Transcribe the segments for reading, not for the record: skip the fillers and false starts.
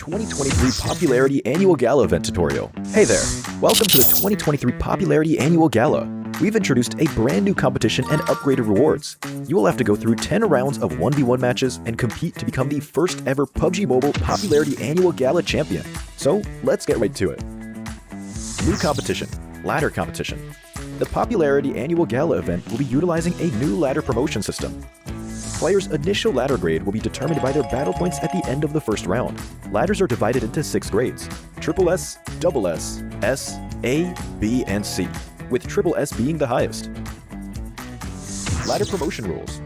2023 Popularity Annual Gala event tutorial. Hey there, welcome to the 2023 Popularity Annual Gala. We've introduced a brand new competition and upgraded rewards. You will have to go through 10 rounds of 1v1 matches and compete to become the first ever PUBG Mobile Popularity Annual Gala champion. So let's get right to it. New competition, ladder competition. The Popularity Annual Gala event will be utilizing a new ladder promotion system. Players' initial ladder grade will be determined by their battle points at the end of the first round. Ladders are divided into 6 grades: Triple S, Double S, S, A, B, and C, with Triple S being the highest. Ladder promotion rules.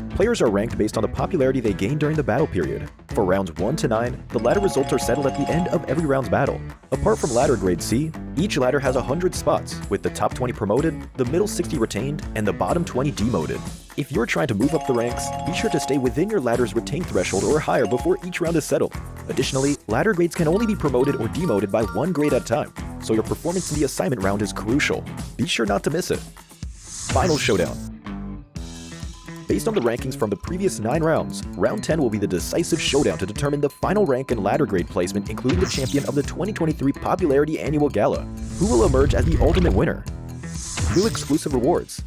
Players are ranked based on the popularity they gain during the battle period. For rounds 1 to 9, the ladder results are settled at the end of every round's battle. Apart from ladder grade C, each ladder has 100 spots, with the top 20 promoted, the middle 60 retained, and the bottom 20 demoted. If you're trying to move up the ranks, be sure to stay within your ladder's retained threshold or higher before each round is settled. Additionally, ladder grades can only be promoted or demoted by 1 grade at a time, so your performance in the assignment round is crucial. Be sure not to miss it. Final showdown. Based on the rankings from the previous 9 rounds, round 10 will be the decisive showdown to determine the final rank and ladder grade placement, including the champion of the 2023 Popularity Annual Gala, who will emerge as the ultimate winner. New exclusive rewards.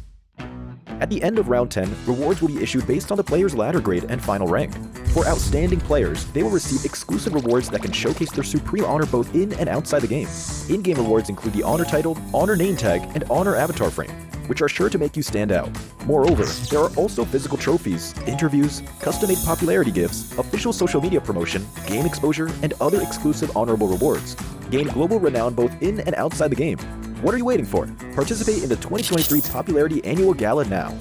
At the end of round 10, rewards will be issued based on the player's ladder grade and final rank. For outstanding players, they will receive exclusive rewards that can showcase their supreme honor both in and outside the game. In-game rewards include the honor title, honor name tag, and honor avatar frame, which are sure to make you stand out. Moreover, there are also physical trophies, interviews, custom-made popularity gifts, official social media promotion, game exposure, and other exclusive honorable rewards. Gain global renown both in and outside the game. What are you waiting for? Participate in the 2023 Popularity Annual Gala now.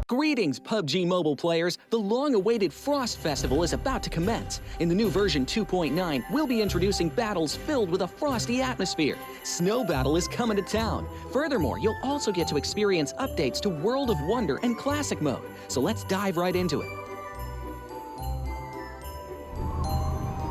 Greetings, PUBG Mobile players! The long-awaited Frost Festival is about to commence. In the new version 2.9, we'll be introducing battles filled with a frosty atmosphere. Snow Battle is coming to town. Furthermore, you'll also get to experience updates to World of Wonder and Classic Mode. So let's dive right into it.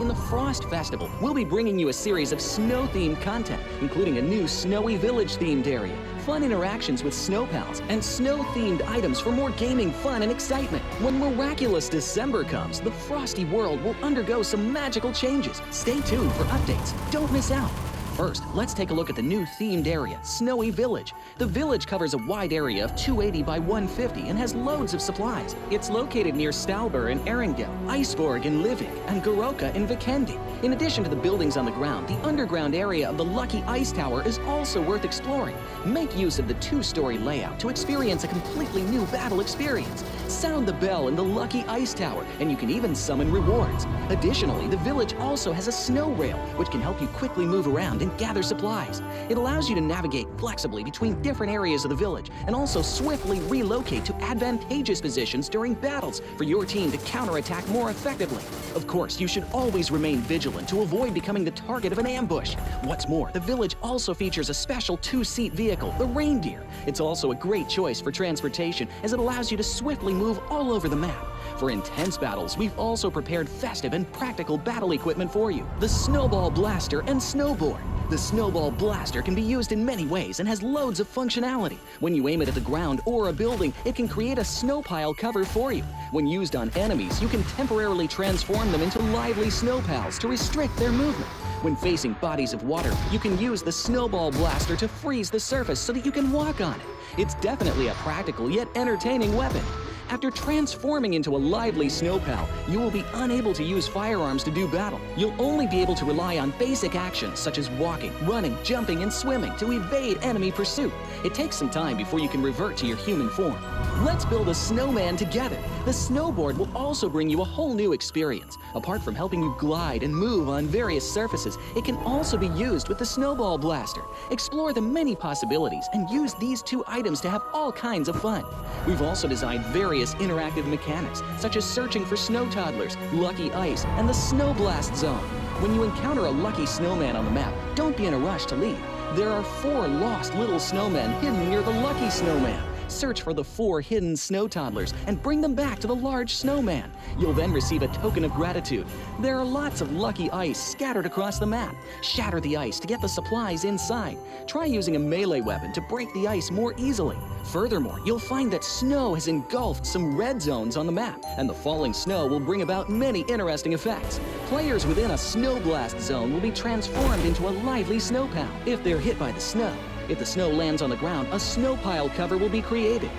In the Frost Festival, we'll be bringing you a series of snow-themed content, including a new Snowy Village-themed area, fun interactions with snow pals, and snow-themed items for more gaming fun and excitement. When miraculous December comes, the frosty world will undergo some magical changes. Stay tuned for updates. Don't miss out. First, let's take a look at the new themed area, Snowy Village. The village covers a wide area of 280 by 150 and has loads of supplies. It's located near Stalber in Erringel, Iceborg in Livik, and Goroka in Vikendi. In addition to the buildings on the ground, the underground area of the Lucky Ice Tower is also worth exploring. Make use of the 2-story layout to experience a completely new battle experience. Sound the bell in the Lucky Ice Tower, and you can even summon rewards. Additionally, the village also has a snow rail, which can help you quickly move around and gather supplies. It allows you to navigate flexibly between different areas of the village and also swiftly relocate to advantageous positions during battles for your team to counterattack more effectively. Of course, you should always remain vigilant to avoid becoming the target of an ambush. What's more, the village also features a special 2-seat vehicle, the Reindeer. It's also a great choice for transportation as it allows you to swiftly move all over the map. For intense battles, we've also prepared festive and practical battle equipment for you, the Snowball Blaster and Snowboard. The Snowball Blaster can be used in many ways and has loads of functionality. When you aim it at the ground or a building, it can create a snow pile cover for you. When used on enemies, you can temporarily transform them into lively snow pals to restrict their movement. When facing bodies of water, you can use the snowball blaster to freeze the surface so that you can walk on it. It's definitely a practical yet entertaining weapon. After transforming into a lively snow pal, you will be unable to use firearms to do battle. You'll only be able to rely on basic actions such as walking, running, jumping, and swimming to evade enemy pursuit. It takes some time before you can revert to your human form. Let's build a snowman together. The snowboard will also bring you a whole new experience. Apart from helping you glide and move on various surfaces, it can also be used with the snowball blaster. Explore the many possibilities and use these two items to have all kinds of fun. We've also designed various interactive mechanics, such as searching for snow toddlers, lucky ice, and the snow blast zone. When you encounter a lucky snowman on the map, don't be in a rush to leave. There are 4 lost little snowmen hidden near the lucky snowman. Search for the 4 hidden snow toddlers and bring them back to the large snowman. You'll then receive a token of gratitude. There are lots of lucky ice scattered across the map. Shatter the ice to get the supplies inside. Try using a melee weapon to break the ice more easily. Furthermore, you'll find that snow has engulfed some red zones on the map, and the falling snow will bring about many interesting effects. Players within a snow blast zone will be transformed into a lively snow pal if they're hit by the snow. If the snow lands on the ground, a snow pile cover will be created.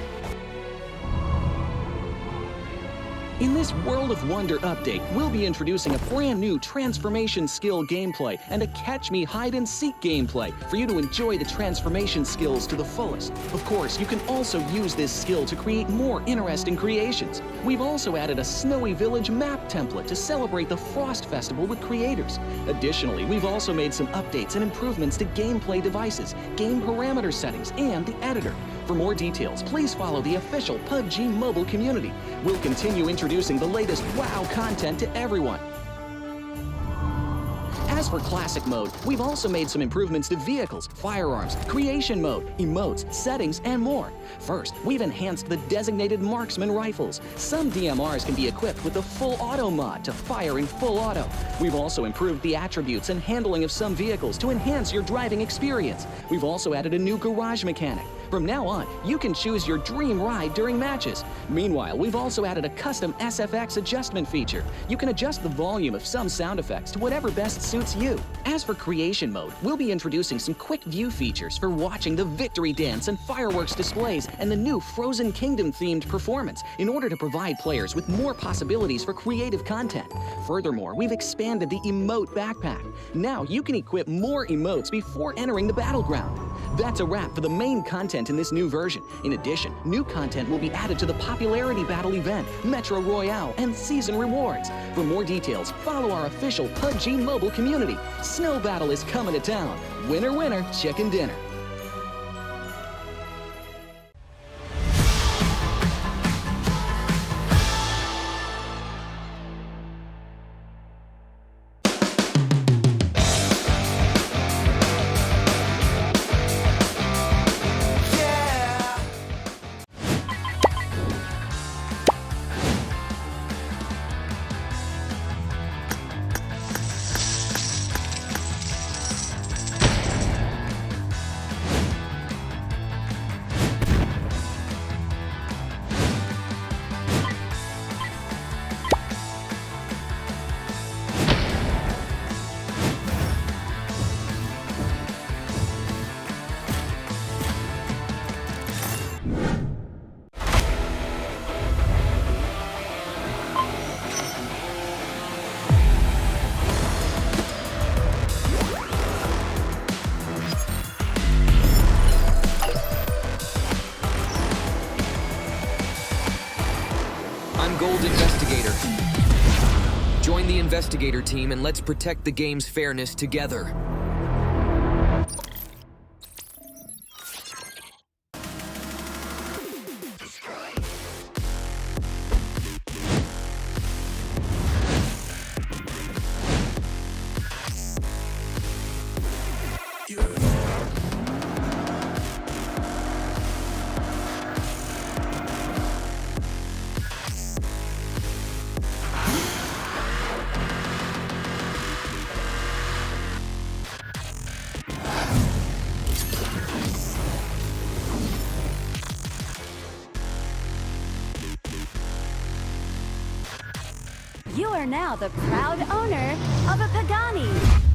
In this World of Wonder update, we'll be introducing a brand new transformation skill gameplay and a catch me hide and seek gameplay for you to enjoy the transformation skills to the fullest. Of course, you can also use this skill to create more interesting creations. We've also added a Snowy Village map template to celebrate the Frost Festival with creators. Additionally, we've also made some updates and improvements to gameplay devices, game parameter settings, and the editor. For more details, please follow the official PUBG Mobile community. We'll continue introducing the latest WoW content to everyone. As for Classic Mode, we've also made some improvements to vehicles, firearms, creation mode, emotes, settings, and more. First, we've enhanced the designated marksman rifles. Some DMRs can be equipped with the full auto mod to fire in full auto. We've also improved the attributes and handling of some vehicles to enhance your driving experience. We've also added a new garage mechanic. From now on, you can choose your dream ride during matches. Meanwhile, we've also added a custom SFX adjustment feature. You can adjust the volume of some sound effects to whatever best suits you. As for creation mode, we'll be introducing some quick view features for watching the victory dance and fireworks displays and the new Frozen Kingdom themed performance in order to provide players with more possibilities for creative content. Furthermore, we've expanded the emote backpack. Now you can equip more emotes before entering the battleground. That's a wrap for the main content in this new version. In addition, new content will be added to the Popularity Battle event, Metro Royale, and Season Rewards. For more details, follow our official PUBG Mobile community. Snow Battle is coming to town. Winner, winner, chicken dinner. Investigator. Join the Investigator team and let's protect the game's fairness together. You are now the proud owner of a Pagani.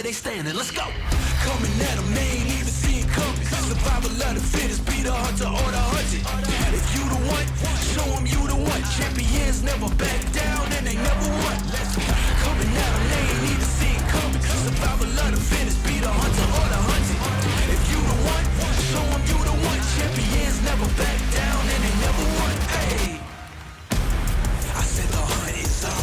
they standing. Let's go. Coming at them, they ain't even see it coming. Survival of the fittest, be the hunter or the hunted. If you the one, show them you the one. Champions never back down and they never won. Coming at them, they ain't even see it coming. Survival of the fittest, be the hunter or the hunted. If you the one, show them you the one. Champions never back down and they never won. Hey, I said the hunt is on.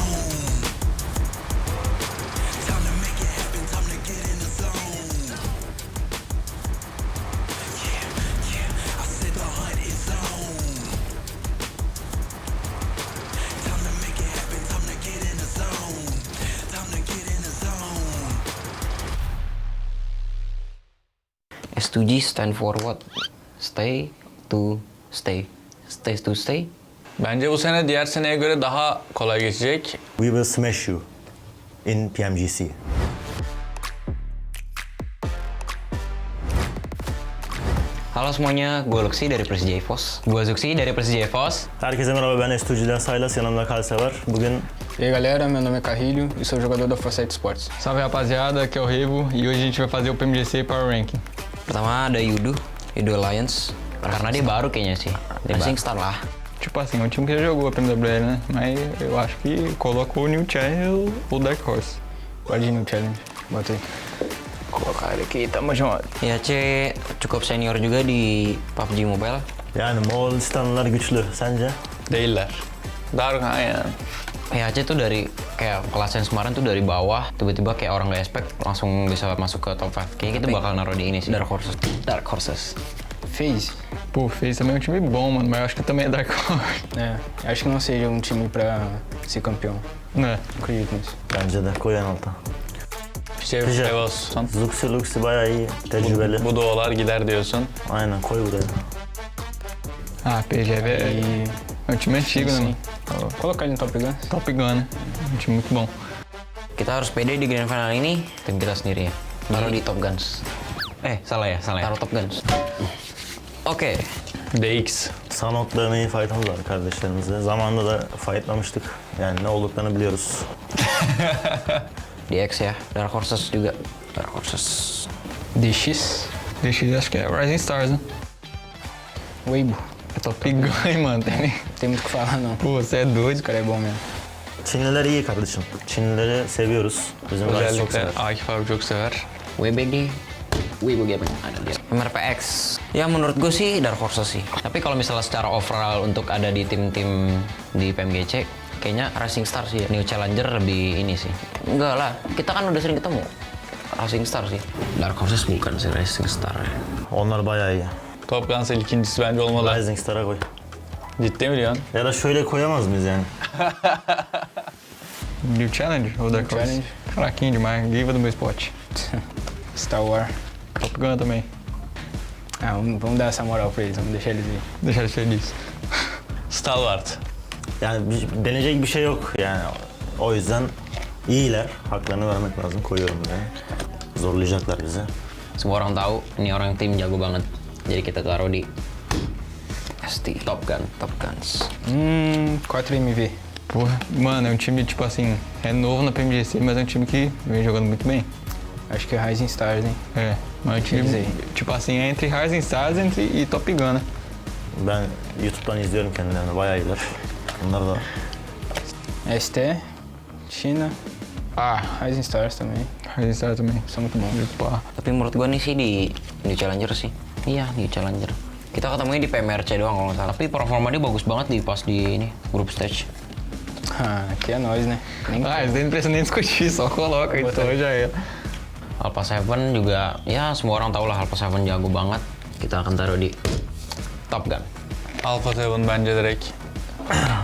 Time to make it happen, time to get in the zone. Yeah, I said the hunt is on. Time to make it happen, time to get in the zone. Time to get in the zone. STG stand for what? Stay to stay. Stay to stay. Bence bu sene diğer seneye göre daha kolay geçecek. We will smash you in PMGC. Halo semuanya, gue Luxi dari Persija EVOS. Gue Zuxi dari Persija EVOS. Herkese merhaba, ben Estúdio Silas, yanımda Kalse var. Bugün E aí galera, meu nome é Carrilho e sou jogador da Foresight Sports. Salve rapaziada, aqui é o Revo e hoje a gente vai fazer o PMGC Power Ranking. Pertama ada Yudu Alliance. Karena dia baru kayaknya sih. Rising Star lah. Tipo assim, um time que já jogou a PMGC, né? Mas eu acho que colocou o New Challenge ou o Dark Horse. Pode ir New Challenge. Bota aí. Colocar ele aqui, tamo junto. IAC cukup senior juga di PUBG Mobile. Yani Moğolistanlılar güçlü. Sence? Değiller. Dark aynen. IAC tuh dari kayak kelasnya kemarin tuh dari bawah, tiba-tiba kayak orang nggak expect langsung bisa masuk ke top 5. Kayaknya kita bakal naruh di ini sih. Dark Horses. FaZe. Pô, FaZe também é um time bom, mano, mas eu acho que também é Dark Horse. É, acho que não seja um time pra ser campeão. Né? Acredito nisso. Bence de. Koy en alta. Şey Güzel. olsun. Luxi bayağı iyi. Tecrübeli. Bu duolar gider diyorsun. Aynen koy buraya. Ah, PGV é um time antigo, né, Sim. mano? Colocar ele no Top Gun. Top Gun, né? Um time muito bom. Kita harus pede di grand final ini, tim kita sendiri ya. Taruh di Top Guns. Salah ya. Taruh Top Guns. Oke. DX. Sanok'la iyi fight aldılar kardeşlerimizle. Zamanında da fightlamıştık. Yani ne olduklarını biliyoruz. DX ya. Dark Horses juga. Dark Horses. DX. DX acho que é Rising Stars, né? Weibo. É Top Gun, hein, mano? Tem muito o que falar, não. Pô, você é doido. Esse cara é bom mesmo. Çinliler iyi kardeşim. Çinlileri seviyoruz. Bizim guys çok Özellikle sever. Akif abi çok sever. WBG. Weibo Gaming ada dia. MRPX. Ya menurut gue sih Dark Horses sih. Tapi kalau misalnya secara overall untuk ada di tim-tim di PMGC, kayaknya Rising Star sih. New Challenger lebih ini sih. Enggak lah, kita kan udah sering ketemu. Rising Star sih. Dark Horses bukan sih Rising Star. Onlar bayağı iyi. Top Guns ikincisi bence olmalı. Rising Star'a koy. Ciddi mi diyorsun? Ya da şöyle koyamaz mıyız yani? New Challenge ou Dark Horse? Challenge. Fraquinho demais, Giva do meu spot. Star Wars. Top Gun também. Ah, vamos dar essa moral pra eles, vamos deixar eles ir. Deixar eles felizes. Stalwart. Yani deneyecek bir şey yok yani. O yüzden iyiler. Haklarını vermek lazım. Koyuyorum buraya. Zorlayacaklar bizi. Semua orang tahu ini orang tim jago banget. Jadi kita taruh di ST Top Guns. 4MV. Porra, mano, é um time, tipo assim, é novo na PMGC, mas é um time que vem jogando muito bem. Acho que é Rising Stars, hein? É, mas é um time, Eles aí. tipo assim, é entre Rising Stars e Top Gun, né? Ben YouTube'dan izliyorum kendilerini. Bayağı iyiler. Bunlar da ST, China. Ah, Rising Stars também. Rising Stars também. São muito bons. Pá. Tapi menurut gua nih sih di New Challenger sih. Iya, New Challenger. Kita ketemunya di PMRC doang kalau nggak salah. Tapi performa dia bagus banget di pas di ini group stage. Ah, aqui é nós, né? Nem Ah, isso daí não precisa nem discutir, só coloca, então já é. Alpha 7 juga, ya semua orang tahu lah Alpha 7 jago banget. Kita akan taruh di Top Gun. Alpha 7 bence direkt.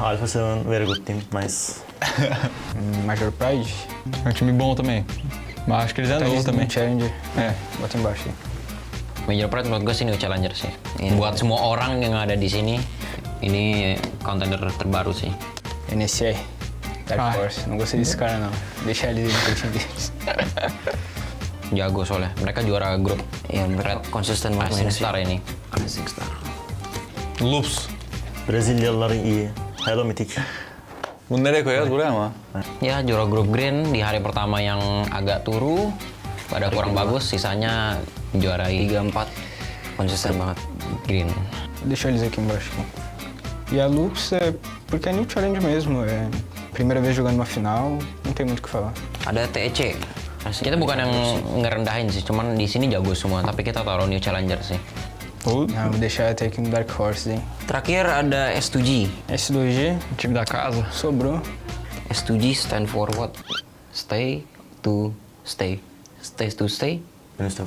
Alpha 7 very good team. Nice. Major Pride. É um time bom também. Mas acho que eles é Tá novo eles também. no Challenger. É. Bota embaixo aí. Major Pride menurut gue sih New Challenger sih. Buat semua orang yang ada di sini, ini contender terbaru sih. NSR. Dark Ah. Horse. Não gostei desse cara, não. Deixa eles ir no time deles. Jago soalnya. Mereka juara grup. Ya, berat konsisten banget Rising Star ini. Rising Star. Loops. Brezilyalılar iyi. Hello Mythic. Bunu nereye koyarız? Buraya mı? Ya, juara grup green di hari pertama yang agak turu, pada kurang bagus, sisanya juarai 3-4. Konsisten banget green. Deixa eles aqui embaixo. Aqui. E a Lux é porque é New Challenge mesmo. É primeira vez jogando uma final, não tem muito o que falar. Ada TEC. Kita bukan yang ngerendahin sih, cuman di sini jago semua, tapi kita taruh New Challenger sih. Não, vou deixar até aqui no Dark Horse, hein? Terakhir ada S2G. S2G, O time da casa. sobrou. S2G stand for what? Stay to stay. Stay to stay. Önüste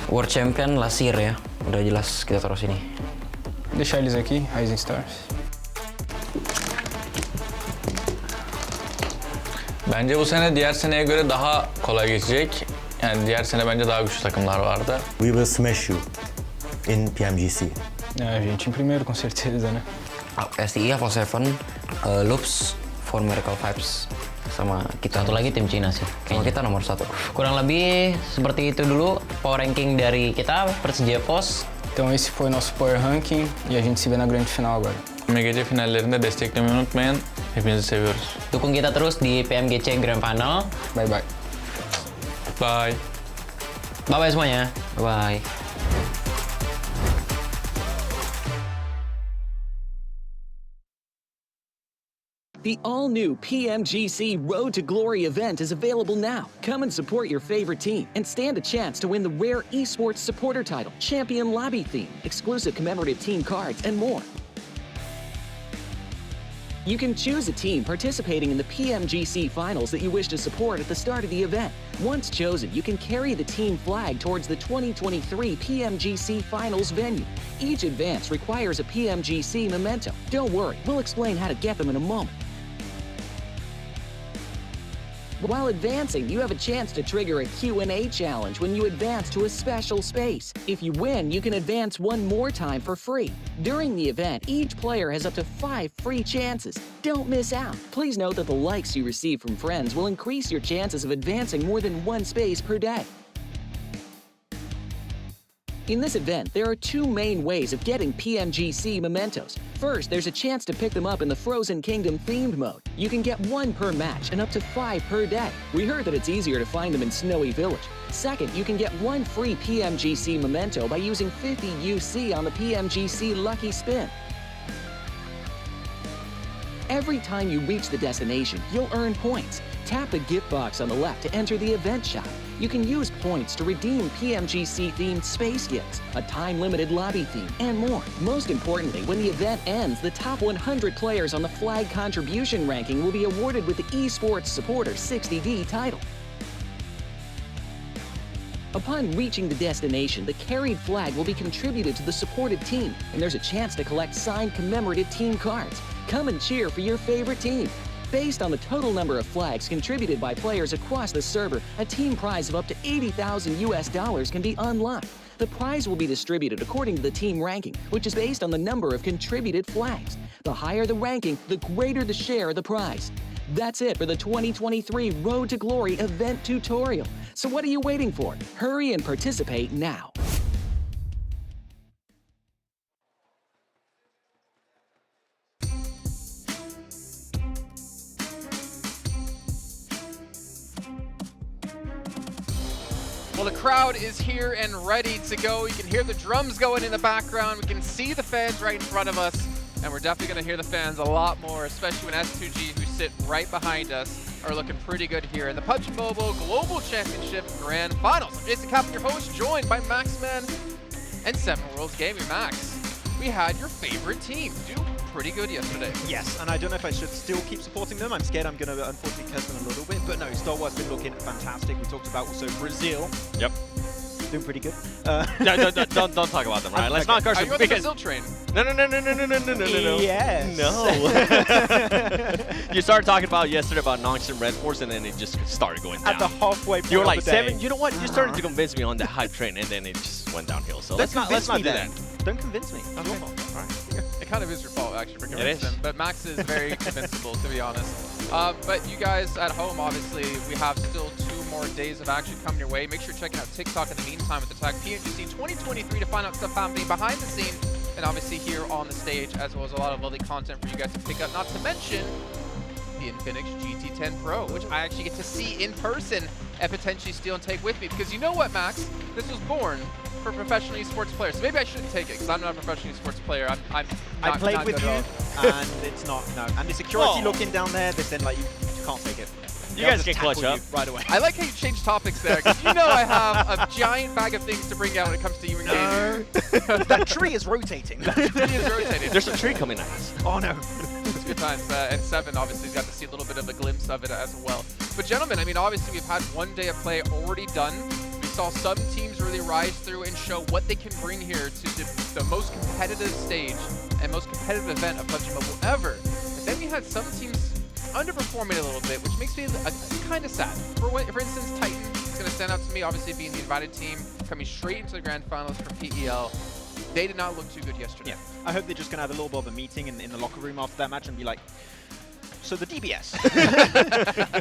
World Champion last year ya. Udah jelas kita taruh sini. Deixar eles aqui, Rising Stars. Bence bu sene diğer seneye göre daha kolay geçecek. Yani diğer sene bence daha güçlü takımlar vardı. We will smash you in PMGC. É, a gente em primeiro, com certeza, né? STI Alpha 7, Loops, For Miracle Vibes, sama kita. Satu lagi tim Cina sih. Sama kita nomor 1. Kurang lebih seperti itu dulu power ranking dari kita, Persija Pos. Então esse foi o nosso Power Ranking e a gente se vê na grande final agora. Gece finallerinde desteklemeyi unutmayın. Hepinizi seviyoruz. Dukung kita terus di PMGC Grand Final. Bye bye. Bye. Bye-bye semuanya. Bye. The all-new PMGC Road to Glory event is available now. Come and support your favorite team and stand a chance to win the rare esports supporter title, Champion Lobby theme, exclusive commemorative team cards, and more. You can choose a team participating in the PMGC finals that you wish to support at the start of the event. Once chosen, you can carry the team flag towards the 2023 PMGC finals venue. Each advance requires a PMGC memento. Don't worry, we'll explain how to get them in a moment. While advancing, you have a chance to trigger a Q&A challenge when you advance to a special space. If you win, you can advance one more time for free. During the event, each player has up to 5 free chances. Don't miss out. Please note that the likes you receive from friends will increase your chances of advancing more than one space per day. In this event, there are 2 main ways of getting PMGC mementos. First, there's a chance to pick them up in the Frozen Kingdom themed mode. You can get 1 per match and up to 5 per day. We heard that it's easier to find them in Snowy Village. Second, you can get 1 free PMGC memento by using 50 UC on the PMGC Lucky Spin. Every time you reach the destination, you'll earn points. Tap the gift box on the left to enter the event shop. You can use points to redeem PMGC-themed space gifts, a time-limited lobby theme, and more. Most importantly, when the event ends, the top 100 players on the flag contribution ranking will be awarded with the Esports Supporter 60D title. Upon reaching the destination, the carried flag will be contributed to the supported team, and there's a chance to collect signed commemorative team cards. Come and cheer for your favorite team. Based on the total number of flags contributed by players across the server, a team prize of up to $80,000 can be unlocked. The prize will be distributed according to the team ranking, which is based on the number of contributed flags. The higher the ranking, the greater the share of the prize. That's it for the 2023 Road to Glory event tutorial. So what are you waiting for? Hurry and participate now. Well, the crowd is here and ready to go. You can hear the drums going in the background. We can see the fans right in front of us. And we're definitely going to hear the fans a lot more, especially when S2G, who sit right behind us, are looking pretty good here in the PUBG Mobile Global Championship Grand Finals. I'm Jason Kaplan, your host, joined by Maxman and 7 Worlds Gaming. Max, we had your favorite team do pretty good yesterday. Yes, and I don't know if I should still keep supporting them. I'm scared I'm going to unfortunately curse them a little bit, but no, Star Wars been looking fantastic. We talked about also Brazil. Yep. Doing pretty good. Don't talk about them, right? Let's not curse them. Are you on the Brazil train? No. Yes. No. You started talking about yesterday about Nox and Red Force, and then it just started going down. At the halfway point you were like, of the day. 7, you know what? You started to convince me on the hype train, and then it just went downhill. So let's not do that. Don't convince me. Okay. All right. It kind of is your fault, actually, for convincing them. But Max is very convincible, to be honest. But you guys at home, obviously, we have still 2 more days of action coming your way. Make sure you're checking out TikTok in the meantime with the tag PMGC 2023 to find out stuff happening behind the scene, and obviously here on the stage, as well as a lot of lovely content for you guys to pick up. Not to mention the Infinix GT10 Pro, which I actually get to see in person and potentially steal and take with me. Because you know what, Max? This was born for professional esports players. So maybe I shouldn't take it, because I'm not a professional esports player. I played with you, and it's not, no. And the security looking down there, they said, like, you can't take it. You guys get clutch up right away. I like how you change topics there, because you know I have a giant bag of things to bring out when it comes to you and gaming. That tree is rotating. That tree is rotating. There's a tree coming at us. Oh no. It's good times. And 7 obviously got to see a little bit of a glimpse of it as well. But gentlemen, I mean, obviously we've had 1 day of play already done. We saw some teams really rise through and show what they can bring here to the most competitive stage and most competitive event of PUBG Mobile ever. But then we had some teams underperforming a little bit, which makes me kind of sad. For instance, Titan is going to stand out to me, obviously being the invited team, coming straight into the grand finals for PEL. They did not look too good yesterday. Yeah, I hope they're just going to have a little bit of a meeting in the locker room after that match and be like, so the DBS.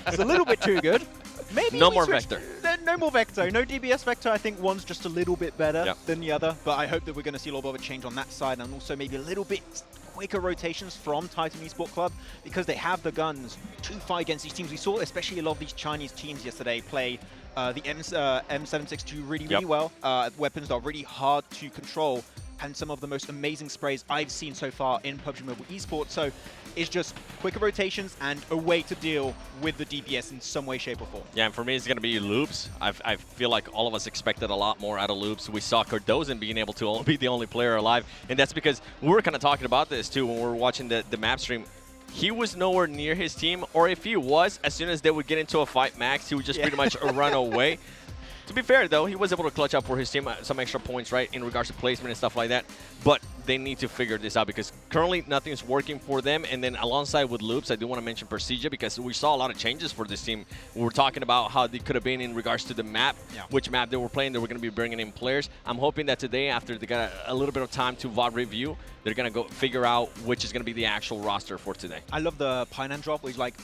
It's a little bit too good. Maybe no more Vector. No more Vector. No DBS Vector. I think one's just a little bit better than the other, but I hope that we're going to see a little bit of a change on that side, and also maybe a little bit quicker rotations from Titan Esports Club, because they have the guns to fight against these teams. We saw especially a lot of these Chinese teams yesterday play the M762 really well. Weapons that are really hard to control, and some of the most amazing sprays I've seen so far in PUBG Mobile Esports. So is just quicker rotations and a way to deal with the DPS in some way, shape, or form. Yeah, and for me, it's going to be Loops. I feel like all of us expected a lot more out of Loops. We saw Cardozen being able to be the only player alive, and that's because we were kind of talking about this, too, when we were watching the map stream. He was nowhere near his team, or if he was, as soon as they would get into a fight max, he would just pretty much run away. To be fair, though, he was able to clutch up for his team some extra points, right, in regards to placement and stuff like that. But they need to figure this out because currently nothing's working for them. And then alongside with Loops, I do want to mention Persija because we saw a lot of changes for this team. We were talking about how they could have been in regards to the map, which map they were playing. They were going to be bringing in players. I'm hoping that today, after they got a little bit of time to VOD review, they're going to go figure out which is going to be the actual roster for today. I love the Pinean drop where he's like,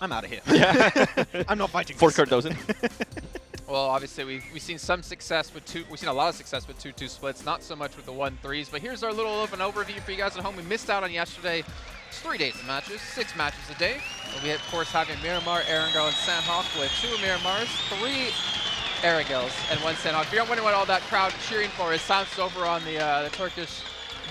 I'm out of here. Yeah. I'm not fighting for Cardozen. Well, obviously, we've seen some success with we've seen a lot of success with 2-2 splits, not so much with the 1-3s. But here's our little of an overview for you guys at home. We missed out on yesterday. It's 3 days of matches, 6 matches a day. We'll be, of course, having Miramar, Erangel, and Sandhawk with 2 Miramars, 3 Erangels, and 1 Sandhawk. If you're wondering what all that crowd cheering for is, Sam's over on the Turkish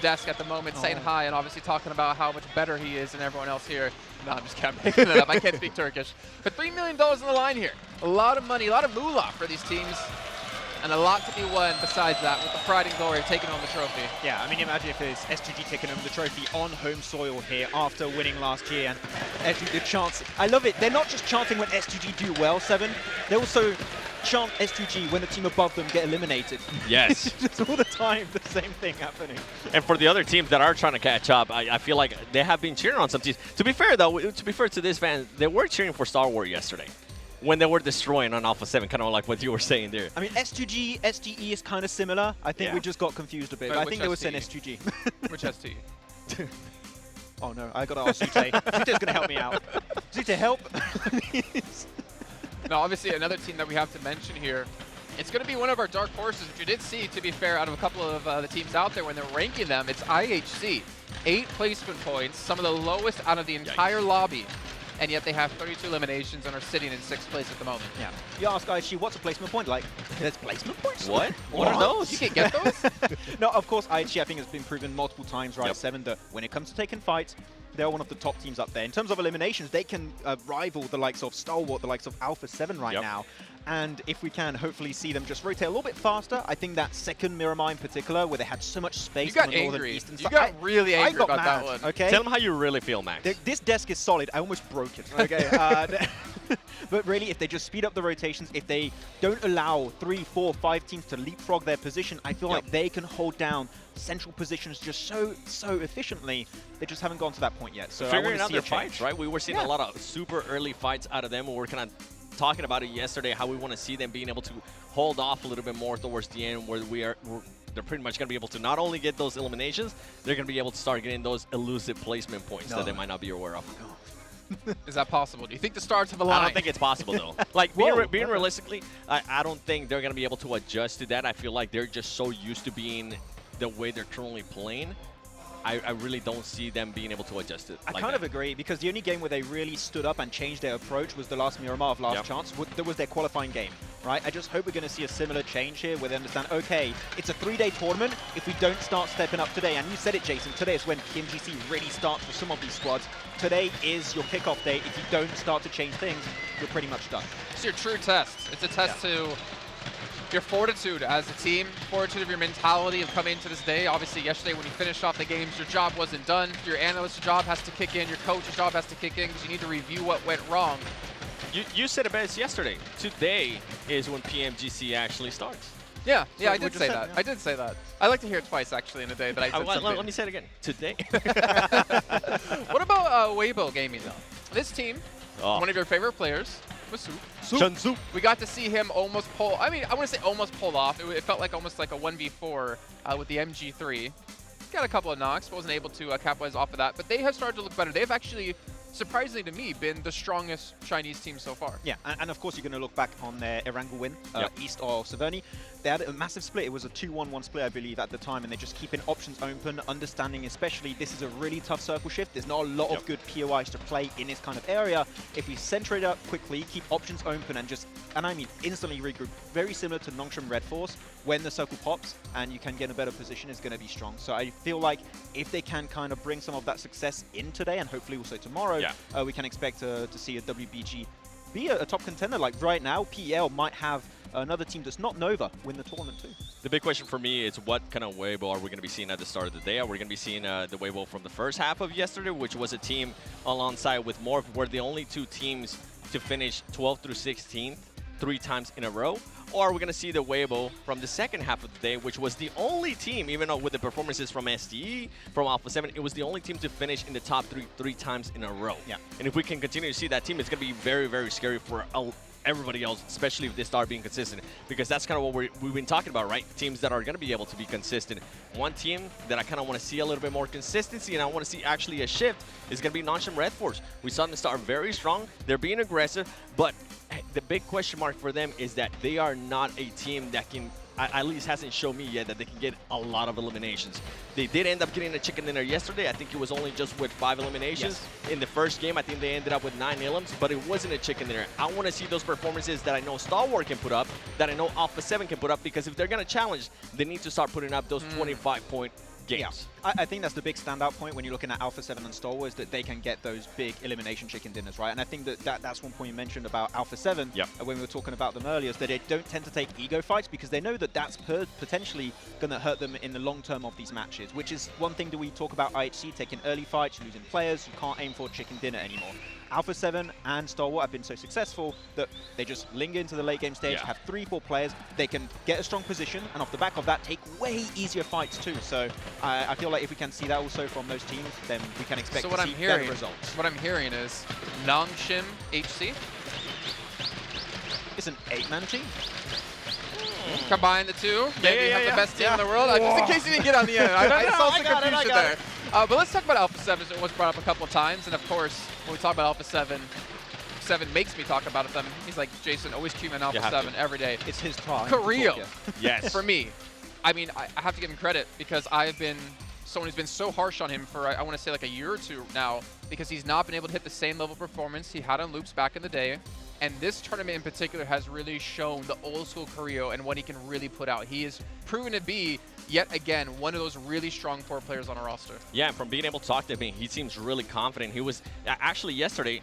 desk at the moment saying hi and obviously talking about how much better he is than everyone else here. No, I'm just kidding. I'm making it up. I can't speak Turkish. But $3 million on the line here. A lot of money, a lot of moolah for these teams. And a lot to be won besides that with the pride and glory of taking home the trophy. Yeah, I mean, imagine if it's S2G taking home the trophy on home soil here after winning last year. And S2G chants. I love it. They're not just chanting when S2G do well, Seven. They also chant S2G when the team above them get eliminated. Yes. Just all the time, the same thing happening. And for the other teams that are trying to catch up, I feel like they have been cheering on some teams. To be fair, though, to be fair to this fan, they were cheering for Star Wars yesterday when they were destroying on Alpha 7, kind of like what you were saying there. I mean, S2G, SDE is kind of similar. I think we just got confused a bit. But I think they were saying STG. Which STE? Oh, no. I got to ask Zute. Zute's going to help me out. Zute, help. No, obviously, another team that we have to mention here, it's going to be one of our dark horses, which you did see, to be fair, out of a couple of the teams out there when they're ranking them. It's IHC. 8 placement points, some of the lowest out of the entire lobby. And yet they have 32 eliminations and are sitting in 6th place at the moment. Yeah. You ask IHC, what's a placement point? Like, there's placement points? What? What are those? You can't get those? No, of course, IHC, I think, has been proven multiple times, right, Seven, that when it comes to taking fights, they're one of the top teams up there. In terms of eliminations, they can rival the likes of Stalwart, the likes of Alpha 7 right now. And if we can hopefully see them just rotate a little bit faster, I think that second Miramar in particular, where they had so much space on the northern eastern side. You got really angry about mad, that one. Okay? Tell them how you really feel, Max. This desk is solid. I almost broke it. Okay. But really, if they just speed up the rotations, if they don't allow 3, 4, 5 teams to leapfrog their position, I feel like they can hold down central positions just so efficiently. They just haven't gone to that point yet. So figuring out see their fights, right? We were seeing a lot of super early fights out of them. We were kind of talking about it yesterday, how we want to see them being able to hold off a little bit more towards the end, where they're pretty much going to be able to not only get those eliminations, they're going to be able to start getting those elusive placement points that they might not be aware of. Is that possible? Do you think the stars have aligned? I don't think it's possible, though. Like, being realistically, I don't think they're going to be able to adjust to that. I feel like they're just so used to being the way they're currently playing. I really don't see them being able to adjust it. I kind of agree, because the only game where they really stood up and changed their approach was the last Miramar of Last Chance. That was their qualifying game, right? I just hope we're going to see a similar change here where they understand, okay, it's a 3-day tournament. If we don't start stepping up today, and you said it, Jason, today is when PMGC really starts for some of these squads. Today is your kickoff day. If you don't start to change things, you're pretty much done. It's your true test. It's a test to your fortitude as a team, fortitude of your mentality of coming into this day. Obviously, yesterday when you finished off the games, your job wasn't done. Your analyst's job has to kick in. Your coach's job has to kick in because you need to review what went wrong. You said it best yesterday. Today is when PMGC actually starts. Yeah, I did say that. I did say that. I like to hear it twice, actually, in a day that I said something. Let me say it again. Today. What about Weibo Gaming, though? This team, one of your favorite players, Masu. We got to see him almost pull, I mean, I want to say almost pull off. It felt like almost like a 1v4 with the MG3. Got a couple of knocks, but wasn't able to capitalize off of that. But they have started to look better. They've actually surprisingly to me, been the strongest Chinese team so far. Yeah, and of course you're going to look back on their Erangel win, east of Severny. They had a massive split. It was a 2-1-1 split, I believe, at the time, and they're just keeping options open, understanding especially this is a really tough circle shift. There's not a lot of good POIs to play in this kind of area. If we center it up quickly, keep options open, and I mean instantly regroup, very similar to Nongshim Red Force, when the circle pops and you can get in a better position, is going to be strong. So I feel like if they can kind of bring some of that success in today, and hopefully also tomorrow, we can expect to see a WBG be a top contender. Like right now, PEL might have another team that's not Nova win the tournament too. The big question for me is what kind of Weibo are we going to be seeing at the start of the day? Are we going to be seeing the Weibo from the first half of yesterday, which was a team alongside with Morph, were the only two teams to finish 12th through 16th 3 times in a row? Or are we going to see the Weibo from the second half of the day, which was the only team, even though with the performances from STE, from Alpha 7, it was the only team to finish in the top 3 times in a row. Yeah. And if we can continue to see that team, it's going to be very, very scary for everybody else, especially if they start being consistent, because that's kind of what we've been talking about, right? Teams that are going to be able to be consistent. One team that I kind of want to see a little bit more consistency, and I want to see actually a shift, is going to be Nongshim Red Force. We saw them start very strong. They're being aggressive, but the big question mark for them is that they are not a team that can, at least hasn't shown me yet, that they can get a lot of eliminations. They did end up getting a chicken dinner yesterday. I think it was only just with 5 eliminations. In the first game, I think they ended up with 9 elims, but it wasn't a chicken dinner. I want to see those performances that I know Stalwart can put up, that I know Alpha 7 can put up, because if they're going to challenge, they need to start putting up those 25-point games. Yeah. I think that's the big standout point when you're looking at Alpha 7 and Stalwart, is that they can get those big elimination chicken dinners, right? And I think that's one point you mentioned about Alpha 7 when we were talking about them earlier, is that they don't tend to take ego fights because they know that that's potentially going to hurt them in the long term of these matches, which is one thing that we talk about IHC, taking early fights, losing players. You can't aim for chicken dinner anymore. Alpha 7 and Stalwart have been so successful that they just linger into the late game stage, have 3-4 players, they can get a strong position, and off the back of that, take way easier fights too. So I feel like if we can see that also from those teams, then we can expect to see better results. What I'm hearing is Nongshim HC. It's an 8-man team. Combine the two, maybe have the best team in the world. Just in case you didn't get on the end, I saw some confusion there. But let's talk about Alpha 7. It was brought up a couple of times, and of course, when we talk about Alpha 7, 7 makes me talk about them. He's like, Jason, always tune in Alpha 7 every day. It's his time. Carrillo, yes, for me. I mean, I have to give him credit because I've been someone who's been so harsh on him for, I want to say, like a year or two now, because he's not been able to hit the same level of performance he had on Loops back in the day. And this tournament in particular has really shown the old school Carrillo and what he can really put out. He is proven to be, yet again, one of those really strong 4 players on our roster. Yeah, and from being able to talk to him, he seems really confident. He was actually yesterday,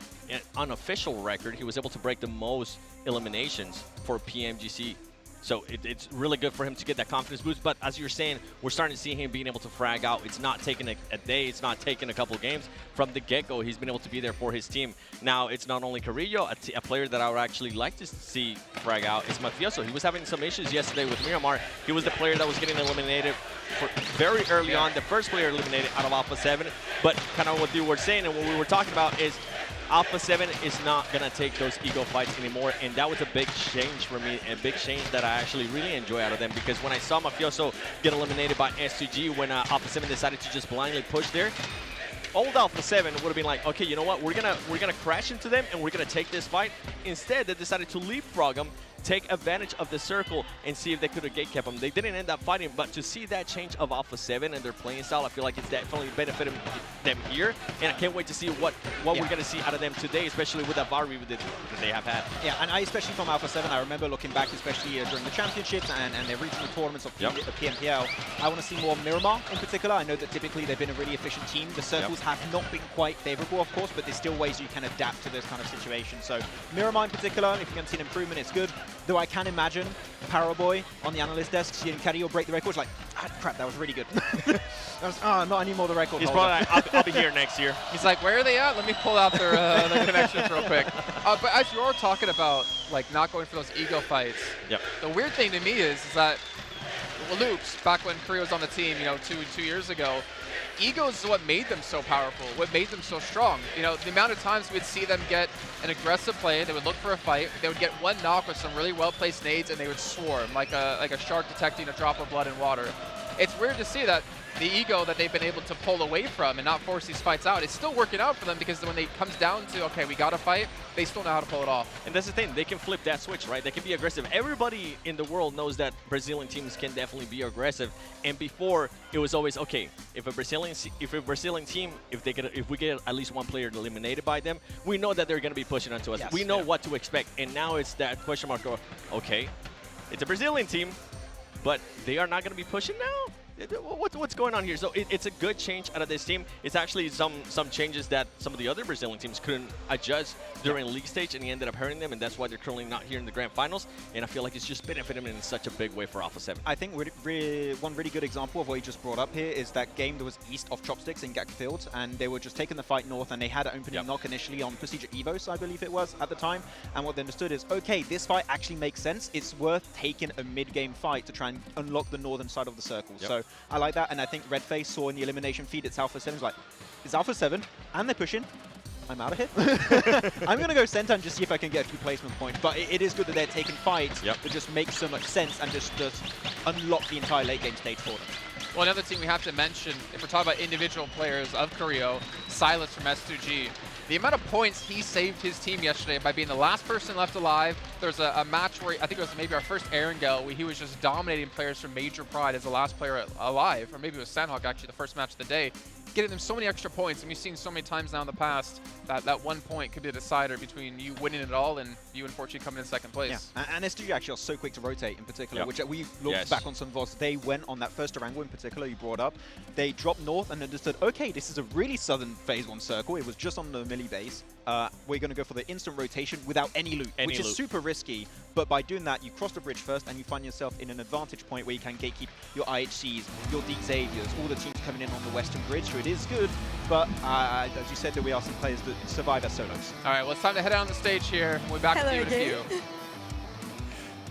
on official record, he was able to break the most eliminations for PMGC. So it's really good for him to get that confidence boost. But as you're saying, we're starting to see him being able to frag out. It's not taking a day. It's not taking a couple of games. From the get-go, he's been able to be there for his team. Now, it's not only Carrillo, a player that I would actually like to see frag out is Mafioso. He was having some issues yesterday with Miramar. He was the player that was getting eliminated very early on, the first player eliminated out of Alpha 7. But kind of what you were saying and what we were talking about is Alpha 7 is not going to take those ego fights anymore, and that was a big change for me, a big change that I actually really enjoy out of them, because when I saw Mafioso get eliminated by S2G when Alpha 7 decided to just blindly push there, old Alpha 7 would have been like, okay, you know what, we're gonna crash into them and we're gonna take this fight. Instead, they decided to leapfrog them, take advantage of the circle, and see if they could have gatekept them. They didn't end up fighting, but to see that change of Alpha 7 and their playing style, I feel like it's definitely benefited them here, and I can't wait to see what we're gonna see out of them today, especially with that Vari that they have had. Yeah, and especially from Alpha 7, I remember looking back, especially during the championships and their regional tournaments of PMPL, I want to see more Miramar in particular. I know that typically they've been a really efficient team. The circles have not been quite favorable, of course, but there's still ways you can adapt to those kind of situations. So Miramar in particular, if you're going to see an improvement, it's good. Though I can imagine Paraboy on the analyst desk seeing Carrillo break the record, like, ah, crap, that was really good. Not anymore the record. He's probably like, I'll be here next year. He's like, where are they at? Let me pull out their connections real quick. But as you are talking about, like, not going for those ego fights, the weird thing to me is that Loops, back when Carrillo was on the team, you know, two years ago, ego is what made them so powerful, what made them so strong. You know, the amount of times we'd see them get an aggressive play, they would look for a fight, they would get one knock with some really well-placed nades, and they would swarm like a shark detecting a drop of blood in water. It's weird to see that the ego that they've been able to pull away from and not force these fights out, it's still working out for them because when it comes down to, okay, we got to fight, they still know how to pull it off. And that's the thing, they can flip that switch, right? They can be aggressive. Everybody in the world knows that Brazilian teams can definitely be aggressive. And before, it was always, okay, if a Brazilian team, if we get at least one player eliminated by them, we know that they're going to be pushing onto us. Yes, we know what to expect. And now it's that question mark, okay, it's a Brazilian team, but they are not going to be pushing now? What's going on here? So it's a good change out of this team. It's actually some changes that some of the other Brazilian teams couldn't adjust during league stage, and he ended up hurting them, and that's why they're currently not here in the grand finals. And I feel like it's just benefited them in such a big way for Alpha 7. I think one really good example of what you just brought up here is that game that was east of Chopsticks in Gak Field, and they were just taking the fight north, and they had an opening knock initially on Procedure Evos, I believe it was, at the time. And what they understood is, okay, this fight actually makes sense. It's worth taking a mid-game fight to try and unlock the northern side of the circle. So I like that, and I think Redface saw in the elimination feed it's Alpha 7. He's like, it's Alpha 7, and they're pushing. I'm out of here. I'm going to go center and just see if I can get a few placement points. But it is good that they're taking fights that just make so much sense and just unlock the entire late game stage for them. Well, another team we have to mention, if we're talking about individual players of Korea, Silas from S2G. The amount of points he saved his team yesterday by being the last person left alive. There's a match where I think it was maybe our first Erangel where he was just dominating players from Major Pride as the last player alive, or maybe it was Sandhawk actually the first match of the day, getting them so many extra points. And we've seen so many times now in the past that 1 point could be a decider between you winning it all and you unfortunately coming in second place. Yeah, and S2G actually are so quick to rotate in particular, which we looked back on some VODs. They went on that first Durango in particular you brought up. They dropped north and understood, okay, this is a really southern phase 1 circle. It was just on the melee base. We're going to go for the instant rotation without any loot, which is super risky. But by doing that, you cross the bridge first and you find yourself in an advantage point where you can gatekeep your IHCs, your Deep Xaviers, all the teams coming in on the western bridge. So it is good, but as you said, there we are some players that survive as solos. All right, well, it's time to head out on the stage here. We'll be back with you in a few.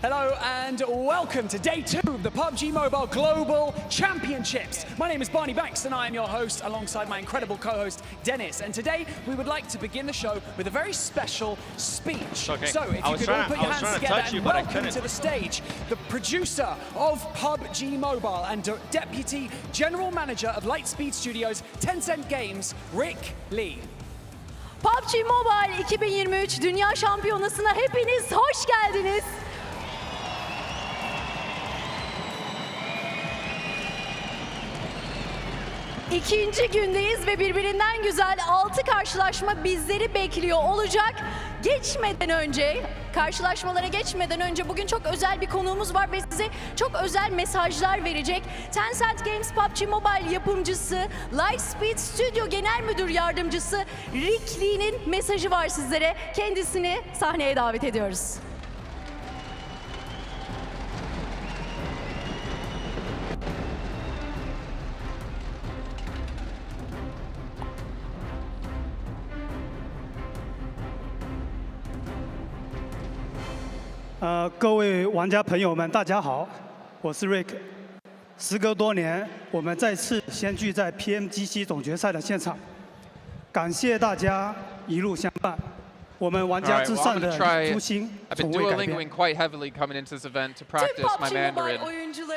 Hello and welcome to day 2 of the PUBG Mobile Global Championships. My name is Barney Banks and I am your host alongside my incredible co-host Dennis. And today we would like to begin the show with a very special speech. Okay. So if you could all put your hands together and welcome to the stage the producer of PUBG Mobile and Deputy General Manager of Lightspeed Studios, Tencent Games, Rick Lee. PUBG Mobile 2023 Dünya Şampiyonası'na hepiniz hoş geldiniz. İkinci gündeyiz ve birbirinden güzel 6 karşılaşma bizleri bekliyor olacak. Karşılaşmalara geçmeden önce bugün çok özel bir konuğumuz var ve size çok özel mesajlar verecek. Tencent Games PUBG Mobile yapımcısı, Lightspeed Studio Genel Müdür Yardımcısı Rick Lee'nin mesajı var sizlere. Kendisini sahneye davet ediyoruz.各位玩家朋友们，大家好，我是 Rick。时隔多年，我们再次相聚在 PMGC 总决赛的现场，感谢大家一路相伴。我们玩家至上的初心从未改变。 I've been Duolingoing quite heavily coming into this event to practice my Mandarin,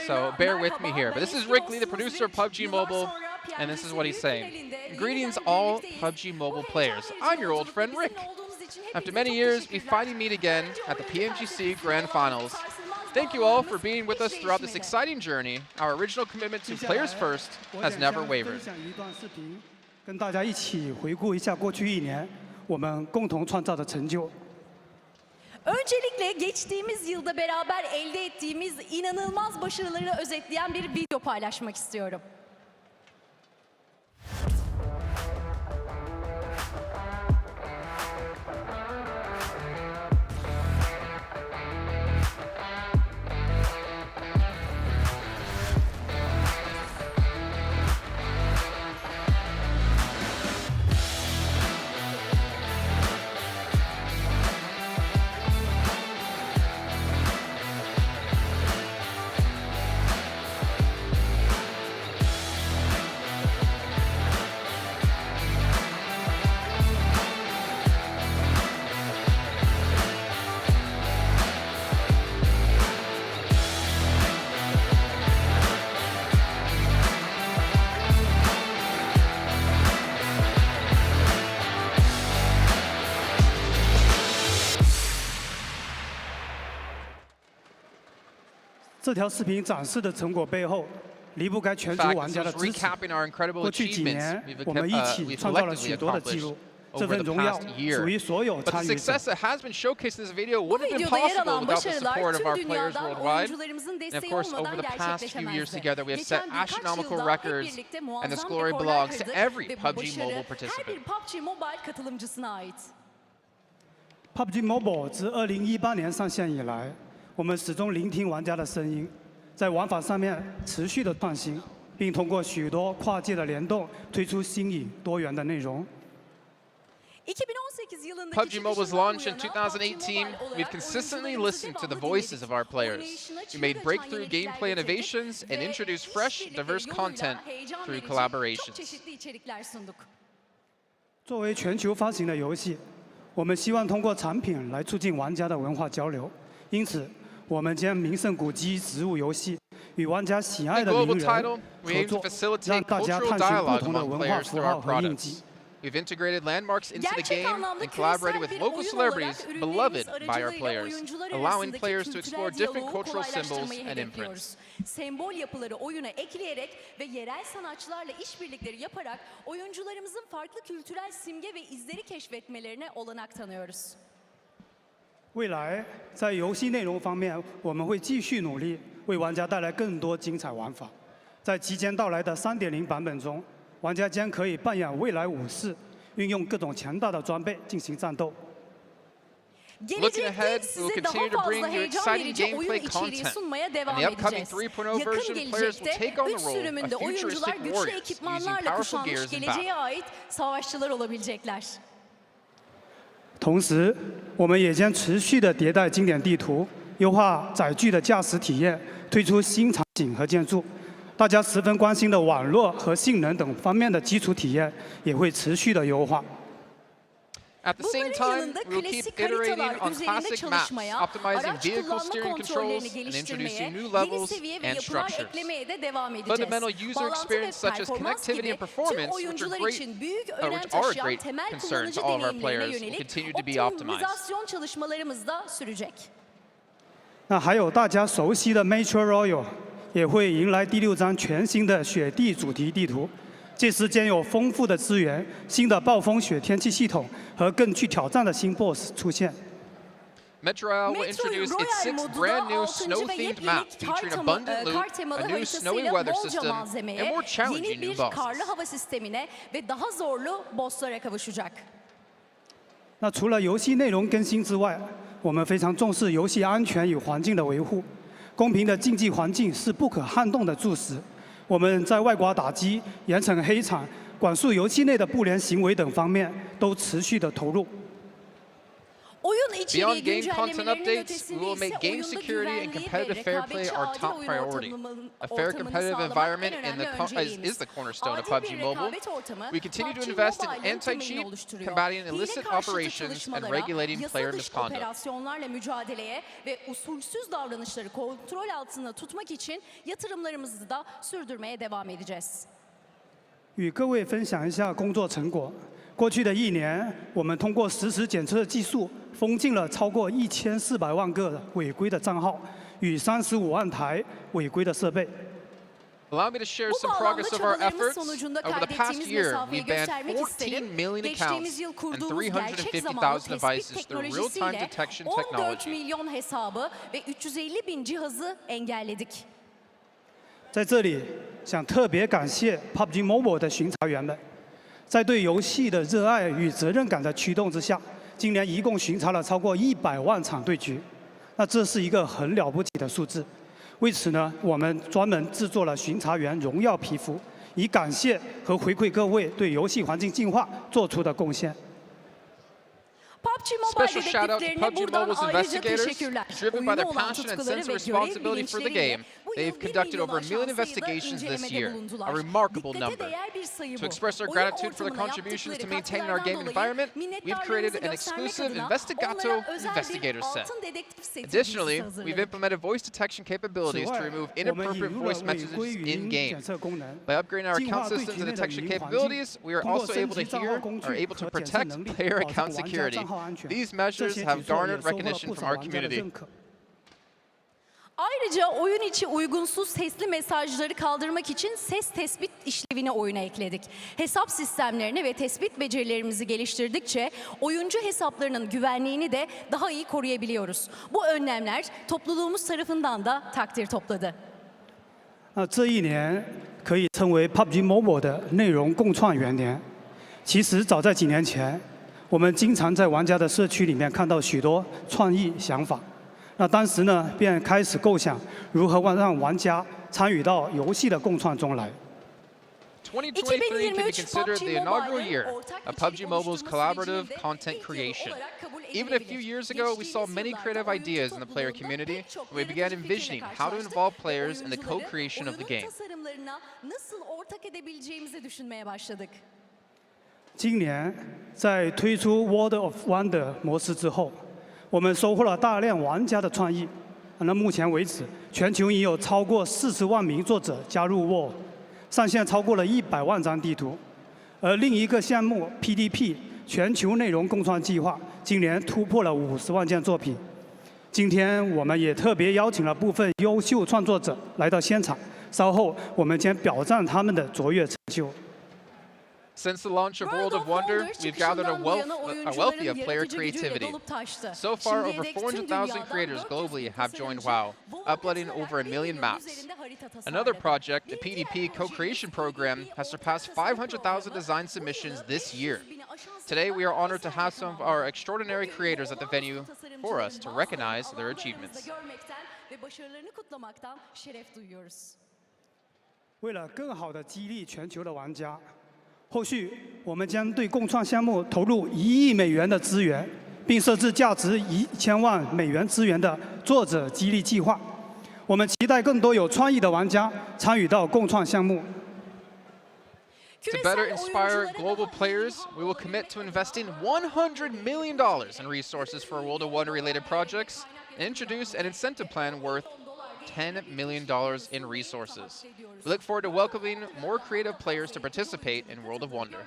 so bear with me here. But this is Rick Lee, the producer of PUBG Mobile, and this is what he's saying. Greetings all PUBG Mobile players. I'm your old friend Rick. After many years, we finally meet again at the PMGC Grand Finals. Thank you all for being with us throughout this exciting journey. Our original commitment to players first has never wavered. 跟大家一起回顾一下过去1年我们共同创造的成就。 Öncelikle geçtiğimiz yılda beraber elde ettiğimiz inanılmaz başarıları özetleyen bir video paylaşmak istiyorum. 这条视频展示的成果背后，离不开全球 In 玩 fact, 家 this 的 was 支持。 recapping our incredible 过去几 achievements 年， we've 我们一起 we've 创造了 collectively 许多的记 accomplished 录，这 over 份 the 荣耀 past year. 属于所有 But the 参与者。 success that has been showcased in this video Bu wouldn't have been videoda yer possible alan without the başarılar support of tüm our players dünyadan worldwide. oyuncularımızın And of desteği course, over olmadan the past few years gerçekleşemezdi. together, we have set Geçen birkaç astronomical yılda hep records, birlikte and this muazzam glory rekorlar belongs to kırdık every ve bu PUBG başarı Mobile her participant. bir PUBG Mobile katılımcısına ait. PUBG Mobile 自2018年上线以来，我们始终聆听玩家的声音，在玩法上面持续的创新，并通过许多跨界的联动，推出新颖多元的内容。 2018 yılındaki PUBG Mobile's launch in çıkışından bu yana 2018, PUBG Mobile we've olarak consistently oyuncularımızı listened to the devamlı voices of our dinledik. players. Oynayışına We çığır made açan breakthrough yenilikler gameplay getirdik innovations and ve introduced işbirlikleri fresh, diverse yoluyla content heyecan through verici, collaborations. çok çeşitli içerikler sunduk. 作为全球发行的游戏，我们希望通过产品来促进玩家的文化交流。因此，我们将名胜古迹植入游戏，与玩家喜爱 In 的 global 名人 title, we 合 aim to 作，让 facilitate 大家 cultural 探寻不 dialogue 同的 among 文化 players 符 through 号 our 和印 products. 记。 We've integrated landmarks into the Gerçek game anlamda and collaborated küresel with bir local oyun celebrities olarak beloved ürünlerimiz by our aracılığıyla players, oyuncular allowing arasındaki players to explore kültürel different diyaloğu cultural symbols kolaylaştırmayı and imprints. hedefliyoruz. Sembol yapıları oyuna ekleyerek ve yerel sanatçılarla işbirlikleri yaparak oyuncularımızın farklı kültürel simge ve izleri keşfetmelerine olanak tanıyoruz. 未来在游戏内容方面，我们会继续努力，为玩家带来更多精彩玩法。在即将到来的3.0版本中，玩家将可以扮演未来武士，运用各种强大的装备进行战斗。 Looking ahead, we will Size daha continue to fazla bring you heyecan exciting verici oyun gameplay içeriği content. sunmaya In devam the upcoming edeceğiz. 3.0 Yakın version, players will gelecekte take on 3 the role sürümünde of oyuncular futuristic güçlü warriors using ekipmanlarla powerful kuşanmış gears in geleceğe battle. ait savaşçılar olabilecekler. 同时，我们也将持续的迭代经典地图，优化载具的驾驶体验，推出新场景和建筑。大家十分关心的网络和性能等方面的基础体验也会持续的优化。 At the same time, we will keep iterating on classic maps, optimizing vehicle steering controls, and introducing new levels and structures. Fundamental user experience such as connectivity and performance, which are a great concern to all of our players, will continue to be optimized. Çalışmalarımız da sürecek. 那还有大家熟悉的 Metro Royal 也会迎来第6章全新的雪地主题地图。 届时将有丰富的资源、新的暴风雪天气系统和更具挑战的新 BOSS 出现。 Metro Royale will introduce its 6th brand new snow-themed map, featuring abundant loot, a new snowy weather system, and more challenging new bosses. Karlı hava sistemine ve daha zorlu bosslara kavuşacak. 那除了游戏内容更新之外，我们非常重视游戏安全与环境的维护。公平的竞技环境是不可撼动的柱石。 我们在外挂打击、严惩黑场、管束游戏内的不良行为等方面都持续的投入。 Beyond game content updates, we will make game security and competitive fair play our top priority. A fair competitive environment is the cornerstone of PUBG Mobile. We continue to invest in anti-cheat, combating illicit operations, and regulating player misconduct. Operasyonlarla mücadeleye ve usulsüz davranışları kontrol altında tutmak için yatırımlarımızı da sürdürmeye devam edeceğiz. 与各位分享一下工作成果。过去的1年，我们通过实时检测技术，封禁了超过1400万个违规的账号，与35万台违规的设备。 Allow me to share some progress of our efforts. Over the past year, we've banned 14 million accounts and 350,000 devices through real-time detection 14 technology. milyon hesabı ve 350 bin cihazı engelledik. 在这里，想特别感谢 PUBG Mobile 的巡查员们，在对游戏的热爱与责任感的驱动之下，今年一共巡查了超过100万场对局。那这是一个很了不起的数字。 为此呢，我们专门制作了巡查员荣耀皮肤，以感谢和回馈各位对游戏环境净化做出的贡献。 Special shout out to PUBG Mobile's investigators. Driven by their passion and sense of responsibility for the game, they've conducted over 1 million investigations this year, a remarkable number. To express our gratitude for the contributions to maintaining our gaming environment, we've created an exclusive Investigato investigator set. Additionally, we've implemented voice detection capabilities to remove inappropriate voice messages in-game. By upgrading our account systems and detection capabilities, we are also able to protect player account security. These measures have garnered recognition from our community. Ayrıca oyun içi uygunsuz sesli mesajları kaldırmak için ses tespit işlevini oyuna ekledik. Hesap sistemlerini ve tespit becerilerimizi geliştirdikçe oyuncu hesaplarının güvenliğini de daha iyi koruyabiliyoruz. Bu önlemler topluluğumuz tarafından da takdir topladı. 这一年可以称为 PUBG Mobile 的内容共创元年。其实早在几年前，我们经常在玩家的社区里面看到许多创意想法。那当时呢，便开始构想如何让玩家参与到游戏的共创中来。 2023 can be considered the inaugural year of PUBG Mobile's collaborative content creation. Even a few years ago, we saw many creative ideas in the player community, and we began envisioning how to involve players in the co-creation of the game. nasıl ortak edebileceğimizi düşünmeye başladık. 今年在推出 World of Wonder 模式之后，我们收获了大量玩家的创意。那目前为止，全球已有超过40万名作者加入 World， 上线超过了100万张地图。而另一个项目 PDP 全球内容共创计划，今年突破了50万件作品。今天我们也特别邀请了部分优秀创作者来到现场，稍后我们将表彰他们的卓越成就。 Since the launch of World of Wonder, we've gathered a wealthy of player creativity. So far, over 400,000 creators globally have joined WoW, uploading over 1 million maps. Another project, the PDP co-creation program, has surpassed 500,000 design submissions this year. Today, we are honored to have some of our extraordinary creators at the venue for us to recognize their achievements. 为了更好地激励全球的玩家，后续我们将对共创项目投入1亿美元的资源，并设置价值1000万美元资源的作者激励计划。我们期待更多有创意的玩家参与到共创项目。 To better inspire global players, we will commit to investing $100 million in resources for World of Wonder-related projects and introduce an incentive plan worth $10 million in resources. We look forward to welcoming more creative players to participate in World of Wonder.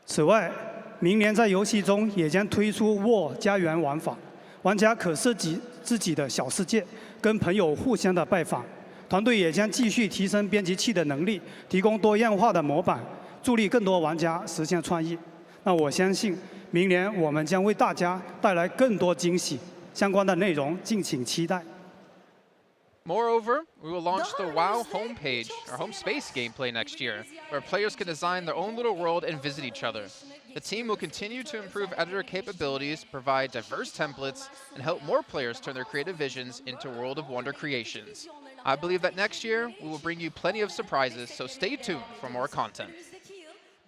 此外，明年在游戏中也将推出 War 家园玩法，玩家可设计自己的小世界，跟朋友互相的拜访。团队也将继续提升编辑器的能力，提供多样化的模板，助力更多玩家实现创意。那我相信，明年我们将为大家带来更多惊喜。 相关的内容敬请期待。 Moreover, we will launch the WoW homepage, or home space gameplay next year, where players can design their own little world and visit each other. The team will continue to improve editor capabilities, provide diverse templates, and help more players turn their creative visions into World of Wonder creations. I believe that next year, we will bring you plenty of surprises, so stay tuned for more content.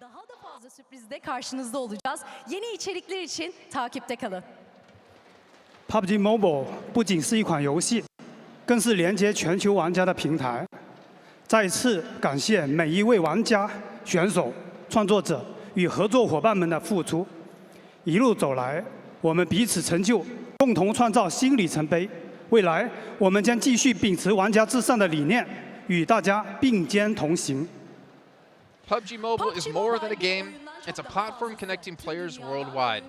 Daha da fazla sürprizde karşınızda olacağız. Yeni içerikler için takipte kalın. PUBG Mobile 不仅是一款游戏，更是连接全球玩家的平台。再次感谢每一位玩家、选手、创作者与合作伙伴们的付出。一路走来，我们彼此成就，共同创造新里程碑。未来，我们将继续秉持玩家至上的理念，与大家并肩同行。 PUBG Mobile is more than a game. It's a platform connecting players worldwide.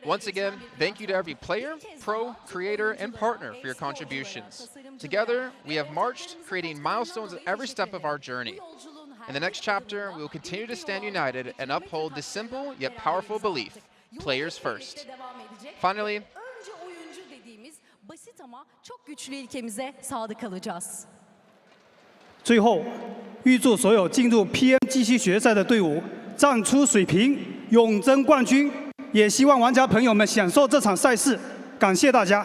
Once again, thank you to every player, pro, creator, and partner for your contributions. Together, we have marched, creating milestones at every step of our journey. In the next chapter, we will continue to stand united and uphold this simple yet powerful belief: players first. Finally, Önce oyuncu dediğimiz basit ama çok güçlü ilkemize sadık kalacağız. 最后，预祝所有进入 PMGC 决赛的队伍战出水平，永争冠军。也希望玩家朋友们享受这场赛事。感谢大家。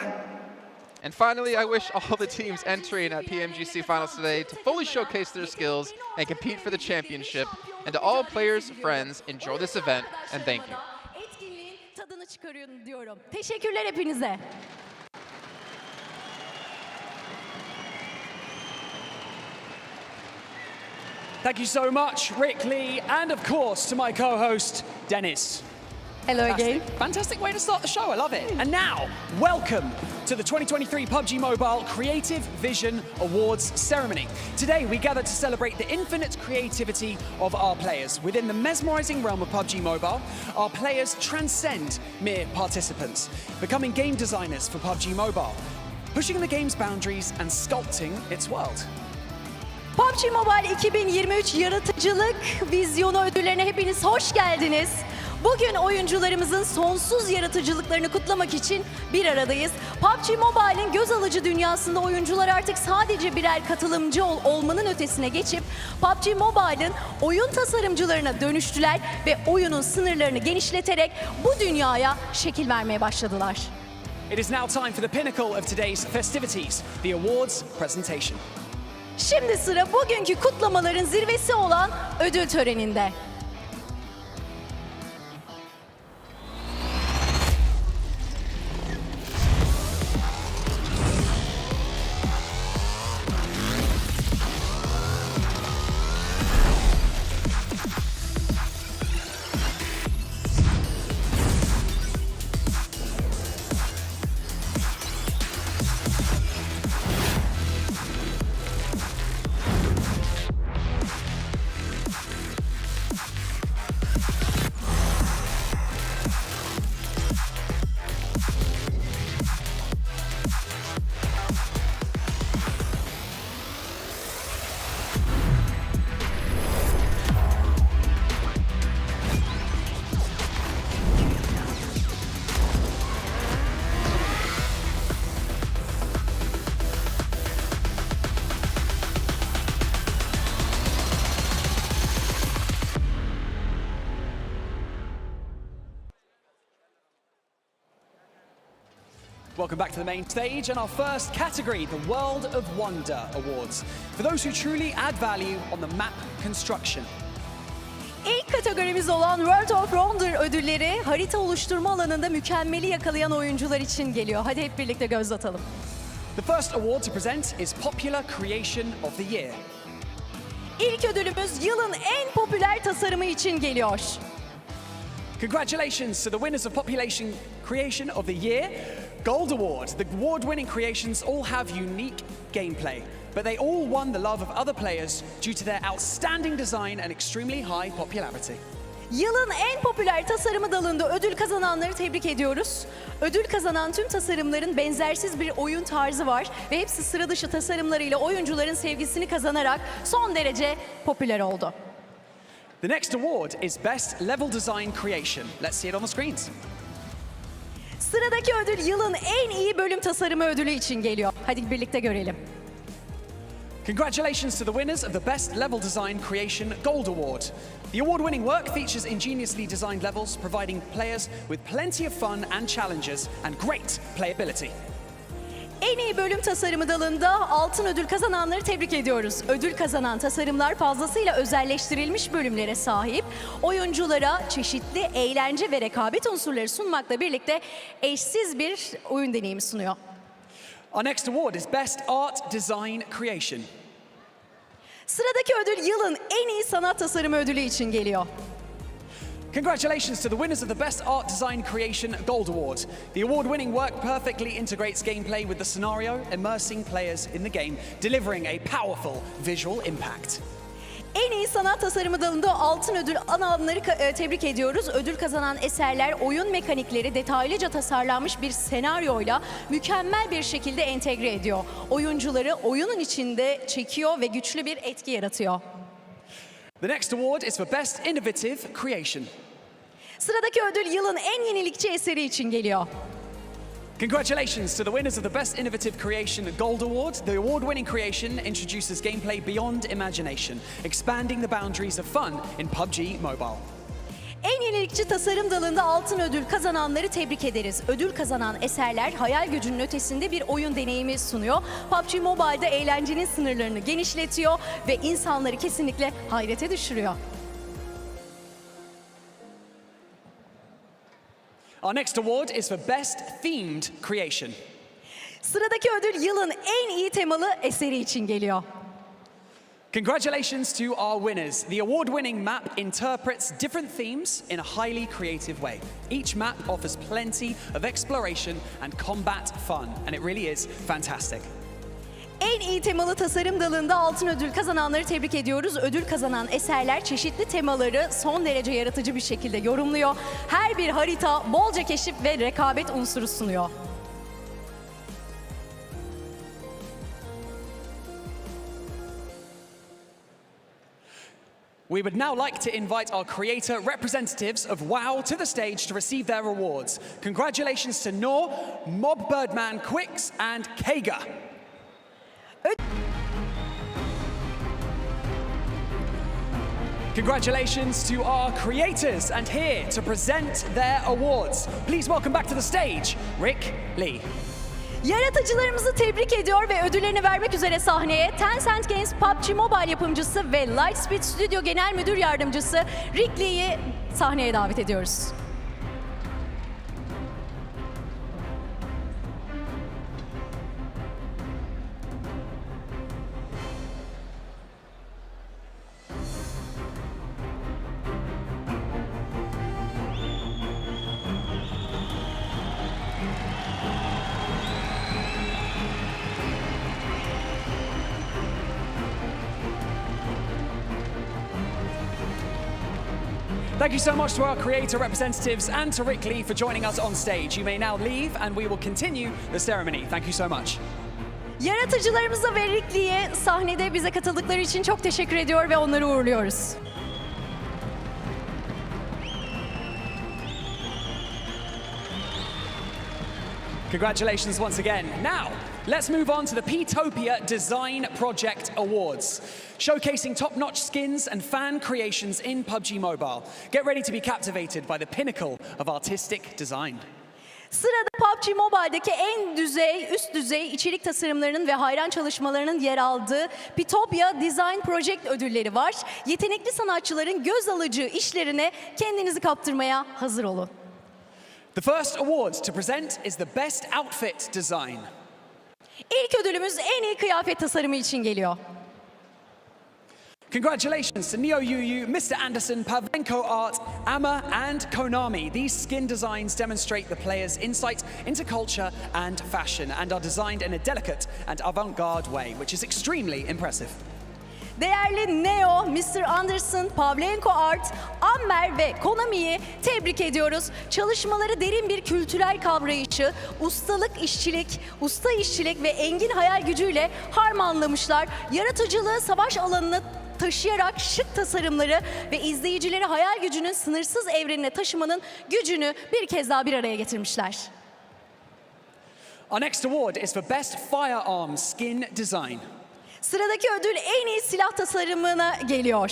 And finally, I wish all the teams entering at PMGC Finals today to fully showcase their skills and compete for the championship. And to all players, friends, enjoy this event and thank you. Etkinliğin tadını çıkarıyorum diyorum. Teşekkürler hepinize. Thank you so much, Rick Lee, and of course to my co-host, Dennis. Hello again. Fantastic way to start the show. I love it. And now, welcome to the 2023 PUBG Mobile Creative Vision Awards ceremony. Today, we gather to celebrate the infinite creativity of our players. Within the mesmerizing realm of PUBG Mobile, our players transcend mere participants, becoming game designers for PUBG Mobile, pushing the game's boundaries and sculpting its world. PUBG Mobile 2023 Yaratıcılık Vizyonu ödüllerine hepiniz hoş geldiniz. Bugün oyuncularımızın sonsuz yaratıcılıklarını kutlamak için bir aradayız. PUBG Mobile'in göz alıcı dünyasında oyuncular artık sadece birer katılımcı olmanın ötesine geçip PUBG Mobile'ın oyun tasarımcılarına dönüştüler ve oyunun sınırlarını genişleterek bu dünyaya şekil vermeye başladılar. It is now time for the pinnacle of today's festivities, the awards presentation. Şimdi sıra bugünkü kutlamaların zirvesi olan ödül töreninde. Welcome back to the main stage and our first category, the World of Wonder Awards, for those who truly add value on the map construction. İlk kategorimiz olan World of Wonder ödülleri harita oluşturma alanında mükemmeli yakalayan oyuncular için geliyor. Hadi hep birlikte göz atalım. The first award to present is Popular Creation of the Year. İlk ödülümüz yılın en popüler tasarımı için geliyor. Congratulations to the winners of Population Creation of the Year. Gold Award. The award-winning creations all have unique gameplay, but they all won the love of other players due to their outstanding design and extremely high popularity. Yılın en popüler tasarımı dalında ödül kazananları tebrik ediyoruz. Ödül kazanan tüm tasarımların benzersiz bir oyun tarzı var ve hepsi sıra dışı tasarımlarıyla oyuncuların sevgisini kazanarak son derece popüler oldu. The next award is Best Level Design Creation. Let's see it on the screens. Sıradaki ödül yılın en iyi bölüm tasarımı ödülü için geliyor. Hadi birlikte görelim. Congratulations to the winners of the Best Level Design Creation Gold Award. The award-winning work features ingeniously designed levels, providing players with plenty of fun and challenges and great playability. En iyi bölüm tasarımı dalında altın ödül kazananları tebrik ediyoruz. Ödül kazanan tasarımlar fazlasıyla özelleştirilmiş bölümlere sahip, oyunculara çeşitli eğlence ve rekabet unsurları sunmakla birlikte eşsiz bir oyun deneyimi sunuyor. Our next award is Best Art Design Creation. Sıradaki ödül yılın en iyi sanat tasarımı ödülü için geliyor. Congratulations to the winners of the Best Art Design Creation Gold Award. The award-winning work perfectly integrates gameplay with the scenario, immersing players in the game, delivering a powerful visual impact. En iyi sanat tasarımı dalında altın ödül alanları tebrik ediyoruz. Ödül kazanan eserler oyun mekanikleri detaylıca tasarlanmış bir senaryoyla mükemmel bir şekilde entegre ediyor. Oyuncuları oyunun içinde çekiyor ve güçlü bir etki yaratıyor. The next award is for Best Innovative Creation. Sıradaki ödül yılın en yenilikçi eseri için geliyor. Congratulations to the winners of the Best Innovative Creation Gold Award. The award-winning creation introduces gameplay beyond imagination, expanding the boundaries of fun in PUBG Mobile. En yenilikçi tasarım dalında altın ödül kazananları tebrik ederiz. Ödül kazanan eserler hayal gücünün ötesinde bir oyun deneyimi sunuyor. PUBG Mobile'da eğlencenin sınırlarını genişletiyor ve insanları kesinlikle hayrete düşürüyor. Our next award is for Best Themed Creation. Sıradaki ödül yılın en iyi temalı eseri için geliyor. Congratulations to our winners. The award-winning map interprets different themes in a highly creative way. Each map offers plenty of exploration and combat fun, and it really is fantastic. En iyi temalı tasarım dalında altın ödül kazananları tebrik ediyoruz. Ödül kazanan eserler çeşitli temaları son derece yaratıcı bir şekilde yorumluyor. Her bir harita bolca keşif ve rekabet unsuru sunuyor. We would now like to invite our creator representatives of WoW to the stage to receive their awards. Congratulations to Nor, Mob Birdman Quicks, and Kaga. Congratulations to our creators, and here to present their awards. Please welcome back to the stage, Rick Lee. Yaratıcılarımızı tebrik ediyor ve ödüllerini vermek üzere sahneye Tencent Games PUBG Mobile yapımcısı ve Lightspeed Studio Genel Müdür Yardımcısı Rick Lee'yi sahneye davet ediyoruz. Thank you so much to our creator representatives and to Rick Lee for joining us on stage. You may now leave and we will continue the ceremony. Thank you so much. Yaratıcılarımıza ve Rick Lee'ye sahnede bize katıldıkları için çok teşekkür ediyor ve onları uğurluyoruz. Congratulations once again. Now, let's move on to the P-topia Design Project Awards, showcasing top-notch skins and fan creations in PUBG Mobile. Get ready to be captivated by the pinnacle of artistic design. Sırada PUBG Mobile'daki üst düzey içerik tasarımlarının ve hayran çalışmalarının yer aldığı P-topia Design Project ödülleri var. Yetenekli sanatçıların göz alıcı işlerine kendinizi kaptırmaya hazır olun. The first award to present is the Best Outfit Design. İlk ödülümüz en iyi kıyafet tasarımı için geliyor. Congratulations to Neo Yuyu, Mr. Anderson, Pavlenko Art, Amma, and Konami. These skin designs demonstrate the player's insight into culture and fashion and are designed in a delicate and avant-garde way, which is extremely impressive. Değerli Neo, Mr. Anderson, Pavlenko Art, Ammer ve Konami'yi tebrik ediyoruz. Çalışmaları derin bir kültürel kavrayışı, usta işçilik ve engin hayal gücüyle harmanlamışlar. Yaratıcılığı savaş alanına taşıyarak şık tasarımları ve izleyicileri hayal gücünün sınırsız evrenine taşımanın gücünü bir kez daha bir araya getirmişler. Our next award is for Best Firearm Skin Design. Sıradaki ödül en iyi silah tasarımına geliyor.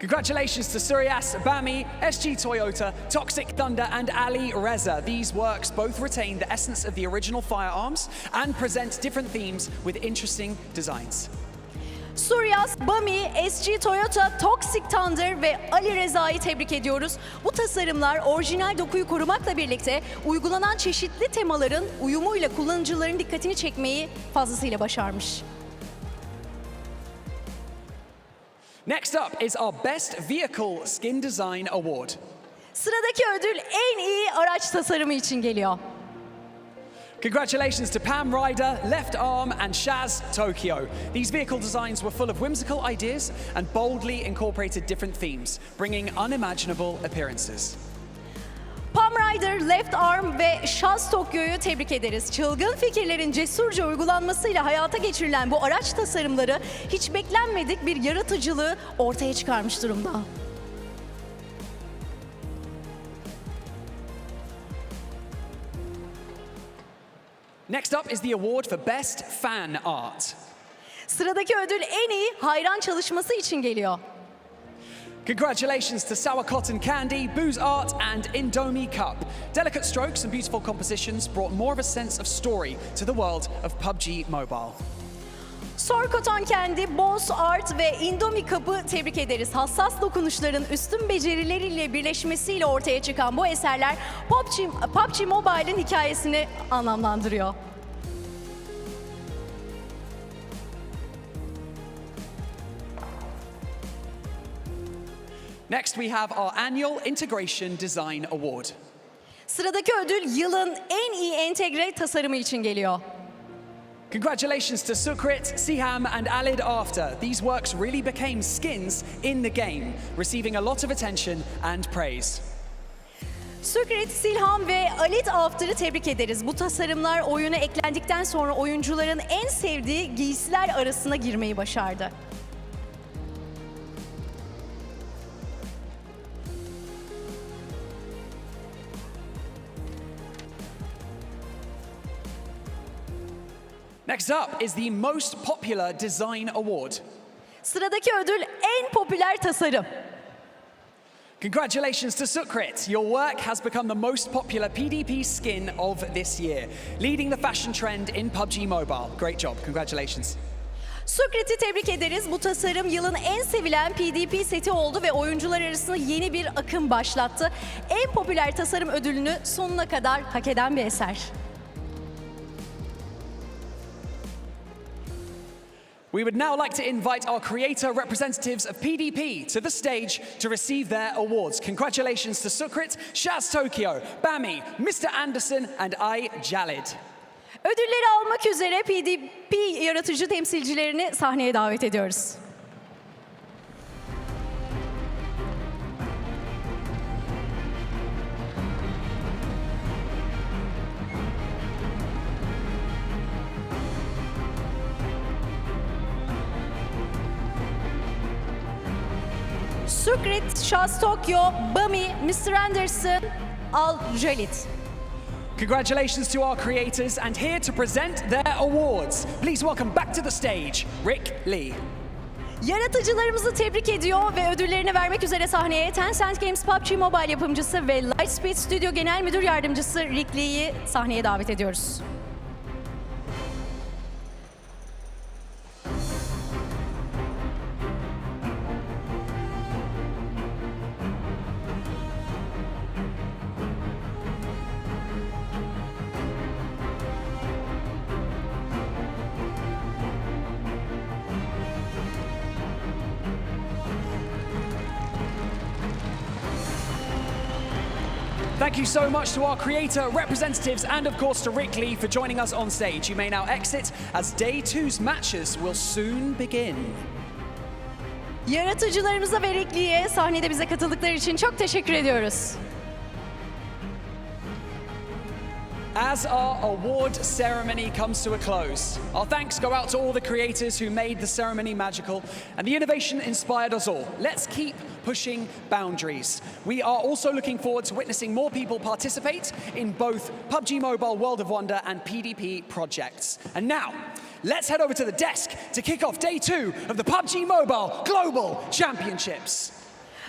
Congratulations to Surias, Bami, SG Toyota, Toxic Thunder, and Ali Reza. These works both retain the essence of the original firearms and present different themes with interesting designs. Surias, Bami, SG Toyota, Toxic Thunder ve Ali Reza'yı tebrik ediyoruz. Bu tasarımlar orijinal dokuyu korumakla birlikte uygulanan çeşitli temaların uyumuyla kullanıcıların dikkatini çekmeyi fazlasıyla başarmış. Next up is our Best Vehicle Skin Design Award. Sıradaki ödül en iyi araç tasarımı için geliyor. Congratulations to Pam Ryder, Left Arm, and Shaz Tokyo. These vehicle designs were full of whimsical ideas and boldly incorporated different themes, bringing unimaginable appearances. Pam Ryder, Left Arm ve Shaz Tokyo'yu tebrik ederiz. Çılgın fikirlerin cesurca uygulanmasıyla hayata geçirilen bu araç tasarımları hiç beklenmedik bir yaratıcılığı ortaya çıkarmış durumda. Next up is the award for Best Fan Art. Sıradaki ödül en iyi hayran çalışması için geliyor. Congratulations to Sour Cotton Candy, Booze Art, and Indomie Cup. Delicate strokes and beautiful compositions brought more of a sense of story to the world of PUBG Mobile. Sour Cotton Candy, Booze Art ve Indomie Cup'ı tebrik ederiz. Hassas dokunuşların üstün becerileriyle birleşmesiyle ortaya çıkan bu eserler PUBG Mobile'in hikayesini anlamlandırıyor. Next, we have our annual Integration Design Award. Sıradaki ödül yılın en iyi entegre tasarımı için geliyor. Congratulations to Sukrit, Siham, and Alid After. These works really became skins in the game, receiving a lot of attention and praise. Sukrit, Silham ve Alid After'ı tebrik ederiz. Bu tasarımlar oyuna eklendikten sonra oyuncuların en sevdiği giysiler arasına girmeyi başardı. Next up is the Most Popular Design Award. Sıradaki ödül en popüler tasarım. Congratulations to Sukrit. Your work has become the most popular PDP skin of this year, leading the fashion trend in PUBG Mobile. Great job. Congratulations. Sukrit'i tebrik ederiz. Bu tasarım yılın en sevilen PDP seti oldu ve oyuncular arasında yeni bir akım başlattı. En popüler tasarım ödülünü sonuna kadar hak eden bir eser. We would now like to invite our creator representatives of PDP to the stage to receive their awards. Congratulations to Sukrit, Shaz Tokyo, Bami, Mr. Anderson, and I, Jalid. Ödülleri almak üzere PDP yaratıcı temsilcilerini sahneye davet ediyoruz. Sukrit, Shaz Tokyo, Bami, Mr. Anderson, Al Jalid. Congratulations to our creators, and here to present their awards. Please welcome back to the stage, Rick Lee. Yaratıcılarımızı tebrik ediyor ve ödüllerini vermek üzere sahneye Tencent Games PUBG Mobile yapımcısı ve Lightspeed Studio Genel Müdür Yardımcısı Rick Lee'yi sahneye davet ediyoruz. Thank you so much to our creator representatives and of course to Rick Lee for joining us on stage. You may now exit as Day 2's matches will soon begin. Yaratıcılarımıza ve Rick Lee'ye sahnede bize katıldıkları için çok teşekkür ediyoruz. As our award ceremony comes to a close, our thanks go out to all the creators who made the ceremony magical, and the innovation inspired us all. Let's keep pushing boundaries. We are also looking forward to witnessing more people participate in both PUBG Mobile World of Wonder and PDP projects. And now, let's head over to the desk to kick off Day 2 of the PUBG Mobile Global Championships.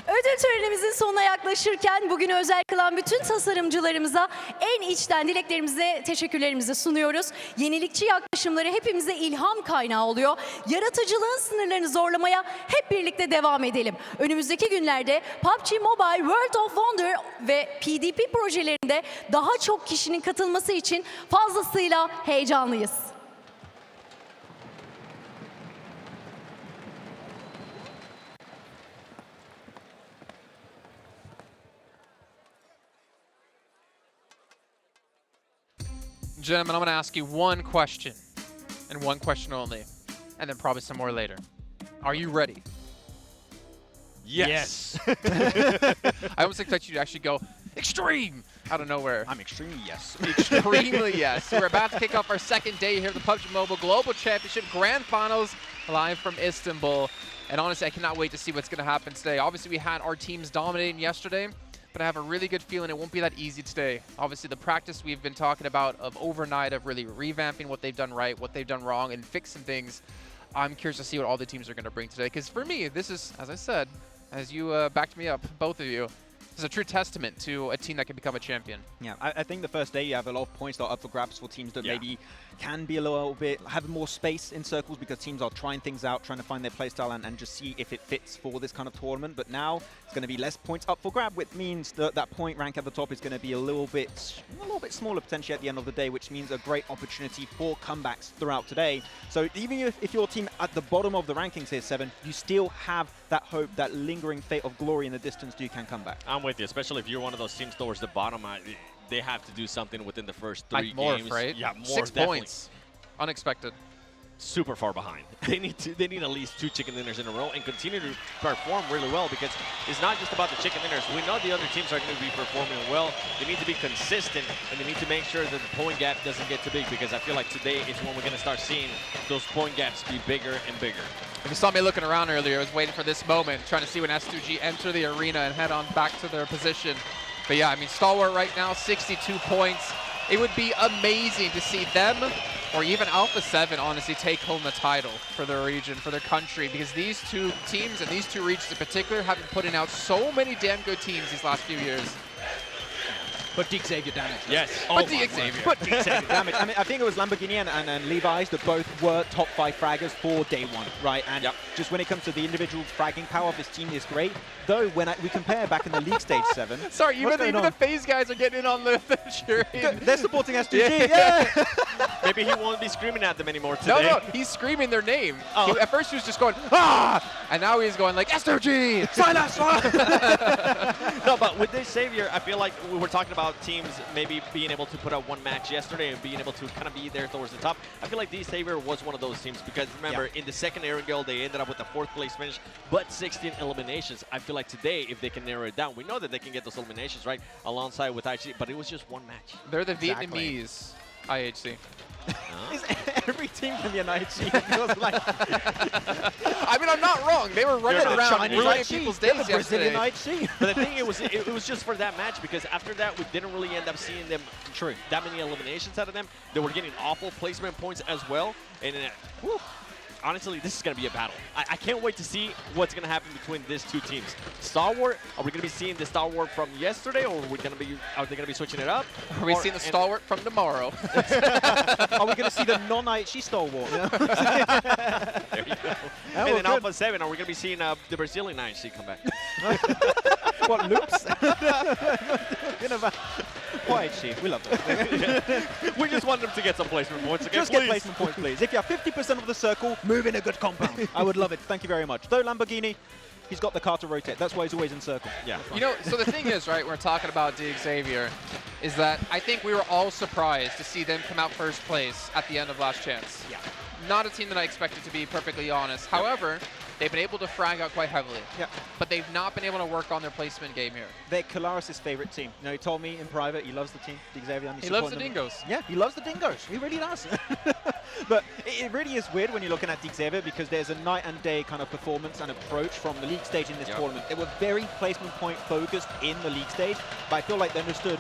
Ödül törenimizin sonuna yaklaşırken bugünü özel kılan bütün tasarımcılarımıza en içten dileklerimize, teşekkürlerimizi sunuyoruz. Yenilikçi yaklaşımları hepimize ilham kaynağı oluyor. Yaratıcılığın sınırlarını zorlamaya hep birlikte devam edelim. Önümüzdeki günlerde PUBG Mobile World of Wonder ve PDP projelerinde daha çok kişinin katılması için fazlasıyla heyecanlıyız. Gentlemen, I'm going to ask you one question, and one question only, and then probably some more later. Are you ready? Yes. I almost expect you to actually go extreme out of nowhere. I'm extremely yes. Extremely yes. We're about to kick off our second day here at the PUBG Mobile Global Championship Grand Finals live from Istanbul. And honestly, I cannot wait to see what's going to happen today. Obviously, we had our teams dominating yesterday, but I have a really good feeling it won't be that easy today. Obviously, the practice we've been talking about of overnight, of really revamping what they've done right, what they've done wrong, and fixing things. I'm curious to see what all the teams are going to bring today. Because for me, this is, as I said, as you backed me up, both of you, It's a true testament to a team that can become a champion. Yeah, I think the first day you have a lot of points that are up for grabs for teams that maybe can be a little bit, have more space in circles because teams are trying things out, trying to find their playstyle and just see if it fits for this kind of tournament. But now it's going to be less points up for grab, which means that that point rank at the top is going to be a little bit smaller potentially at the end of the day, which means a great opportunity for comebacks throughout today. So even if your team at the bottom of the rankings here, 7, you still have that hope, that lingering fate of glory in the distance you can come back. I'm with you, especially if you're one of those teams towards the bottom. They have to do something within the first 3 games. Right? Yeah, more 6 definitely. points. Unexpected. Super far behind. They need at least 2 chicken dinners in a row and continue to perform really well, because it's not just about the chicken dinners. We know the other teams are going to be performing well. They need to be consistent, and they need to make sure that the point gap doesn't get too big, because I feel like today is when we're going to start seeing those point gaps be bigger and bigger. If you saw me looking around earlier, I was waiting for this moment, trying to see when S2G enter the arena and head on back to their position. But yeah, I mean, Stalwart right now, 62 points. It would be amazing to see them, or even Alpha 7, honestly, take home the title for their region, for their country, because these 2 teams and these 2 regions in particular have been putting out so many damn good teams these last few years. But Xavier damage. Yes. But Xavier. But Xavier damage. I mean, I think it was Lamborghini and Levi's that both were top 5 fraggers for day 1, right? And just when it comes to the individual fragging power of this team is great. Though when we compare back in the league stage 7. Sorry, even the FaZe guys are getting in on the cheering. They're supporting S2G. Yeah. Maybe he won't be screaming at them anymore today. No, he's screaming their name. At first he was just going, ah! And now he's going like, S2G! Silence! No, but with this Xavier, I feel like we were talking about teams maybe being able to put out 1 match yesterday and being able to kind of be there towards the top. I feel like this Xavier was one of those teams, because remember, in the second Erangel, they ended up with a 4th place finish, but 16 eliminations. I feel like today, if they can narrow it down, we know that they can get those eliminations, right, alongside with IHC, but it was just 1 match. They're the Vietnamese IHC. Is every team can be an IHC? It feels like. I mean, I'm not wrong. They were running around ruining people's days yesterday. Brazilian IHC. But the thing, it was just for that match, because after that, we didn't really end up seeing them that many eliminations out of them. They were getting awful placement points as well. And honestly, this is going to be a battle. I can't wait to see what's going to happen between these 2 teams. Stalwart, are we going to be seeing the Stalwart from yesterday, or are they going to be switching it up? Are we seeing the Stalwart from tomorrow? Are we going to see the non-IHC Stalwart? There you go. And then Alpha 7, are we going to be seeing the Brazilian IHC come back? What, loops? IHC, we love them. We just want them to get some placement points again, Just get placement points, please. If you have 50% of the circle, move in a good compound. I would love it. Thank you very much. Though Lamborghini, he's got the car to rotate. That's why he's always in circle. Yeah. You know, so the thing is, right, we're talking about Xavier, is that I think we were all surprised to see them come out 1st place at the end of last chance. Yeah. Not a team that I expected, to be perfectly honest. However, they've been able to frag out quite heavily. Yeah. But they've not been able to work on their placement game here. They're Kalaris' favorite team. You know, he told me in private he loves the team, Xavier. He loves the Dingoes. Yeah, he loves the Dingoes. He really does. But it really is weird when you're looking at Xavier, because there's a night and day kind of performance and approach from the league stage in this tournament. They were very placement point focused in the league stage, but I feel like they understood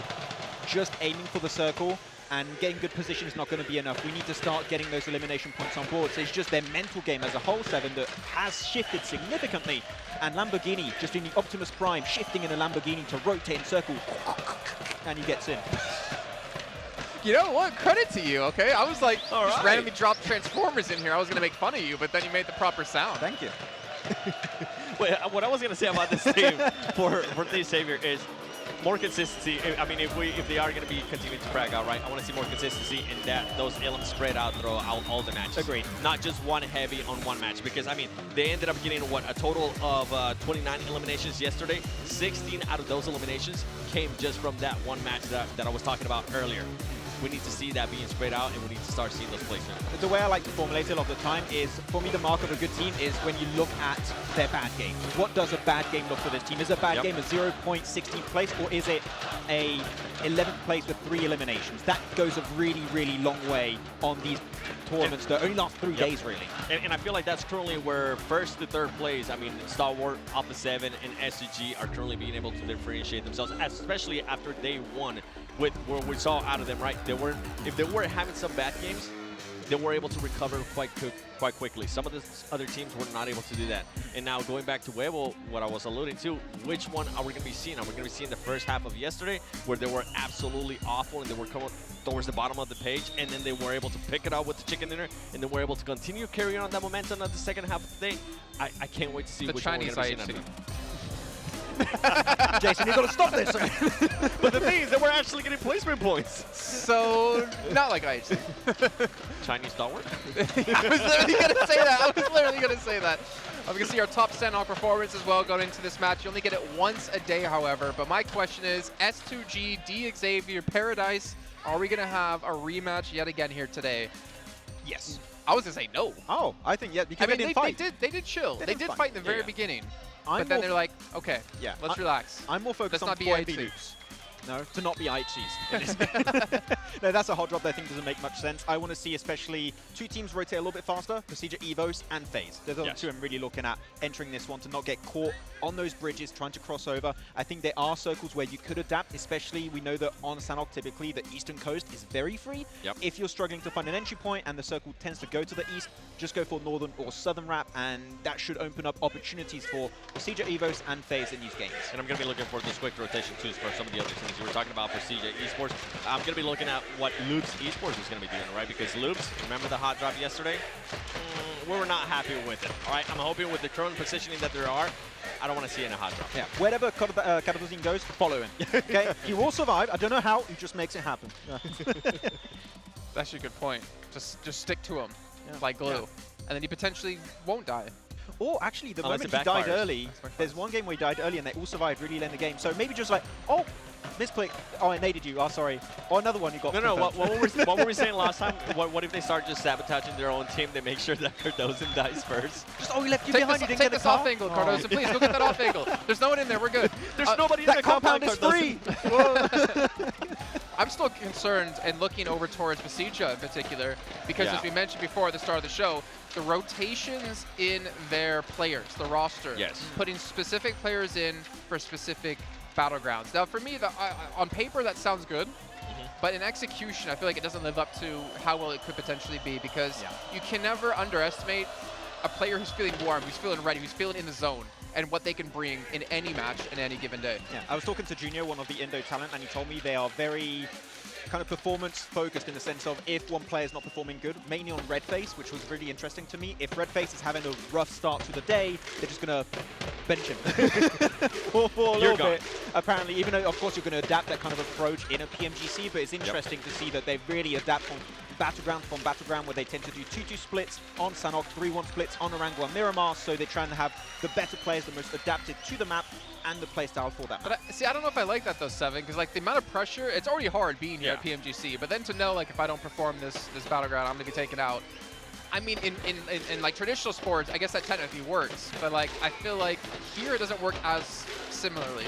just aiming for the circle and getting good position is not going to be enough. We need to start getting those elimination points on board. So it's just their mental game as a whole, 7, that has shifted significantly. And Lamborghini, just in the Optimus Prime, shifting in a Lamborghini to rotate in circle, and he gets in. You know what? Credit to you, okay? I was like, just randomly dropped Transformers in here. I was going to make fun of you, but then you made the proper sound. Thank you. Wait, what I was going to say about this team for this Xavier is more consistency. I mean, if they are going to be continuing to frag out, right, I want to see more consistency in that those elements spread out throughout all the matches. Agreed. Not just one heavy on one match, because I mean, they ended up getting what, a total of 29 eliminations yesterday. 16 out of those eliminations came just from that one match that I was talking about earlier. We need to see that being spread out, and we need to start seeing those placements. The way I like to formulate it a lot of the time is, for me, the mark of a good team is when you look at their bad game. What does a bad game look for this team? Is a bad game a 0.16th place, or is it a 11th place with 3 eliminations? That goes a really, really long way on these tournaments that only last 3 days, really. And I feel like that's currently where 1st to 3rd place, I mean, Stalwart, Alpha 7, and SCG are currently being able to differentiate themselves, especially after day 1 with what we saw out of them, right? If they were having some bad games, they were able to recover quite quickly. Some of the other teams were not able to do that. And now going back to Huevo, what I was alluding to, which one are we going to be seeing? Are we going to be seeing the first half of yesterday where they were absolutely awful and they were coming towards the bottom of the page, and then they were able to pick it up with the chicken dinner, and then were able to continue carrying on that momentum at the second half of the day? I can't wait to see which one we're going to be seeing. Jason, you've got to stop this. But the thing is that we're actually getting placement points. So, not like IHC. Chinese stalwart? I was literally going to say that. We can see our top Sanhok performance as well going into this match. You only get it once a day, however. But my question is, S2G, D Xavier, Paradise, are we going to have a rematch yet again here today? Yes. I was going to say no. Oh, I think, yeah, because they didn't fight. They did chill. They did fight in the very beginning. But then they're like, okay, let's relax. I'm more focused on not be point IHC. loops. No, to not be IHCs. No, that's a hot drop that I think doesn't make much sense. I want to see especially two teams rotate a little bit faster, Procedure Evos and FaZe. They're the two I'm really looking at entering this one to not get caught on those bridges trying to cross over. I think there are circles where you could adapt, especially we know that on Sanhok typically the eastern coast is very free. If you're struggling to find an entry point and the circle tends to go to the east, just go for northern or southern wrap, and that should open up opportunities for Procedure Evos and FaZe in these games. And I'm going to be looking for this quick rotation too for some of the other teams. You were talking about Procedure Esports. I'm going to be looking at what Loops Esports is going to be doing, right? Because Loops, remember the hot drop yesterday? We were not happy with it, all right? I'm hoping with the current positioning that there are, I don't want to see any hot drop. Yeah, wherever Karatozin goes, follow him. Okay, he will survive. I don't know how, he just makes it happen. That's actually a good point. Just stick to him like glue. And then he potentially won't die. Or actually, the moment he died early, there's one game where he died early and they all survived really late in the game. So maybe just like, oh, misclick. Oh, I naded you. Oh, sorry. Oh, another one you got. No. What were we saying last time? What if they start just sabotaging their own team? They make sure that Cardozen dies first. Just, oh, he left you behind. You didn't take get this off angle, Cardozen. Please, go get that off angle. There's no one in there. We're good. There's nobody in the compound. Is free. I'm still concerned and looking over towards Basija in particular, because as we mentioned before at the start of the show, the rotations in their players, the roster, putting specific players in for specific battlegrounds. Now, for me, on paper, that sounds good, but in execution, I feel like it doesn't live up to how well it could potentially be, because you can never underestimate a player who's feeling warm, who's feeling ready, who's feeling in the zone, and what they can bring in any match in any given day. Yeah, I was talking to Junior, one of the Indo talent, and he told me they are very kind of performance focused in the sense of if one player is not performing good, mainly on Redface, which was really interesting to me. If Redface is having a rough start to the day, they're just going to bench him for a little bit. Apparently, even though, of course, you're going to adapt that kind of approach in a PMGC, but it's interesting to see that they really adapt from Battleground, where they tend to do 2-2 splits on Sanhok, 3-1 splits on Orangua and Miramar, so they're trying to have the better players, the most adapted to the map and the playstyle for that map. But I don't know if I like that though, Seven, because like the amount of pressure, it's already hard being here at PMGC, but then to know like if I don't perform this Battleground, I'm going to be taken out. I mean, in like traditional sports, I guess that technically works, but like I feel like here it doesn't work as similarly.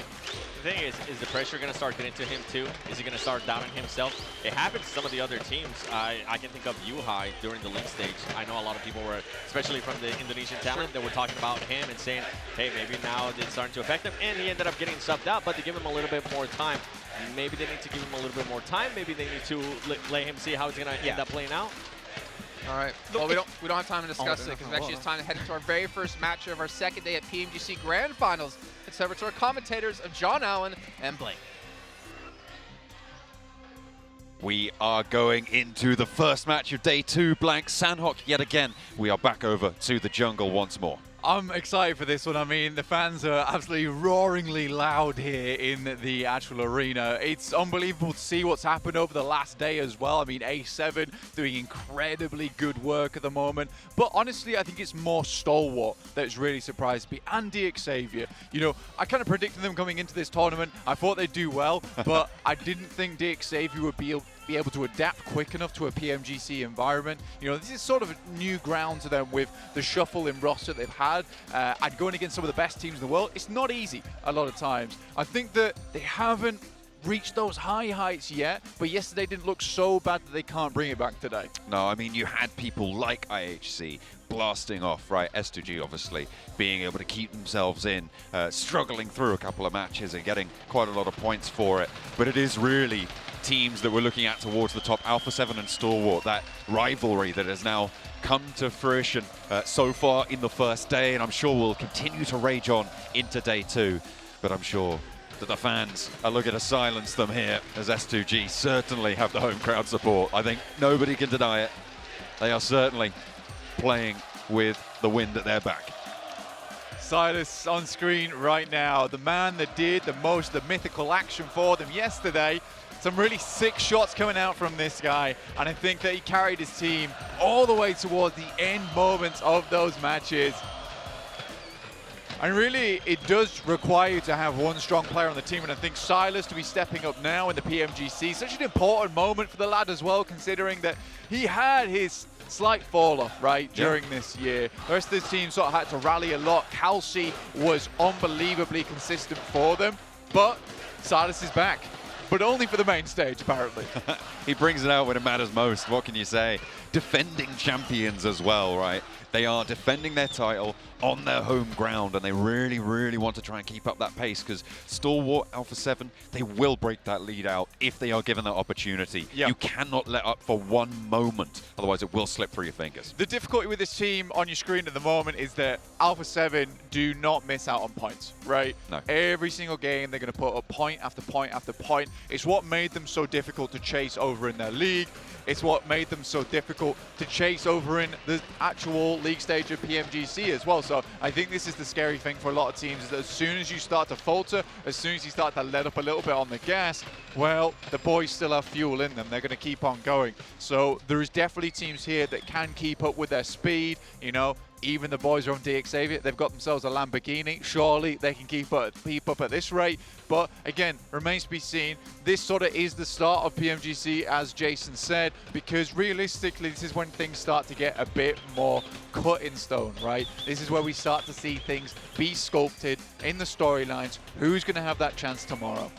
The thing is the pressure going to start getting to him too? Is he going to start doubting himself? It happens to some of the other teams. I can think of Yuhai during the league stage. I know a lot of people were, especially from the Indonesian talent, that were talking about him and saying, hey, maybe now it's starting to affect him. And he ended up getting subbed out, but to give him a little bit more time. Maybe they need to give him a little bit more time. Maybe they need to let him see how he's going to end up playing out. All right. Well, we don't have time to discuss it because actually it's time to head into our very first match of our second day at PMGC Grand Finals. It's over to our commentators of John Allen and Blake. We are going into the first match of day 2, blank Sanhok yet again. We are back over to the jungle once more. I'm excited for this one. I mean, the fans are absolutely roaringly loud here in the actual arena. It's unbelievable to see what's happened over the last day as well. I mean, A7 doing incredibly good work at the moment. But honestly, I think it's more Stalwart that's really surprised me. And Xavier. You know, I kind of predicted them coming into this tournament. I thought they'd do well, but I didn't think Xavier would be able to adapt quick enough to a PMGC environment. You know, this is sort of new ground to them with the shuffle in roster they've had. And going against some of the best teams in the world, it's not easy a lot of times. I think that they haven't reached those high heights yet, but yesterday didn't look so bad that they can't bring it back today. No, I mean, you had people like IHC blasting off, right? S2G obviously being able to keep themselves in, struggling through a couple of matches and getting quite a lot of points for it. But it is really teams that we're looking at towards the top, Alpha 7 and Stalwart, that rivalry that has now come to fruition so far in the first day, and I'm sure will continue to rage on into day 2. But I'm sure that the fans are looking to silence them here, as S2G certainly have the home crowd support. I think nobody can deny it. They are certainly playing with the wind at their back. Silas on screen right now, the man that did the most, the mythical action for them yesterday. Some really sick shots coming out from this guy, and I think that he carried his team all the way towards the end moments of those matches. And really, it does require you to have one strong player on the team, and I think Silas to be stepping up now in the PMGC, such an important moment for the lad as well, considering that he had his slight fall-off, right, during this year. The rest of the team sort of had to rally a lot. Halsey was unbelievably consistent for them, but Silas is back. But only for the main stage, apparently. He brings it out when it matters most. What can you say? Defending champions as well, right? They are defending their title on their home ground, and they really, really want to try and keep up that pace, because Stalwart, Alpha 7, they will break that lead out if they are given that opportunity. You cannot let up for one moment, otherwise it will slip through your fingers. The difficulty with this team on your screen at the moment is that Alpha 7 do not miss out on points, right? No. Every single game, they're going to put up point after point after point. It's what made them so difficult to chase over in their league. It's what made them so difficult to chase over in the actual league stage of PMGC as well. So I think this is the scary thing for a lot of teams, is that as soon as you start to falter, as soon as you start to let up a little bit on the gas, well, the boys still have fuel in them. They're going to keep on going. So there is definitely teams here that can keep up with their speed, you know. Even the boys are on DX Xavier, they've got themselves a Lamborghini. Surely they can keep up at this rate. But again, remains to be seen. This sort of is the start of PMGC, as Jason said, because realistically, this is when things start to get a bit more cut in stone, right? This is where we start to see things be sculpted in the storylines. Who's going to have that chance tomorrow?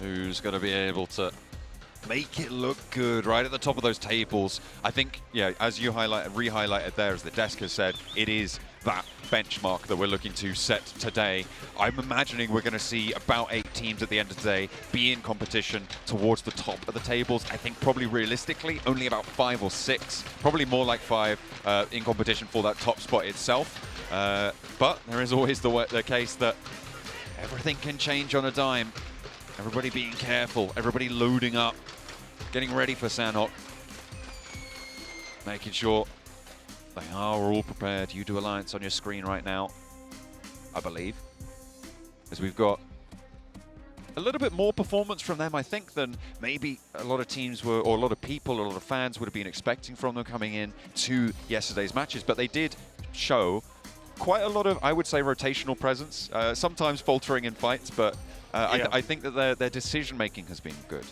Who's going to be able to make it look good right at the top of those tables? I think, yeah, as you re-highlighted there, as the desk has said, it is that benchmark that we're looking to set today. I'm imagining we're going to see about 8 teams at the end of the day be in competition towards the top of the tables. I think probably realistically only about 5 or 6, probably more like 5 in competition for that top spot itself. But there is always the case that everything can change on a dime. Everybody being careful, everybody loading up, getting ready for Sanhok, making sure they are all prepared. You do Alliance on your screen right now, I believe, as we've got a little bit more performance from them, I think, than maybe a lot of teams were, or a lot of people, a lot of fans would have been expecting from them coming in to yesterday's matches. But they did show quite a lot of, I would say, rotational presence, sometimes faltering in fights, but I think that their decision-making has been good.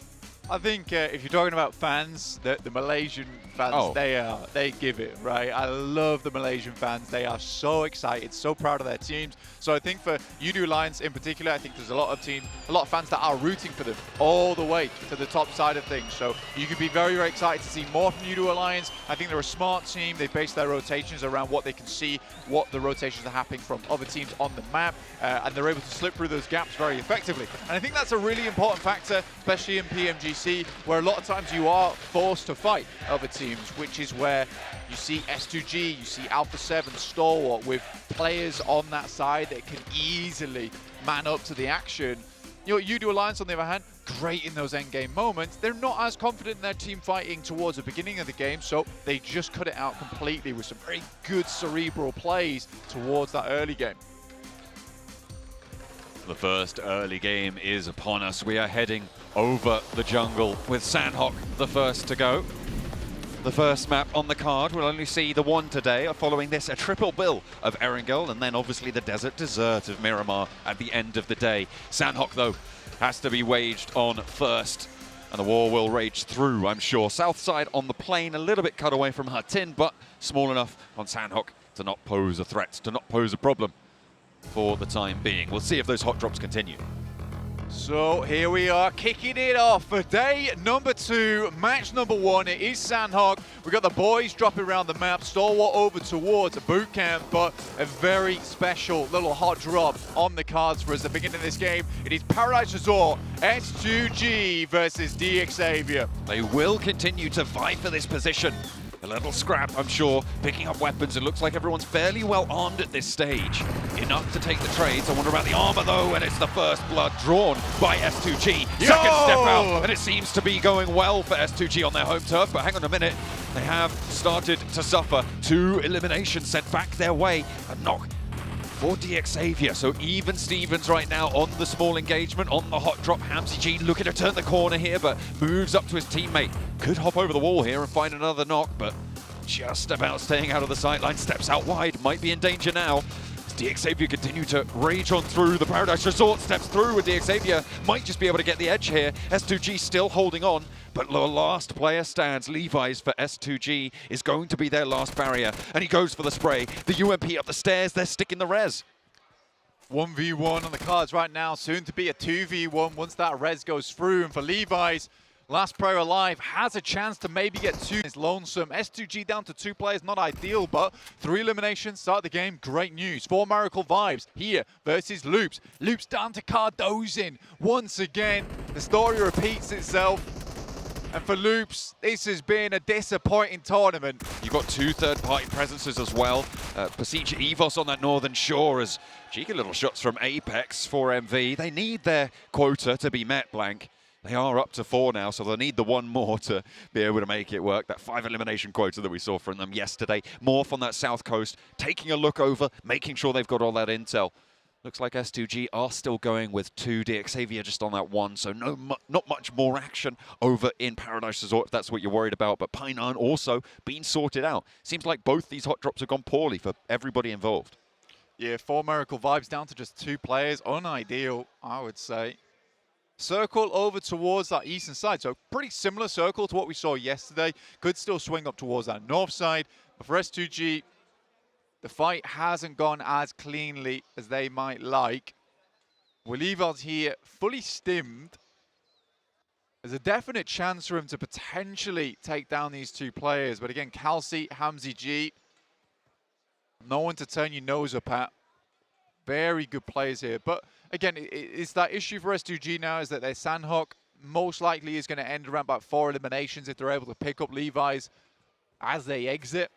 I think if you're talking about fans, the Malaysian fans, they give it, right? I love the Malaysian fans. They are so excited, so proud of their teams. So I think for UDO Alliance in particular, I think there's a lot of fans that are rooting for them all the way to the top side of things. So you could be very, very excited to see more from UDO Alliance. I think they're a smart team. They base their rotations around what they can see, what the rotations are happening from other teams on the map, and they're able to slip through those gaps very effectively. And I think that's a really important factor, especially in PMGC, where a lot of times you are forced to fight other teams, which is where you see S2G, you see Alpha 7, Stalwart, with players on that side that can easily man up to the action. You know, UDO Alliance, on the other hand, great in those endgame moments. They're not as confident in their team fighting towards the beginning of the game, so they just cut it out completely with some very good cerebral plays towards that early game. The first early game is upon us. We are heading over the jungle with Sanhok the first to go. The first map on the card, we'll only see the one today. Following this, a triple bill of Erangel, and then obviously the desert dessert of Miramar at the end of the day. Sanhok, though, has to be waged on first, and the war will rage through, I'm sure. South side on the plane, a little bit cut away from Hatin, but small enough on Sanhok to not pose a threat, to not pose a problem for the time being. We'll see if those hot drops continue. So here we are, kicking it off for day number 2, match number 1. It is Sandhog. We've got the boys dropping around the map, Stalwart over towards boot camp, but a very special little hot drop on the cards for us at the beginning of this game. It is Paradise Resort, S2G versus DXavier. They will continue to vie for this position. A little scrap, I'm sure, picking up weapons. It looks like everyone's fairly well armed at this stage. Enough to take the trades. I wonder about the armor, though, and it's the first blood drawn by S2G. Second step out, and it seems to be going well for S2G on their home turf, but hang on a minute. They have started to suffer 2 eliminations sent back their way. A knock for DXavier, so even Stevens right now on the small engagement, on the hot drop. Hamzy G looking to turn the corner here, but moves up to his teammate. Could hop over the wall here and find another knock, but just about staying out of the sightline. Steps out wide, might be in danger now. As DXavier continue to rage on through. The Paradise Resort steps through, with DXavier might just be able to get the edge here. S2G still holding on, but the last player stands. Levi's for S2G is going to be their last barrier, and he goes for the spray. The UMP up the stairs, they're sticking the res. 1v1 on the cards right now, soon to be a 2v1 once that res goes through. And for Levi's, last player alive has a chance to maybe get 2. It's lonesome. S2G down to 2 players, not ideal, but 3 eliminations start the game. Great news. 4 Miracle Vibes here versus Loops. Loops down to Cardozin. Once again, the story repeats itself. And for Loops, this has been a disappointing tournament. You've got 2 third-party presences as well. Besiege Evos on that northern shore as cheeky little shots from Apex for MV. They need their quota to be met, Blank. They are up to 4 now, so they'll need the 1 more to be able to make it work. That 5 elimination quota that we saw from them yesterday. Morph on that south coast, taking a look over, making sure they've got all that intel. Looks like S2G are still going with 2, DXavier just on that 1, so not much more action over in Paradise Resort if that's what you're worried about. But Pine Iron also being sorted out. Seems like both these hot drops have gone poorly for everybody involved. Yeah, 4 Miracle Vibes down to just 2 players. Unideal, I would say. Circle over towards that eastern side, so pretty similar circle to what we saw yesterday. Could still swing up towards that north side, but for S2G, the fight hasn't gone as cleanly as they might like. We'll here fully stimmed. There's a definite chance for him to potentially take down these 2 players, but again, Kelsey, Hamzy G, no one to turn your nose up at. Very good players here, but again, it's that issue for S2G now is that their Sandhawk most likely is going to end around about 4 eliminations if they're able to pick up Levi's as they exit.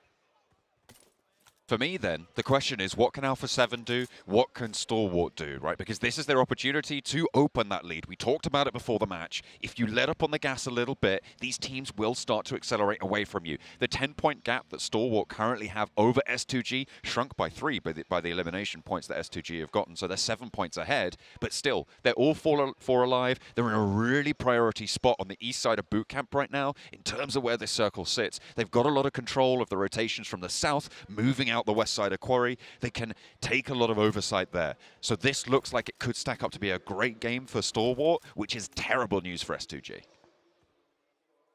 For me, then, the question is, what can Alpha 7 do? What can Stalwart do, right? Because this is their opportunity to open that lead. We talked about it before the match. If you let up on the gas a little bit, these teams will start to accelerate away from you. The 10-point gap that Stalwart currently have over S2G shrunk by 3 by the elimination points that S2G have gotten. So they're 7 points ahead, but still, they're all 4 alive. They're in a really priority spot on the east side of boot camp right now in terms of where this circle sits. They've got a lot of control of the rotations from the south, moving out the west side of Quarry. They can take a lot of oversight there. So this looks like it could stack up to be a great game for Stalwart, which is terrible news for S2G.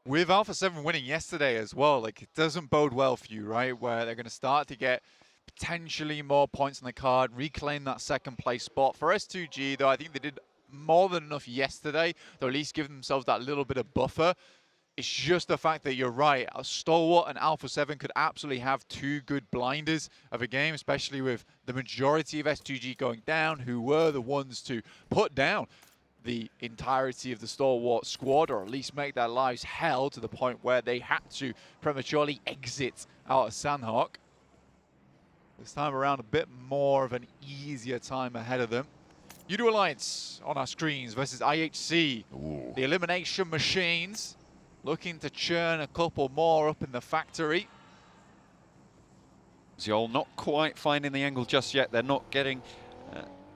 With Alpha 7 winning yesterday as well, like, it doesn't bode well for you, right? Where they're going to start to get potentially more points on the card, reclaim that 2nd place spot. For S2G, though, I think they did more than enough yesterday, to at least give themselves that little bit of buffer. It's just the fact that you're right. Stalwart and Alpha 7 could absolutely have 2 good blinders of a game, especially with the majority of S2G going down, who were the ones to put down the entirety of the Stalwart squad, or at least make their lives hell to the point where they had to prematurely exit out of Sandhawk. This time around, a bit more of an easier time ahead of them. U2 Alliance on our screens versus IHC. Ooh. The elimination machines. Looking to churn a couple more up in the factory. Zeol not quite finding the angle just yet. They're not getting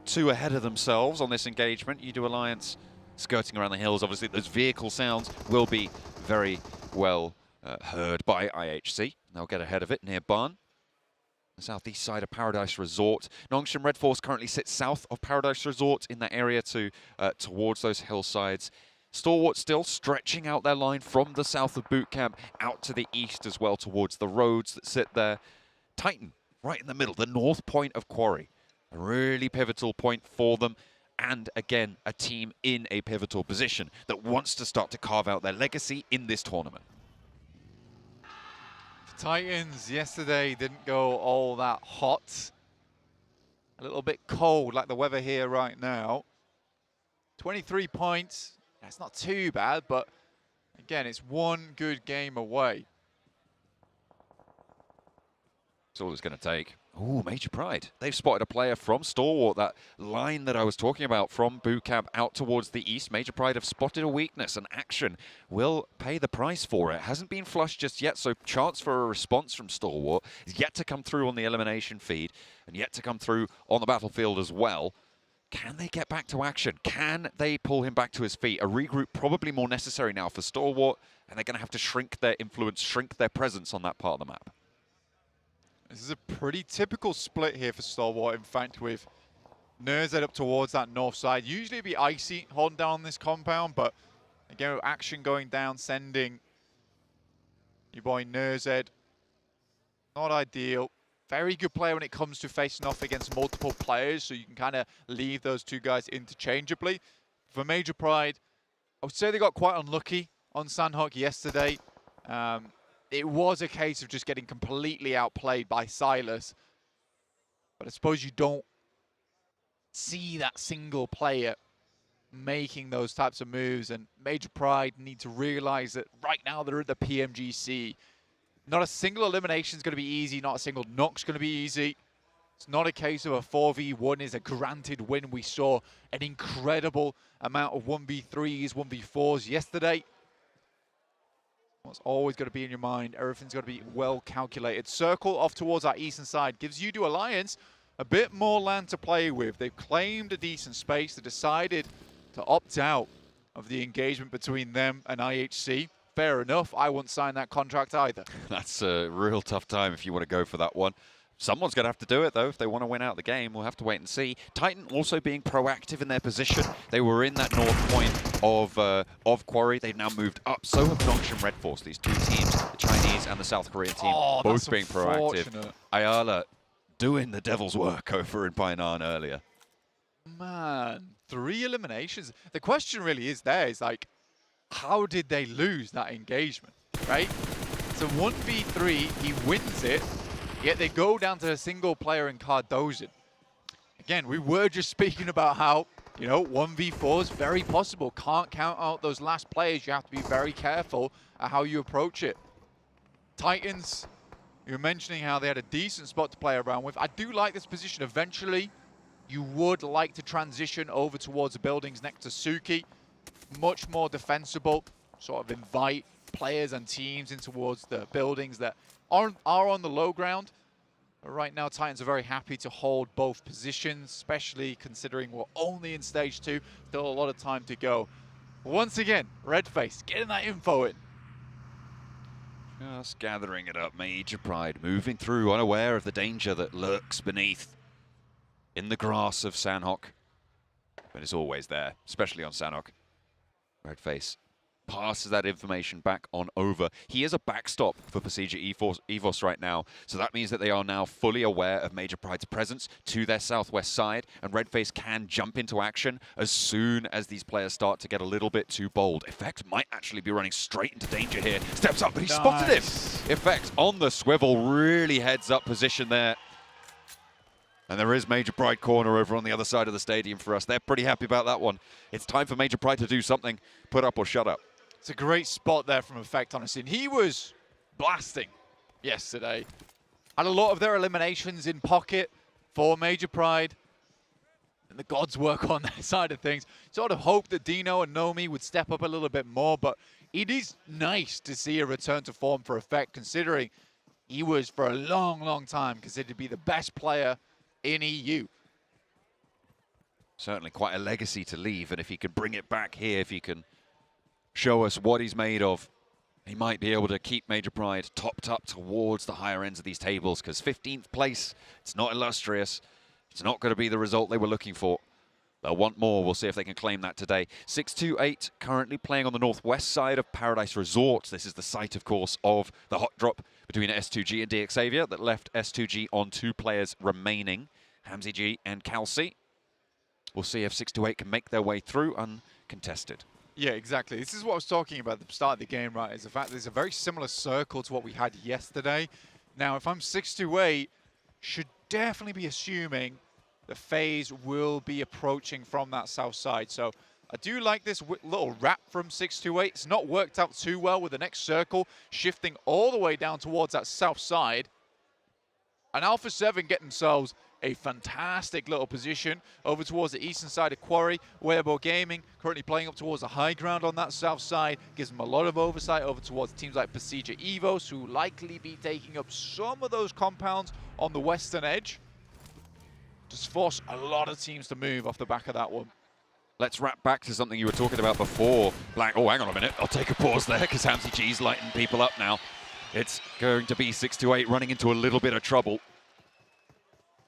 too ahead of themselves on this engagement. U2 Alliance skirting around the hills. Obviously, those vehicle sounds will be very well heard by IHC. They'll get ahead of it near Barn. The southeast side of Paradise Resort. Nongshim Red Force currently sits south of Paradise Resort in that area towards those hillsides. Stalwart still stretching out their line from the south of boot camp out to the east as well towards the roads that sit there. Titan right in the middle, the north point of Quarry. A really pivotal point for them. and again, a team in a pivotal position that wants to start to carve out their legacy in this tournament. Titans yesterday didn't go all that hot. A little bit cold, like the weather here right now. 23 points. That's not too bad, but again, it's one good game away. That's all it's going to take. Ooh, Major Pride. They've spotted a player from Stalwart. That line that I was talking about from boot camp out towards the east. Major Pride have spotted a weakness, and Action will pay the price for it. Hasn't been flushed just yet, so chance for a response from Stalwart is yet to come through on the elimination feed and yet to come through on the battlefield as well. Can they get back to Action? Can they pull him back to his feet? A regroup probably more necessary now for Stalwart, and they're going to have to shrink their influence, shrink their presence on that part of the map. This is a pretty typical split here for Stalwart, in fact, with Nerzed up towards that north side. Usually it'd be Icy holding down this compound, but again, with Action going down, sending your boy Nerzed. Not ideal. Very good player when it comes to facing off against multiple players, so you can kind of leave those two guys interchangeably. For Major Pride, I would say they got quite unlucky on Sandhawk yesterday. It was a case of just getting completely outplayed by Silas. But I suppose you don't see that single player making those types of moves, and Major Pride need to realize that right now they're at the PMGC. Not a single elimination is going to be easy, not a single knock's going to be easy. It's not a case of a 4v1 is a granted win. We saw an incredible amount of 1v3s, 1v4s yesterday. What's always going to be in your mind, everything's got to be well calculated. Circle off towards our eastern side gives U2 Alliance a bit more land to play with. They've claimed a decent space. They decided to opt out of the engagement between them and IHC. Fair enough. I wouldn't sign that contract either. That's a real tough time if you want to go for that one. Someone's going to have to do it, though, if they want to win out the game. We'll have to wait and see. Titan also being proactive in their position. They were in that north point of Quarry. They've now moved up. So have Nongsh and Red Force, these two teams, the Chinese and the South Korean team, both being proactive. Ayala doing the devil's work over in Painan earlier. Man, 3 eliminations. The question really is there is like, how did they lose that engagement, right? It's a 1v3, he wins it, yet they go down to a single player in Cardozo. Again, we were just speaking about how, you know, 1v4 is very possible. Can't count out those last players. You have to be very careful at how you approach it. Titans, you were mentioning how they had a decent spot to play around with. I do like this position. Eventually, you would like to transition over towards the buildings next to Suki. Much more defensible, sort of invite players and teams in towards the buildings that are on the low ground. But right now, Titans are very happy to hold both positions, especially considering we're only in stage 2. Still a lot of time to go. Once again, Redface getting that info in. Just gathering it up, Major Pride moving through, unaware of the danger that lurks beneath in the grass of Sandhawk. But it's always there, especially on Sandhawk. Redface passes that information back on over. He is a backstop for Procedure EVOS right now, so that means that they are now fully aware of Major Pride's presence to their southwest side, and Redface can jump into action as soon as these players start to get a little bit too bold. Effect might actually be running straight into danger here. Steps up, but he spotted him. Effect on the swivel, really heads up position there. And there is Major Pride corner over on the other side of the stadium for us. They're pretty happy about that one. It's time for Major Pride to do something. Put up or shut up. It's a great spot there from Effect, honestly. And he was blasting yesterday. Had a lot of their eliminations in pocket for Major Pride. And the gods work on their side of things. Sort of hoped that Dino and Nomi would step up a little bit more. But it is nice to see a return to form for Effect, considering he was, for a long, long time, considered to be the best player in EU. Certainly quite a legacy to leave, and if he can bring it back here, if he can show us what he's made of, he might be able to keep Major Pride topped up towards the higher ends of these tables, because 15th place, it's not illustrious. It's not going to be the result they were looking for. They'll want more. We'll see if they can claim that today. 628 currently playing on the northwest side of Paradise Resorts. This is the site, of course, of the hot drop between S2G and DXavia that left S2G on 2 players remaining, Hamzy G and Kalsi. we'll see if 628 can make their way through uncontested. Yeah, exactly. This is what I was talking about at the start of the game, right? Is the fact that there's a very similar circle to what we had yesterday. Now, if I'm 628, should definitely be assuming the FaZe will be approaching from that south side. So I do like this little wrap from 628. It's not worked out too well with the next circle shifting all the way down towards that south side. And Alpha 7 get themselves a fantastic little position over towards the eastern side of Quarry. Weibo Gaming currently playing up towards the high ground on that south side. Gives them a lot of oversight over towards teams like Pasija Evos, who likely be taking up some of those compounds on the western edge. Just force a lot of teams to move off the back of that one. Let's wrap back to something you were talking about before. Black, oh, hang on a minute. I'll take a pause there because Hamzy G's lighting people up now. It's going to be 628 running into a little bit of trouble.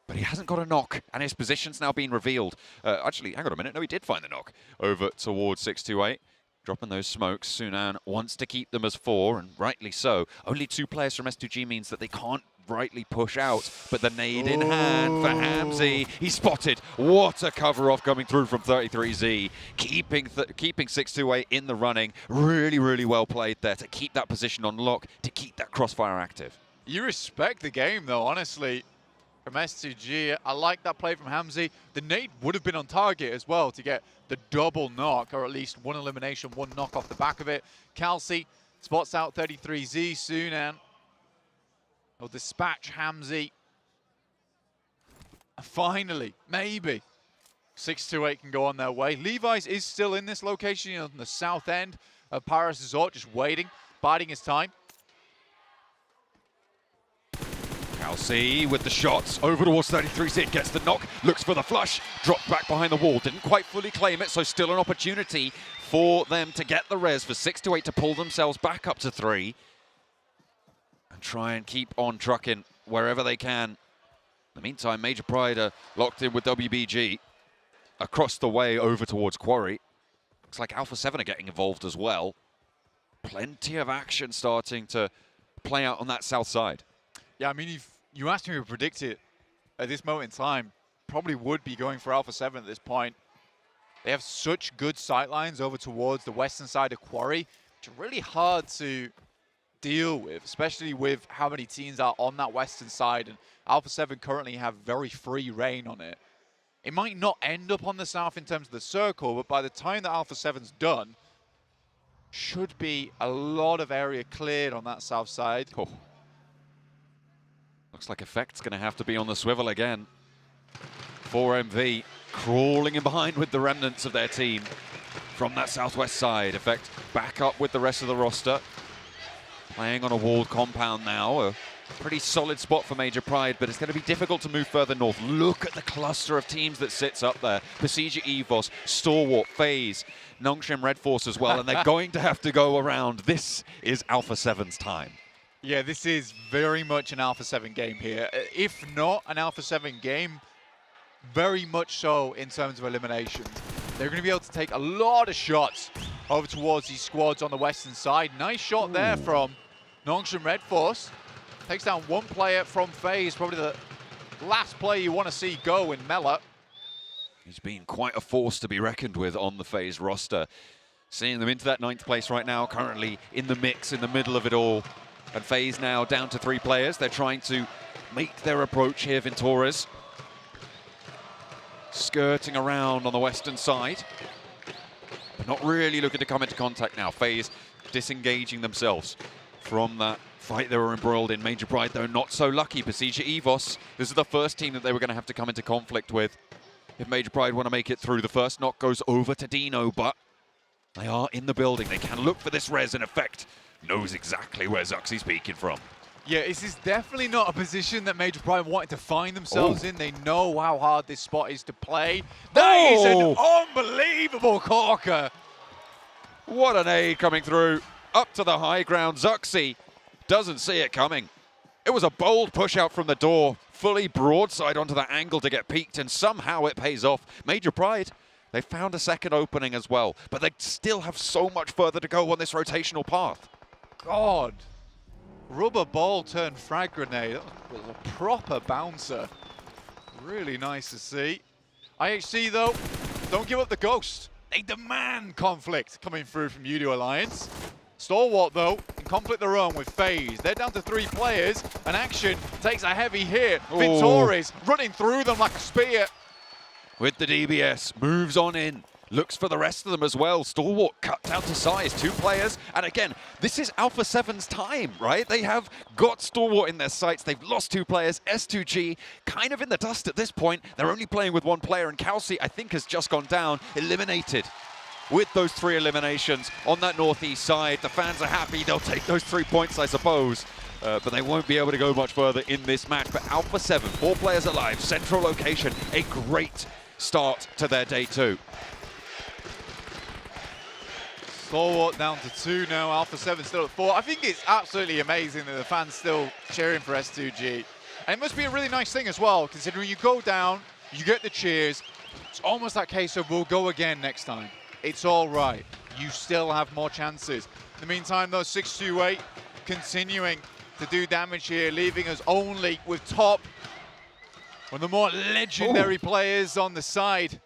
But he hasn't got a knock, and his position's now been revealed. Actually, hang on a minute. No, he did find the knock over towards 628. Dropping those smokes. Sunan wants to keep them as 4, and rightly so. Only 2 players from S2G means that they can't rightly push out, but the nade in hand for Hamzy. He's spotted. What a cover off coming through from 33Z. Keeping 628 in the running. Really, really well played there to keep that position on lock, to keep that crossfire active. You respect the game, though, honestly. From S2G, I like that play from Hamzy. The nade would have been on target as well to get the double knock, or at least 1 elimination, 1 knock off the back of it. Kelsey spots out 33Z. Sunan will dispatch Hamzy. Finally, maybe 628 can go on their way. Levi's is still in this location on the south end of Paris Resort, just waiting, biding his time. Kelsey with the shots over towards 33Z, gets the knock, looks for the flush, dropped back behind the wall, didn't quite fully claim it, so still an opportunity for them to get the res, for 628 to pull themselves back up to 3 and try and keep on trucking wherever they can. In the meantime, Major Pride are locked in with WBG across the way over towards Quarry. Looks like Alpha 7 are getting involved as well. Plenty of action starting to play out on that south side. Yeah, I mean, if you asked me to predict it at this moment in time, probably would be going for Alpha 7 at this point. They have such good sightlines over towards the western side of Quarry, which are really hard to deal with, especially with how many teams are on that western side, and Alpha 7 currently have very free reign on it. It might not end up on the south in terms of the circle, but by the time that Alpha 7's done, should be a lot of area cleared on that south side. Oh. Looks like Effect's going to have to be on the swivel again. 4MV crawling in behind with the remnants of their team from that southwest side. Effect back up with the rest of the roster. Playing on a walled compound now. A pretty solid spot for Major Pride, but it's going to be difficult to move further north. Look at the cluster of teams that sits up there. Pasija Evos, Stalwart, FaZe, Nongshim Red Force as well, and they're going to have to go around. This is Alpha 7's time. Yeah, this is very much an Alpha 7 game here. If not an Alpha 7 game, very much so in terms of eliminations. They're going to be able to take a lot of shots over towards these squads on the western side. Nice shot there from Nongshim Red Force. Takes down 1 player from FaZe, probably the last player you want to see go in Mela. He's been quite a force to be reckoned with on the FaZe roster. Seeing them into that 9th place right now, currently in the mix, in the middle of it all. And FaZe now down to 3 players. They're trying to make their approach here. Ventura's skirting around on the western side, but not really looking to come into contact now. FaZe disengaging themselves from that fight they were embroiled in. Major Pride, though, not so lucky. Pasija Evos, this is the first team that they were going to have to come into conflict with if Major Pride want to make it through. The first knock goes over to Dino, but they are in the building. They can look for this res in effect. Knows exactly where Zuxy's peeking from. Yeah, this is definitely not a position that Major Pride wanted to find themselves in. They know how hard this spot is to play. That is an unbelievable corker. What an aid coming through. Up to the high ground. Zuxy doesn't see it coming. It was a bold push out from the door. Fully broadside onto that angle to get peaked, and somehow it pays off. Major Pride, they found a second opening as well, but they still have so much further to go on this rotational path. God. Rubber ball turned frag grenade. That was a proper bouncer. Really nice to see. IHC, though, don't give up the ghost. They demand conflict coming through from Udo Alliance. Stalwart, though, in conflict their own with FaZe. They're down to 3 players, and Action takes a heavy hit. Vitores running through them like a spear. With the DBS, moves on in. Looks for the rest of them as well. Stalwart cut down to size, 2 players. And again, this is Alpha 7's time, right? They have got Stalwart in their sights. They've lost 2 players. S2G kind of in the dust at this point. They're only playing with 1 player, and Kelsey, I think, has just gone down, eliminated. With those 3 eliminations on that northeast side, the fans are happy. They'll take those 3 points, I suppose. But they won't be able to go much further in this match. But Alpha 7, 4 players alive, central location, a great start to their day 2. Stalwart down to 2 now, Alpha 7 still at 4. I think it's absolutely amazing that the fans still cheering for S2G. And it must be a really nice thing as well, considering you go down, you get the cheers. It's almost that case of we'll go again next time. It's all right. You still have more chances. In the meantime, though, 628 continuing to do damage here, leaving us only with Top, one of the more legendary players on the side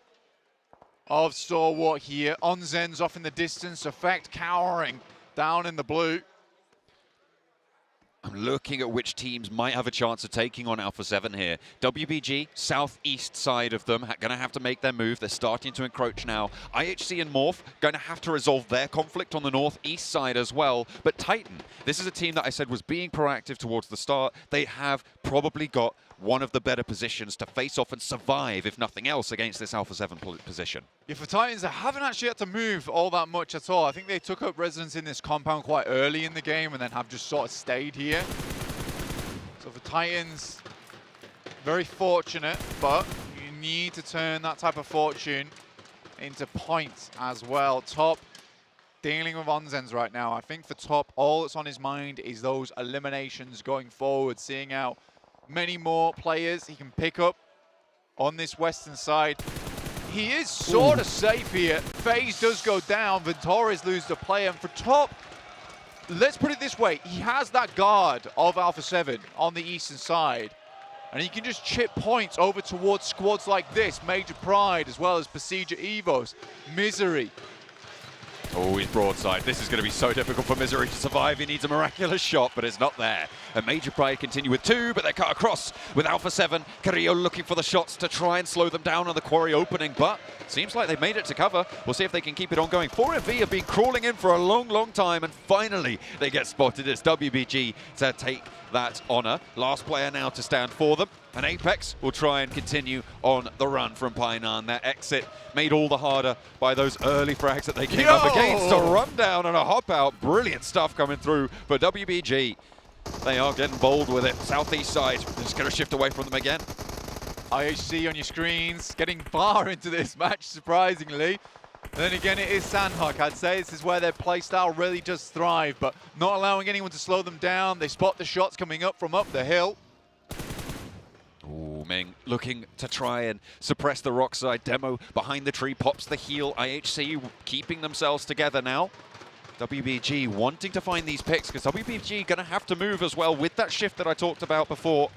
of Stalwart here. Onzen's off in the distance, Effect cowering down in the blue. I'm looking at which teams might have a chance of taking on Alpha 7 here. WBG, southeast side of them, going to have to make their move. They're starting to encroach now. IHC and Morph going to have to resolve their conflict on the northeast side as well. But Titan, this is a team that I said was being proactive towards the start. They have probably got one of the better positions to face off and survive, if nothing else, against this Alpha 7 position. Yeah, for Titans, they haven't actually had to move all that much at all. I think they took up residence in this compound quite early in the game and then have just sort of stayed here. So for Titans, very fortunate, but you need to turn that type of fortune into points as well. Top dealing with Onzen's right now. I think for Top, all that's on his mind is those eliminations going forward, seeing out many more players he can pick up on this western side. He is sort of safe here. FaZe does go down. Vitores loses the player. And for Top, let's put it this way. He has that guard of Alpha 7 on the eastern side. And he can just chip points over towards squads like this. Major Pride, as well as Pasija Evos. Misery. Oh, he's broadside. This is going to be so difficult for Misery to survive. He needs a miraculous shot, but it's not there. And Major Pride continue with 2, but they're cut across with Alpha 7. Carrillo looking for the shots to try and slow them down on the quarry opening, but seems like they've made it to cover. We'll see if they can keep it on going. 4MV have been crawling in for a long, long time, and finally they get spotted. It's WBG to take that honor. Last player now to stand for them. And Apex will try and continue on the run from Painan. Their exit made all the harder by those early frags that they came up against. A rundown and a hop out. Brilliant stuff coming through for WBG. They are getting bold with it. Southeast side, they're just going to shift away from them again. IHC on your screens, getting far into this match, surprisingly. Then again, it is Sandhawk, I'd say. This is where their playstyle really does thrive, but not allowing anyone to slow them down. They spot the shots coming up from up the hill. Ooh, Ming looking to try and suppress the rock side. Demo behind the tree, pops the heal. IHC keeping themselves together now. WBG wanting to find these picks, because WBG going to have to move as well with that shift that I talked about before.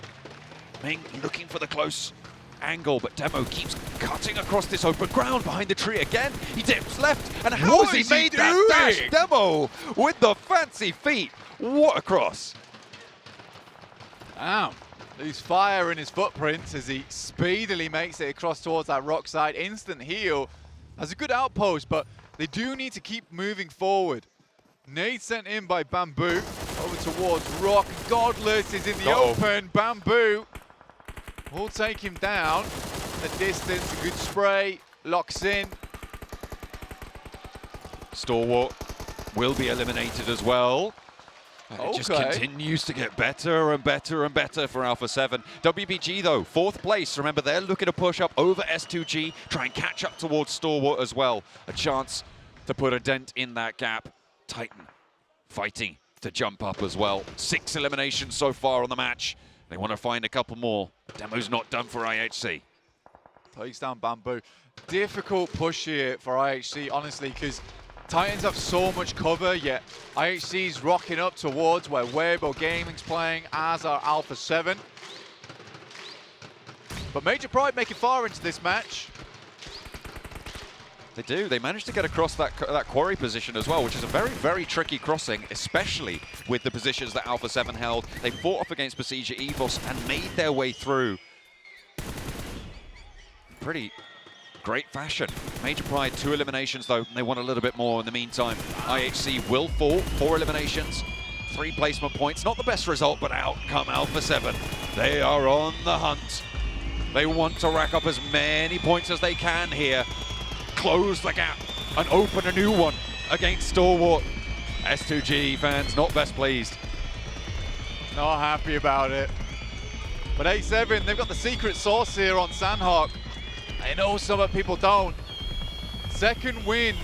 Ming looking for the close angle, but Demo keeps cutting across this open ground behind the tree again. He dips left, and how has he made that dash? Demo with the fancy feet. What a cross. Wow. Lose fire in his footprints as he speedily makes it across towards that rock side. Instant heal. Has a good outpost, but they do need to keep moving forward. Nade sent in by Bamboo over towards Rock. Godless is in the open. Bamboo will take him down. In the distance, a good spray. Locks in. Stalwart will be eliminated as well. And it just continues to get better and better and better for Alpha 7. WBG, though, 4th place. Remember, they're looking to push up over S2G, try and catch up towards Stalwart as well. A chance to put a dent in that gap. Titan fighting to jump up as well. 6 eliminations so far on the match. They want to find a couple more. Demo's not done for IHC. Takes down Bamboo. Difficult push here for IHC, honestly, because Titans have so much cover, yet IHC's rocking up towards where Weibo Gaming's playing, as are Alpha 7. But Major Pride making far into this match. They do. They managed to get across that quarry position as well, which is a very, very tricky crossing, especially with the positions that Alpha 7 held. They fought off against Besieger Evos and made their way through. Pretty great fashion. Major Pride, 2 eliminations though. They want a little bit more in the meantime. IHC will fall, 4 eliminations, 3 placement points. Not the best result, but out come Alpha 7. They are on the hunt. They want to rack up as many points as they can here. Close the gap and open a new one against Stalwart. S2G fans not best pleased. Not happy about it. But A7, they've got the secret sauce here on Sandhawk. I know some of people don't. Second win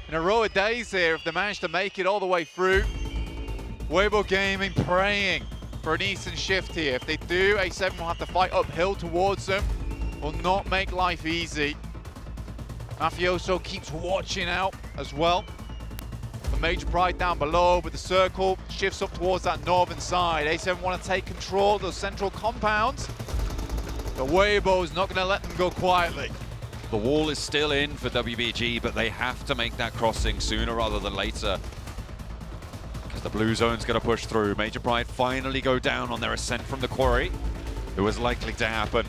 in a row of days here if they manage to make it all the way through. Weibo Gaming praying for an Eastern shift here. If they do, A7 will have to fight uphill towards them. Will not make life easy. Mafioso keeps watching out as well. The Major Pride down below, but the circle shifts up towards that northern side. A7 want to take control of those central compounds. The Weibo's not going to let them go quietly. The wall is still in for WBG, but they have to make that crossing sooner rather than later. Because the blue zone's going to push through. Major Pride finally go down on their ascent from the quarry. It was likely to happen.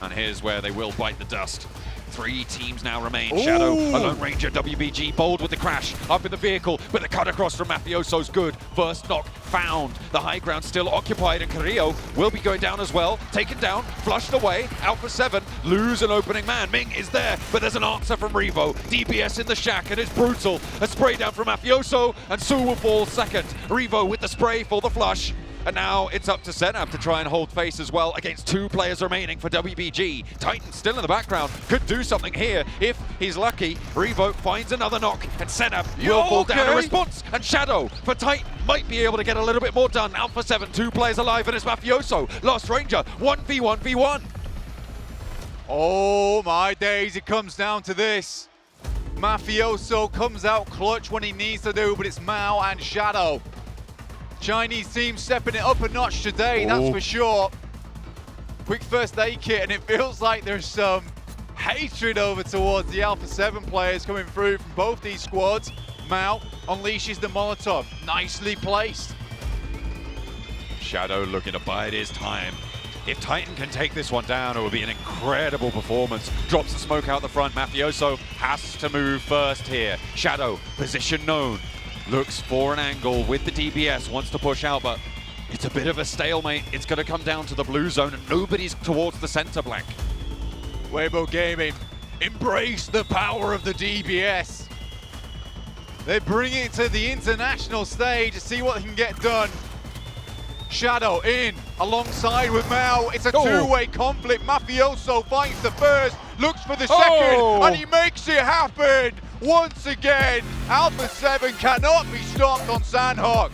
And here's where they will bite the dust. 3 teams now remain. Ooh. Shadow, a Lone Ranger, WBG, bold with the crash, up in the vehicle, but the cut across from Mafioso's good. First knock found. The high ground still occupied, and Carrillo will be going down as well. Taken down, flushed away. Alpha 7 lose an opening man. Ming is there, but there's an answer from Revo. DBS in the shack, and it's brutal. A spray down from Mafioso, and Su will fall second. Revo with the spray for the flush. And now it's up to Senab to try and hold face as well against 2 players remaining for WBG. Titan still in the background, could do something here if he's lucky. Revo finds another knock, and Senab will fall down. A response, and Shadow for Titan might be able to get a little bit more done. Alpha 7, 2 players alive, and it's Mafioso. Lost Ranger, 1v1v1. Oh my days, it comes down to this. Mafioso comes out clutch when he needs to do, but it's Mao and Shadow. Chinese team stepping it up a notch today, that's for sure. Quick first aid kit, and it feels like there's some hatred over towards the Alpha 7 players coming through from both these squads. Mao unleashes the Molotov, nicely placed. Shadow looking to bide his time. If Titan can take this one down, it will be an incredible performance. Drops the smoke out the front. Mafioso has to move first here. Shadow, position known. Looks for an angle with the DBS, wants to push out, but it's a bit of a stalemate. It's going to come down to the blue zone, and nobody's towards the center blank. Weibo Gaming, embrace the power of the DBS. They bring it to the international stage to see what they can get done. Shadow in, alongside with Mao. It's a two-way conflict. Mafioso finds the first, looks for the second, and he makes it happen. Once again, Alpha 7 cannot be stopped on Sandhawk.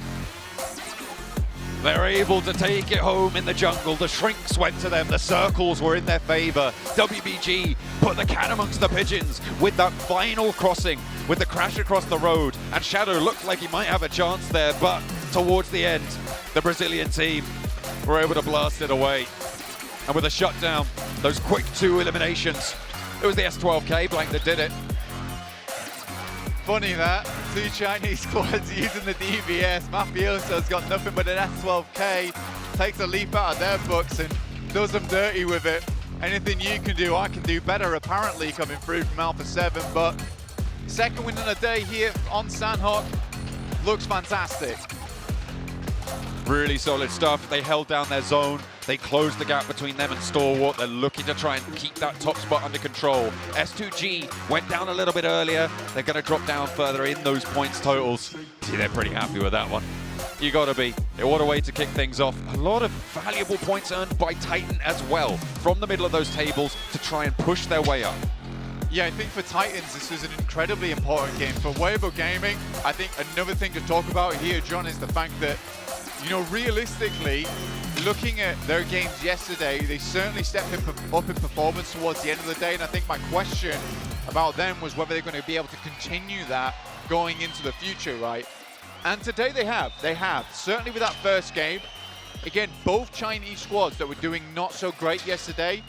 They're able to take it home in the jungle. The shrinks went to them. The circles were in their favor. WBG put the cat amongst the pigeons with that final crossing, with the crash across the road. And Shadow looked like he might have a chance there, but towards the end, the Brazilian team were able to blast it away. And with a shutdown, those quick 2 eliminations, it was the S12K blank that did it. Funny that, 2 Chinese squads using the DBS. Mafioso's got nothing but an S12K, takes a leaf out of their books and does them dirty with it. Anything you can do, I can do better, apparently, coming through from Alpha 7, but second win in a day here on Sandhawk looks fantastic. Really solid stuff. They held down their zone. They closed the gap between them and Stalwart. They're looking to try and keep that top spot under control. S2G went down a little bit earlier. They're going to drop down further in those points totals. See, they're pretty happy with that one. You got to be. What a way to kick things off. A lot of valuable points earned by Titan as well from the middle of those tables to try and push their way up. Yeah, I think for Titans, this was an incredibly important game. For Weibo Gaming, I think another thing to talk about here, John, is the fact that, you know, realistically, looking at their games yesterday, they certainly stepped up in performance towards the end of the day, and I think my question about them was whether they're going to be able to continue that going into the future, right? And today they have. Certainly with that first game. Again, both Chinese squads that were doing not so great yesterday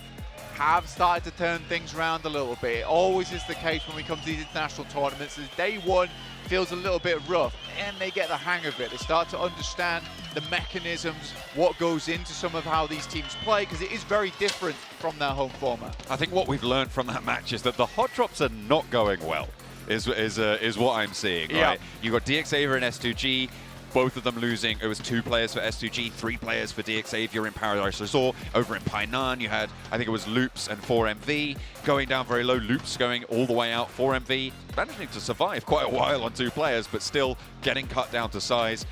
have started to turn things around a little bit. It always is the case when we come to these international tournaments. As day one feels a little bit rough, and they get the hang of it. They start to understand the mechanisms, what goes into some of how these teams play, because it is very different from their home format. I think what we've learned from that match is that the hot drops are not going well, is what I'm seeing, right? You got DXavier and S2G, both of them losing. It was 2 players for S2G, 3 players for DXavier in Paradise Resort. Over in Painan, you had, I think it was Loops and 4MV going down very low. Loops going all the way out. 4MV managing to survive quite a while on 2 players, but still getting cut down to size.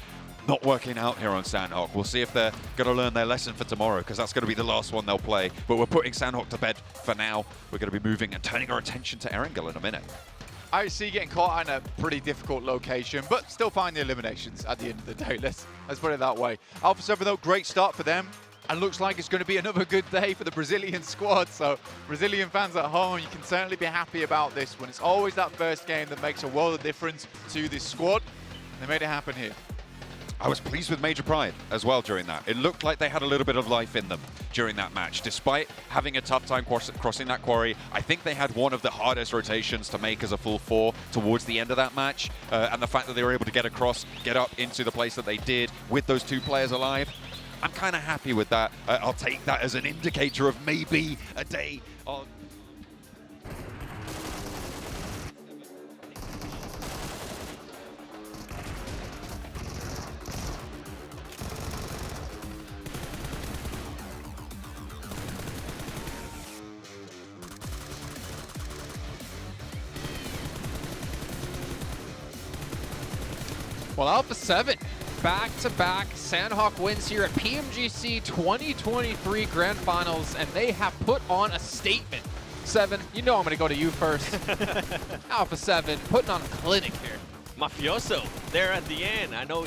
Not working out here on Sandhawk. We'll see if they're going to learn their lesson for tomorrow, because that's going to be the last one they'll play. But we're putting Sandhawk to bed for now. We're going to be moving and turning our attention to Erangel in a minute. IC getting caught in a pretty difficult location, but still find the eliminations at the end of the day. Let's put it that way. Alpha 7 though, great start for them, and looks like it's going to be another good day for the Brazilian squad. So Brazilian fans at home, you can certainly be happy about this one. It's always that first game that makes a world of difference to this squad. They made it happen here. I was pleased with Major Pride as well during that. It looked like they had a little bit of life in them during that match. Despite having a tough time crossing that quarry, I think they had one of the hardest rotations to make as a full 4 towards the end of that match. And the fact that they were able to get across, get up into the place that they did with those 2 players alive, I'm kind of happy with that. I'll take that as an indicator of maybe a day on... Well, Alpha 7, back-to-back Sandhawk wins here at PMGC 2023 Grand Finals, and they have put on a statement. 7, you know I'm going to go to you first. Alpha 7 putting on a clinic here. Mafioso there at the end. I know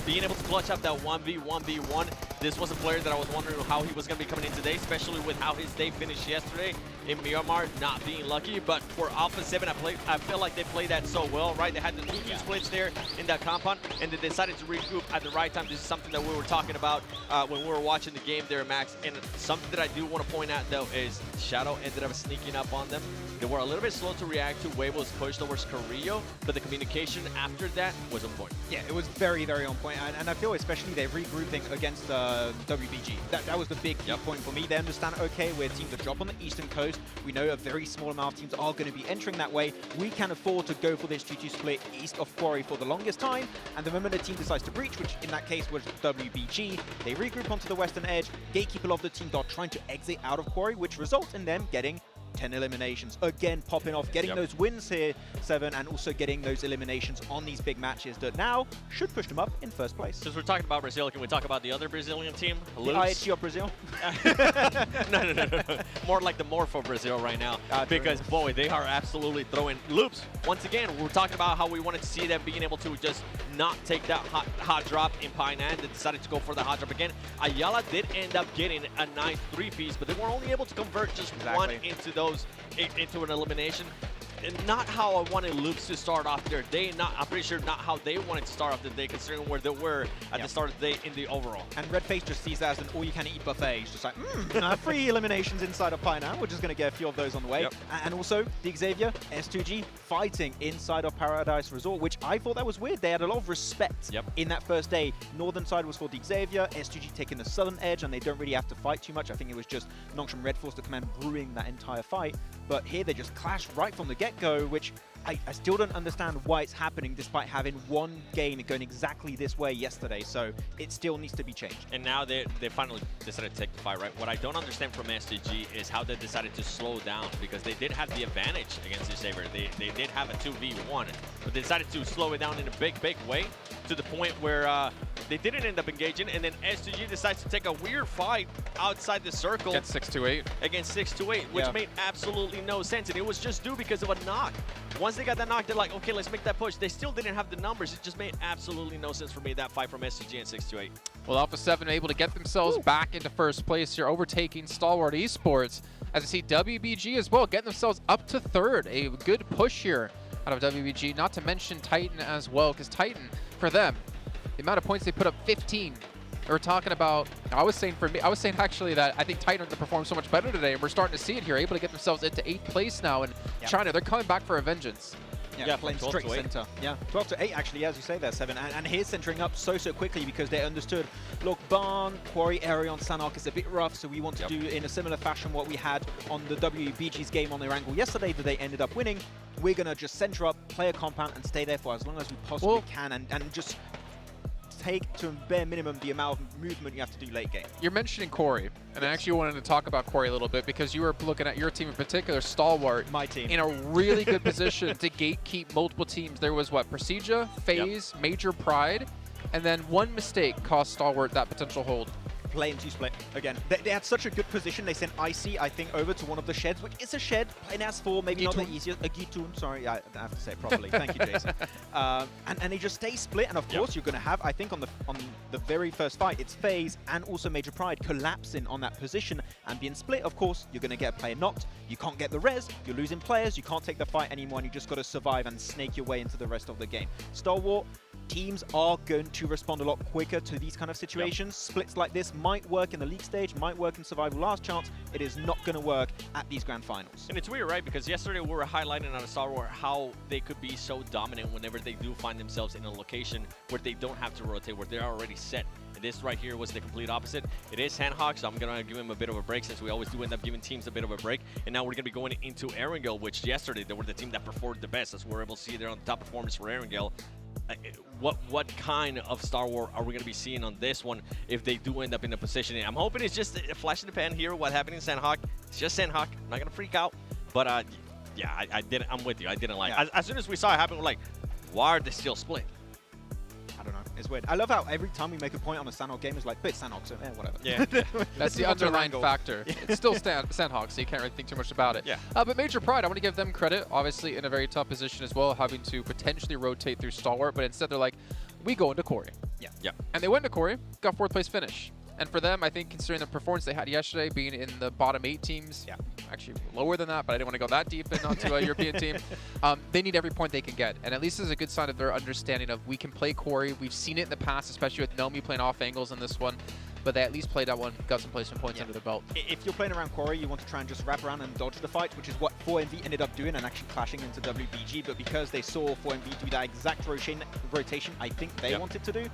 being able to clutch up that 1v1v1. This was a player that I was wondering how he was going to be coming in today, especially with how his day finished yesterday in Myanmar, not being lucky. But for Alpha 7, I feel like they played that so well, right? They had the 2 splits there in that compound, and they decided to regroup at the right time. This is something that we were talking about when we were watching the game there, Max. And something that I do want to point out, though, is Shadow ended up sneaking up on them. They were a little bit slow to react to Huevo's push towards Carrillo, but the communication after that was on point. Yeah, it was very, very on point. And I feel especially they're regrouping against WBG. That was the big key point for me. They understand, okay, we're teams that drop on the eastern coast. We know a very small amount of teams are going to be entering that way. We can afford to go for this 2-2 split east of Quarry for the longest time. And the moment a team decides to breach, which in that case was WBG, they regroup onto the western edge. Gatekeeper of the team are trying to exit out of Quarry, which results in them getting 10 eliminations. Again, popping off, getting those wins here, 7, and also getting those eliminations on these big matches that now should push them up in first place. Since we're talking about Brazil, can we talk about the other Brazilian team? The IHG of Brazil? No. More like the Morpho Brazil right now. Because, boy, they are absolutely throwing loops. Once again, we're talking about how we wanted to see them being able to just not take that hot drop in Painan. They decided to go for the hot drop again. Ayala did end up getting a nice 3-piece, but they were only able to convert just one into an elimination. And not how I wanted Loops to start off their day. I'm pretty sure not how they wanted to start off the day, considering where they were at the start of the day in the overall. And Redface just sees that as an all-you-can-eat buffet. He's just like, 3 eliminations inside of Painan. We're just going to get a few of those on the way. And also, DXavier, S2G, fighting inside of Paradise Resort, which I thought that was weird. They had a lot of respect in that first day. Northern side was for DXavier, S2G taking the southern edge, and they don't really have to fight too much. I think it was just Nongshim Red Force, the command, brewing that entire fight. But here they just clash right from the get-go, which I still don't understand why it's happening despite having one game going exactly this way yesterday. So it still needs to be changed. And now they finally decided to take the fight, right? What I don't understand from STG is how they decided to slow down, because they did have the advantage against DXavier. They did have a 2v1, but they decided to slow it down in a big way to the point where they didn't end up engaging, and then STG decides to take a weird fight outside the circle. Against 628. Against 628, which made absolutely no sense, and it was just due because of a knock. Once they got that knock, they're like, okay, let's make that push. They still didn't have the numbers. It just made absolutely no sense for me, that fight from STG and 628. Well, Alpha 7 able to get themselves back into first place here, overtaking Stalwart Esports. As I see WBG as well, getting themselves up to third. A good push here out of WBG, not to mention Titan as well, because Titan, for them, the amount of points they put up, 15 We're talking about, I was saying actually that I think Titan performed so much better today, and we're starting to see it here, able to get themselves into 8th place now, and China, they're coming back for a vengeance. Yeah, playing strict center. Yeah, 12 to 8 actually, as you say there, 7. And here's centering up so quickly because they understood, look, Barn, Quarry, Arion, Sanark is a bit rough, so we want to do in a similar fashion what we had on the WBG's game on their angle yesterday that they ended up winning. We're going to just center up, play a compound, and stay there for as long as we possibly can, and just take to a bare minimum the amount of movement you have to do late game. You're mentioning Corey, and I actually wanted to talk about Corey a little bit because you were looking at your team in particular, Stalwart. My team. In a really good position to gatekeep multiple teams. There was what, Presija, FaZe, Major Pride, and then one mistake cost Stalwart that potential hold. Play into split again. They had such a good position. They sent Icy, I think, over to one of the sheds, which is a shed. Playing as 4, maybe not the easiest. A Gitoon, sorry, I have to say it properly. Thank you, Jason. And they just stay split. And of course, you're going to have, I think, on the very first fight, it's FaZe and also Major Pride collapsing on that position and being split. Of course, you're going to get a player knocked. You can't get the res. You're losing players. You can't take the fight anymore. And you just got to survive and snake your way into the rest of the game. Stalwart. Teams are going to respond a lot quicker to these kind of situations. Splits like this might work in the league stage, might work in survival last chance. It is not going to work at these grand finals. And it's weird, right? Because yesterday we were highlighting on Star Wars how they could be so dominant whenever they do find themselves in a location where they don't have to rotate, where they're already set. And this right here was the complete opposite. It is Sandhawk, so I'm going to give him a bit of a break since we always do end up giving teams a bit of a break. And now we're going to be going into Erangel, which yesterday they were the team that performed the best, as we're able to see there on the top performance for Erangel. What kind of Star Wars are we going to be seeing on this one if they do end up in a position? I'm hoping it's just a flash in the pan here, what happened in Sandhawk. It's just Sandhawk. I'm not going to freak out. But yeah, I'm with you. I didn't like it. As soon as we saw it happen, we're like, why are they still split? I don't know. It's weird. I love how every time we make a point on a Sandhawk game, it's like, but it's Sandhawk, so whatever. Yeah. That's the underlying factor. It's still Sandhawk, so you can't really think too much about it. Yeah. But Major Pride, I want to give them credit, obviously in a very tough position as well, having to potentially rotate through Stalwart, but instead they're like, we go into Corey. Yeah. And they went to Corey, got 4th place finish. And for them, I think considering the performance they had yesterday, being in the bottom 8 teams, actually lower than that, but I didn't want to go that deep and onto a European team, they need every point they can get. And at least it's a good sign of their understanding of we can play Corey. We've seen it in the past, especially with Nomi playing off angles in this one. But they at least played that one, got some placement points under their belt. If you're playing around Corey, you want to try and just wrap around and dodge the fight, which is what 4MV ended up doing and actually clashing into WBG. But because they saw 4MV do that exact rotation I think they wanted to do,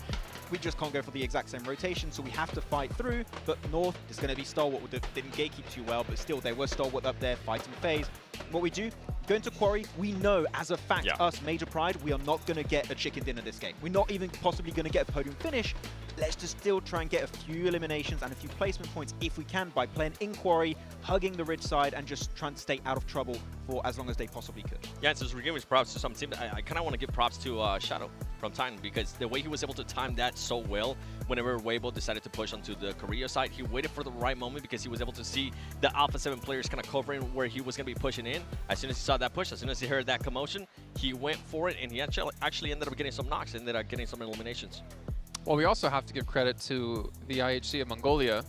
we just can't go for the exact same rotation, so we have to fight through. But North is going to be Stalwart, who didn't gatekeep too well, but still they were Stalwart up there fighting FaZe. What we do, go into Quarry, we know as a fact, us, Major Pride, we are not going to get a chicken dinner this game. We're not even possibly going to get a podium finish. Let's just still try and get a few eliminations and a few placement points if we can by playing in Quarry, hugging the ridge side, and just trying to stay out of trouble for as long as they possibly could. Yeah, and since we're giving props to some team, I kind of want to give props to Shadow from Titan, because the way he was able to time that so well whenever Weibo decided to push onto the Korea side, he waited for the right moment because he was able to see the Alpha 7 players kind of covering where he was going to be pushing in. As soon as he saw that push, as soon as he heard that commotion, he went for it, and he actually ended up getting some knocks, ended up getting some eliminations. Well, we also have to give credit to the IHC of Mongolia,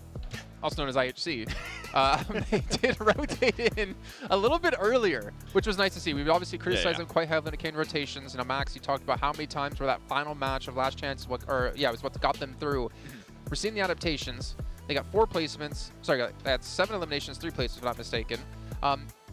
also known as IHC. They did rotate in a little bit earlier, which was nice to see. We've obviously criticized them quite heavily when it came to rotations. And Max, you talked about how many times where that final match of Last Chance, was what got them through. We're seeing the adaptations. They got 4 placements. Sorry, they had 7 eliminations, 3 placements, if I'm not mistaken.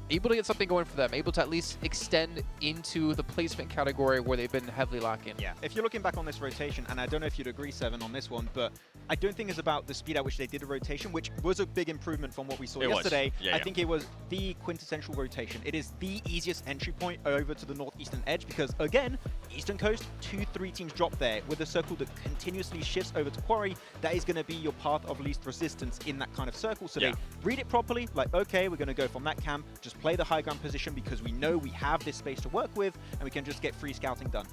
Able to get something going for them, able to at least extend into the placement category where they've been heavily lacking. Yeah, if you're looking back on this rotation, and I don't know if you'd agree, Seven, on this one, but I don't think it's about the speed at which they did a rotation, which was a big improvement from what we saw yesterday. I think it was the quintessential rotation. It is the easiest entry point over to the northeastern edge because, again, Eastern Coast, 2-3 teams drop there with a circle that continuously shifts over to Quarry. That is going to be your path of least resistance in that kind of circle. So they read it properly, like, okay, we're going to go from that camp, just play the high ground position because we know we have this space to work with and we can just get free scouting done.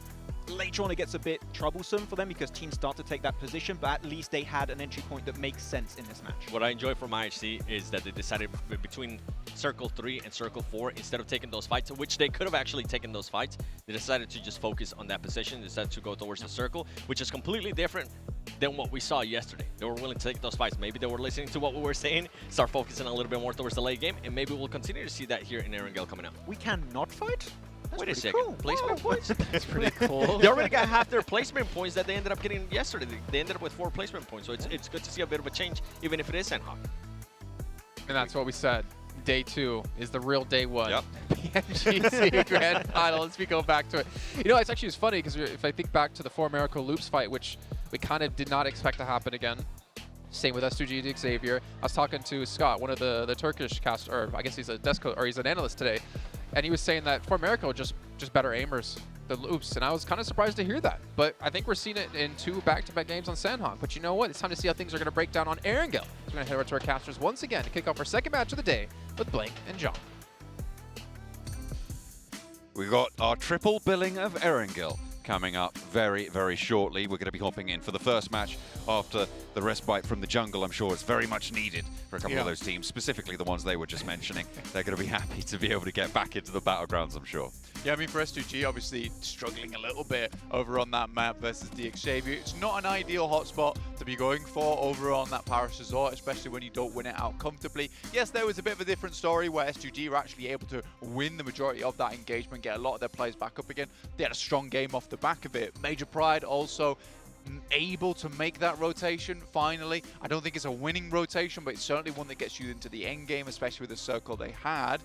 Later on, it gets a bit troublesome for them because teams start to take that position, but at least they had an entry point that makes sense in this match. What I enjoy from IHC is that they decided between Circle 3 and Circle 4, instead of taking those fights, which they could have actually taken those fights, they decided to just focus on that position, decided to go towards the circle, which is completely different than what we saw yesterday. They were willing to take those fights. Maybe they were listening to what we were saying, start focusing a little bit more towards the late game, and maybe we'll continue to see that here in Erangel coming out. We cannot fight? Wait a second. Cool. Placement points? That's pretty cool. They already got half their placement points that they ended up getting yesterday. They ended up with 4 placement points, so it's good to see a bit of a change, even if it is Senhawk. And that's what we said. Day 2 is the real day 1. Yep. PMGC Grand Final. Let's go back to it. You know, it's funny because if I think back to the For Miracle Loops fight, which we kind of did not expect to happen again. Same with S2G Xavier. I was talking to Scott, one of the Turkish cast, or I guess he's a desk or he's an analyst today, and he was saying that For Miracle just better aimers than Loops, and I was kind of surprised to hear that. But I think we're seeing it in 2 back-to-back games on Sanhok. But you know what? It's time to see how things are going to break down on Erangel. So we're going to head over to our casters once again to kick off our second match of the day with Blank and John. We've got our triple billing of Erangel coming up very, very shortly. We're going to be hopping in for the first match after the respite from the jungle. I'm sure it's very much needed for a couple of those teams, specifically the ones they were just mentioning. They're going to be happy to be able to get back into the battlegrounds, I'm sure. Yeah, I mean, for S2G, obviously struggling a little bit over on that map versus the Xavier. It's not an ideal hotspot to be going for over on that Paris Resort, especially when you don't win it out comfortably. Yes, there was a bit of a different story where S2G were actually able to win the majority of that engagement, get a lot of their players back up again. They had a strong game off the back of it. Major Pride also able to make that rotation finally. I don't think it's a winning rotation, but it's certainly one that gets you into the end game, especially with the circle they had.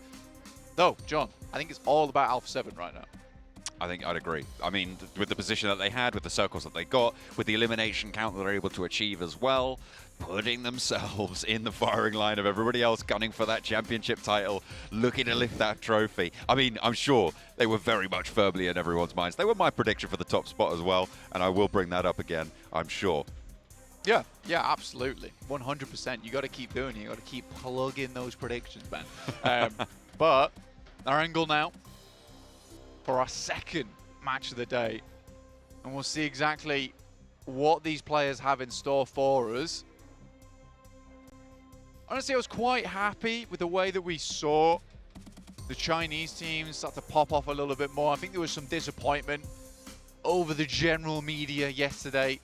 Though, John, I think it's all about Alpha 7 right now. I think I'd agree. I mean, with the position that they had, with the circles that they got, with the elimination count that they're able to achieve as well, putting themselves in the firing line of everybody else gunning for that championship title, looking to lift that trophy. I mean, I'm sure they were very much firmly in everyone's minds. They were my prediction for the top spot as well, and I will bring that up again, I'm sure. Yeah, absolutely. 100%. You got to keep doing it. You got to keep plugging those predictions, man. But our angle now for our second match of the day, and we'll see exactly what these players have in store for us. Honestly, I was quite happy with the way that we saw the Chinese teams start to pop off a little bit more. I think there was some disappointment over the general media yesterday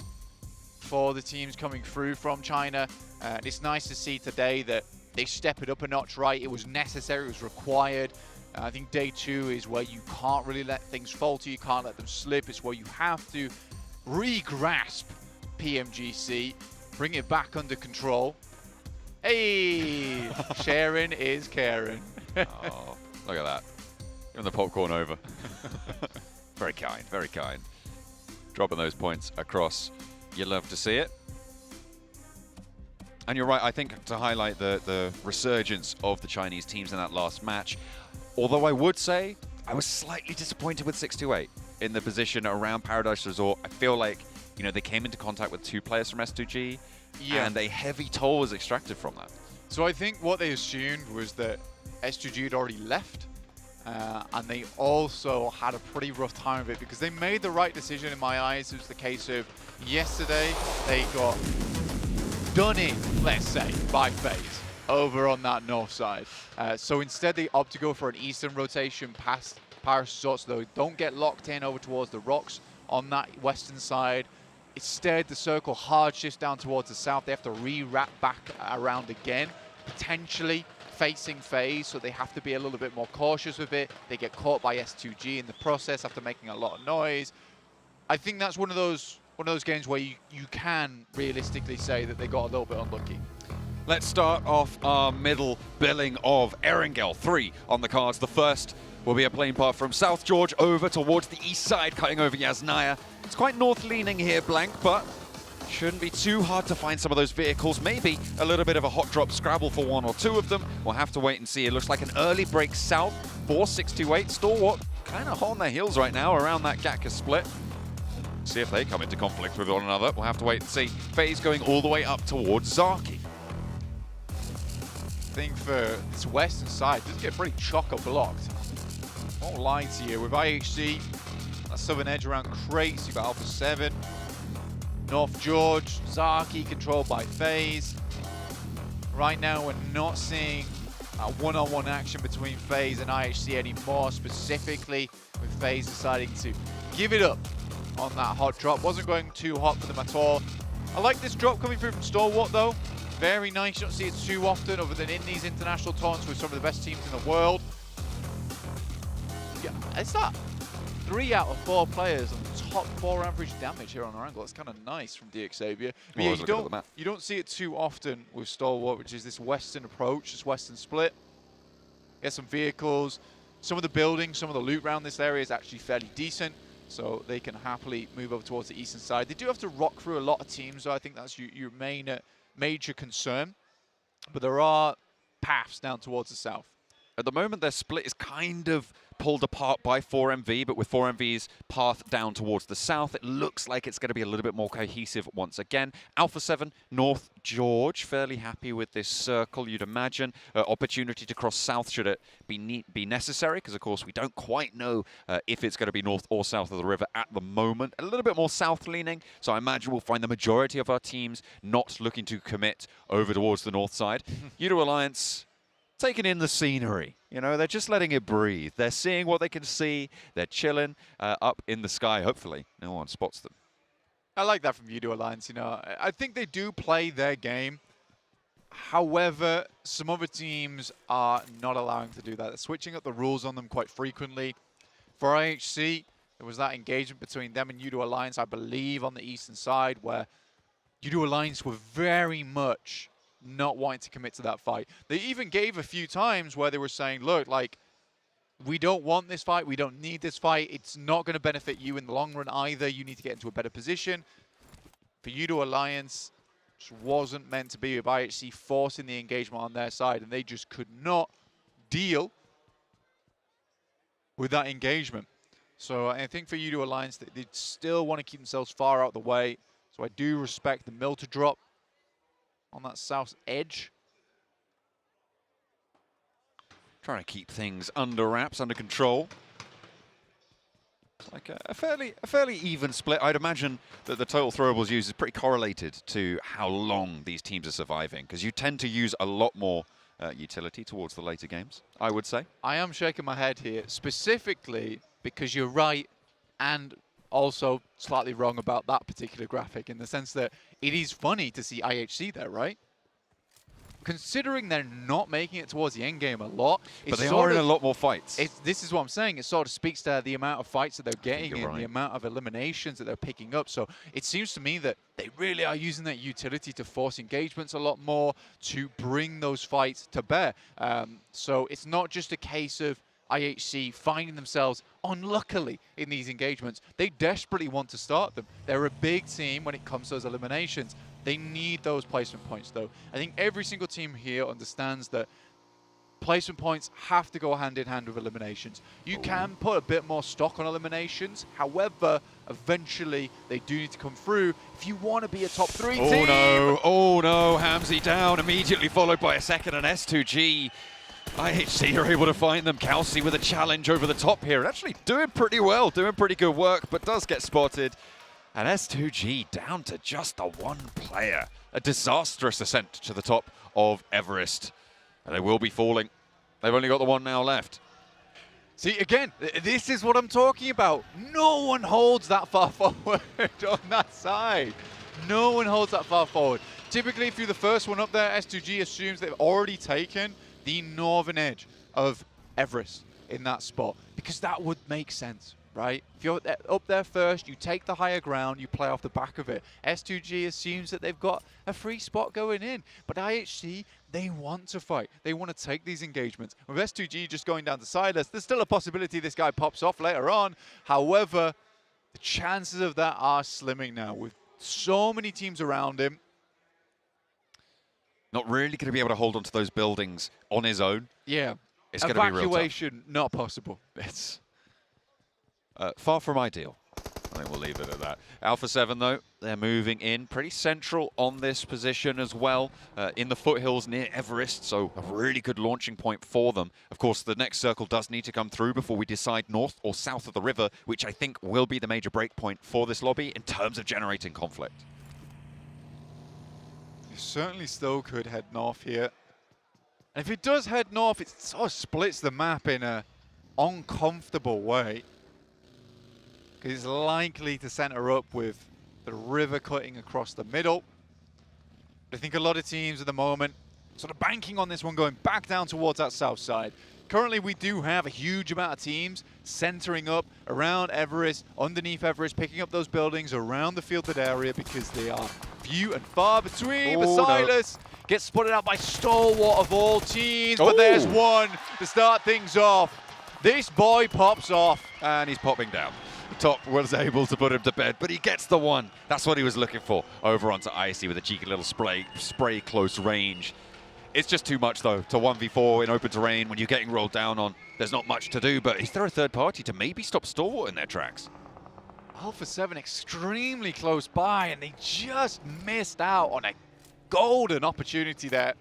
for the teams coming through from China. And it's nice to see today that they step it up a notch, right? It was necessary, it was required. I think day 2 is where you can't really let things falter, you can't let them slip. It's where you have to re-grasp PMGC, bring it back under control. Hey, sharing is caring. Oh, look at that. Giving the popcorn over. Very kind, very kind. Dropping those points across. You love to see it. And you're right, I think to highlight the resurgence of the Chinese teams in that last match, although I would say I was slightly disappointed with 628 in the position around Paradise Resort. I feel like, you know, they came into contact with 2 players from S2G, and a heavy toll was extracted from that. So I think what they assumed was that S2G had already left, and they also had a pretty rough time of it because they made the right decision in my eyes. It was the case of yesterday they got done in, let's say, by FaZe over on that north side. So instead they opt to go for an eastern rotation past Paris Resort so they don't get locked in over towards the rocks on that western side. Instead, the circle hard shifts down towards the south. They have to re-wrap back around again, potentially facing FaZe, so they have to be a little bit more cautious with it. They get caught by S2G in the process after making a lot of noise. I think that's one of those games where you can realistically say that they got a little bit unlucky. Let's start off our middle billing of Erangel. 3 on the cards. The first will be a plane path from South George over towards the east side, cutting over Yasnaya. It's quite north-leaning here, Blank, but shouldn't be too hard to find some of those vehicles. Maybe a little bit of a hot drop scrabble for 1 or 2 of them. We'll have to wait and see. It looks like an early break south for 628. Stalwart kind of hot on their heels right now around that Gatka split. See if they come into conflict with one another. We'll have to wait and see. FaZe going all the way up towards Zaki. I think for this western side, it does get pretty chock-a-blocked. Won't lie to you. With IHC, that southern edge around Crates, you've got Alpha 7. North George, Zaki controlled by FaZe. Right now, we're not seeing a one-on-one action between FaZe and IHC anymore, specifically with FaZe deciding to give it up on that hot drop. Wasn't going too hot for them at all. I like this drop coming through from Stalwart, though. Very nice. You don't see it too often other than in these international tournaments with some of the best teams in the world. Yeah, it's that 3 out of 4 players on top 4 average damage here on our angle. That's kind of nice from DXavier. But yeah, you don't see it too often with Stalwart, which is this western approach, this western split. Get some vehicles. Some of the buildings, some of the loot around this area is actually fairly decent, so they can happily move over towards the eastern side. They do have to rock through a lot of teams, so I think that's your main major concern. But there are paths down towards the south. At the moment, their split is kind of pulled apart by 4MV, but with 4MV's path down towards the south, it looks like it's going to be a little bit more cohesive once again. Alpha 7, North George, fairly happy with this circle, you'd imagine. Opportunity to cross south should it be necessary, because of course we don't quite know if it's going to be north or south of the river at the moment. A little bit more south-leaning, so I imagine we'll find the majority of our teams not looking to commit over towards the north side. Udo Alliance taking in the scenery. You know, they're just letting it breathe. They're seeing what they can see. They're chilling up in the sky. Hopefully, no one spots them. I like that from Udo Alliance. You know, I think they do play their game. However, some other teams are not allowing to do that. They're switching up the rules on them quite frequently. For IHC, there was that engagement between them and Udo Alliance, I believe, on the eastern side, where Udo Alliance were very much not wanting to commit to that fight. They even gave a few times where they were saying, look, like, we don't want this fight, we don't need this fight, it's not going to benefit you in the long run either, you need to get into a better position. For Udo Alliance, just wasn't meant to be, with IHC forcing the engagement on their side, and they just could not deal with that engagement. So I think for Udo Alliance, they still want to keep themselves far out of the way, so I do respect the mill to drop on that south edge. Trying to keep things under wraps, under control. It's like a fairly even split. I'd imagine that the total throwables used is pretty correlated to how long these teams are surviving, because you tend to use a lot more utility towards the later games, I would say. I am shaking my head here, specifically because you're right and also slightly wrong about that particular graphic, in the sense that it is funny to see IHC there, right? Considering they're not making it towards the end game a lot. But they are in a lot more fights. This is what I'm saying. It sort of speaks to the amount of fights that they're getting and right. the amount of eliminations that they're picking up. So it seems to me that they really are using that utility to force engagements a lot more, to bring those fights to bear. So it's not just a case of IHC finding themselves unluckily in these engagements. They desperately want to start them. They're a big team when it comes to those eliminations. They need those placement points, though. I think every single team here understands that placement points have to go hand in hand with eliminations. You can put a bit more stock on eliminations. However, eventually they do need to come through if you want to be a top 3 team. Oh no, Hamzy down, immediately followed by a second, and S2G. IHC are able to find them. Kelsey with a challenge over the top here. Actually doing pretty well, doing pretty good work, but does get spotted. And S2G down to just the one player. A disastrous ascent to the top of Everest. And they will be falling. They've only got the one now left. See, again, this is what I'm talking about. No one holds that far forward on that side. No one holds that far forward. Typically, if you're the first one up there, S2G assumes they've already taken the northern edge of Everest in that spot, because that would make sense, right? If you're up there first, you take the higher ground, you play off the back of it. S2G assumes that they've got a free spot going in, but IHC, they want to fight. They want to take these engagements. With S2G just going down to Silas, there's still a possibility this guy pops off later on. However, the chances of that are slimming now with so many teams around him. Not really going to be able to hold onto those buildings on his own. Yeah. It's going to be real tough. Evacuation, not possible. It's far from ideal. I think we'll leave it at that. Alpha 7, though, they're moving in pretty central on this position as well, in the foothills near Everest, so a really good launching point for them. Of course, the next circle does need to come through before we decide north or south of the river, which I think will be the major break point for this lobby in terms of generating conflict. You certainly still could head north here. And if it does head north, it sort of splits the map in a uncomfortable way. Because it's likely to center up with the river cutting across the middle. But I think a lot of teams at the moment sort of banking on this one going back down towards that south side. Currently, we do have a huge amount of teams centering up around Everest, underneath Everest, picking up those buildings around the fielded area because they are few and far between. But Silas gets spotted out by Stalwart of all teams, but there's one to start things off. This boy pops off. And he's popping down. Top was able to put him to bed, but he gets the one. That's what he was looking for. Over onto Icy with a cheeky little spray close range. It's just too much, though, to 1v4 in open terrain when you're getting rolled down on. There's not much to do, but is there a third party to maybe stop Stalwart in their tracks? Alpha 7 extremely close by, and they just missed out on a golden opportunity there.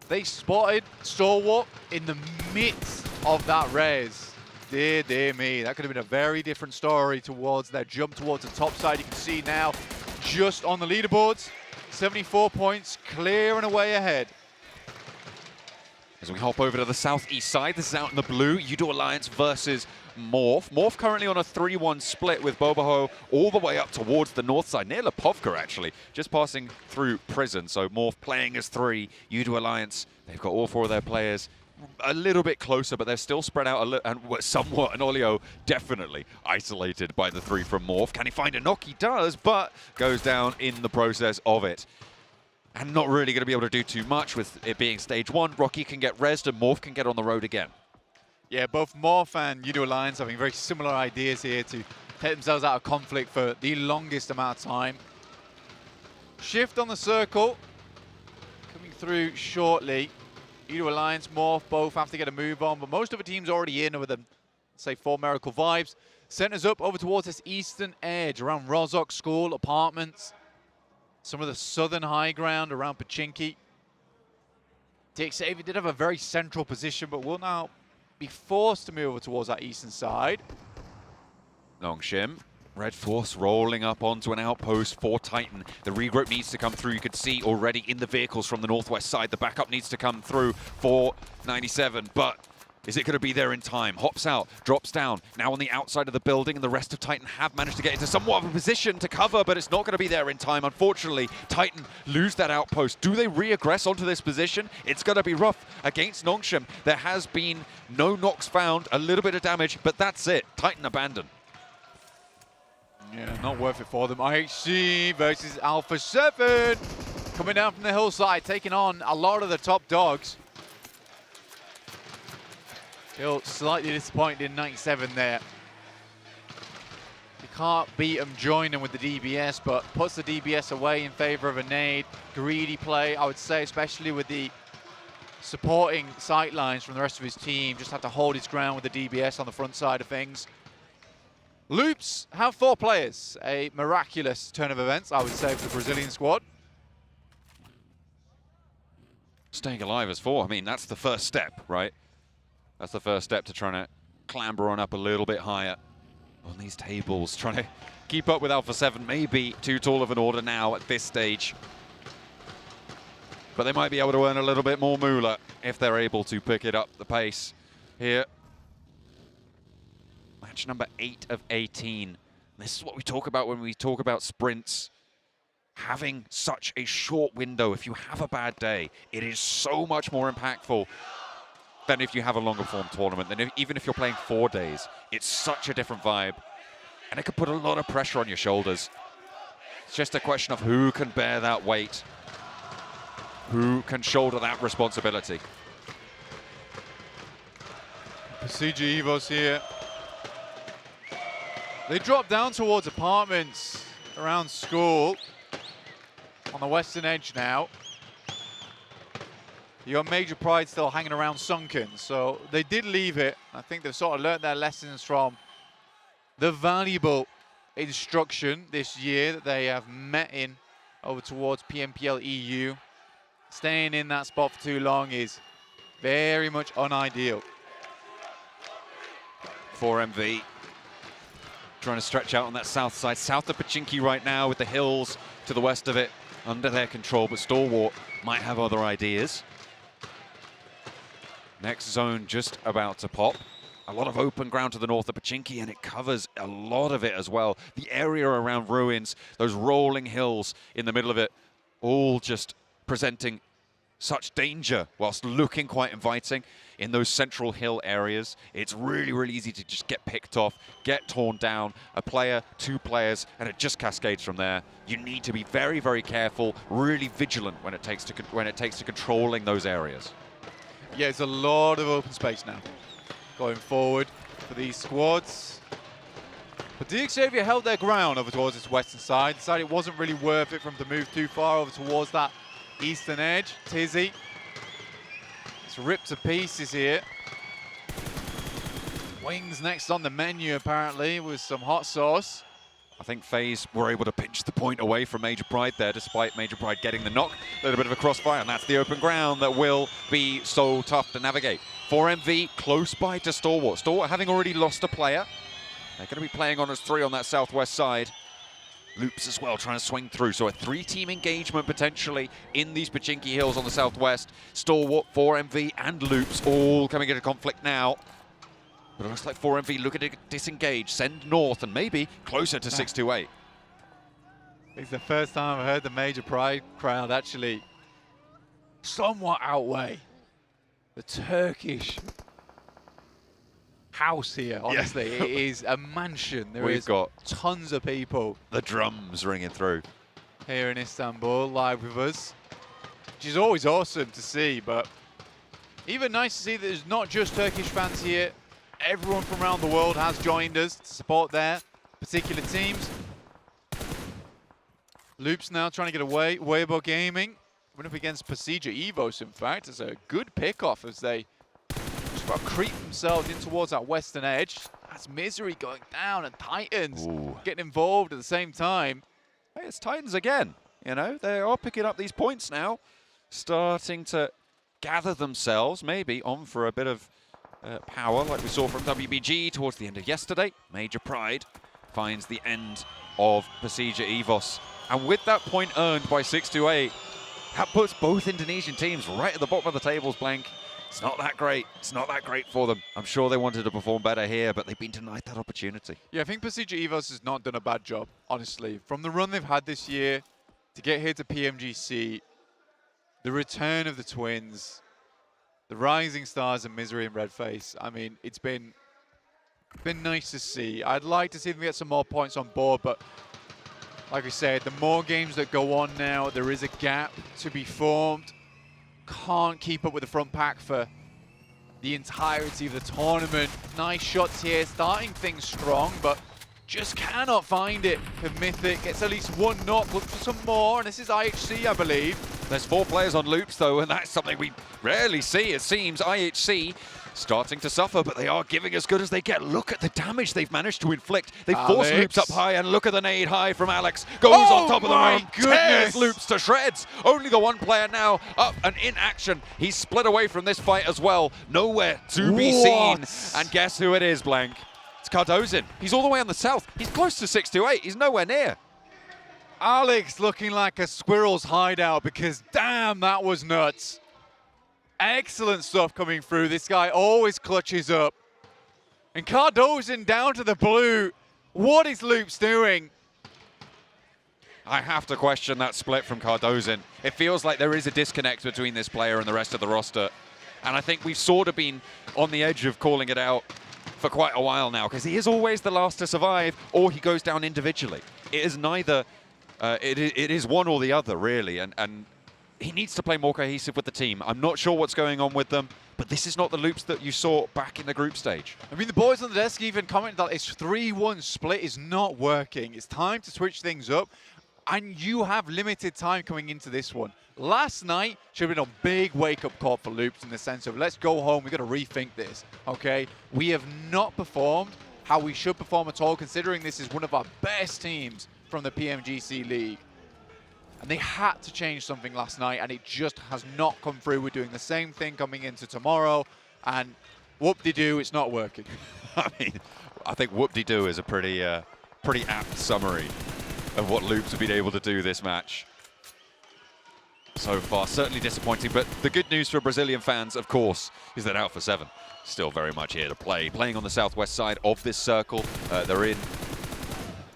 They spotted Stalwart in the midst of that res. Dear me, that could have been a very different story towards their jump towards the top side. You can see now, just on the leaderboards, 74 points, clear and away ahead. As we hop over to the southeast side, this is out in the blue. Udo Alliance versus Morph. Morph currently on a 3-1 split with Boboho all the way up towards the north side, near Lipovka actually, just passing through prison. So Morph playing as 3, Udo Alliance, they've got all 4 of their players a little bit closer, but they're still spread out and somewhat, and Olio definitely isolated by the 3 from Morph. Can he find a knock? He does, but goes down in the process of it. And not really going to be able to do too much with it being stage 1. Rocky can get rezzed and Morph can get on the road again. Yeah, both Morph and Udo Alliance having very similar ideas here to take themselves out of conflict for the longest amount of time. Shift on the circle, coming through shortly. Udo Alliance, Morph, both have to get a move on, but most of the team's already in with them, say, 4 Miracle Vibes. Centers up over towards this eastern edge around Rozok School, apartments, some of the southern high ground around Pachinki. Xavier did have a very central position, but will now be forced to move over towards that eastern side. Nongshim, Red Force rolling up onto an outpost for Titan. The regroup needs to come through. You could see already in the vehicles from the northwest side. The backup needs to come through for 97, but is it going to be there in time? Hops out, drops down, now on the outside of the building, and the rest of Titan have managed to get into somewhat of a position to cover, but it's not going to be there in time. Unfortunately, Titan lose that outpost. Do they re-aggress onto this position? It's going to be rough against Nongshim. There has been no knocks found, a little bit of damage, but that's it. Titan abandoned. Yeah, not worth it for them. IHC versus Alpha 7. Coming down from the hillside, taking on a lot of the top dogs. Still slightly disappointed in 97 there. You can't beat them, join them with the DBS, but puts the DBS away in favor of a nade. Greedy play, I would say, especially with the supporting sight lines from the rest of his team. Just had to hold his ground with the DBS on the front side of things. Loops have 4 players. A miraculous turn of events, I would say, for the Brazilian squad. Staying alive as 4, I mean, that's the first step, right? That's the first step to trying to clamber on up a little bit higher on these tables. Trying to keep up with Alpha 7 may be too tall of an order now at this stage. But they might be able to earn a little bit more moolah if they're able to pick it up the pace here. Match number 8 of 18. This is what we talk about when we talk about sprints. Having such a short window, if you have a bad day, it is so much more impactful than if you have a longer form tournament. Than even if you're playing 4 days, it's such a different vibe. And it could put a lot of pressure on your shoulders. It's just a question of who can bear that weight. Who can shoulder that responsibility. CG Evos here. They drop down towards apartments around school. On the western edge now. You got Major Pride still hanging around Sunken, so they did leave it. I think they've sort of learned their lessons from the valuable instruction this year that they have met in over towards PMPL EU. Staying in that spot for too long is very much unideal. 4MV trying to stretch out on that south side, south of Pachinki right now with the hills to the west of it under their control, but Stalwart might have other ideas. Next zone just about to pop. A lot of open ground to the north of Pachinki, and it covers a lot of it as well. The area around ruins, those rolling hills in the middle of it, all just presenting such danger whilst looking quite inviting in those central hill areas. It's really, really easy to just get picked off, get torn down, a player, two players, and it just cascades from there. You need to be very, very careful, really vigilant when it takes to controlling those areas. Yeah, it's a lot of open space now going forward for these squads. But DXavier held their ground over towards its western side, decided it wasn't really worth it for them to move too far over towards that eastern edge. Tizzy, it's ripped to pieces here. Wings next on the menu apparently with some hot sauce. I think FaZe were able to pinch the point away from Major Pride there, despite Major Pride getting the knock. A little bit of a crossfire, and that's the open ground that will be so tough to navigate. 4MV close by to Stalwart. Stalwart having already lost a player. They're going to be playing on as 3 on that southwest side. Loops as well, trying to swing through. So a 3-team engagement potentially in these Pachinki Hills on the southwest. Stalwart, 4MV, and Loops all coming into conflict now. But it looks like 4MV looking to disengage, send north, and maybe closer to 628. It's the first time I've heard the Major Pride crowd actually somewhat outweigh the Turkish house here, honestly. Yeah. It is a mansion. We've got tons of people. The drums ringing through. Here in Istanbul, live with us. Which is always awesome to see, but even nice to see that there's not just Turkish fans here. Everyone from around the world has joined us to support their particular teams. Loops now trying to get away. Weibo Gaming went up against Pasija Evos, in fact. It's a good pick-off as they just about creep themselves in towards that western edge. That's Misery going down and Titans getting involved at the same time. Hey, it's Titans again. You know, they are picking up these points now. Starting to gather themselves, maybe on for a bit of power like we saw from WBG towards the end of yesterday. Major Pride finds the end of Pasija Evos. And with that point earned by 628, that puts both Indonesian teams right at the bottom of the tables, Blank. It's not that great. It's not that great for them. I'm sure they wanted to perform better here, but they've been denied that opportunity. Yeah, I think Pasija Evos has not done a bad job, honestly. From the run they've had this year to get here to PMGC, the return of the twins, the rising stars and Misery and Redface. I mean, it's been nice to see. I'd like to see them get some more points on board, but like we said, the more games that go on now, there is a gap to be formed. Can't keep up with the front pack for the entirety of the tournament. Nice shots here, starting things strong, but just cannot find it. And Mythic gets at least one knock, look for some more, and this is IHC, I believe. There's 4 players on Loops, though, and that's something we rarely see. It seems IHC starting to suffer, but they are giving as good as they get. Look at the damage they've managed to inflict. They force Loops up high, and look at the nade high from Alex. Goes on top of the room, tears Loops to shreds. Only the one player now up and in action. He's split away from this fight as well. Nowhere to be seen. And guess who it is, Blank? It's Cardozin. He's all the way on the south. He's close to 628. He's nowhere near. Alex looking like a squirrel's hideout because damn, that was nuts. Excellent stuff coming through. This guy always clutches up. And Cardozin down to the blue. What is Loops doing? I have to question that split from Cardozin. It feels like there is a disconnect between this player and the rest of the roster. And I think we've sort of been on the edge of calling it out for quite a while now, because he is always the last to survive, or he goes down individually. It is neither, it is one or the other, really, and he needs to play more cohesive with the team. I'm not sure what's going on with them, but this is not the Loops that you saw back in the group stage. I mean, the boys on the desk even commented that this 3-1 split is not working. It's time to switch things up, and you have limited time coming into this one. Last night should have been a big wake-up call for Loops in the sense of, let's go home, we've got to rethink this, okay? We have not performed how we should perform at all, considering this is one of our best teams from the PMGC League. And they had to change something last night, and it just has not come through. We're doing the same thing coming into tomorrow, and whoop-de-doo, it's not working. I mean, I think whoop-de-doo is a pretty apt summary of what Loops have been able to do this match so far. Certainly disappointing, but the good news for Brazilian fans, of course, is that Alpha 7 still very much here to play. Playing on the southwest side of this circle. They're in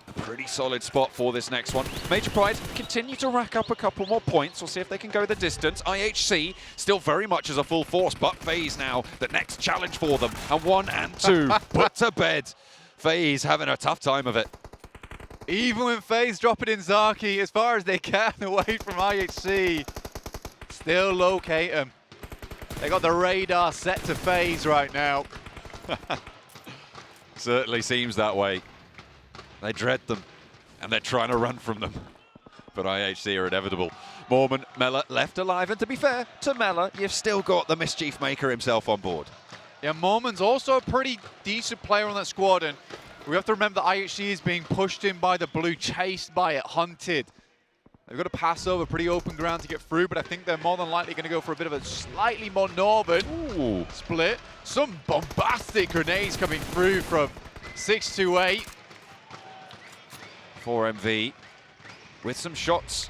a Pretty solid spot for this next one. Major Pride continue to rack up a couple more points. We'll see if they can go the distance. IHC still very much as a full force, but FaZe now the next challenge for them. And 1 and 2 put to bed. FaZe having a tough time of it. Even when FaZe dropping in Zaki as far as they can away from IHC, still locate them. They got the radar set to FaZe right now. Certainly seems that way. They dread them, and they're trying to run from them. But IHC are inevitable. Mormon, Mela left alive, and to be fair to Mela, you've still got the mischief maker himself on board. Yeah, Mormon's also a pretty decent player on that squad, and we have to remember that IHC is being pushed in by the blue, chased by it, hunted. They've got to pass over pretty open ground to get through, but I think they're more than likely going to go for a bit of a slightly more northern split. Some bombastic grenades coming through from 628. 4MV with some shots,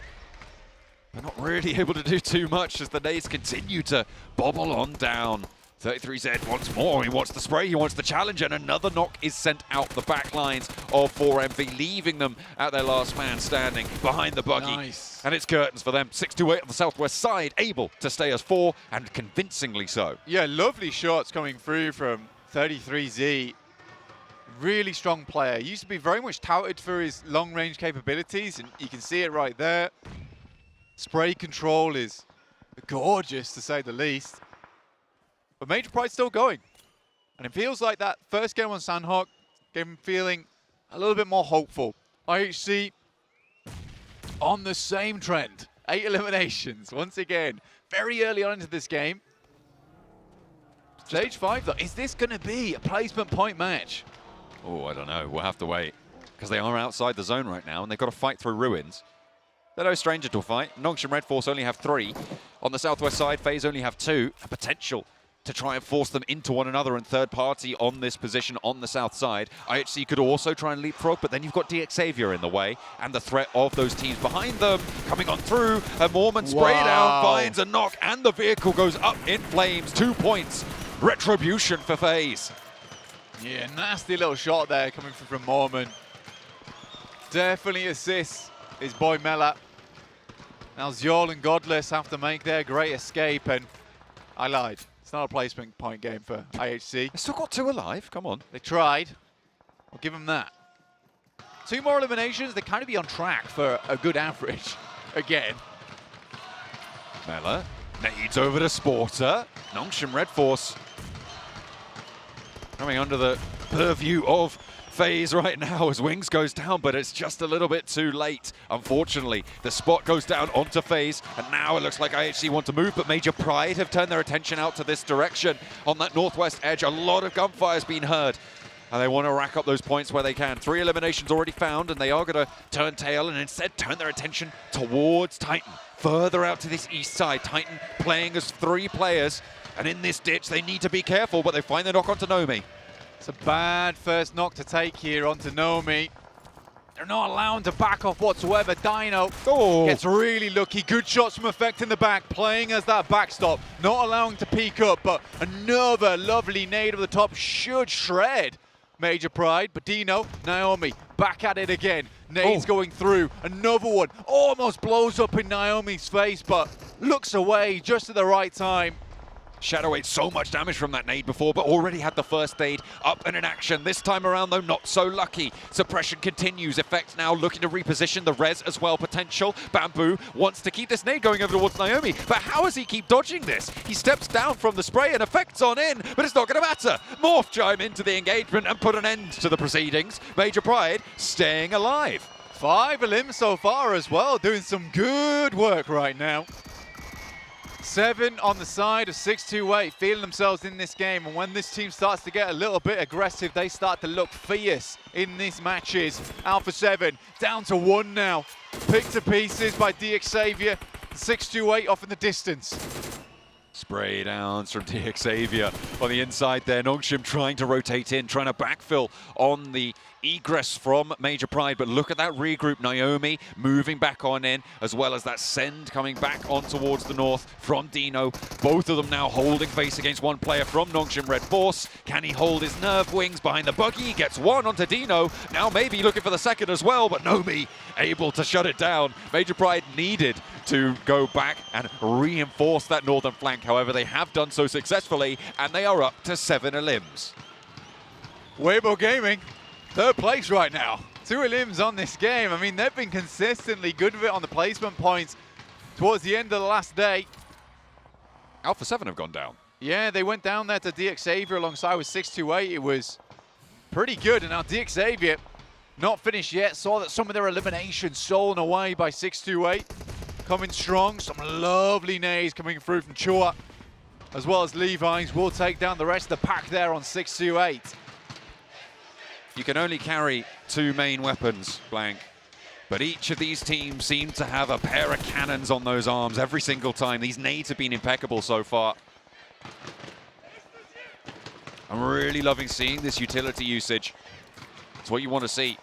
but not really able to do too much as the nades continue to bobble on down. 33Z wants more, he wants the spray, he wants the challenge, and another knock is sent out the back lines of 4MV, leaving them at their last man standing behind the buggy. Nice. And it's curtains for them. 628 on the southwest side, able to stay as 4, and convincingly so. Yeah, lovely shots coming through from 33Z. Really strong player. He used to be very much touted for his long-range capabilities, and you can see it right there. Spray control is gorgeous, to say the least. But Major Pride's still going. And it feels like that first game on Sandhawk gave him feeling a little bit more hopeful. IHC on the same trend. 8 eliminations, once again. Very early on into this game. Stage 5, though. Is this going to be a placement point match? Oh, I don't know. We'll have to wait. Because they are outside the zone right now, and they've got to fight through ruins. They're no stranger to a fight. Nongsh and Red Force only have 3. On the southwest side, FaZe only have 2. A potential to try and force them into one another and third party on this position on the south side. IHC could also try and leapfrog, but then you've got DXavier in the way and the threat of those teams behind them coming on through. A Mormon spray down, finds a knock, and the vehicle goes up in flames. 2 points. Retribution for FaZe. Yeah, nasty little shot there coming from Mormon. Definitely assists his boy Mela. Now Zjol and Godless have to make their great escape, and I lied. It's not a placement point game for IHC. They still got 2 alive, come on. They tried. I'll give them that. 2 more eliminations, they kind of be on track for a good average again. Mela nades over to Sporter. Nongsh and Red Force coming under the purview of FaZe right now as Wings goes down, but it's just a little bit too late. Unfortunately, the spot goes down onto FaZe, and now it looks like IHC want to move, but Major Pride have turned their attention out to this direction. On that northwest edge, a lot of gunfire's been heard, and they want to rack up those points where they can. 3 eliminations already found, and they are going to turn tail and instead turn their attention towards Titan. Further out to this east side, Titan playing as 3 players, and in this ditch, they need to be careful, but they find the knock onto Nomi. It's a bad first knock to take here onto Nomi. They're not allowing to back off whatsoever. Dino gets really lucky. Good shots from Effect in the back, playing as that backstop. Not allowing to peek up, but another lovely nade over the top should shred Major Pride. But Dino, Naomi, back at it again. Nades going through. Another one almost blows up in Naomi's face, but looks away just at the right time. Shadow ate so much damage from that nade before, but already had the first aid up and in action. This time around, though, not so lucky. Suppression continues. Effect now looking to reposition the res as well, potential. Bamboo wants to keep this nade going over towards Naomi, but how does he keep dodging this? He steps down from the spray and Effect's on in, but it's not going to matter. Morph chime into the engagement and put an end to the proceedings. Major Pride staying alive. 5 elims so far as well, doing some good work right now. 7 on the side of 628, feeling themselves in this game. And when this team starts to get a little bit aggressive, they start to look fierce in these matches. Alpha 7 down to 1 now. Picked to pieces by DXavier. 628 off in the distance. Spray downs from Xavier on the inside there. Nongshim trying to rotate in, trying to backfill on the egress from Major Pride, but look at that regroup. Naomi moving back on in, as well as that send coming back on towards the north from Dino. Both of them now holding face against one player from Nongshim Red Force. Can he hold his nerve wings behind the buggy? Gets one onto Dino. Now maybe looking for the second as well, but Nomi able to shut it down. Major Pride needed to go back and reinforce that northern flank. However, they have done so successfully, and they are up to 7 elims. Weibo Gaming, third place right now. 2 elims on this game. I mean, they've been consistently good with it on the placement points towards the end of the last day. Alpha 7 have gone down. Yeah, they went down there to DXavier alongside with 628. It was pretty good, and now DXavier not finished yet. Saw that some of their eliminations stolen away by 628. Coming strong, some lovely nades coming through from Chua, as well as Levi's will take down the rest of the pack there on 628. You can only carry 2 main weapons, Blank, but each of these teams seem to have a pair of cannons on those arms every single time. These nades have been impeccable so far. I'm really loving seeing this utility usage. It's what you want to see.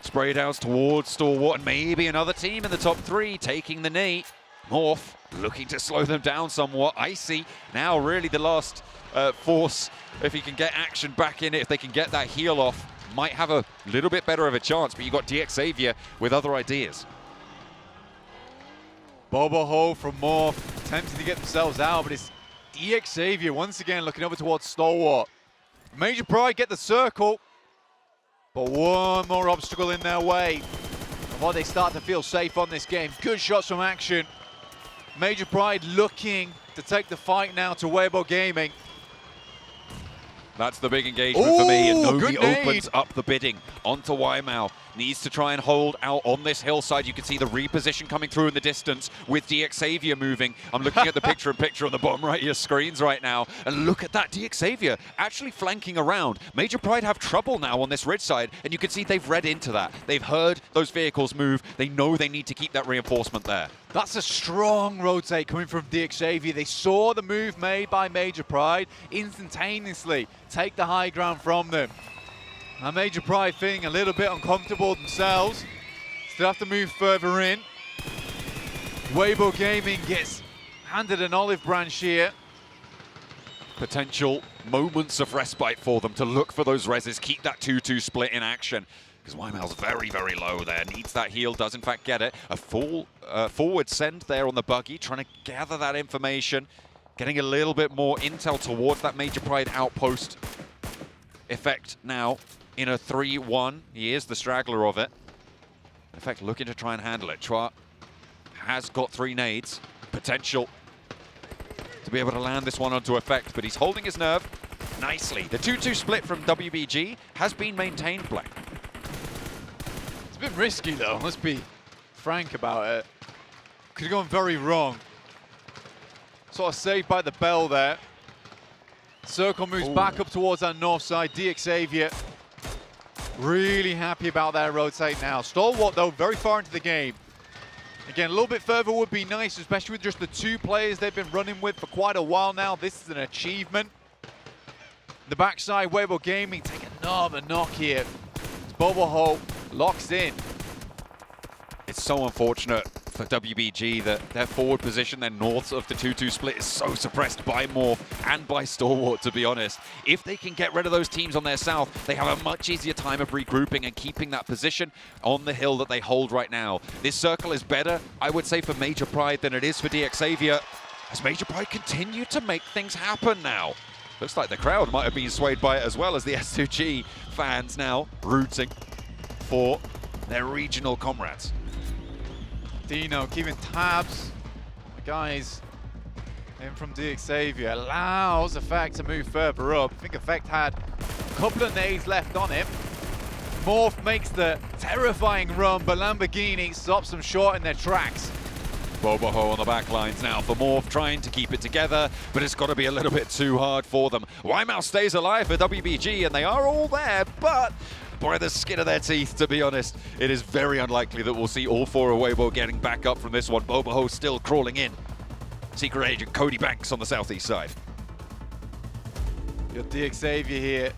Spray downs towards Stalwart, and maybe another team in the top 3 taking the knee. Morph looking to slow them down somewhat. Icy now really the last force. If he can get action back in it, if they can get that heal off, might have a little bit better of a chance, but you got DXavier with other ideas. Bobo Ho from Morph attempting to get themselves out, but it's DXavier once again looking over towards Stalwart. Major Pride get the circle, but one more obstacle in their way before they start to feel safe on this game. Good shots from action. Major Pride looking to take the fight now to Weibo Gaming. That's the big engagement for me, and Nomi opens up the bidding onto Waimau. Needs to try and hold out on this hillside. You can see the reposition coming through in the distance with DXavier moving. I'm looking at the picture-in-picture on the bottom right of your screens right now, and look at that, DXavier actually flanking around. Major Pride have trouble now on this ridge side, and you can see they've read into that. They've heard those vehicles move. They know they need to keep that reinforcement there. That's a strong rotate coming from DXavier. They saw the move made by Major Pride, instantaneously take the high ground from them. Now Major Pride feeling a little bit uncomfortable themselves. Still have to move further in. Weibo Gaming gets handed an olive branch here. Potential moments of respite for them to look for those reses, keep that 2-2 split in action. Because Waimau's very, very low there. Needs that heal, does in fact get it. A full forward send there on the buggy, trying to gather that information. Getting a little bit more intel towards that Major Pride outpost. Effect now in a 3-1. He is the straggler of it. Effect looking to try and handle it. Chua has got 3 nades. Potential to be able to land this one onto Effect, but he's holding his nerve nicely. The 2-2 split from WBG has been maintained, Black. It's a bit risky though, let's be frank about it. Could have gone very wrong. Sort of saved by the bell there. Circle moves back up towards that north side. DXavier really happy about their rotate now. Stalwart though, very far into the game. Again, a little bit further would be nice, especially with just the 2 players they've been running with for quite a while now. This is an achievement. The backside, Weibo Gaming take another knock here. It's Bobo Ho locks in. It's so unfortunate for WBG that their forward position, their north of the 2-2 split, is so suppressed by Morph and by Stalwart, to be honest. If they can get rid of those teams on their south, they have a much easier time of regrouping and keeping that position on the hill that they hold right now. This circle is better, I would say, for Major Pride than it is for DXavier, as Major Pride continue to make things happen now. Looks like the crowd might have been swayed by it as well, as the S2G fans now rooting for their regional comrades. Dino keeping tabs. The guys in from DXavier allows Effect to move further up. I think Effect had a couple of nades left on him. Morph makes the terrifying run, but Lamborghini stops them short in their tracks. Bobo Ho on the back lines now for Morph, trying to keep it together, but it's got to be a little bit too hard for them. Waimau stays alive for WBG, and they are all there, but by the skin of their teeth, to be honest, it is very unlikely that we'll see all 4 of Weibo getting back up from this one. Bobo Ho still crawling in. Secret Agent Cody Banks on the southeast side. Got DXavier here.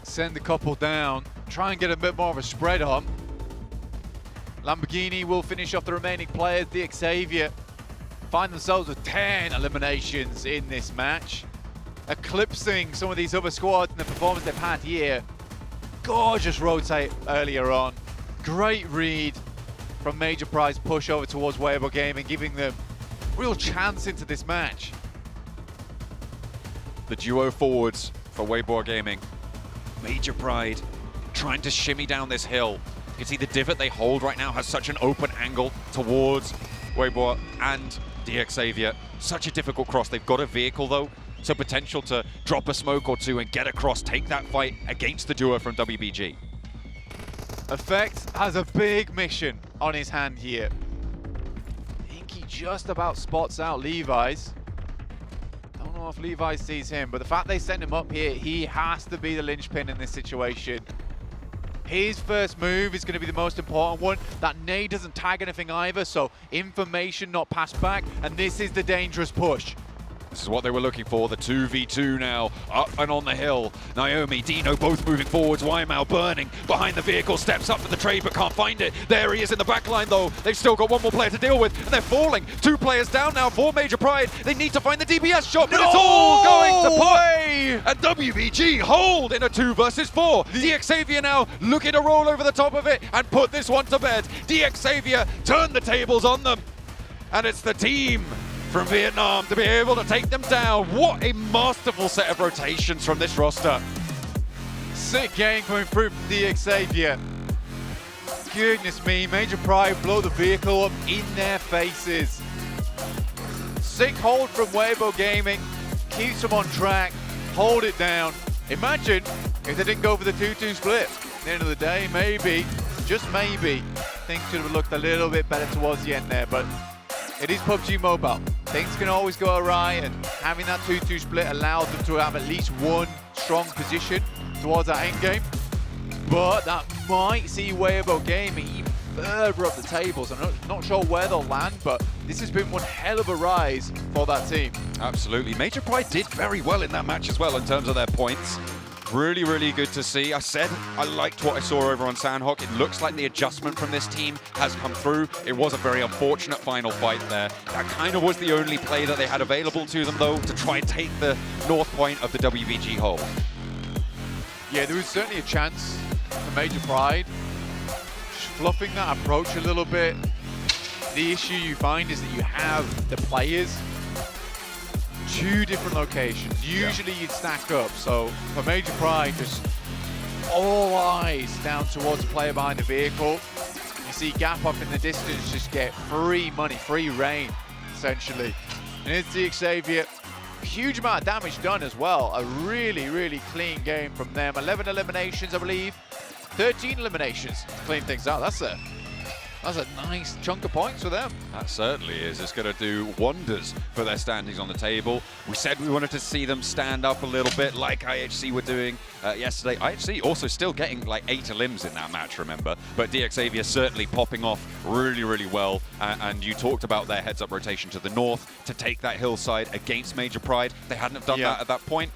Send a couple down. Try and get a bit more of a spread on. Lamborghini will finish off the remaining players. DXavier find themselves with 10 eliminations in this match, eclipsing some of these other squads in the performance they've had here. Gorgeous rotate earlier on. Great read from Major Pride's push over towards Weibo Gaming, giving them real chance into this match. The duo forwards for Weibo Gaming. Major Pride trying to shimmy down this hill. You can see the divot they hold right now has such an open angle towards Weibo and DXavier. Such a difficult cross. They've got a vehicle though, so potential to drop a smoke or two and get across, take that fight against the duo from WBG. Effect has a big mission on his hand here. I think he just about spots out Levi's. Don't know if Levi sees him, but the fact they send him up here, he has to be the linchpin in this situation. His first move is going to be the most important one. That nade doesn't tag anything either, so information not passed back, and this is the dangerous push. This is what they were looking for, the 2v2 now, up and on the hill. Naomi, Dino both moving forwards, Wymau burning behind the vehicle, steps up for the trade but can't find it. There he is in the back line though. They've still got one more player to deal with, and they're falling. 2 players down now for Major Pride. They need to find the DBS shot, but it's all going to pot. And WBG hold in a 2 versus 4. DXavier now looking to roll over the top of it and put this one to bed. DXavier turn the tables on them, and it's the team from Vietnam to be able to take them down. What a masterful set of rotations from this roster. Sick game coming through from DXavier. Goodness me, Major Pride blow the vehicle up in their faces. Sick hold from Weibo Gaming, keeps them on track, hold it down. Imagine if they didn't go for the 2-2 split. At the end of the day, maybe, just maybe, things could have looked a little bit better towards the end there, but it is PUBG Mobile. Things can always go awry, and having that 2-2 split allowed them to have at least one strong position towards that end game. But that might see Weibo Gaming even further up the tables. I'm not sure where they'll land, but this has been one hell of a rise for that team. Absolutely. Major Pride did very well in that match as well in terms of their points. Really, really good to see. I said I liked what I saw over on Sandhawk. It looks like the adjustment from this team has come through. It was a very unfortunate final fight there. That kind of was the only play that they had available to them, though, to try and take the north point of the WBG hold. Yeah, there was certainly a chance for Major Pride. Just fluffing that approach a little bit. The issue you find is that you have the players 2 different locations. Usually you'd stack up, so for Major Pride, just all eyes down towards the player behind the vehicle. You see Gap up in the distance just get free money, free reign, essentially. And it's DXavier. Huge amount of damage done as well. A really, really clean game from them. 11 eliminations, I believe. 13 eliminations to clean things out. That's a nice chunk of points for them. That certainly is. It's going to do wonders for their standings on the table. We said we wanted to see them stand up a little bit like IHC were doing yesterday. IHC also still getting like 8 elims in that match, remember? But DXavier certainly popping off really, really well. And you talked about their heads-up rotation to the north to take that hillside against Major Pride. They hadn't have done that at that point.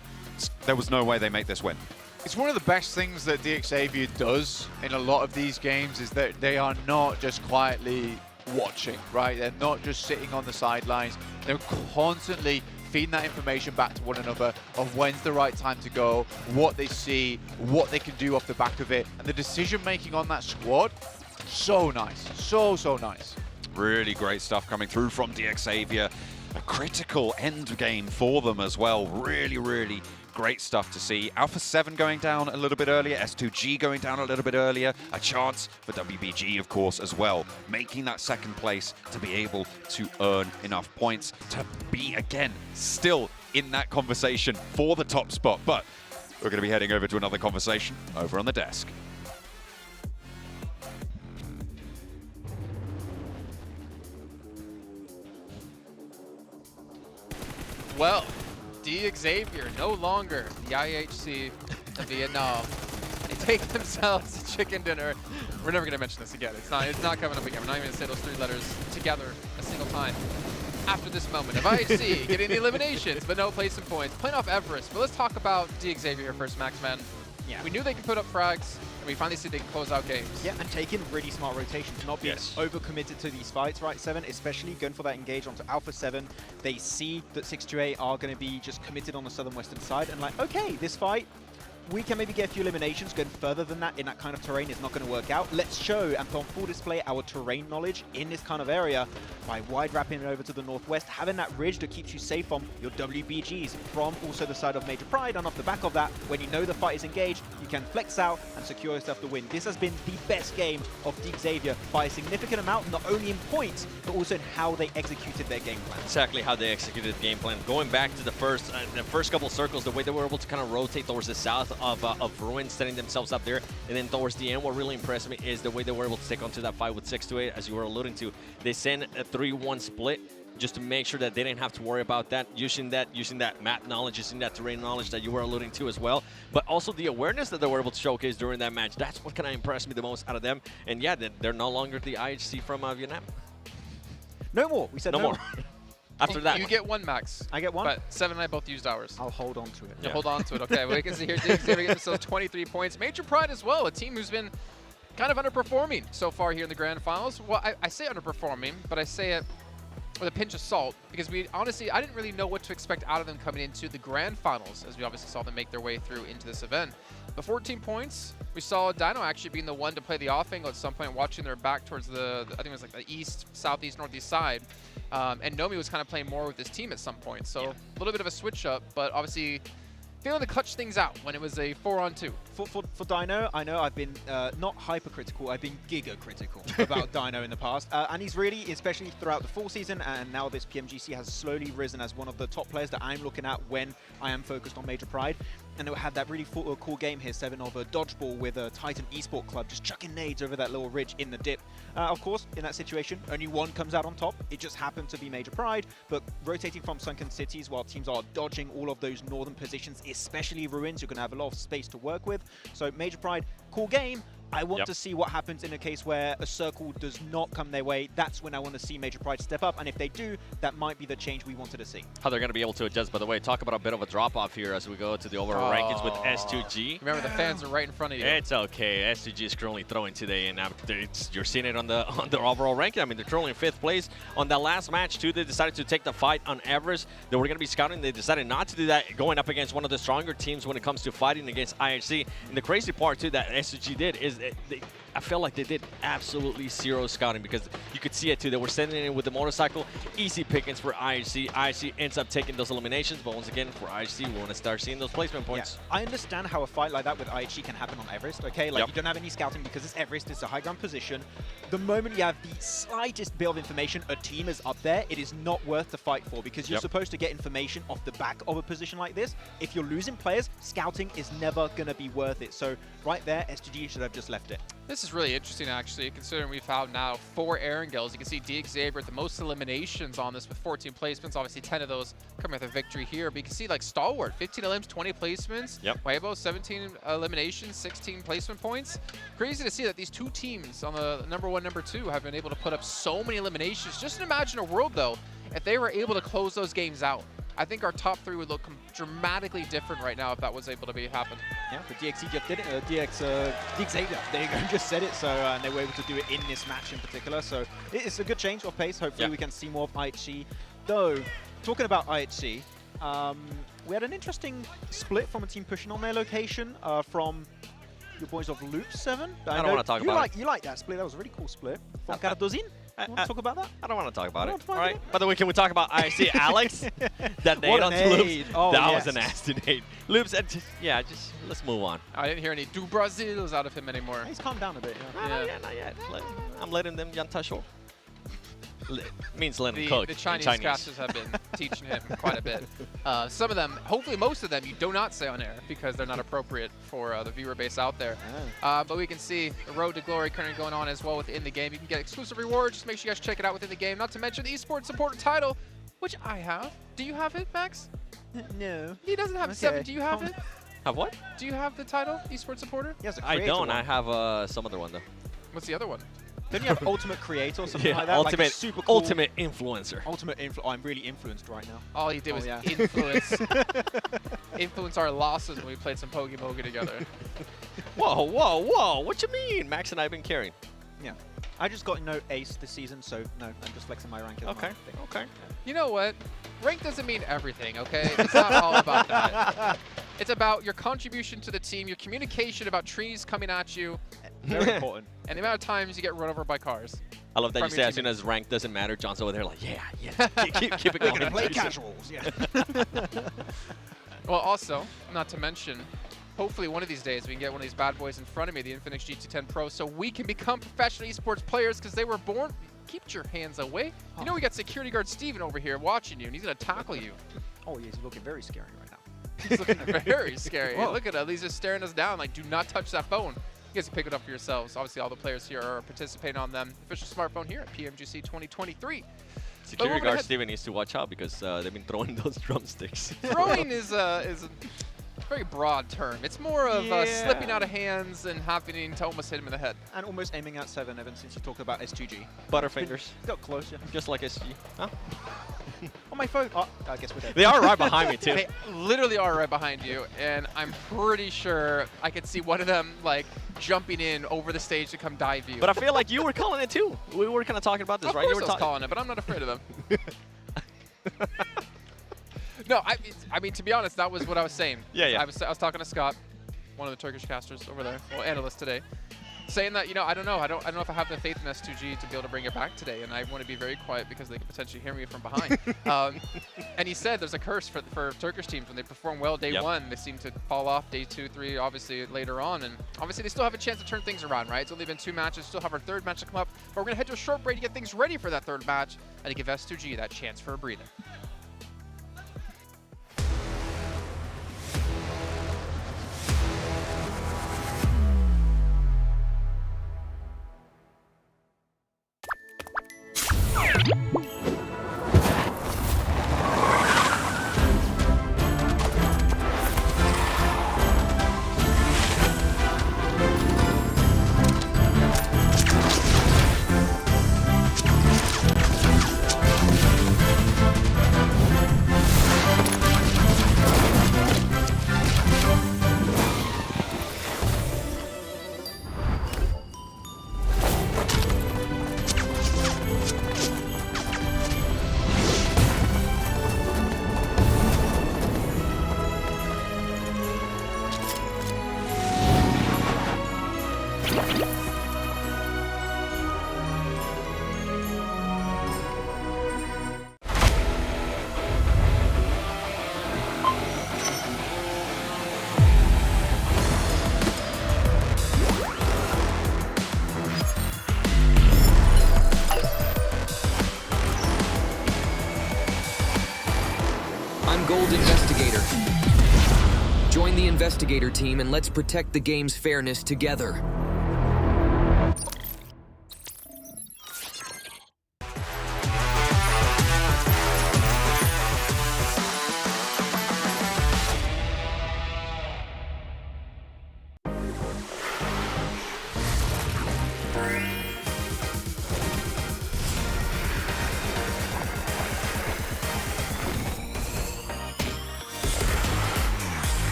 There was no way they make this win. It's one of the best things that DXavier does in a lot of these games is that they are not just quietly watching, right? They're not just sitting on the sidelines. They're constantly feeding that information back to one another of when's the right time to go, what they see, what they can do off the back of it. And the decision-making on that squad, so nice. So nice. Really great stuff coming through from DXavier. A critical end game for them as well. Really, really great stuff to see. Alpha 7 going down a little bit earlier, S2G going down a little bit earlier, a chance for WBG, of course, as well, making that second place to be able to earn enough points to be, again, still in that conversation for the top spot. But we're going to be heading over to another conversation over on the desk. Well, DXavier no longer the IHC of Vietnam. They take themselves a chicken dinner We're never gonna mention this again. It's not coming up again. We're not even gonna say those 3 letters together a single time. After this moment of IHC getting the eliminations, but no placement points, playing off Everest. But let's talk about d'Xavier first, Max, man. Yeah. We knew they could put up frags, and we finally see they can close out games. Yeah, and taking really smart rotations, not being overcommitted to these fights, right, 7, especially going for that engage onto Alpha 7. They see that 628 are going to be just committed on the southern western side, and like, okay, this fight, we can maybe get a few eliminations. Going further than that in that kind of terrain is not going to work out. Let's show and put on full display our terrain knowledge in this kind of area by wide wrapping it over to the northwest, having that ridge that keeps you safe from your WBGs, from also the side of Major Pride, and off the back of that, when you know the fight is engaged, you can flex out and secure yourself the win. This has been the best game of d'Xavier by a significant amount, not only in points, but also in how they executed their game plan. Exactly how they executed the game plan. Going back to the first couple circles, the way they were able to kind of rotate towards the south of Ruin, setting themselves up there, and then towards the end, what really impressed me is the way they were able to take onto that fight with 628, as you were alluding to. They sent a 3-1 split just to make sure that they didn't have to worry about that, using that map knowledge, using that terrain knowledge that you were alluding to as well, but also the awareness that they were able to showcase during that match. That's what kind of impressed me the most out of them. And yeah, they're no longer the IHC from Vietnam. No more. We said no more. After that, you get 1, Max. I get 1. But 7 and I both used ours. I'll hold on to it. Yeah, hold on to it. Okay, well, you can see here, d'Xavier get themselves 23 points. Major Pride as well, a team who's been kind of underperforming so far here in the grand finals. Well, I say underperforming, but I say it with a pinch of salt, because I didn't really know what to expect out of them coming into the grand finals, as we obviously saw them make their way through into this event. But 14 points, we saw Dino actually being the one to play the off angle at some point, watching their back towards the I think it was like the east, southeast, northeast side. And Nomi was kind of playing more with his team at some point. So a little bit of a switch up, but obviously failing to clutch things out when it was a 4-on-2. For Dino, I know I've been not hypercritical, I've been giga-critical about Dino in the past. And he's really, especially throughout the fall season, and now this PMGC, has slowly risen as one of the top players that I'm looking at when I am focused on Major Pride. And it had that really cool game here, 7 of a dodgeball with a Titan Esport Club, just chucking nades over that little ridge in the dip. Of course, in that situation, only one comes out on top. It just happened to be Major Pride, but rotating from sunken cities while teams are dodging all of those northern positions, especially Ruins, you're going to have a lot of space to work with. So Major Pride, cool game. I want to see what happens in a case where a circle does not come their way. That's when I want to see Major Pride step up, and if they do, that might be the change we wanted to see. How they're going to be able to adjust, by the way. Talk about a bit of a drop-off here as we go to the overall rankings with S2G. Remember, the fans are right in front of you. It's okay. S2G is currently throwing today, and you're seeing it on the overall ranking. I mean, they're currently in 5th place. On that last match, too, they decided to take the fight on Everest. They were going to be scouting. They decided not to do that, going up against one of the stronger teams when it comes to fighting against IHC. And the crazy part, too, that S2G did is I felt like they did absolutely zero scouting, because you could see it too. They were sending in with the motorcycle. Easy pickings for IHC. IHC ends up taking those eliminations, but once again, for IHC, we want to start seeing those placement points. Yeah. I understand how a fight like that with IHC can happen on Everest, okay? Like, you don't have any scouting because it's Everest, it's a high ground position. The moment you have the slightest bit of information, a team is up there, it is not worth the fight for, because you're supposed to get information off the back of a position like this. If you're losing players, scouting is never going to be worth it. So right there, SGG should have just left it. This is really interesting, actually, considering we've had now 4 Erangels. You can see d'Xavier at the most eliminations on this with 14 placements. Obviously, 10 of those coming with a victory here. But you can see, like, Stalwart, 15 elims, 20 placements. Weibo, 17 eliminations, 16 placement points. Crazy to see that these 2 teams on the number 1, number 2 have been able to put up so many eliminations. Just imagine a world, though, if they were able to close those games out. I think our top 3 would look dramatically different right now if that was able to happen. Yeah, but DXC just did it. d'Xavier, there you go, just said it. So and they were able to do it in this match in particular. So it's a good change of pace. Hopefully we can see more of IHC. Though, talking about IHC, we had an interesting split from a team pushing on their location from your boys of Loop 7. I don't want to talk about it. You like that split? That was a really cool split. From Cardosin? Want to talk about that? I don't want to talk about it. All right. By the way, can we talk about IHC? Alex, that nade on Loops, that was a nasty nade. Loops, let's move on. I didn't hear any do Brazils out of him anymore. He's calmed down a bit. Not yet. I'm letting them Yantasho. Means let him cook. The Chinese casters have been teaching him quite a bit. Some of them, hopefully most of them, you do not say on air because they're not appropriate for the viewer base out there. But we can see the road to glory currently going on as well within the game. You can get exclusive rewards. Just make sure you guys check it out within the game. Not to mention the esports supporter title, which I have. Do you have it, Max? No. He doesn't have 7. Do you have it? Have what? Do you have the title, esports supporter? Yes, I don't. I have some other one though. What's the other one? Don't you have Ultimate Creator or something Yeah, like that? ultimate, like super cool. ultimate influencer. Ultimate influencer. Oh, I'm really influenced right now. All he did was influence influence our losses when we played some Pogi together. Whoa, whoa, whoa! What you mean? Max and I have been carrying. Yeah. I just got no ace this season, so no, I'm just flexing my rank. Okay, okay. You know what? Rank doesn't mean everything, okay? It's not all about that. It's about your contribution to the team, your communication about trees coming at you. Very important. And the amount of times you get run over by cars. I love that you From say your as soon teammates. as rank doesn't matter, John's over there like, yeah, keep it going. Play casuals, yeah. Well, also, not to mention, hopefully one of these days we can get one of these bad boys in front of me, the Infinix GT10 Pro, so we can become professional esports players because they were born. Keep your hands away. You know we got security guard Steven over here watching you, and he's going to tackle you. Oh, yeah, he's looking very scary right now. He's looking very scary. Whoa. Look at him. He's just staring us down like, do not touch that phone. You guys can pick it up for yourselves. Obviously, all the players here are participating on them. Official smartphone here at PMGC 2023. Security guard Steven needs to watch out because they've been throwing those drumsticks. Throwing is a very broad term. It's more of slipping out of hands and happening to almost hit him in the head. And almost aiming at 7, Evan, since you talked about SGG. Butterfingers. Got close, yeah. Just like SG. Huh? On my phone. Oh, I guess we're dead. They are right behind me, too. They literally are right behind you, and I'm pretty sure I could see one of them, like, jumping in over the stage to come dive you. But I feel like you were calling it, too. We were kind of talking about this, right? Of You course were I was calling it, but I'm not afraid of them. No, I mean, to be honest, that was what I was saying. Yeah. I was talking to Scott, one of the Turkish casters over there, well, analyst today, saying that, you know, I don't know if I have the faith in S2G to be able to bring it back today, and I want to be very quiet because they could potentially hear me from behind. And he said there's a curse for Turkish teams when they perform well day one, they seem to fall off day 2, 3, obviously later on, and obviously they still have a chance to turn things around, right? It's only been 2 matches, still have our 3rd match to come up, but we're gonna head to a short break to get things ready for that 3rd match and to give S2G that chance for a breather. Gold Investigator. Join the Investigator team and let's protect the game's fairness together.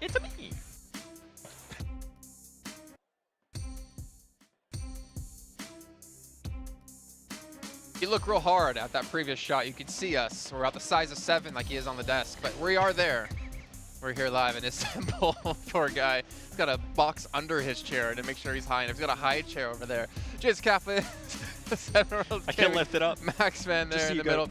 It's me. You look real hard at that previous shot. You can see us. We're about the size of 7 like he is on the desk, but we are there. We're here live in Istanbul. Poor guy. He's got a box under his chair to make sure he's high enough. He's got a high chair over there. Just Kaplan. I can't lift it up. Maxman there in the middle.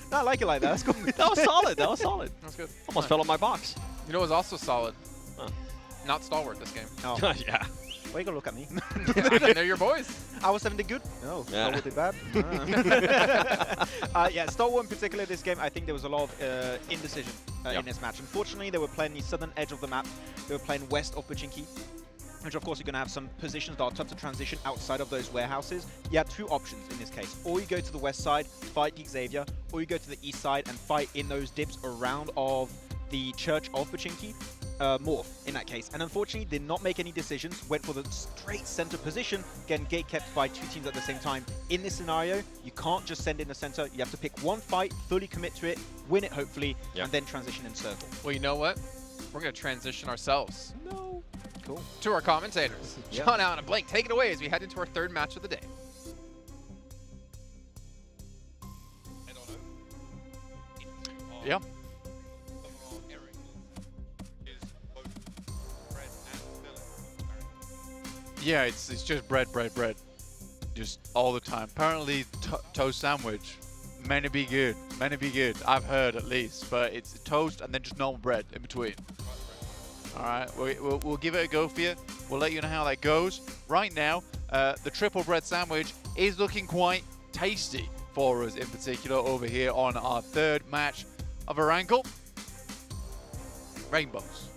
No, I like it like that. That's cool. That was solid. That was solid. That's good. Almost fell on my box. You know what was also solid? Huh. Not stalwart this game. Oh. Yeah. Why you gonna look at me? I mean, they're your boys. I was 70 good. No, Yeah. Stalwart did bad. Yeah, Stalwart in particular this game, I think there was a lot of indecision in this match. Unfortunately, they were playing the southern edge of the map. They were playing west of Pochinki, which of course you're going to have some positions that are tough to transition outside of those warehouses. You had two options in this case. Or you go to the west side, fight the Xavier, or you go to the east side and fight in those dips around of the Church of Pochinki. Morph in that case, and unfortunately did not make any decisions, went for the straight center position, getting gate kept by two teams at the same time. In this scenario, you can't just send in the center, you have to pick one fight, fully commit to it, win it hopefully, and then transition in circle. Well, you know what? We're going to transition ourselves. No. Cool. To our commentators. Yeah. John Allen and Blake, take it away as we head into our third match of the day. Yeah. Yeah, it's just bread. Just all the time. Apparently, toast sandwich, meant to be good. I've heard at least, but it's toast and then just normal bread in between. All right, we'll give it a go for you. We'll let you know how that goes. Right now, the triple bread sandwich is looking quite tasty for us in particular over here on our third match of our ankle. Rainbows.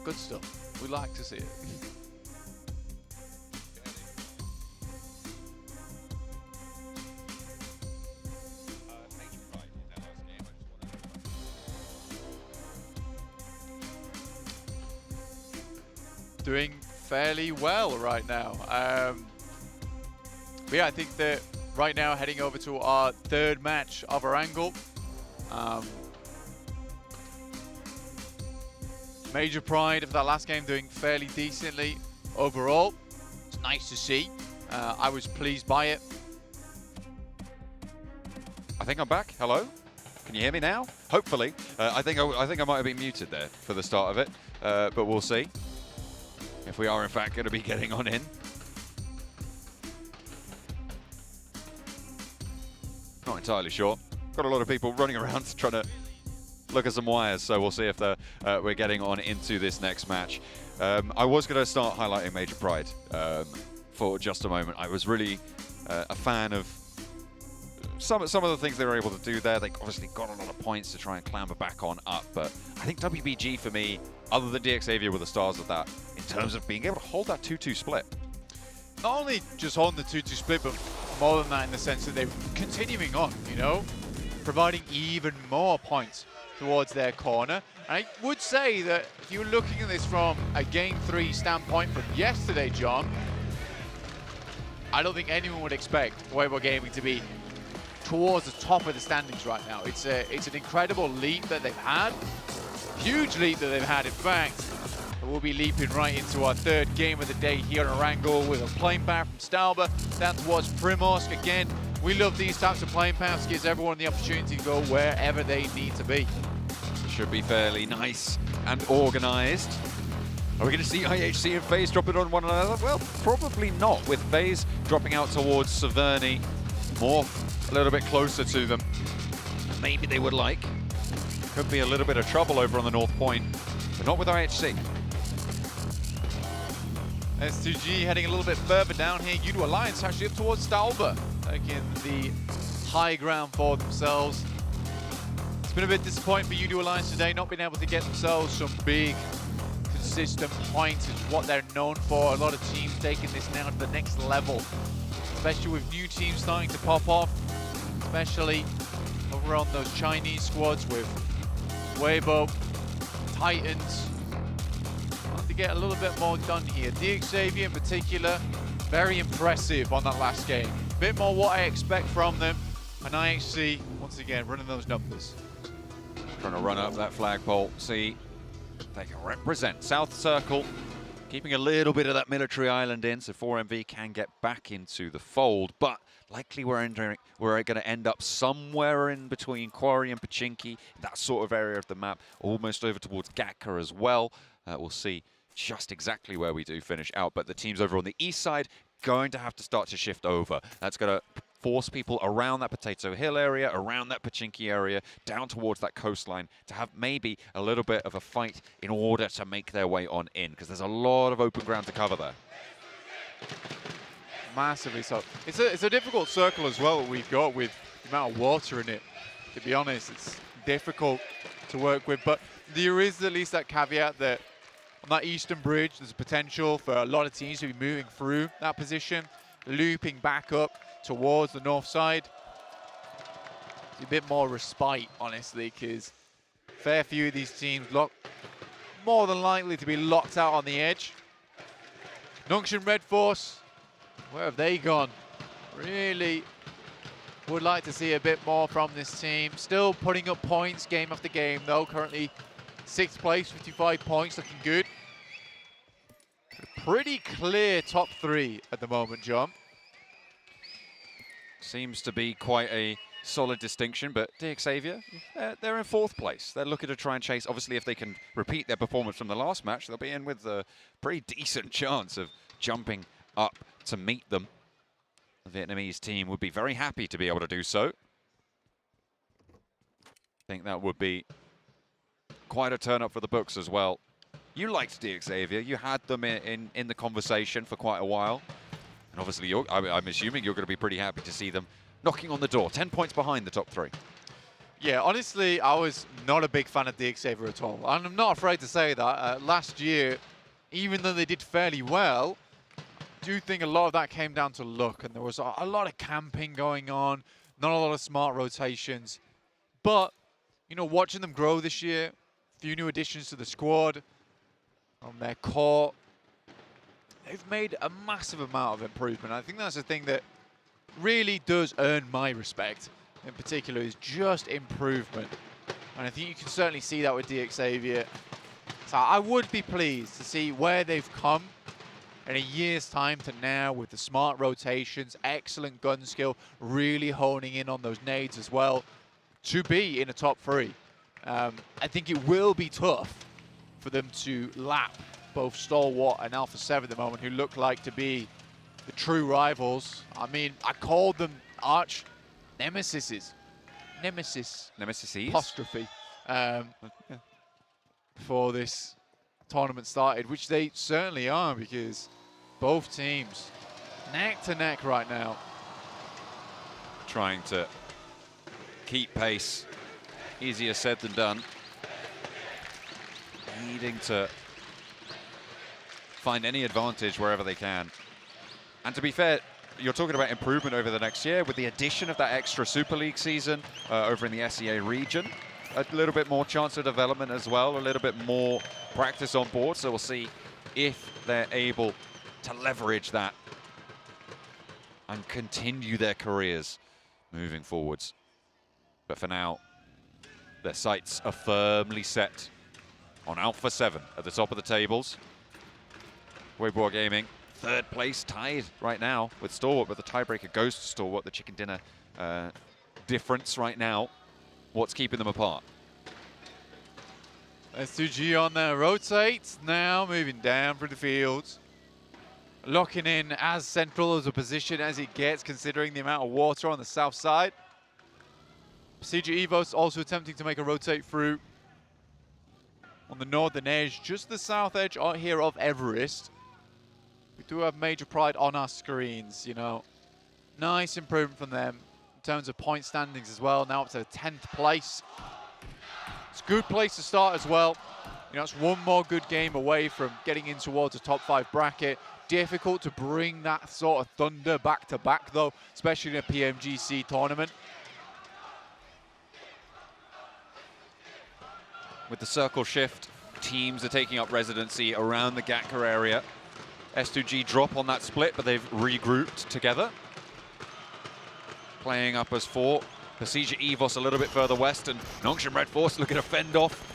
Good stuff. We like to see it. Doing fairly well right now. But yeah, I think that right now heading over to our third match of our angle. Major Pride of that last game doing fairly decently overall. It's nice to see. I was pleased by it. I think I'm back. Hello? Can you hear me now? Hopefully. I think I might have been muted there for the start of it, but we'll see if we are in fact going to be getting on in. Not entirely sure. Got a lot of people running around trying to look at some wires, so we'll see if we're getting on into this next match. I was going to start highlighting Major Pride for just a moment. I was really a fan of some of the things they were able to do there. They obviously got a lot of points to try and clamber back on up, but I think WBG for me, other than DX Xavier, were the stars of that in terms of being able to hold that 2-2 split. Not only just holding the 2-2 split, but more than that in the sense that they're continuing on, you know, providing even more points towards their corner. And I would say that if you're looking at this from a Game 3 standpoint from yesterday, John, I don't think anyone would expect Weibo Gaming to be towards the top of the standings right now. It's an incredible leap that they've had, huge leap that they've had, in fact. We'll be leaping right into our third game of the day here in Erangel with a plane path from Stalber. That was Primorsk. Again, we love these types of plane paths. Gives everyone the opportunity to go wherever they need to be. Should be fairly nice and organized. Are we going to see IHC and FaZe drop it on one another? Well, probably not, with FaZe dropping out towards Severny, Morph a little bit closer to them. Maybe they would like. Could be a little bit of trouble over on the North Point, but not with IHC. S2G heading a little bit further down here. Udo Alliance actually up towards Stalber, taking the high ground for themselves. It's been a bit disappointing for Udo Alliance today, not being able to get themselves some big, consistent points. Is what they're known for. A lot of teams taking this now to the next level, especially with new teams starting to pop off, especially over on those Chinese squads with Weibo, Titans. To get a little bit more done here. DX Xavier in particular, very impressive on that last game. A bit more what I expect from them. And IHC, once again, running those numbers. Trying to run up that flagpole, see if they can represent. South Circle, keeping a little bit of that military island in, so 4MV can get back into the fold, but likely we're going to end up somewhere in between Quarry and Pachinki, that sort of area of the map, almost over towards Gatka as well. We'll see just exactly where we do finish out, but the teams over on the east side going to have to start to shift over. That's going to force people around that Potato Hill area, around that Pachinki area, down towards that coastline to have maybe a little bit of a fight in order to make their way on in, because there's a lot of open ground to cover there. Massively so. It's a difficult circle as well we've got with the amount of water in it. To be honest, it's difficult to work with, but there is at least that caveat that on that eastern bridge, there's a potential for a lot of teams to be moving through that position, looping back up towards the north side. It's a bit more respite, honestly, because a fair few of these teams more than likely to be locked out on the edge. Nungshan Red Force, where have they gone? Really would like to see a bit more from this team. Still putting up points game after game, though. Currently 6th place, 55 points, looking good. Pretty clear top 3 at the moment, John. Seems to be quite a solid distinction, but Xavier, they're in 4th place. They're looking to try and chase. Obviously, if they can repeat their performance from the last match, they'll be in with a pretty decent chance of jumping up to meet them. The Vietnamese team would be very happy to be able to do so. I think that would be quite a turn up for the books as well. You liked Xavier. You had them in the conversation for quite a while. And obviously, I'm assuming you're going to be pretty happy to see them knocking on the door. 10 points behind the top 3. Yeah, honestly, I was not a big fan of Xavier at all. And I'm not afraid to say that. Last year, even though they did fairly well, I do think a lot of that came down to luck. And there was a lot of camping going on, not a lot of smart rotations. But, you know, watching them grow this year, a few new additions to the squad, on their core, they've made a massive amount of improvement. I think that's the thing that really does earn my respect, in particular, is just improvement. And I think you can certainly see that with Xavier. So I would be pleased to see where they've come in a year's time to now with the smart rotations, excellent gun skill, really honing in on those nades as well, to be in a top 3. I think it will be tough for them to lap both Stalwart and Alpha 7 at the moment, who look like to be the true rivals. I mean, I called them arch nemesis apostrophe before this tournament started, which they certainly are, because both teams neck to neck right now. Trying to keep pace. Easier said than done. Needing to find any advantage wherever they can. And to be fair, you're talking about improvement over the next year with the addition of that extra Super League season over in the SEA region. A little bit more chance of development as well, a little bit more practice on board. So we'll see if they're able to leverage that and continue their careers moving forwards. But for now, their sights are firmly set on Alpha 7 at the top of the tables. Weibo Gaming, 3rd place, tied right now with Stalwart, but the tiebreaker goes to Stalwart. The chicken dinner difference right now. What's keeping them apart? S2G on there, rotates now, moving down through the fields. Locking in as central as a position as it gets, considering the amount of water on the south side. CG Evos also attempting to make a rotate through on the northern edge, just the south edge here of Everest. We do have Major Pride on our screens, you know. Nice improvement from them in terms of point standings as well, now up to 10th place. It's a good place to start as well. You know, it's one more good game away from getting in towards a top 5 bracket. Difficult to bring that sort of thunder back to back though, especially in a PMGC tournament. With the circle shift, teams are taking up residency around the Gatka area. S2G drop on that split, but they've regrouped together. Playing up as 4, Pasija Evos a little bit further west, and Nongshim Red Force looking to fend off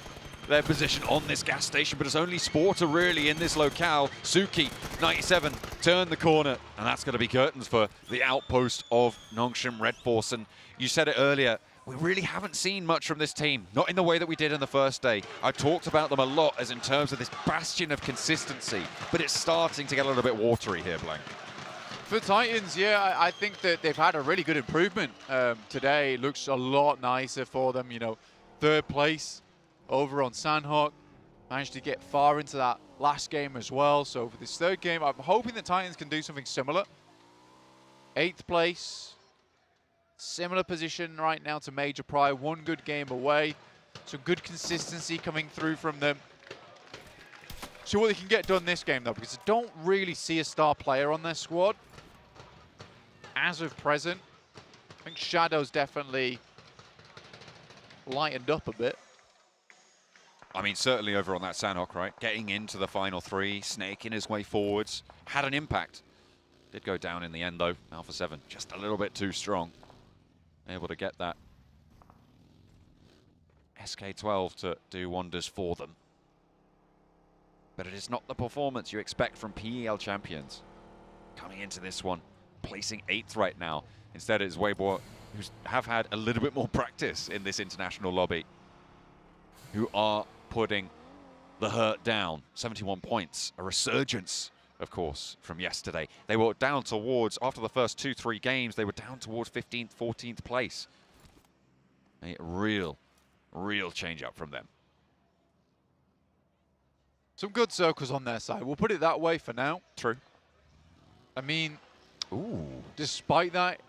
their position on this gas station, but it's only Sporter really in this locale. Suki, 97, turn the corner, and that's going to be curtains for the outpost of Nongshim Red Force. And you said it earlier, we really haven't seen much from this team, not in the way that we did in the first day. I talked about them a lot as in terms of this bastion of consistency, but it's starting to get a little bit watery here, Blank. For Titans, yeah, I think that they've had a really good improvement today. It looks a lot nicer for them, you know, 3rd place over on Sandhawk. Managed to get far into that last game as well. So for this 3rd game, I'm hoping the Titans can do something similar. 8th place, similar position right now to Major Pride. 1 good game away. Some good consistency coming through from them. See what they can get done this game though, because I don't really see a star player on their squad as of present. I think Shadow's definitely lightened up a bit. I mean, certainly over on that Sanhok, right? Getting into the final 3, snaking his way forwards, had an impact. Did go down in the end, though. Alpha 7, just a little bit too strong. Able to get that SK12 to do wonders for them. But it is not the performance you expect from PEL champions. Coming into this one, placing 8th right now. Instead, it's Weibo, who have had a little bit more practice in this international lobby, who are putting the hurt down. 71 points, a resurgence, of course, from yesterday. They were down towards, after the first 2-3 games, they were down towards 15th, 14th place. A real change up from them. Some good circles on their side. We'll put it that way for now. True. I mean, despite that,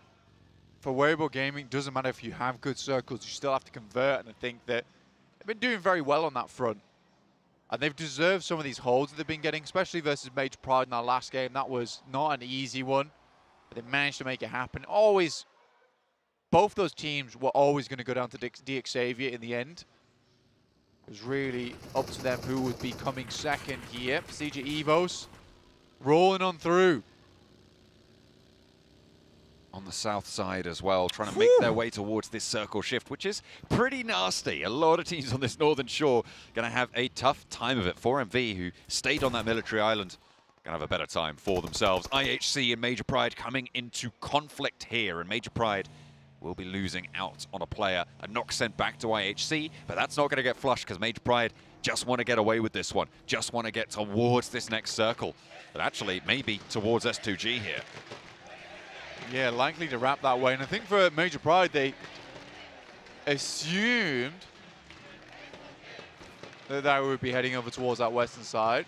for Weibo Gaming, doesn't matter if you have good circles, you still have to convert, and I think that they've been doing very well on that front. And they've deserved some of these holds that they've been getting, especially versus Major Pride in our last game. That was not an easy one, but they managed to make it happen. Always, both those teams were always going to go down to DXavier in the end. It was really up to them who would be coming second here. CJ Evos rolling on through. On the south side as well, trying to make their way towards this circle shift, which is pretty nasty. A lot of teams on this northern shore going to have a tough time of it. 4MV, who stayed on that military island, going to have a better time for themselves. IHC and Major Pride coming into conflict here, and Major Pride will be losing out on a player. A knock sent back to IHC, but that's not going to get flushed because Major Pride just want to get away with this one, just want to get towards this next circle, but actually maybe towards S2G here. Yeah, likely to wrap that way. And I think for Major Pride, they assumed that they would be heading over towards that western side.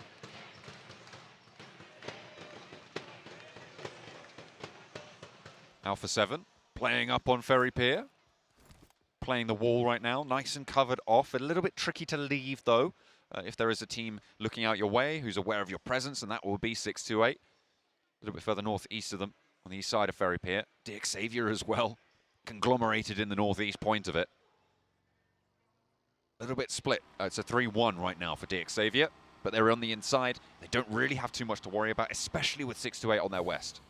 Alpha 7 playing up on Ferry Pier. Playing the wall right now, nice and covered off. A little bit tricky to leave, though, if there is a team looking out your way who's aware of your presence, and that will be 628. A little bit further northeast of them, on the east side of Ferry Pier. DXavier as well, conglomerated in the northeast point of it. A little bit split. It's a 3-1 right now for DXavier, but they're on the inside. They don't really have too much to worry about, especially with 628 on their west.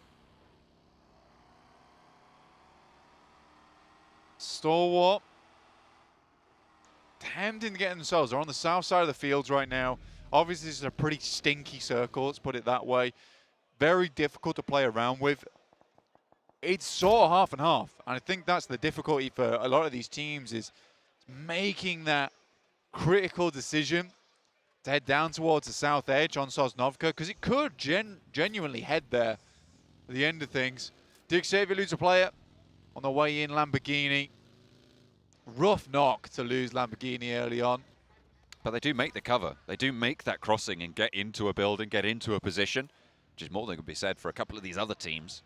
Stalwart tempting to get themselves. They're on the south side of the fields right now. Obviously, this is a pretty stinky circle, let's put it that way. Very difficult to play around with. It's sort of half and half, and I think that's the difficulty for a lot of these teams, is making that critical decision to head down towards the south edge on Sosnovka, because it could genuinely head there at the end of things. DXavier lose a player on the way in. Lamborghini, rough knock to lose Lamborghini early on. But they do make the cover. They do make that crossing and get into a building, get into a position, which is more than could be said for a couple of these other teams.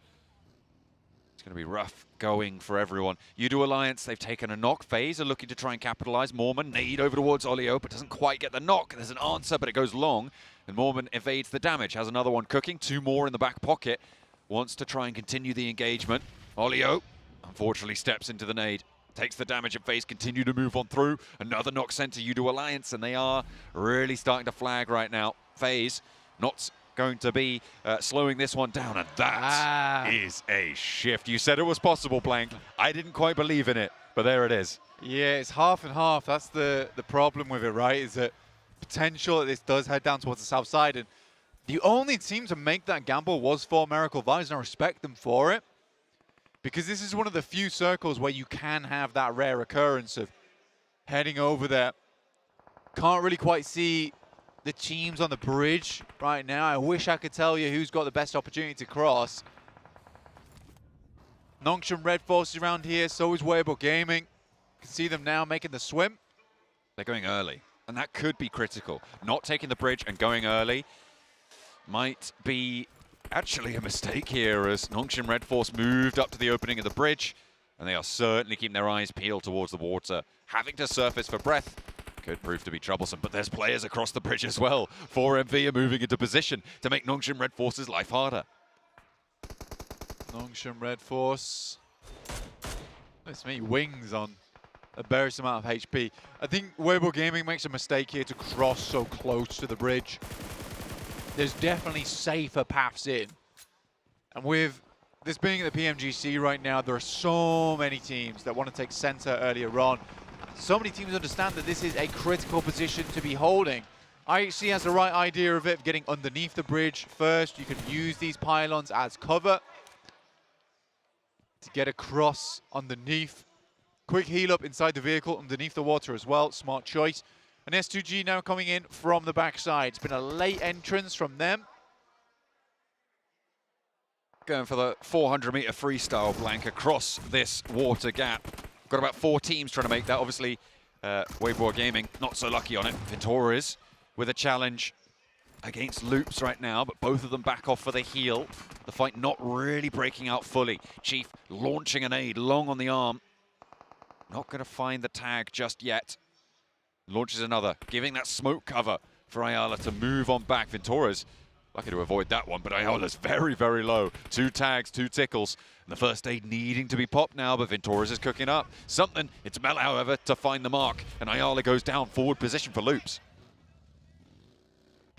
It's going to be rough going for everyone. Udo Alliance, they've taken a knock. FaZe are looking to try and capitalize. Mormon, nade over towards Olio, but doesn't quite get the knock. There's an answer, but it goes long. And Mormon evades the damage. Has another one cooking. 2 more in the back pocket. Wants to try and continue the engagement. Olio, unfortunately, steps into the nade. Takes the damage, and FaZe continue to move on through. Another knock sent to Udo Alliance, and they are really starting to flag right now. FaZe not going to be slowing this one down, and that is a shift. You said it was possible, Blank. I didn't quite believe in it, but there it is. Yeah, it's half and half. That's the problem with it, right? Is that potential that this does head down towards the south side. And the only team to make that gamble was for Miracle Vibes, and I respect them for it. Because this is one of the few circles where you can have that rare occurrence of heading over there. Can't really quite see the teams on the bridge right now. I wish I could tell you who's got the best opportunity to cross. Nongshim Red Force is around here, so is Weibo Gaming. You can see them now making the swim. They're going early, and that could be critical. Not taking the bridge and going early might be actually a mistake here, as Nongshim Red Force moved up to the opening of the bridge, and they are certainly keeping their eyes peeled towards the water. Having to surface for breath could prove to be troublesome, but there's players across the bridge as well. 4MV are moving into position to make Nongshim Red Force's life harder. Nongshim Red Force. Let's me wings on a embarrassing amount of HP. I think Weibo Gaming makes a mistake here to cross so close to the bridge. There's definitely safer paths in. And with this being at the PMGC right now, there are so many teams that want to take center earlier on. So many teams understand that this is a critical position to be holding. IHC has the right idea of it, getting underneath the bridge first. You can use these pylons as cover to get across underneath. Quick heal up inside the vehicle, underneath the water as well. Smart choice. And S2G now coming in from the backside. It's been a late entrance from them. Going for the 400-meter freestyle blank across this water gap. Got about 4 teams trying to make that. Obviously, Weibo Gaming not so lucky on it. Ventura's with a challenge against Loops right now, but both of them back off for the heal. The fight not really breaking out fully. Chief launching an aid long on the arm. Not going to find the tag just yet. Launches another, giving that smoke cover for Ayala to move on back. Ventura's lucky to avoid that one, but Ayala's very, very low. 2 tags, 2 tickles. And the first aid needing to be popped now, but Ventura's is cooking up. Something, it's Mel, however, to find the mark. And Ayala goes down, forward position for Loops.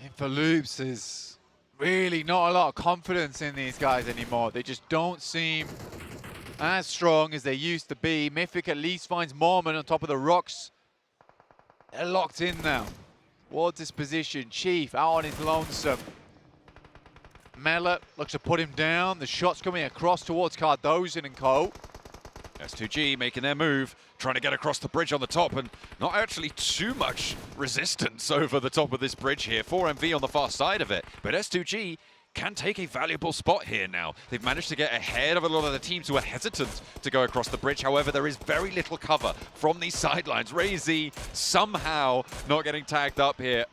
And for Loops, there's really not a lot of confidence in these guys anymore. They just don't seem as strong as they used to be. Mythic at least finds Mormon on top of the rocks. They're locked in now. Towards this position, Chief out on his lonesome. Mela looks to put him down. The shot's coming across towards Cardozin and co. S2G making their move, trying to get across the bridge on the top, and not actually too much resistance over the top of this bridge here. 4MV on the far side of it, but S2G can take a valuable spot here now. They've managed to get ahead of a lot of the teams who are hesitant to go across the bridge. However, there is very little cover from these sidelines. Ray-Z somehow not getting tagged up here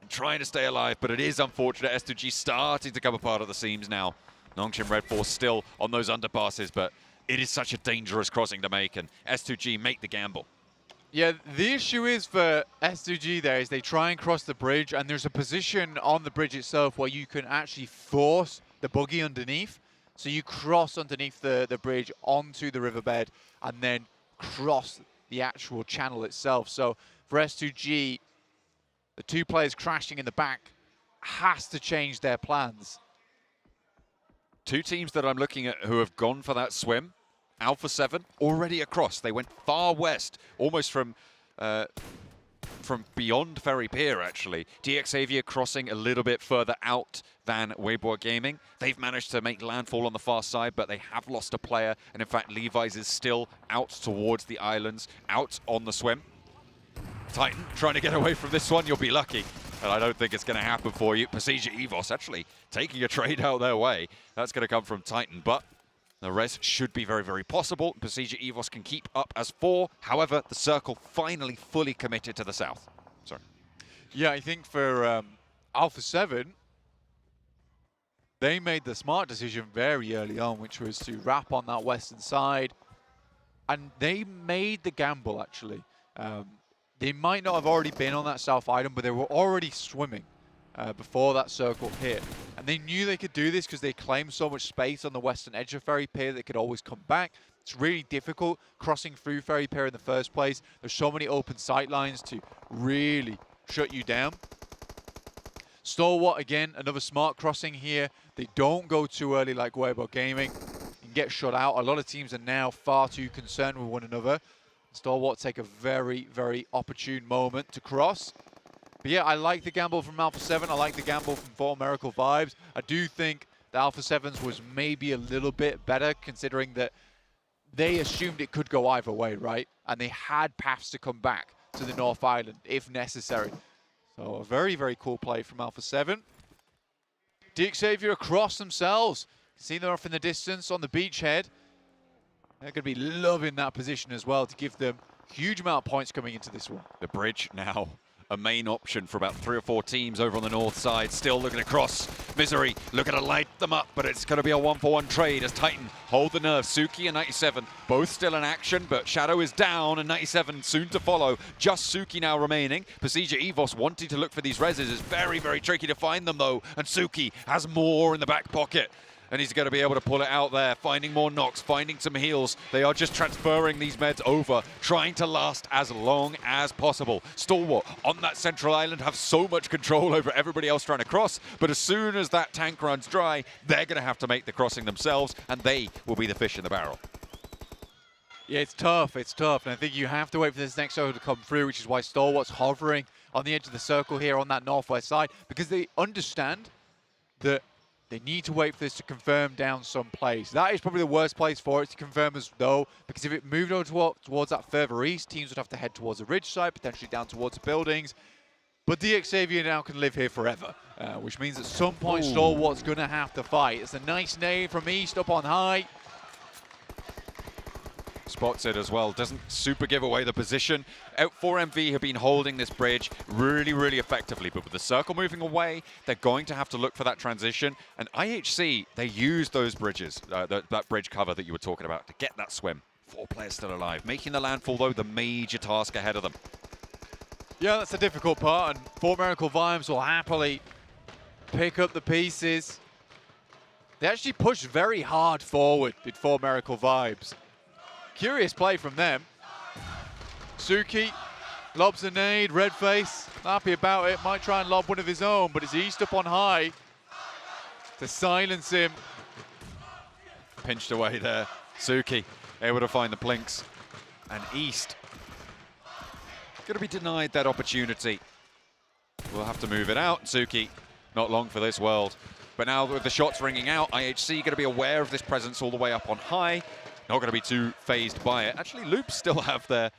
and trying to stay alive, but it is unfortunate. S2G starting to come apart at the seams now. Nongshim Red Force still on those underpasses, but it is such a dangerous crossing to make, and S2G make the gamble. Yeah, the issue is for S2G there is they try and cross the bridge, and there's a position on the bridge itself where you can actually force the buggy underneath. So you cross underneath the bridge onto the riverbed and then cross the actual channel itself. So for S2G, the 2 players crashing in the back has to change their plans. 2 teams that I'm looking at who have gone for that swim. Alpha 7 already across. They went far west, almost from beyond Ferry Pier, actually. DX Xavier crossing a little bit further out than Weibo Gaming. They've managed to make landfall on the far side, but they have lost a player. And in fact, Levi's is still out towards the islands, out on the swim. Titan trying to get away from this one. You'll be lucky. And I don't think it's going to happen for you. Pasija Evos actually taking a trade out their way. That's going to come from Titan, but the rest should be very, very possible. Pasija Evos can keep up as 4. However, the circle finally fully committed to the south. Sorry. Yeah, I think for Alpha 7, they made the smart decision very early on, which was to wrap on that western side. And they made the gamble, actually. They might not have already been on that south island, but they were already swimming before that circle hit. And they knew they could do this because they claimed so much space on the western edge of Ferry Pier that could always come back. It's really difficult crossing through Ferry Pier in the first place. There's so many open sight lines to really shut you down. Stalwart, again, another smart crossing here. They don't go too early like Weibo Gaming. get shut out. A lot of teams are now far too concerned with one another. Stalwart take a very, very opportune moment to cross. But yeah, I like the gamble from Alpha 7. I like the gamble from 4 Miracle Vibes. I do think the Alpha 7s was maybe a little bit better, considering that they assumed it could go either way, right? And they had paths to come back to the North Island if necessary. So a very, very cool play from Alpha 7. Xavier across themselves. See them off in the distance on the beachhead. They're going to be loving that position as well to give them huge amount of points coming into this one. The bridge now a main option for about 3 or 4 teams over on the north side. Still looking across. Misery looking to light them up, but it's going to be a 1-for-1 trade as Titan hold the nerve. Suki and 97 both still in action, but Shadow is down and 97 soon to follow. Just Suki now remaining. Pasija Evos wanting to look for these reses. It's very, very tricky to find them though, and Suki has more in the back pocket. And he's going to be able to pull it out there, finding more knocks, finding some heals. They are just transferring these meds over, trying to last as long as possible. Stalwart on that central island have so much control over everybody else trying to cross, but as soon as that tank runs dry, they're going to have to make the crossing themselves, and they will be the fish in the barrel. Yeah, it's tough, and I think you have to wait for this next circle to come through, which is why Stalwart's hovering on the edge of the circle here on that northwest side, because they understand that they need to wait for this to confirm down some place. That is probably the worst place for it to confirm as though, because if it moved over towards that further east, teams would have to head towards the ridge side, potentially down towards the buildings. But Xavier now can live here forever, which means at some point Stalwart's going to have to fight. It's a nice nade from east up on high. Spots it as well, doesn't super give away the position. 4MV have been holding this bridge really, really effectively, but with the circle moving away, they're going to have to look for that transition. And IHC, they use those bridges, that bridge cover that you were talking about, to get that swim. 4 players still alive. Making the landfall, though, the major task ahead of them. Yeah, that's the difficult part, and 4 Miracle Vibes will happily pick up the pieces. They actually pushed very hard forward, did 4 Miracle Vibes. Curious play from them. Suki lobs a nade, red face, happy about it, might try and lob one of his own, but it's east up on high to silence him. Pinched away there. Suki able to find the plinks. And East going to be denied that opportunity. We'll have to move it out. Suki, not long for this world. But now with the shots ringing out, IHC going to be aware of this presence all the way up on high. Not going to be too phased by it. Actually, Loops still have their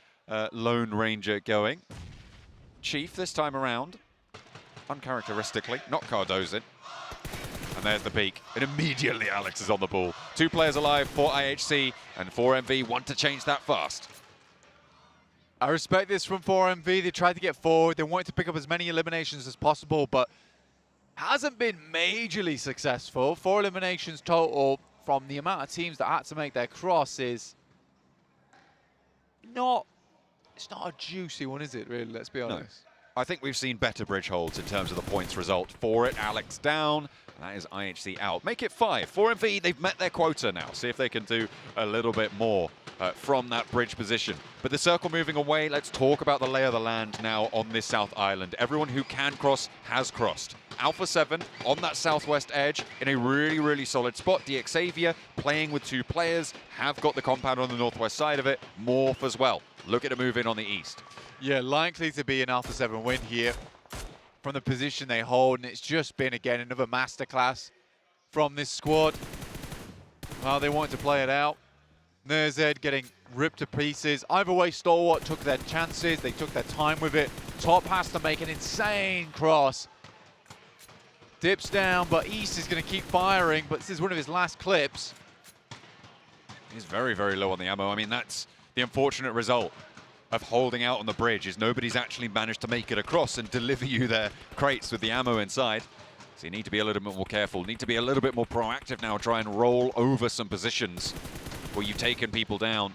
Lone Ranger going. Chief this time around, uncharacteristically, not Cardozin. And there's the peak. And immediately Alex is on the ball. 2 players alive for IHC, and 4MV want to change that fast. I respect this from 4MV. They tried to get forward. They wanted to pick up as many eliminations as possible, but hasn't been majorly successful. 4 eliminations total from the amount of teams that had to make their cross is it's not a juicy one, is it, really? Let's be honest. No. I think we've seen better bridge holds in terms of the points result for it. Alex down, and that is IHC out. Make it 5. 4MV, they've met their quota now. See if they can do a little bit more from that bridge position. But the circle moving away, let's talk about the lay of the land now on this South Island. Everyone who can cross has crossed. Alpha 7 on that southwest edge in a really, really solid spot. Xavier playing with 2 players, have got the compound on the northwest side of it. Morph as well. Looking to move in on the east. Yeah, likely to be an Alpha 7 win here from the position they hold, and it's just been, again, another masterclass from this squad. Well, they wanted to play it out. Nerzed getting ripped to pieces. Either way, Stalwart took their chances. They took their time with it. Top has to make an insane cross. Dips down, but East is going to keep firing, but this is one of his last clips. He's very, very low on the ammo. I mean, that's the unfortunate result of holding out on the bridge, is nobody's actually managed to make it across and deliver you their crates with the ammo inside. So you need to be a little bit more careful, need to be a little bit more proactive now, try and roll over some positions where you've taken people down.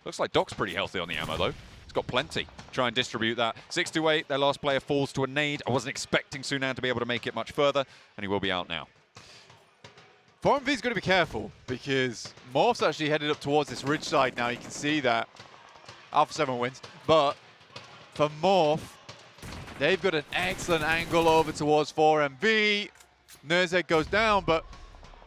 Looks like Doc's pretty healthy on the ammo, though. He's got plenty. Try and distribute that. 6-8, their last player falls to a nade. I wasn't expecting Sunan to be able to make it much further, and he will be out now. 4MV's got to be careful, because Morph's actually headed up towards this ridge side now. You can see that. Alpha 7 wins. But for Morph, they've got an excellent angle over towards 4MV. Nerzed goes down, but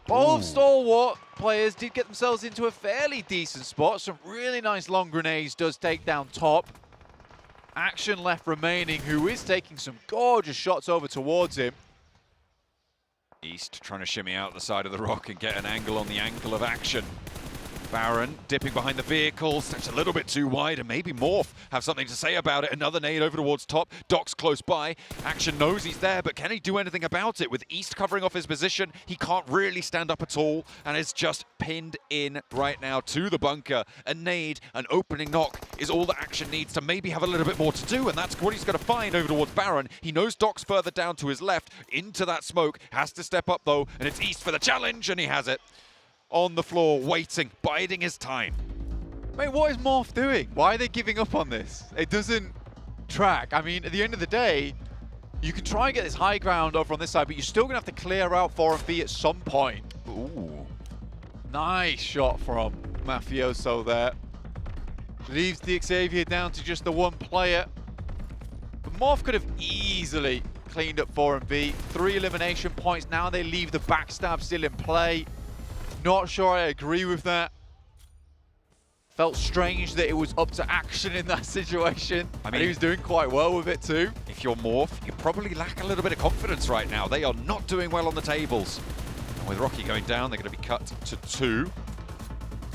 both Stalwart players did get themselves into a fairly decent spot. Some really nice long grenades does take down top. Action left remaining, who is taking some gorgeous shots over towards him. East trying to shimmy out the side of the rock and get an angle on the ankle of Action. Baron dipping behind the vehicle, steps a little bit too wide, and maybe Morph have something to say about it. Another nade over towards top. Doc's close by. Action knows he's there, but can he do anything about it? With East covering off his position, he can't really stand up at all, and is just pinned in right now to the bunker. A nade, an opening knock is all that Action needs to maybe have a little bit more to do, and that's what he's going to find over towards Baron. He knows Doc's further down to his left, into that smoke. Has to step up though, and it's East for the challenge, and he has it. On the floor, waiting, biding his time. Mate, what is Morph doing? Why are they giving up on this? It doesn't track. I mean, at the end of the day, you can try and get this high ground over on this side, but you're still going to have to clear out 4MV at some point. Ooh. Nice shot from Mafioso there. Leaves the Xavier down to just the one player. But Morph could have easily cleaned up 4MV. 3 elimination points. Now they leave the backstab still in play. Not sure I agree with that. Felt strange that it was up to Action in that situation. I mean, and he was doing quite well with it too. If you're Morph, you probably lack a little bit of confidence right now. They are not doing well on the tables. And with Rocky going down, they're going to be cut to 2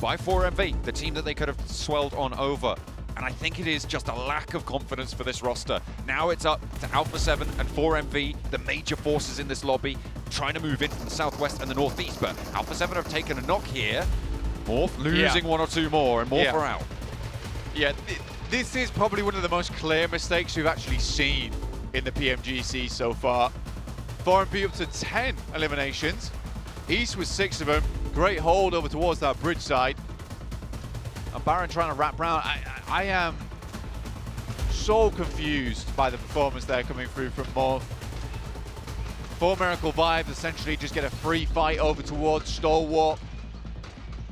by 4MV, the team that they could have swelled on over. And I think it is just a lack of confidence for this roster. Now it's up to Alpha 7 and 4MV, the major forces in this lobby, trying to move into the southwest and the northeast. But Alpha 7 have taken a knock here. Morph losing 1 or 2 more, and Morph are out. Yeah, this is probably one of the most clear mistakes we've actually seen in the PMGC so far. 4MV up to 10 eliminations. East with 6 of them. Great hold over towards that bridge side. And Baron trying to wrap around. I am so confused by the performance there coming through from Morph. 4 Miracle Vibes essentially just get a free fight over towards Stalwart.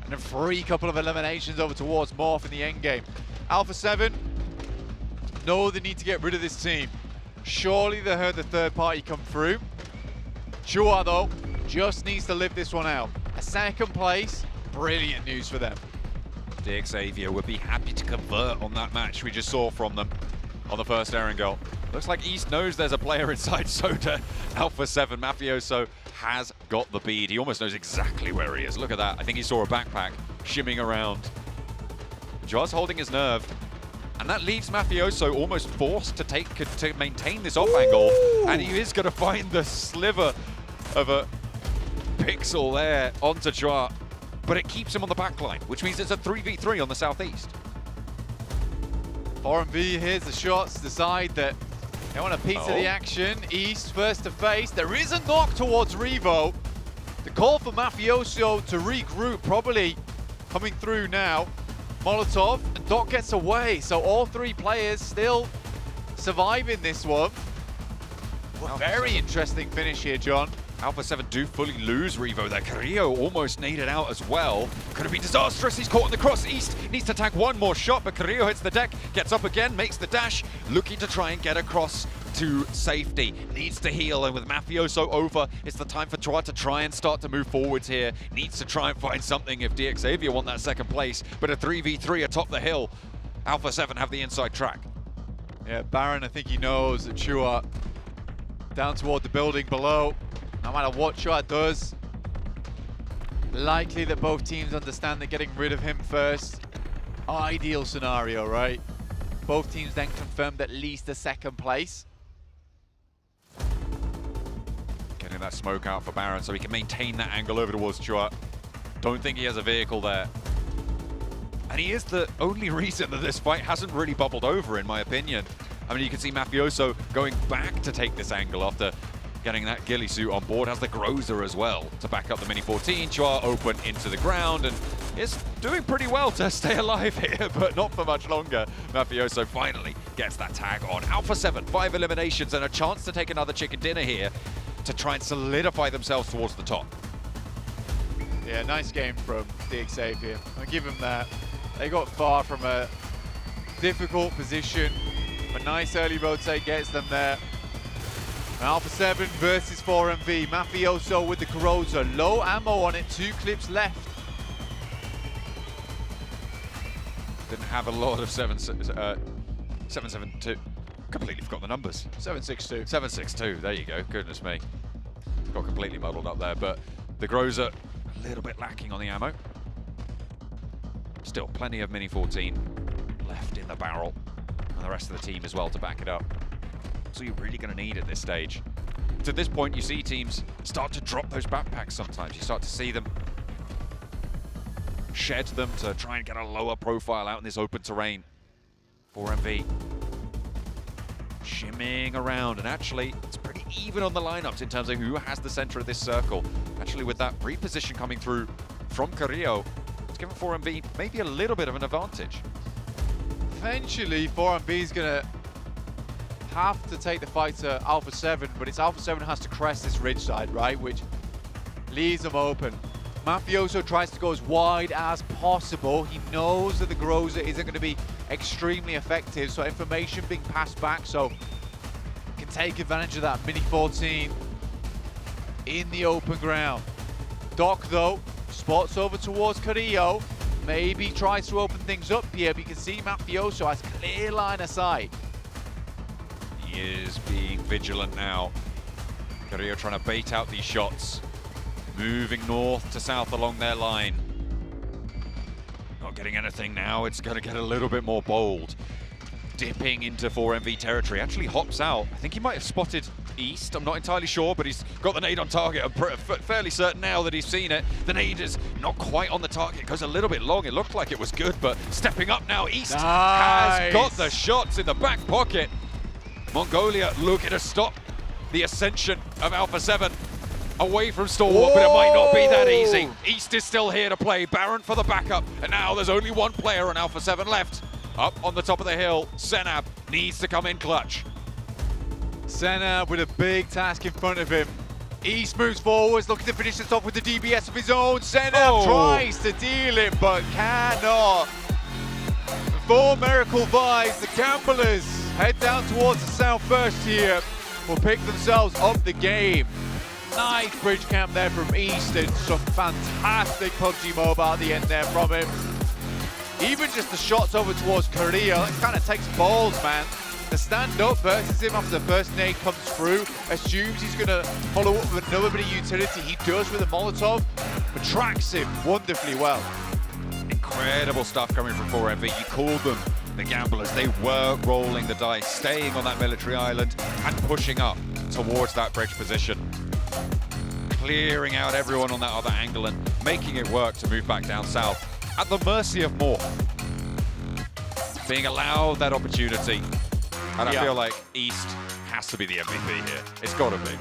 And a free couple of eliminations over towards Morph in the end game. Alpha 7 know they need to get rid of this team. Surely they heard the third party come through. Chua though, just needs to live this one out. A second place, brilliant news for them. Xavier would be happy to convert on that match we just saw from them on the first Erangel. Looks like East knows there's a player inside Soda. Alpha 7, Mafioso has got the bead. He almost knows exactly where he is. Look at that. I think he saw a backpack shimming around. Just holding his nerve. And that leaves Mafioso almost forced to maintain this off angle. And he is going to find the sliver of a pixel there onto Chua. But it keeps him on the back line, which means it's a 3v3 on the southeast. 4MV here's the shots, decide that they want a piece of the action. East first to face. There is a knock towards Revo. The call for Mafioso to regroup probably coming through now. Molotov, and Doc gets away. So all 3 players still surviving this one. Well, very interesting finish here, John. Alpha 7 do fully lose Revo there. Carrillo almost naded out as well. Could have been disastrous. He's caught in the cross. East needs to tag one more shot, but Carrillo hits the deck, gets up again, makes the dash, looking to try and get across to safety. Needs to heal, and with Mafioso over, it's the time for Chua to try and start to move forwards here. Needs to try and find something if Xavier want that second place, but a 3v3 atop the hill. Alpha 7 have the inside track. Yeah, Baron, I think he knows that Chua down toward the building below. No matter what Chua does, likely that both teams understand that getting rid of him first. Ideal scenario, right? Both teams then confirmed at least a second place. Getting that smoke out for Baron so he can maintain that angle over towards Chua. Don't think he has a vehicle there. And he is the only reason that this fight hasn't really bubbled over, in my opinion. I mean, you can see Mafioso going back to take this angle after getting that ghillie suit on board. Has the Groza as well to back up the Mini 14. Chua open into the ground and is doing pretty well to stay alive here, but not for much longer. Mafioso finally gets that tag on. Alpha 7, 5 eliminations and a chance to take another chicken dinner here to try and solidify themselves towards the top. Yeah, nice game from Xavier. I'll give him that. They got far from a difficult position. A nice early rotate gets them there. Alpha 7 versus 4MV. Mafioso with the Corrosa. Low ammo on it, 2 clips left. Didn't have a lot of 772. Completely forgot the numbers. 762. 762, there you go. Goodness me. Got completely muddled up there, but the Groza a little bit lacking on the ammo. Still plenty of Mini 14 left in the barrel, and the rest of the team as well to back it up. So you're really going to need at this stage. To this point, you see teams start to drop those backpacks sometimes. You start to see them shed them to try and get a lower profile out in this open terrain. 4MV shimmying around, and actually it's pretty even on the lineups in terms of who has the center of this circle. Actually, with that reposition coming through from Carrillo, it's given 4MV maybe a little bit of an advantage. Eventually, 4MV is going to have to take the fight to Alpha 7, but it's Alpha 7 has to crest this ridge side, right, which leaves them open. Mafioso tries to go as wide as possible. He knows that the Groza isn't going to be extremely effective, so information being passed back, so can take advantage of that Mini 14 in the open ground. Doc, though, spots over towards Carrillo. Maybe tries to open things up here, but you can see Mafioso has clear line of sight. He is being vigilant now. Carrillo trying to bait out these shots. Moving north to south along their line. Not getting anything now, it's going to get a little bit more bold. Dipping into 4MV territory, actually hops out. I think he might have spotted East, I'm not entirely sure, but he's got the nade on target. I'm fairly certain now that he's seen it. The nade is not quite on the target, it goes a little bit long. It looked like it was good, but stepping up now, East has got the shots in the back pocket. Mongolia looking to stop the ascension of Alpha 7. Away from Stalwart, but it might not be that easy. East is still here to play. Baron for the backup, and now there's only one player on Alpha 7 left. Up on the top of the hill, Senab needs to come in clutch. Senab with a big task in front of him. East moves forwards, looking to finish this off with the DBS of his own. Senab tries to deal it, but cannot. For Miracle Vibes, the Gamblers head down towards the south first here. Will pick themselves up the game. Nice bridge camp there from East, and some fantastic PUBG Mobile at the end there from him. Even just the shots over towards Carrillo, it kind of takes balls, man. To stand up versus him after the first nade comes through, assumes he's going to follow up with another bit of utility. He does with a Molotov, but tracks him wonderfully well. Incredible stuff coming from 4MV. You called them the Gamblers. They were rolling the dice, staying on that military island and pushing up towards that bridge position. Clearing out everyone on that other angle and making it work to move back down south at the mercy of Morph. Being allowed that opportunity. And I feel like East has to be the MVP here. It's got to be.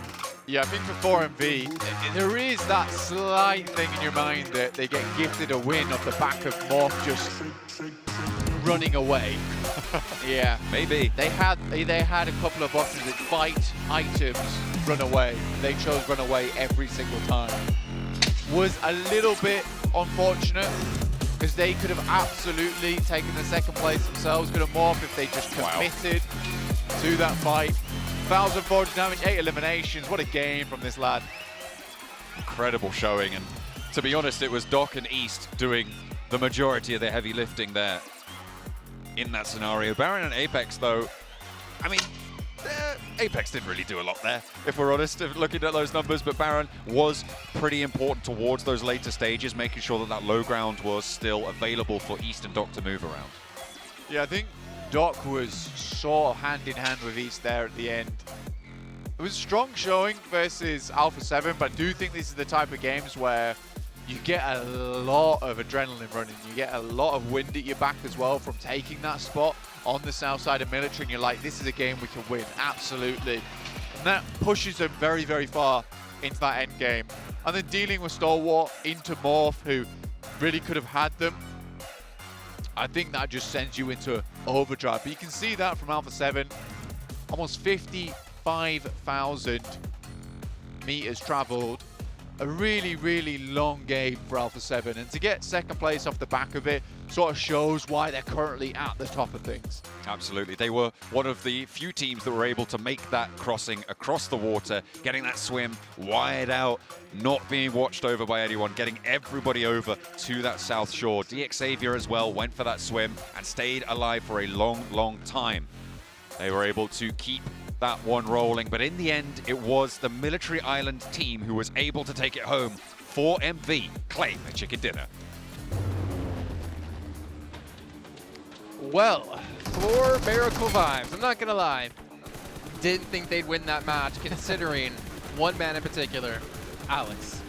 Yeah, I think for 4MV, there is that slight thing in your mind that they get gifted a win off the back of Morph just running away. Yeah, maybe. They had a couple of options that fight items, run away. They chose run away every single time. Was a little bit unfortunate because they could have absolutely taken the second place themselves. Could have Morph if they just committed to that fight. 1,400 damage, 8 eliminations. What a game from this lad. Incredible showing, and to be honest, it was Doc and East doing the majority of the heavy lifting there in that scenario. Baron and Apex, though, I mean, Apex didn't really do a lot there, if we're honest, looking at those numbers, but Baron was pretty important towards those later stages, making sure that that low ground was still available for East and Doc to move around. Yeah, I think Doc was sort of hand in hand with East there at the end. It was a strong showing versus Alpha 7, but I do think this is the type of games where you get a lot of adrenaline running. You get a lot of wind at your back as well from taking that spot on the south side of military, and you're like, this is a game we can win, absolutely. And that pushes them very, very far into that end game. And then dealing with Stalwart into Morph, who really could have had them. I think that just sends you into overdrive. But you can see that from Alpha 7, almost 55,000 meters traveled. A really, really long game for Alpha 7. And to get second place off the back of it, sort of shows why they're currently at the top of things. Absolutely. They were one of the few teams that were able to make that crossing across the water, getting that swim wide out, not being watched over by anyone, getting everybody over to that south shore. DX Xavier as well went for that swim and stayed alive for a long, long time. They were able to keep that one rolling, but in the end, it was the Military Island team who was able to take it home. 4MV claim a chicken dinner. Well, for Miracle Vibes, I'm not gonna lie, didn't think they'd win that match considering one man in particular, Alex.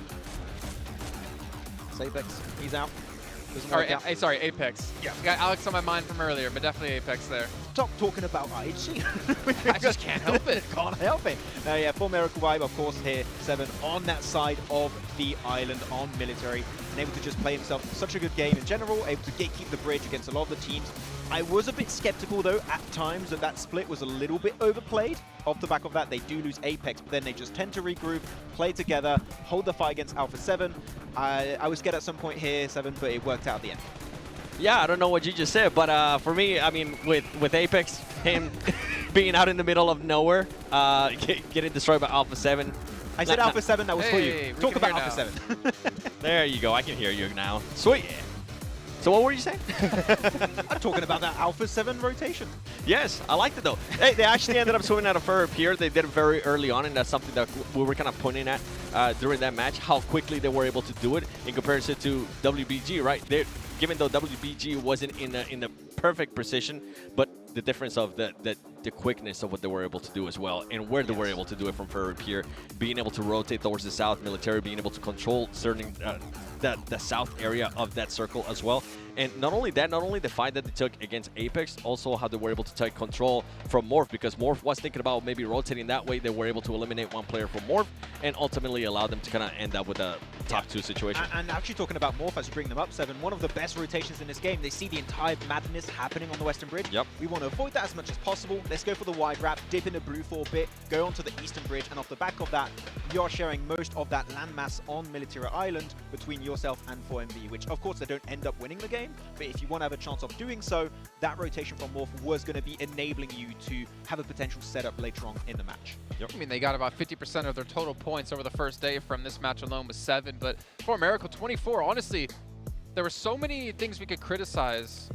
Apex, he's out. Sorry, Apex. Yeah. Got Alex on my mind from earlier, but definitely Apex there. Stop talking about IHC. I just can't help it. Can't help it. Yeah, for Miracle Vibe, of course, here, 7 on that side of the island on military, and able to just play himself such a good game in general, able to gatekeep the bridge against a lot of the teams. I was a bit skeptical, though, at times that split was a little bit overplayed. Off the back of that, they do lose Apex, but then they just tend to regroup, play together, hold the fight against Alpha 7. I was scared at some point here, 7, but it worked out at the end. Yeah, I don't know what you just said, but for me, I mean, with Apex, him being out in the middle of nowhere, getting destroyed by Alpha 7. I said Alpha 7, that was for you. Talk about Alpha 7. There you go, I can hear you now. Sweet. So what were you saying? I'm talking about that Alpha 7 rotation. Yes, I liked it though. Hey, they actually ended up swimming out of fur here. They did it very early on, and that's something that we were kind of pointing at during that match, how quickly they were able to do it in comparison to WBG, right? Given though WBG wasn't in the perfect position, but the difference of the quickness of what they were able to do as well, and where they were able to do it from fur here, being able to rotate towards the south military, being able to control certain the south area of that circle as well. And not only that, not only the fight that they took against Apex, also how they were able to take control from Morph, because Morph was thinking about maybe rotating that way. They were able to eliminate one player from Morph and ultimately allow them to kind of end up with a top 2 situation. And actually talking about Morph, as you bring them up, 7, one of the best rotations in this game. They see the entire madness happening on the Western Bridge. Yep. We want to avoid that as much as possible. Let's go for the wide wrap, dip into blue for a bit, go onto the Eastern Bridge, and off the back of that, you're sharing most of that landmass on Military Island between yourself and 4MV, which of course they don't end up winning the game, but if you want to have a chance of doing so, that rotation from Morph was going to be enabling you to have a potential setup later on in the match. Yep. I mean, they got about 50% of their total points over the first day from this match alone with 7, but for Miracle 24, honestly, there were so many things we could criticize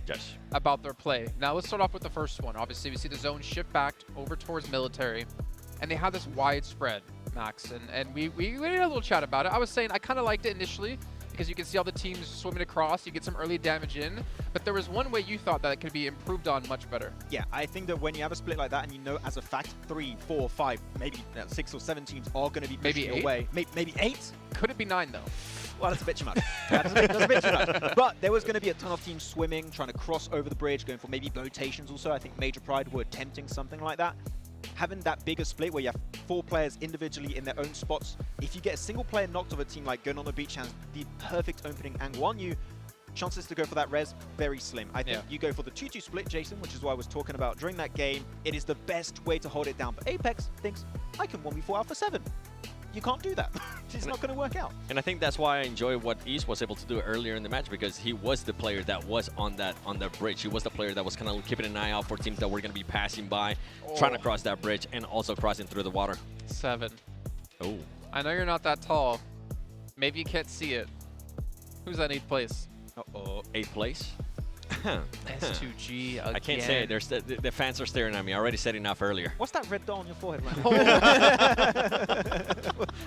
about their play. Now let's start off with the first one. Obviously, we see the zone shift back over towards military, and they had this wide spread, Max, and we had a little chat about it. I was saying I kind of liked it initially, because you can see all the teams swimming across, you get some early damage in, but there was one way you thought that it could be improved on much better. Yeah, I think that when you have a split like that and you know as a fact 3, 4, 5, maybe 6 or 7 teams are going to be pushing your way. Maybe 8? Could it be 9 though? Well, that's a bit too much. That's a bit too much. But there was going to be a ton of teams swimming, trying to cross over the bridge, going for maybe rotations also. I think Major Pride were attempting something like that. Having that bigger split where you have 4 players individually in their own spots, if you get a single player knocked off a team like going on the beach has the perfect opening angle on you, chances to go for that res, very slim. I think you go for the 2-2 split, Jason, which is what I was talking about during that game. It is the best way to hold it down. But Apex thinks, I can 1v4 Alpha 7. You can't do that. It's not going to work out. And I think that's why I enjoy what East was able to do earlier in the match, because he was the player that was on the bridge. He was the player that was kind of keeping an eye out for teams that were going to be passing by, trying to cross that bridge, and also crossing through the water. 7. Oh. I know you're not that tall. Maybe you can't see it. Who's that 8th place? Uh-oh. 8th place? S2G again. I can't say it. The fans are staring at me. I already said enough earlier. What's that red dot on your forehead right now?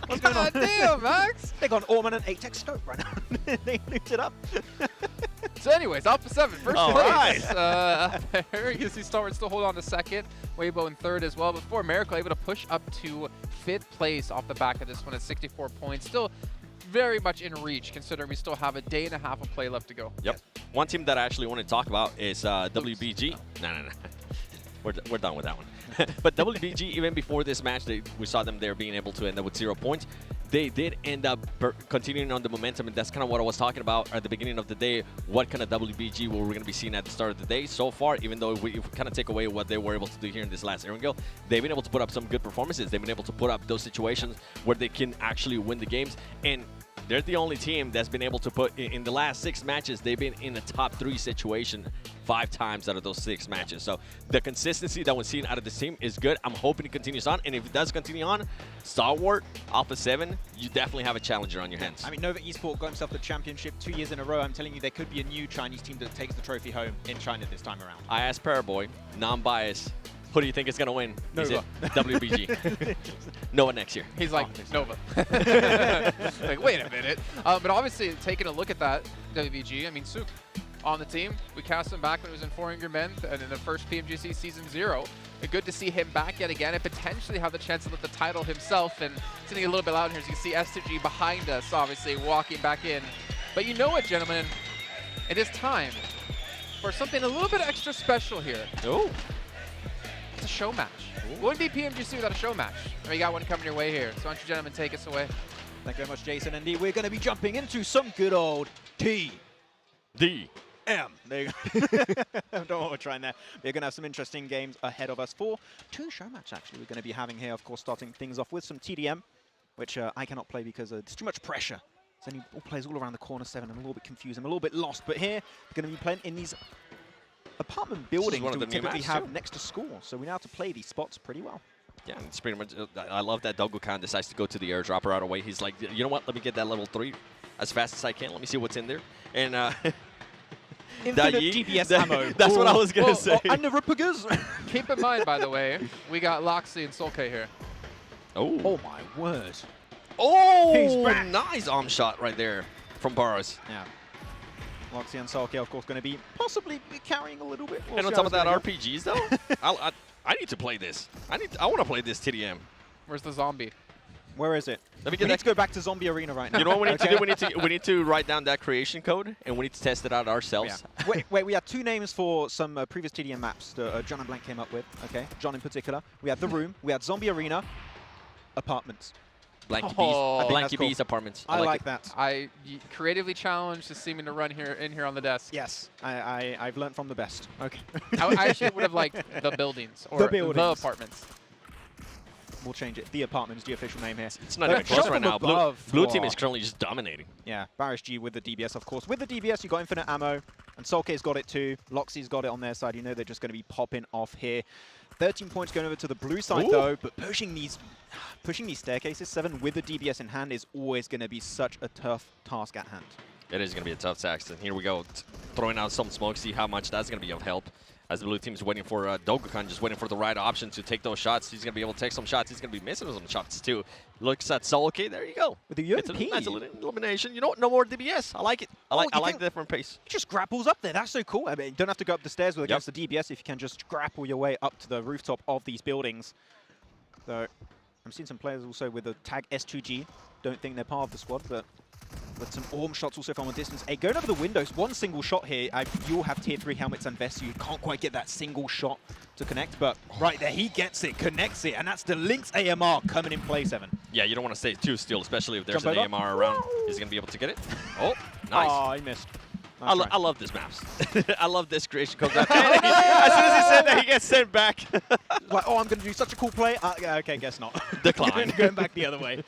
What's going on? Damn, Max! They got an Orman and 8-tech scope right now. They looped it up. So anyways, Alpha 7, first place. There you see Star Wars still hold on to 2nd. Weibo in 3rd as well. Before Miracle able to push up to 5th place off the back of this one at 64 points. Still very much in reach, considering we still have a day and a half of play left to go. Yep. One team that I actually want to talk about is WBG. No. We're done with that one. But WBG, even before this match, we saw them there being able to end up with 0 points. They did end up continuing on the momentum, and that's kind of what I was talking about at the beginning of the day. What kind of WBG were we going to be seeing at the start of the day? So far, even though if we kind of take away what they were able to do here in this last Erangel, they've been able to put up some good performances. They've been able to put up those situations where they can actually win the games. And They're the only team that's been able to put, in the last 6 matches, they've been in the top 3 situation 5 times out of those 6 matches. So the consistency that we're seeing out of this team is good. I'm hoping it continues on. And if it does continue on, Stalwart, Alpha 7, you definitely have a challenger on your hands. I mean, Nova Esports got himself the championship 2 years in a row. I'm telling you, there could be a new Chinese team that takes the trophy home in China this time around. I asked Paraboy, non-biased, who do you think is going to win? He said, WBG. Nova next year. He's like, Nova. Like, wait a minute. But obviously, taking a look at that, WBG, I mean, Suk on the team. We cast him back when he was in 400 men and in the first PMGC Season 0. And good to see him back yet again and potentially have the chance to lift the title himself. And sitting a little bit loud here, as you can see S2G behind us, obviously, walking back in. But you know what, gentlemen? It is time for something a little bit extra special here. Oh. It's a show match. Wouldn't be PMGC without a show match. And we got one coming your way here. So why don't you gentlemen take us away? Thank you very much, Jason. Indeed, we're going to be jumping into some good old TDM. There you go. Don't know what we're trying there. We're going to have some interesting games ahead of us for 2 show matches, actually, we're going to be having here. Of course, starting things off with some TDM, which I cannot play because there's too much pressure. So any players all around the corner 7. I'm a little bit confused. I'm a little bit lost. But here, we're going to be playing in these apartment buildings that we typically have next to school. So we know how to play these spots pretty well. Yeah, it's pretty much. I love that Dogu-Khan decides to go to the airdrop right away. He's like, you know what? Let me get that level 3 as fast as I can. Let me see what's in there. And infinite DBS ammo. That's what I was gonna say. And the Rippagers. Keep in mind, by the way, we got Loxy and Solke here. Oh my word. Oh, he's back. Nice arm shot right there from Boros. Yeah. Loxy and Solke, of course, going to be possibly carrying a little bit. And on top of that, RPGs though. I need to play this. I want to play this TDM. Where's the zombie? Where is it? Let me we need to go back to Zombie Arena right now. You know what we need to do? We need to write down that creation code, and we need to test it out ourselves. Yeah. wait, we had 2 names for some previous TDM maps that John and Blank came up with. Okay, John in particular. We had The Room, we had Zombie Arena, Apartments. Blanky B's apartments. I like that. I creatively challenged the seeming to run here in here on the desk. Yes, I've learned from the best. Okay. I actually would have liked the buildings or the apartments. We'll change it. The apartment is the official name here. It's not even close right now. Blue team is currently just dominating. Yeah, Barish G with the DBS, of course. With the DBS, you got infinite ammo, and Solke's got it too. Loxy's got it on their side. You know they're just going to be popping off here. 13 points going over to the blue side, though, but pushing these staircases, 7 with the DBS in hand is always going to be such a tough task at hand. It is going to be a tough task. And here we go, throwing out some smoke, see how much that's going to be of help. As the blue team is waiting for Dogu-Khan, just waiting for the right option to take those shots. He's going to be able to take some shots. He's going to be missing some shots, too. Looks at Solke. There you go. With the UMP. It's an elimination. You know what? No more DBS. I like it. I like the different pace. He just grapples up there. That's so cool. I mean, you don't have to go up the stairs with against the DBS if you can just grapple your way up to the rooftop of these buildings. So I'm seeing some players also with the tag S2G. Don't think they're part of the squad, but with some orm shots also from a distance. Hey, going over the windows, one single shot here. You'll have tier 3 helmets and vests, so you can't quite get that single shot to connect. But right there, he gets it, connects it, and that's the Lynx AMR coming in play, 7. Yeah, you don't want to stay too still, especially if there's an AMR around. He's going to be able to get it. Oh, nice. Oh, he missed. Nice I love this maps. I love this creation code. As soon as he said that, he gets sent back. Like, oh, I'm going to do such a cool play. Okay, guess not. Decline. Going back the other way.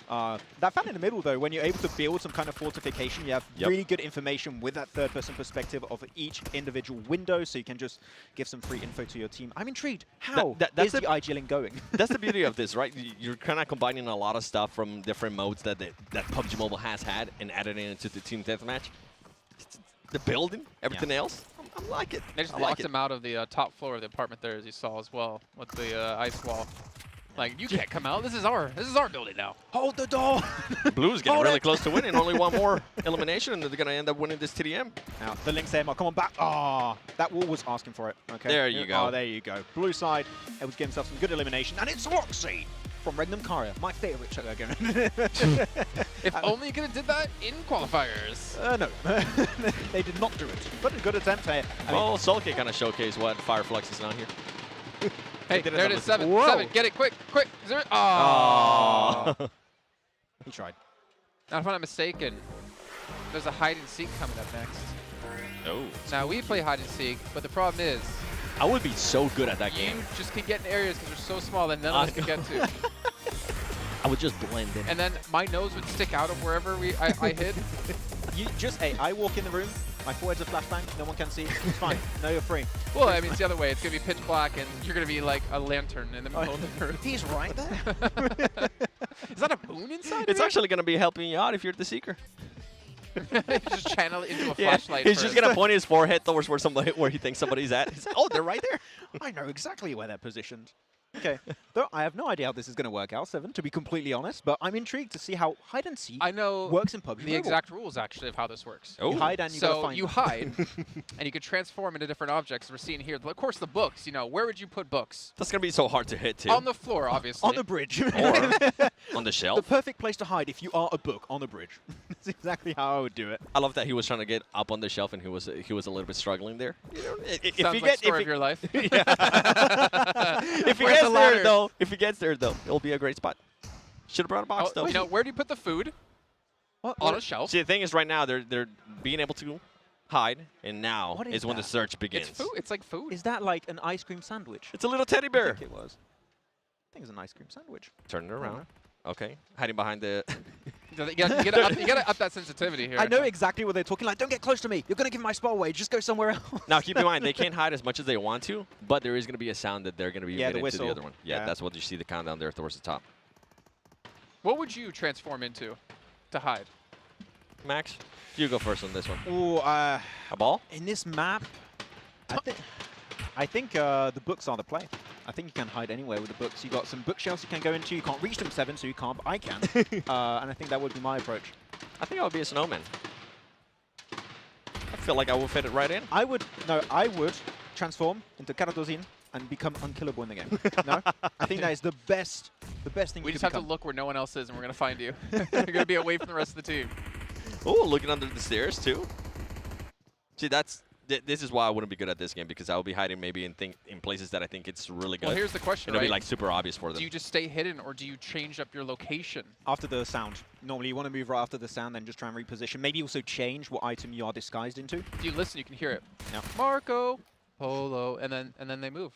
That fan in the middle, though, when you're able to build some kind of fortification, you have really good information with that third-person perspective of each individual window, so you can just give some free info to your team. I'm intrigued. How is the unyielding going? That's the beauty of this, right? You're kind of combining a lot of stuff from different modes that PUBG Mobile has had and added it into the team deathmatch. The building, everything else, I like it. They just locked him out of the top floor of the apartment there, as you saw as well, with the ice wall. Like, you can't come out. This is our building now. Hold the door. Blue's getting really close to winning. Only one more elimination, and they're going to end up winning this TDM. Now, the Lynx AMR, come on back. That wall was asking for it. Okay. There you go. Oh, there you go. Blue side, able to get himself some good elimination, and it's Roxy from Regnum Carrier, my favorite game. If only you could have did that in qualifiers. No, they did not do it. But a good attempt here. Well, Solke kind of showcased what Fireflux is on here. Hey, there it is, 7. Get it, quick. 0. Oh. He tried. Now, if I'm not mistaken, there's a hide and seek coming up next. Oh. Now, we play hide and seek, but the problem is, I would be so good at that game. You just can get in areas because they're so small that none of us can get to. I would just blend in. And then my nose would stick out of wherever I hid. You just, hey, I walk in the room, my forehead's a flashbang, no one can see. It's fine. No, you're free. Well, I mean, it's the other way. It's going to be pitch black, and you're going to be like a lantern in the middle of the room. He's right there. Is that a moon inside? It's actually going to be helping you out if you're the Seeker. Just channel it into a flashlight. He's just going to point his forehead towards where he thinks somebody's at. He's like, oh, they're right there. I know exactly where they're positioned. Okay, though I have no idea how this is going to work out, Seven, to be completely honest, but I'm intrigued to see how hide and seek works in PUBG the Mobile. exact rules, actually, of how this works. You hide and you gotta find you them. hide, and you can transform into different objects. We're seeing here, of course, the books. You know, where would you put books? That's going to be so hard to hit, too. On the floor, obviously. On the bridge. Or on the shelf. The perfect place to hide if you are a book, on the bridge. That's exactly how I would do it. I love that he was trying to get up on the shelf and he was a little bit struggling there. You know, if Sounds you like get story of your life. If he gets there though, it'll be a great spot. Should have brought a box though. You know, where do you put the food? On a shelf. See, the thing is, right now they're being able to hide, and now What is is when the that? search begins. It's food. It's like food. Is that like an ice cream sandwich? It's a little teddy bear. I think it was. I think it's an ice cream sandwich. Turn it around. Okay, hiding behind the. You gotta up that sensitivity here. I know exactly what they're talking like. Don't get close to me. You're going to give my spot away. Just go somewhere else. Now, keep in mind, they can't hide as much as they want to, but there is going to be a sound that they're going to be Yeah, the emitting to the whistle. other one. Yeah, that's what you see the countdown there towards the top. What would you transform into to hide? Max, you go first on this one. Ooh, A ball? in this map, I think the books are the play. I think you can hide anywhere with the books. You got some bookshelves you can go into. You can't reach them, Seven, so you can't, but I can. And I think that would be my approach. I think I would be a snowman. I feel like I will fit it right in. I would transform into Karatozin and become unkillable in the game. No? I think that is the best thing We you just could have to look where no one else is, and we're gonna find you. You're gonna be away from the rest of the team. Oh, looking under the stairs too. See, this is why I wouldn't be good at this game, because I will be hiding maybe in places that I think it's really good. Well, here's the question, It'll be right? like super obvious for them. Do you just stay hidden, or do you change up your location? After the sound. Normally you want to move right after the sound, then just try and reposition. Maybe also change what item you are disguised into. If you listen, you can hear it. Yeah. Marco, Polo, and then they move.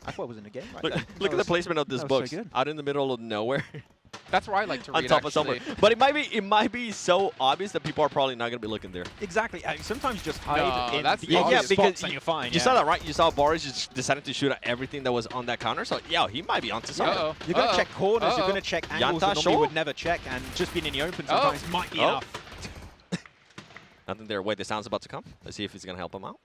I thought it was in the game right Look, there. look at the placement of this that was book. so good. Out in the middle of nowhere. That's where I like to read, On top of somewhere. actually. But it might be so obvious that people are probably not going to be looking there. Exactly. Sometimes you just hide No, in that's the the obvious obvious spots because and you're fine. You saw that, right? You saw Boris just decided to shoot at everything that was on that counter. So, yeah, he might be onto something. You're going to check corners, you're going to check angles that Yanta normally Shaw? would never check, and just being in the open sometimes might be enough. Nothing there. Wait, the sound's about to come. Let's see if it's going to help him out.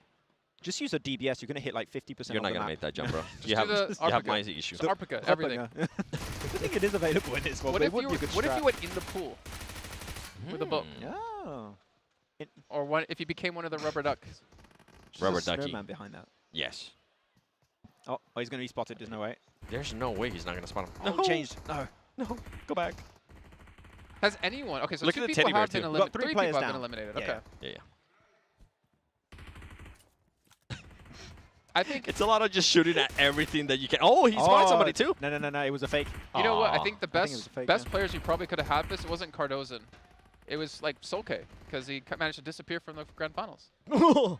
Just use a DBS, you're going to hit like 50% You're of not the going to map. make that jump, bro. Just you do the have Arpica. my issue. Just Arpica, everything. I think it is available in this one. What but if it would you be a good what if strat. you went in the pool with a boat? Oh. Or if you became one of the rubber ducks? Just Rubber a ducky. snowman behind that. Yes. Oh, he's going to be spotted. There's no way. There's no way he's not going to spot him. Oh, No. changed. No. No. Go back. Has anyone? Okay, so Look two at the people teddy bear, have been too. eliminated. Got 3 players people have been down. eliminated. Yeah, Okay. Yeah. I think It's a lot of just shooting at everything that you can. Oh, he spotted somebody too. No, it was a fake. You know what? I Aw. think the I think it was best a fake, best yeah. players you probably could have had this. It wasn't Cardozan. It was like Solke, because he managed to disappear from the grand finals. Oh,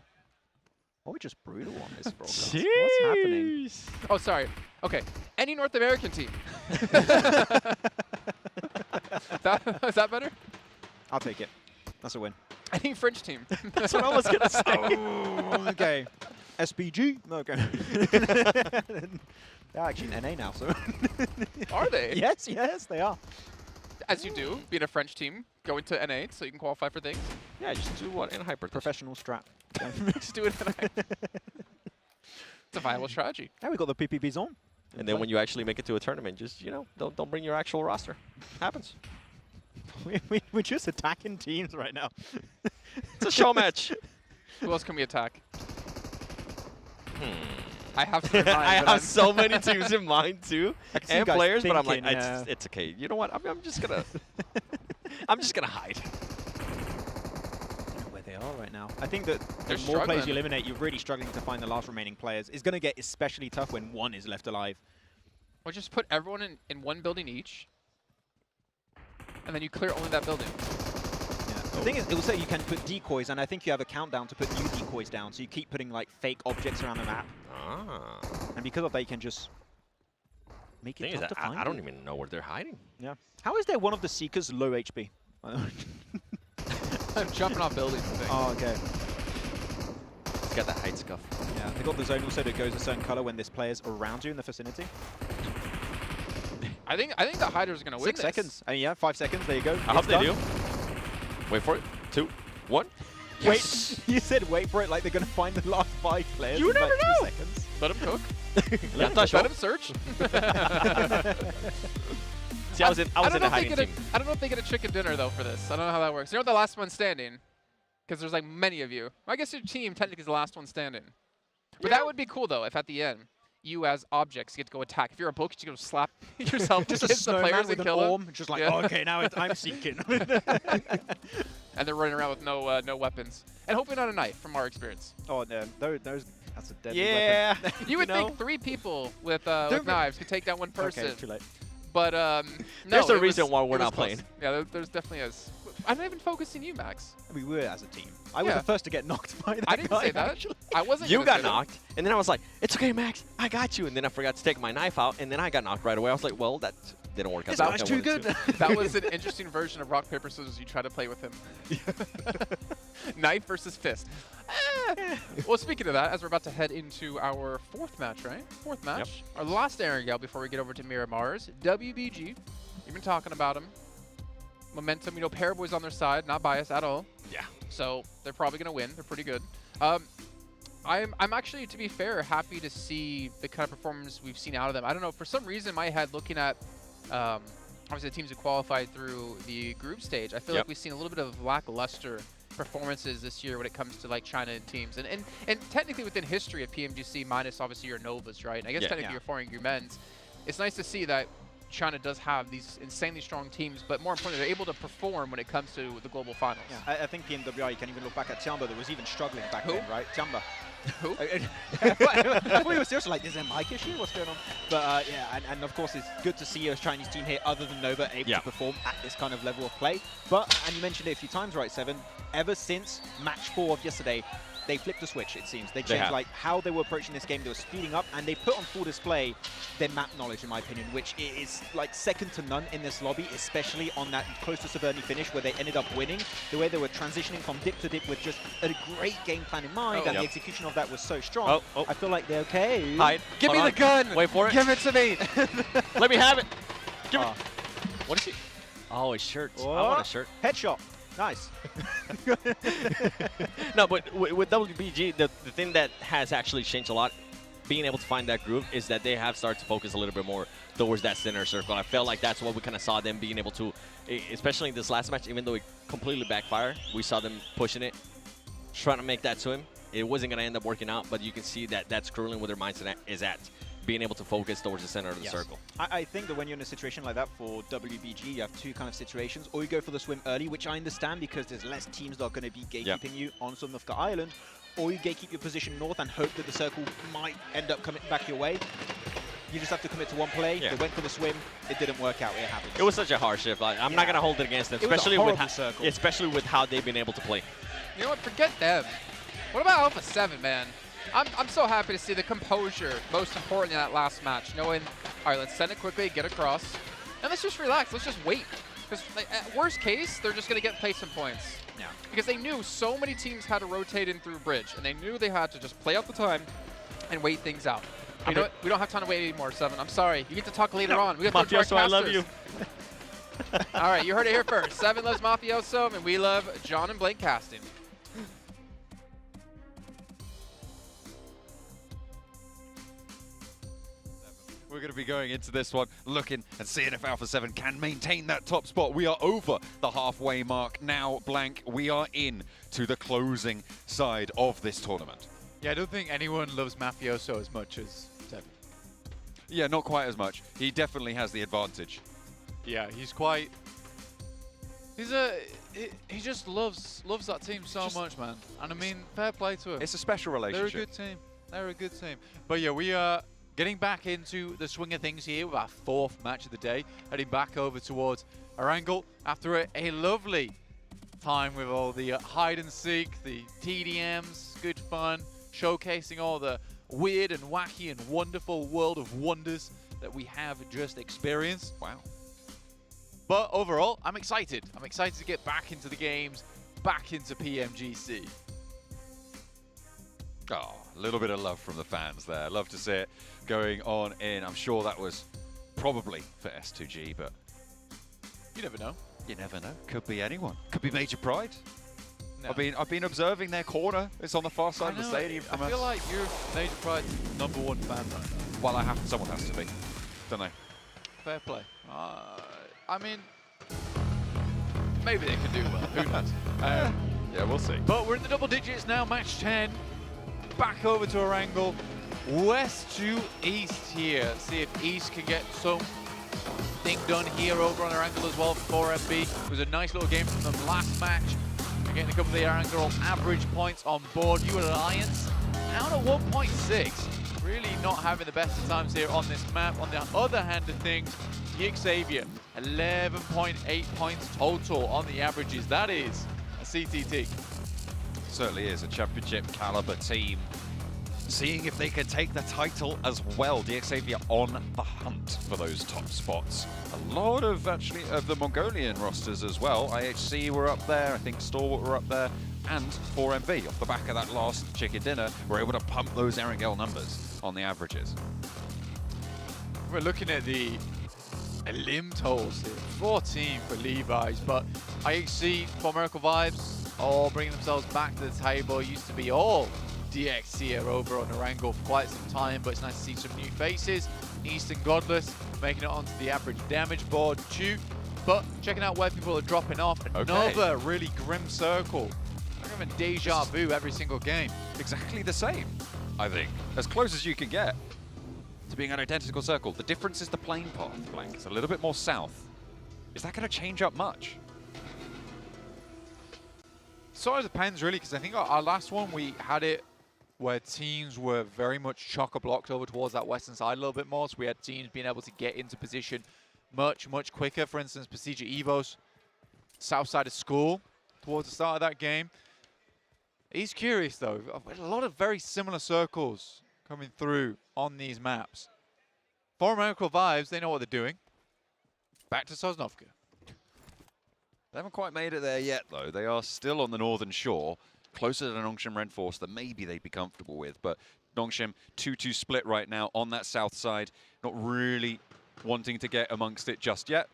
we're just brutal on this broadcast. What's happening? Oh, sorry. Okay, any North American team. Is that better? I'll take it. That's a win. Any French team. That's what I was gonna say. Oh, okay. SPG? Okay. They're actually in NA now, so. Are they? Yes, they are. As you do, being a French team, going to NA so you can qualify for things. Yeah, just do what in hyper. Professional strat. Just do it in NA. It's a viable strategy. Now we got the PPBs on. And then when you actually make it to a tournament, just don't bring your actual roster. Happens. We're just attacking teams right now. It's a show match. Who else can we attack? I have some in mind, I but have so many teams in mind too, I can see you and guys players, but I'm like, thinking, it's okay. You know what? I'm just gonna, I'm just gonna hide. Where they are right now. I think that They're the more players struggling. you eliminate, you're really struggling to find the last remaining players. It's going to get especially tough when one is left alive. Or just put everyone in one building each, and then you clear only that building. The thing is, also you can put decoys, and I think you have a countdown to put new decoys down, so you keep putting like fake objects around the map. Ah. And because of that, you can just make Thing it is tough to that find. I don't even know where they're hiding. Yeah. How is there one of the Seekers low HP? I'm jumping off buildings, I think. Oh, okay. It's got that height scuff. Yeah, they got the zone also that goes a certain color when this player's around you in the vicinity. I think the Hiders are going to win 6 seconds. I mean, yeah, 5 seconds. There you go. I hope they do. Wait for it. 2, 1. Wait, you said wait for it like they're going to find the last 5 players You in never like 2 know. seconds. Let them cook. Let him search. See, I was in a hiding team. I don't know if they get a chicken dinner, though, for this. I don't know how that works. You're not the last one standing, because there's like many of you. I guess your team technically is the last one standing. But that would be cool, though, if at the end, you as objects get to go attack. If you're a book, you get to slap yourself Just a against the snowman players with and an kill arm, them. just like, oh, okay, now I'm seeking. And they're running around with no weapons. And hopefully not a knife, from our experience. Oh, no, that's a deadly Yeah. weapon. You would think 3 people with knives could take down 1 person. Okay, too late. But no, There's a it reason was- why it we're was not close. playing. Yeah, there's definitely is. I'm not even focusing you, Max. We were as a team. I was the first to get knocked by that I didn't guy, say that. actually. I wasn't. You gonna got say that. knocked, and then I was like, "It's okay, Max, I got you." And then I forgot to take my knife out, and then I got knocked right away. I was like, "Well, that didn't work out." This guy's too good. That was an interesting version of rock paper scissors. You try to play with him. Knife versus fist. Well, speaking of that, as we're about to head into our 4th match, right? 4th match. Our last Aaron Gale before we get over to Miramar's. WBG. You've been talking about him. Momentum, Paraboy's on their side, not biased at all. Yeah. So they're probably going to win. They're pretty good. I'm actually, to be fair, happy to see the kind of performance we've seen out of them. I don't know, for some reason in my head, looking at obviously the teams who qualified through the group stage, I feel like we've seen a little bit of lackluster performances this year when it comes to like China and teams. And technically within history of PMGC, minus obviously your Novas, right? And I guess technically your foreign your men's. It's nice to see that China does have these insanely strong teams, but more importantly, they're able to perform when it comes to the global finals. Yeah, I think PMWI, you can even look back at Tiamba that was even struggling back then, right? Tiamba. Who? I thought you were seriously like, is there a mic issue? What's going on? But yeah, and of course, it's good to see a Chinese team here, other than Nova, able to perform at this kind of level of play. But, and you mentioned it a few times, right, Seven, ever since match 4 of yesterday, they flipped the switch, it seems. They changed like how they were approaching this game. They were speeding up, and they put on full display their map knowledge, in my opinion, which is like second to none in this lobby, especially on that close to Saverni finish where they ended up winning. The way they were transitioning from dip to dip with just a great game plan in mind, and the execution of that was so strong. I feel like they're okay. Hide. Give me the gun. Wait for it. Give it to me. Let me have it. Give it. What is he? Oh, his shirt. I want a shirt. Headshot. Nice. No, but with WBG, the thing that has actually changed a lot, being able to find that groove, is that they have started to focus a little bit more towards that center circle. I felt like that's what we kind of saw them being able to, especially in this last match, even though it completely backfired, we saw them pushing it, trying to make that swim. It wasn't going to end up working out, but you can see that that's currently where their mindset is at, being able to focus towards the center of the circle. I think that when you're in a situation like that for WBG, you have 2 kind of situations. Or you go for the swim early, which I understand because there's less teams that are going to be gatekeeping you on Sundovka Island. Or you gatekeep your position north and hope that the circle might end up coming back your way. You just have to commit to one play. They went for the swim. It didn't work out. It happened. It was such a hardship. I'm not going to hold it against them, especially with how they've been able to play. You know what? Forget them. What about Alpha 7, man? I'm so happy to see the composure, most important in that last match, knowing, all right, let's send it quickly, get across, and let's just relax. Let's just wait. Because at worst case, they're just going to get placement points. Yeah. Because they knew so many teams had to rotate in through bridge, and they knew they had to just play out the time and wait things out. You know what? We don't have time to wait anymore, Seven. I'm sorry. You get to talk later on. We have to Mafioso, I love you. All right, you heard it here first. Seven loves Mafioso, and we love John and Blake casting. We're going to be going into this one looking and seeing if Alpha 7 can maintain that top spot. We are over the halfway mark now, Blank. We are in to the closing side of this tournament. Yeah, I don't think anyone loves Mafioso as much as Seven. Yeah, not quite as much. He definitely has the advantage. Yeah, he's quite... He just loves that team so much, man. And I mean, fair play to him. It's a special relationship. They're a good team. They're a good team. But yeah, we are getting back into the swing of things here with our 4th match of the day. Heading back over towards Erangel after a lovely time with all the hide and seek, the TDMs, good fun, showcasing all the weird and wacky and wonderful world of wonders that we have just experienced. Wow. But overall, I'm excited. I'm excited to get back into the games, back into PMGC. Oh, a little bit of love from the fans there. Love to see it going on in. I'm sure that was probably for S2G, but you never know. You never know. Could be anyone. Could be Major Pride. No. I've been observing their corner. It's on the far side of the stadium. I feel like you're Major Pride's #1 fan right now. Well, someone has to be. Don't know. Fair play. I mean, maybe they can do well. Who knows? Yeah, we'll see. But we're in the double digits now. Match 10. Back over to our angle. West to East here. See if East can get something done here over on our angle as well for 4MB. It was a nice little game from them last match. They're getting a couple of the angle average points on board. You Alliance out at 1.6. Really not having the best of times here on this map. On the other hand of things, Xavier, 11.8 points total on the averages. That is a CTT. Certainly is a championship caliber team. Seeing if they can take the title as well. Xavier on the hunt for those top spots. A lot of the Mongolian rosters as well. IHC were up there, I think Stalwart were up there, and 4MV off the back of that last chicken dinner were able to pump those Erangel numbers on the averages. We're looking at the elim totals here. 14 for Levi's, but IHC, For Miracle Vibes, all bringing themselves back to the table. It used to be all DX here over on Erangel for quite some time, but it's nice to see some new faces. Eastern Godless making it onto the average damage board too. But checking out where people are dropping off, another really grim circle. They're having deja vu every single game. Exactly the same, I think. As close as you can get to being an identical circle. The difference is the plane path, Blank. It's a little bit more south. Is that going to change up much? Sort of depends really, because I think our last one we had it where teams were very much chock-a-blocked over towards that western side a little bit more, so we had teams being able to get into position much quicker. For instance, Procedure Evos, south side of school towards the start of that game. He's curious though, a lot of very similar circles coming through on these maps. For Miracle Vibes, they know what they're doing. Back to Sosnovka. They haven't quite made it there yet, though. They are still on the northern shore, closer to the Nongshim Renforce than maybe they'd be comfortable with. But Nongshim 2-2 split right now on that south side, not really wanting to get amongst it just yet.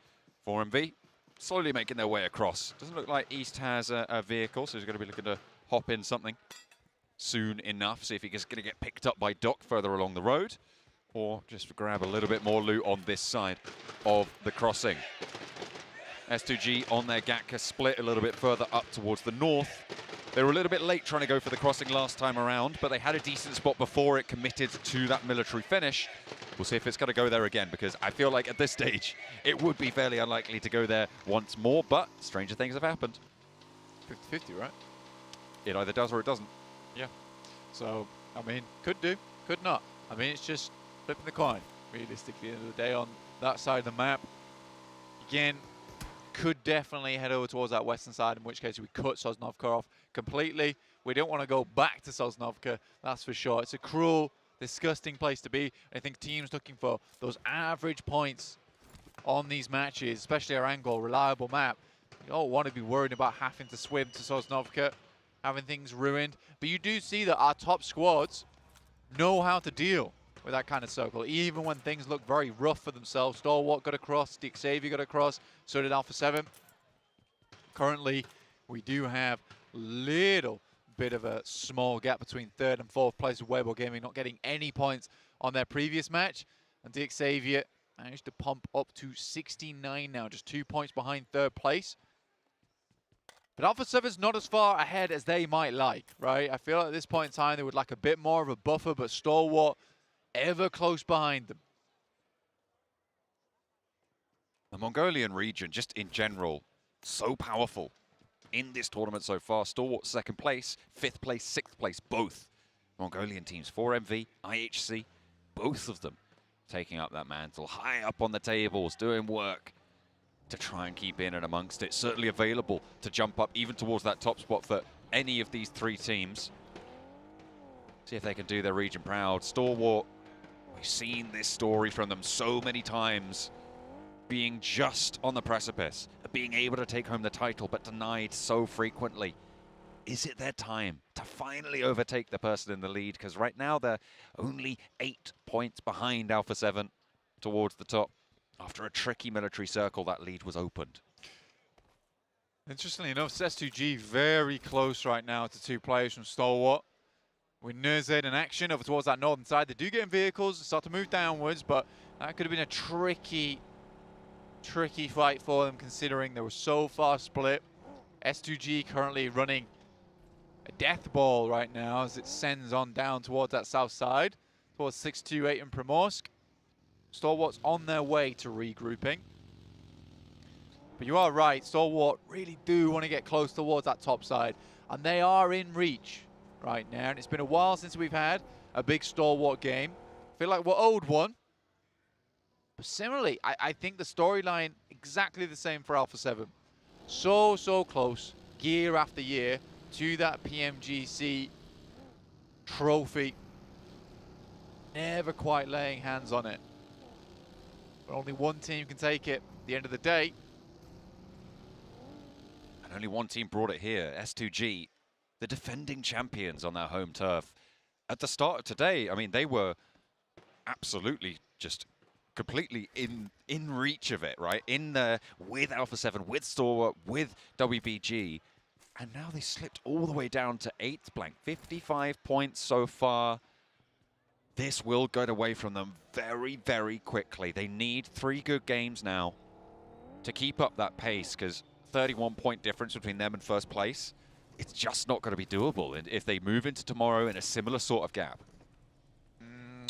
4MV slowly making their way across. Doesn't look like East has a vehicle, so he's going to be looking to hop in something soon enough. See if he's going to get picked up by Doc further along the road, or just grab a little bit more loot on this side of the crossing. S2G on their Gatka split a little bit further up towards the north. They were a little bit late trying to go for the crossing last time around, but they had a decent spot before it committed to that military finish. We'll see if it's going to go there again, because I feel like at this stage, it would be fairly unlikely to go there once more, but stranger things have happened. 50-50, right? It either does or it doesn't. Yeah. So, I mean, could do, could not. I mean, it's just flipping the coin, realistically, at the end of the day on that side of the map. Again, could definitely head over towards that western side, in which case we cut Sosnovka off completely. We don't want to go back to Sosnovka, that's for sure. It's a cruel, disgusting place to be. I think teams looking for those average points on these matches, especially our angle, reliable map. You don't want to be worried about having to swim to Sosnovka, having things ruined. But you do see that our top squads know how to deal with that kind of circle, even when things look very rough for themselves. Stalwart got across, Xavier got across, so did Alpha 7. Currently, we do have little bit of a small gap between third and fourth place with Weibo Gaming not getting any points on their previous match. And Xavier managed to pump up to 69 now, just 2 points behind third place. But Alpha 7's not as far ahead as they might like, right? I feel like at this point in time, they would like a bit more of a buffer, but Stalwart ever close behind them. The Mongolian region, just in general, so powerful in this tournament so far. Stalwart second place, fifth place, sixth place, both Mongolian teams. 4MV, IHC, both of them taking up that mantle. High up on the tables, doing work to try and keep in and amongst it. Certainly available to jump up even towards that top spot for any of these three teams. See if they can do their region proud. Stalwart, We've seen this story from them so many times, being just on the precipice, of being able to take home the title, but denied so frequently. Is it their time to finally overtake the person in the lead? Because right now they're only 8 points behind Alpha 7 towards the top. After a tricky military circle, that lead was opened. Interestingly enough, S2G very close right now to 2 players from Stalwart. With Nurzed in action over towards that northern side. They do get in vehicles, start to move downwards, but that could have been a tricky fight for them considering they were so far split. S2G currently running a death ball right now as it sends on down towards that south side, towards 628 and Primorsk. Stalwart's on their way to regrouping. But you are right, Stalwart really do want to get close towards that top side, and they are in reach right now, and it's been a while since we've had a big Stalwart game. I feel like we're owed one. But similarly, I think the storyline exactly the same for Alpha 7. So close, year after year, to that PMGC trophy. Never quite laying hands on it. But only one team can take it at the end of the day. And only one team brought it here, S2G, the defending champions on their home turf. At the start of today, I mean, they were absolutely just completely in reach of it, right? In there with Alpha 7, with Stalwart, with WBG. And now they slipped all the way down to 8th blank. 55 points so far. This will get away from them very, very quickly. They need 3 good games now to keep up that pace, because 31-point difference between them and first place, it's just not going to be doable if they move into tomorrow in a similar sort of gap.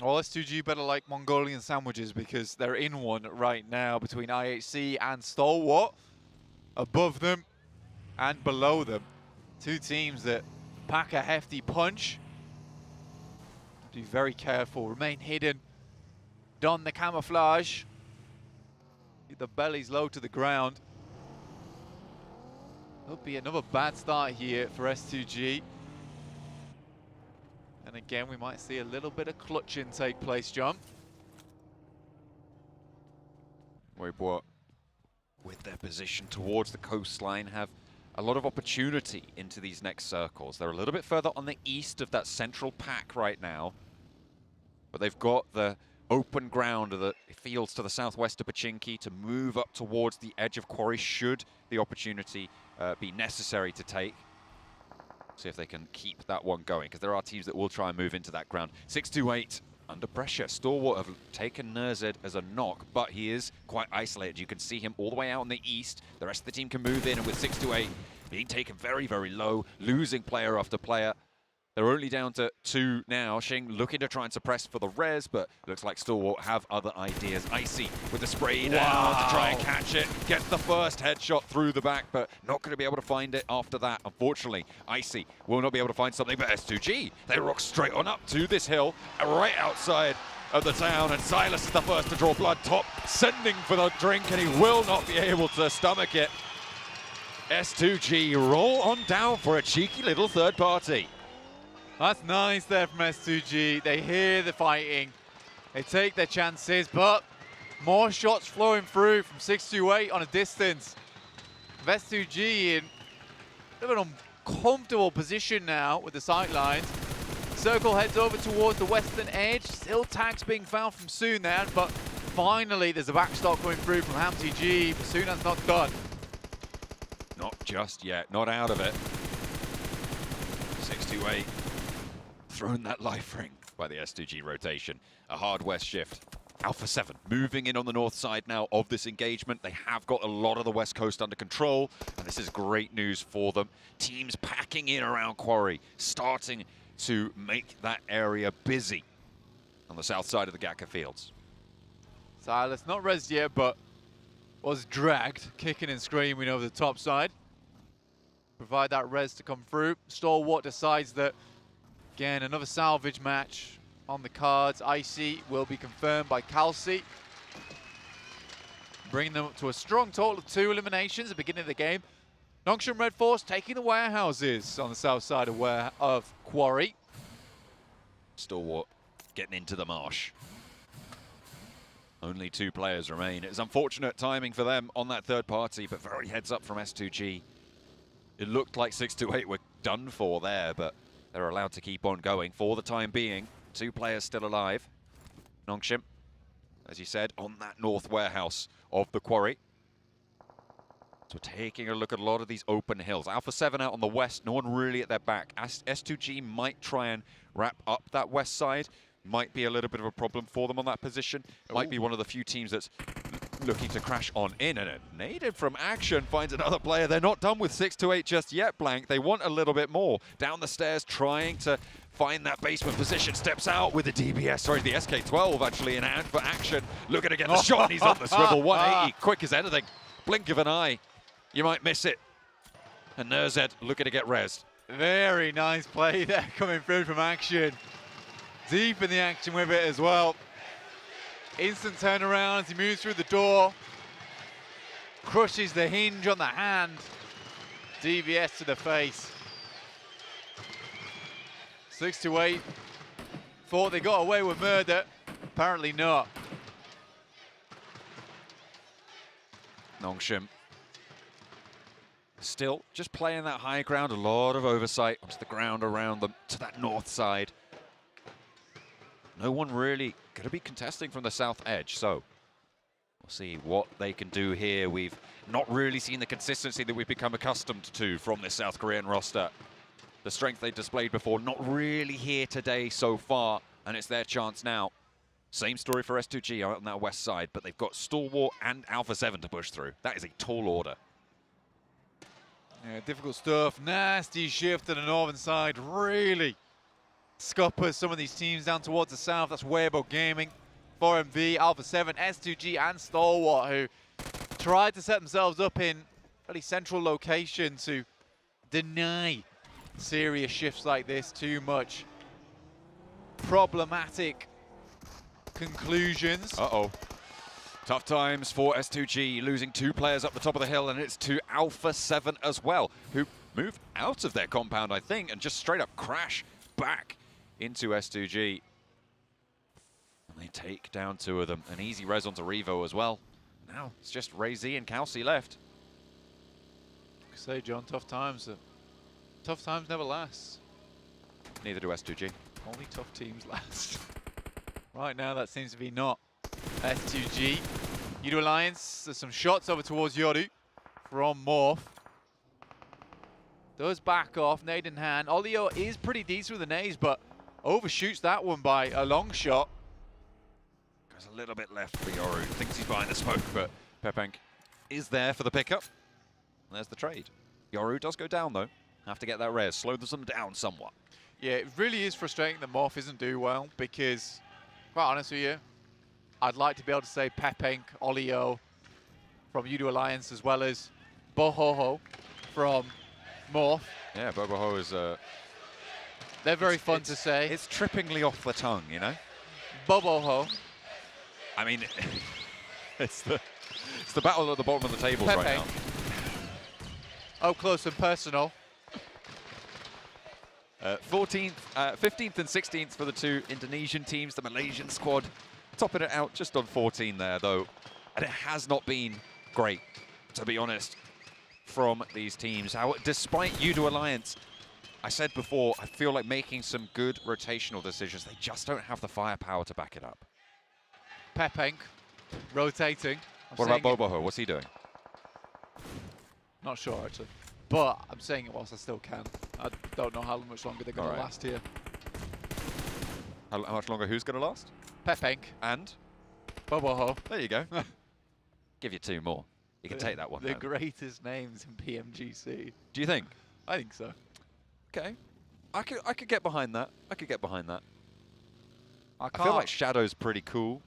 Well, S2G better like Mongolian sandwiches, because they're in one right now between IHC and Stalwart. Above them and below them. 2 teams that pack a hefty punch. Be very careful, remain hidden. Don the camouflage. Keep the bellies low to the ground. There'll be another bad start here for S2G. And again, we might see a little bit of clutching take place, John. Weibo, with their position towards the coastline, have a lot of opportunity into these next circles. They're a little bit further on the east of that central pack right now, but they've got the open ground of the fields to the southwest of Pachinki to move up towards the edge of Quarry should the opportunity be necessary to take. See if they can keep that one going, because there are teams that will try and move into that ground. 628 under pressure. Stalwart have taken Nurzed as a knock, but he is quite isolated. You can see him all the way out on the east. The rest of the team can move in, and with 628 being taken very, very low, losing player after player. They're only down to 2 now. Xing looking to try and suppress for the res, but looks like Stalwart have other ideas. Icy with the spray down to try and catch it. Gets the first headshot through the back, but not going to be able to find it after that. Unfortunately, Icy will not be able to find something, but S2G, they rock straight on up to this hill, right outside of the town, and Silas is the first to draw blood. Top sending for the drink, and he will not be able to stomach it. S2G roll on down for a cheeky little third party. That's nice there from S2G. They hear the fighting. They take their chances, but more shots flowing through from 628 on a distance. S2G in a bit of an uncomfortable position now with the sight lines. Circle heads over towards the western edge. Still tags being found from Sunan, but finally there's a backstop coming through from Hamzy G, but Sunan's not done. Not just yet, not out of it. 628. Thrown that life ring by the S2G rotation. A hard west shift. Alpha 7 moving in on the north side now of this engagement. They have got a lot of the west coast under control, and this is great news for them. Teams packing in around Quarry, starting to make that area busy on the south side of the Gaka fields. Silas not rezzed yet, but was dragged, kicking and screaming over the top side. Provide that res to come through. Stalwart decides that, again, another salvage match on the cards. Icy will be confirmed by Kalsi, bringing them up to a strong total of 2 eliminations at the beginning of the game. Nongshim Red Force taking the warehouses on the south side of Quarry. Stalwart getting into the marsh. Only 2 players remain. It's unfortunate timing for them on that third party, but very heads up from S2G. It looked like 628 were done for there, but they're allowed to keep on going for the time being. 2 players still alive. Nongshim, as you said, on that north warehouse of the quarry. So we're taking a look at a lot of these open hills. Alpha 7 out on the west, no one really at their back. S2G might try and wrap up that west side. Might be a little bit of a problem for them on that position. Might be one of the few teams that's looking to crash on in. And a native from Action finds another player. They're not done with 628 just yet, Blank. They want a little bit more. Down the stairs, trying to find that basement position. Steps out with the DBS, sorry, the SK-12 actually in hand for Action. Looking to get the shot, and he's on the swivel. 180, quick as anything. Blink of an eye. You might miss it. And Nerzed looking to get rezzed. Very nice play there coming through from Action. Deep in the action with it as well. Instant turnaround as he moves through the door. Crushes the hinge on the hand. DVS to the face. 628. Thought they got away with murder. Apparently not. Nongshim still just playing that high ground, a lot of oversight onto the ground around them to that north side. No one really going to be contesting from the south edge, so we'll see what they can do here. We've not really seen the consistency that we've become accustomed to from this South Korean roster. The strength they displayed before, not really here today so far, and it's their chance now. Same story for S2G out on that west side, but they've got Stalwart and Alpha 7 to push through. That is a tall order. Yeah, difficult stuff. Nasty shift to the northern side, really scuppers some of these teams down towards the south. That's Weibo Gaming, 4MV, Alpha 7, S2G, and Stalwart, who tried to set themselves up in really central location to deny serious shifts like this too much. Problematic conclusions. Uh-oh. Tough times for S2G, losing 2 players up the top of the hill, and it's to Alpha 7 as well, who move out of their compound, I think, and just straight up crash back into S2G. And they take down 2 of them. An easy res onto Revo as well. Now it's just Ray Z and Kelsey left. Like I say, John, tough times. Tough times never last. Neither do S2G. Only tough teams last. Right now, that seems to be not S2G. Udo Alliance, there's some shots over towards Yoru from Morph. Does back off, nade in hand. Olio is pretty decent with the nades, but overshoots that one by a long shot. Goes a little bit left for Yoru. Thinks he's behind the smoke, but Pepenk is there for the pickup. And there's the trade. Yoru does go down, though. Have to get that res. Slows them down somewhat. Yeah, it really is frustrating that Morph isn't doing well because, quite honest with you, I'd like to be able to say Pepenk, Olio from Udo Alliance, as well as Bohoho from Morph. Yeah, Bohoho is... they're very fun to say. It's trippingly off the tongue, you know? Boboho. I mean, it's the battle at the bottom of the tables right now. Up close and personal. 15th and 16th for the 2 Indonesian teams. The Malaysian squad topping it out just on 14 there, though. And it has not been great, to be honest, from these teams. Despite Udo Alliance, I said before, I feel like making some good rotational decisions. They just don't have the firepower to back it up. Pepenk rotating. What about Boboho? What's he doing? Not sure, actually. But I'm saying it whilst I still can. I don't know how much longer they're going to last here. How much longer who's going to last? Pepenk. And? Boboho. There you go. Give you 2 more. You can take that one. The greatest names in PMGC. Do you think? I think so. Okay. I could get behind that. I could get behind that. I feel like Shadow's pretty cool.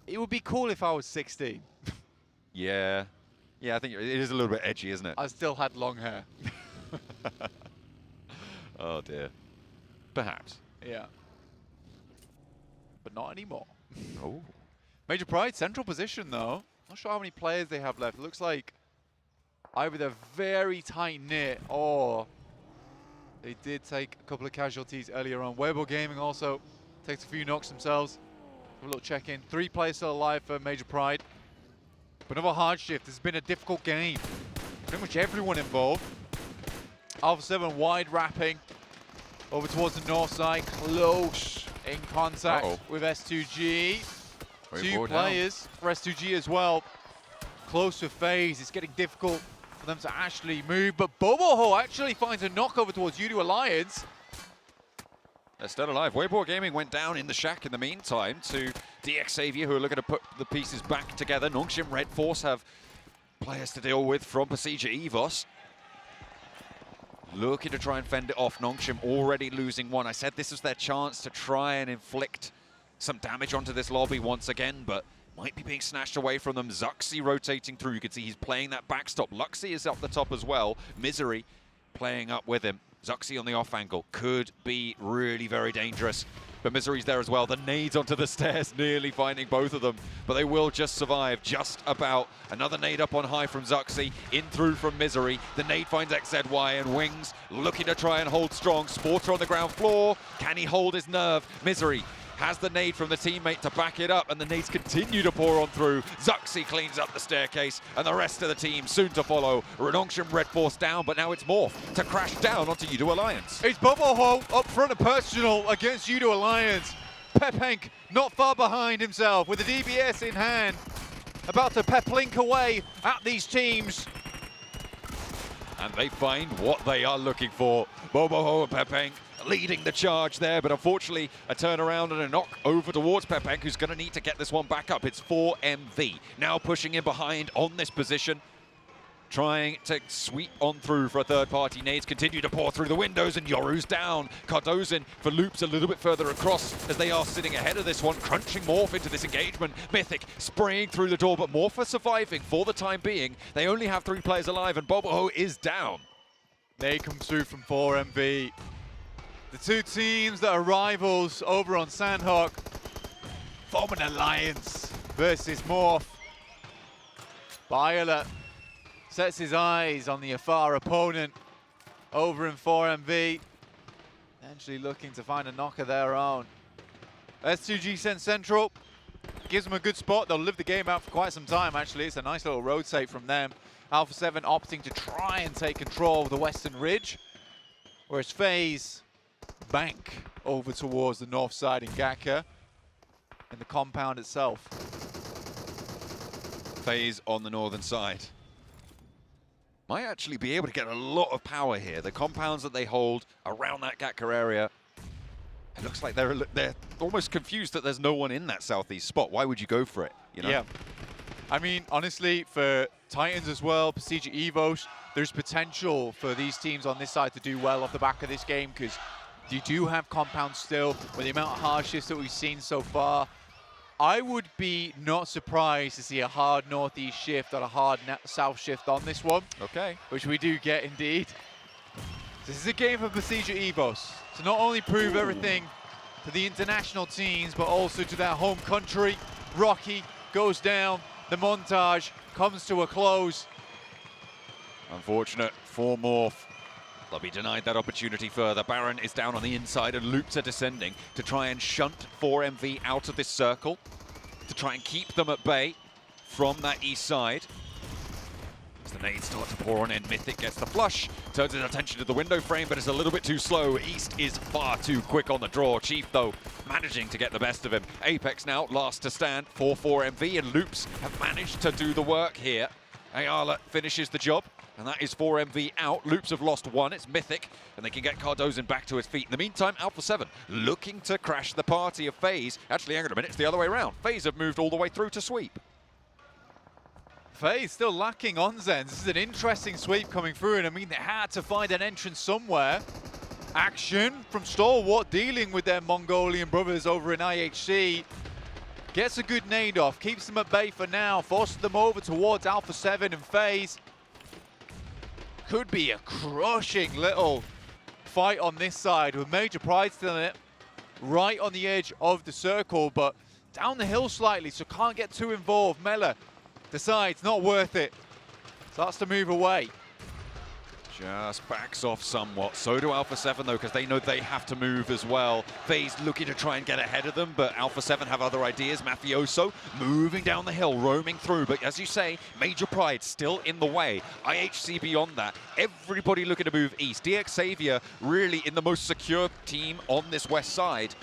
It would be cool if I was 16. Yeah. Yeah, I think it is a little bit edgy, isn't it? I still had long hair. Oh, dear. Perhaps. Yeah. But not anymore. Oh. Major Pride, central position, though. Not sure how many players they have left. It looks like either they're very tight-knit or they did take a couple of casualties earlier on. Weibo Gaming also takes a few knocks themselves. A little check-in. 3 players still alive for Major Pride. But another hard shift. It's been a difficult game. Pretty much everyone involved. Alpha 7 wide wrapping over towards the north side. Close in contact with S2G. 2 players for S2G as well. Close to FaZe. It's getting difficult for them to actually move. But Boboho actually finds a knock over towards U2 Alliance. They're still alive. Weibo Gaming went down in the shack in the meantime to DX Xavier, who are looking to put the pieces back together. Nongshim Red Force have players to deal with from Pasija Evos. Looking to try and fend it off. Nongshim already losing 1. I said this was their chance to try and inflict some damage onto this lobby once again, but might be being snatched away from them. Zuxi rotating through. You can see he's playing that backstop. Luxi is up the top as well. Misery playing up with him. Zuxi on the off angle could be really very dangerous, but Misery's there as well. The nades onto the stairs, nearly finding both of them, but they will just survive just about. Another nade up on high from Zuxi, in through from Misery. The nade finds XZY and Wings looking to try and hold strong. Sporter on the ground floor. Can he hold his nerve? Misery has the nade from the teammate to back it up, and the nades continue to pour on through. Zuxi cleans up the staircase, and the rest of the team soon to follow. Renongshim Red Force down, but now it's Morph to crash down onto U2 Alliance. It's Boboho up front of personal against U2 Alliance. Pepenk not far behind himself with the DBS in hand, about to peplink away at these teams. And they find what they are looking for. Boboho and Pepenk leading the charge there, but unfortunately a turnaround and a knock over towards Pepenk, who's going to need to get this one back up. It's 4MV now pushing in behind on this position, trying to sweep on through for a third party. Nades continue to pour through the windows, and Yoru's down. Cardozin for loops a little bit further across as they are sitting ahead of this one, crunching Morph into this engagement. Mythic spraying through the door, but Morph are surviving for the time being. They only have 3 players alive, and Boboho is down. They come through from 4MV. The 2 teams that are rivals over on Sandhawk form an alliance versus Morph. Violet sets his eyes on the afar opponent over in 4MV, potentially looking to find a knock of their own. S2G sent central, gives them a good spot. They'll live the game out for quite some time, actually. It's a nice little rotate from them. Alpha 7 opting to try and take control of the Western Ridge, whereas FaZe bank over towards the north side in Gaka and the compound itself. FaZe on the northern side might actually be able to get a lot of power here. The compounds that they hold around that Gaka area, it looks like they're almost confused that there's no one in that southeast spot. Why would you go for it? You know? Yeah. I mean, honestly, for Titans as well, Pasija Evos, there's potential for these teams on this side to do well off the back of this game, because you do have compounds still with the amount of hard shifts that we've seen so far. I would be not surprised to see a hard northeast shift or a hard south shift on this one. Okay. Which we do get indeed. This is a game for Pasija Evos to not only prove everything to the international teams, but also to their home country. Rocky goes down. The montage comes to a close. Unfortunate for Morph. They'll be denied that opportunity further. Baron is down on the inside, and Loops are descending to try and shunt 4MV out of this circle, to try and keep them at bay from that east side. As the nades start to pour on in, Mythic gets the flush, turns his attention to the window frame, but it's a little bit too slow. East is far too quick on the draw. Chief, though, managing to get the best of him. Apex now last to stand for 4MV, and Loops have managed to do the work here. Ayala finishes the job, and that is 4MV out. Loops have lost 1, it's Mythic, and they can get Cardozin back to his feet. In the meantime, Alpha 7 looking to crash the party of FaZe. Actually, hang on a minute, it's the other way around. FaZe have moved all the way through to sweep. FaZe still lacking on Zens. This is an interesting sweep coming through, and I mean, they had to find an entrance somewhere. Action from Stalwart dealing with their Mongolian brothers over in IHC. Gets a good nade off, keeps them at bay for now, forces them over towards Alpha 7 and FaZe. Could be a crushing little fight on this side with Major Pride still in it, right on the edge of the circle, but down the hill slightly, so can't get too involved. Mela decides not worth it, starts to move away. Just backs off somewhat. So do Alpha 7 though, because they know they have to move as well. FaZe looking to try and get ahead of them, but Alpha 7 have other ideas. Mafioso moving down the hill, roaming through, but as you say, Major Pride still in the way. IHC beyond that. Everybody looking to move east. DX Xavier really in the most secure team on this west side.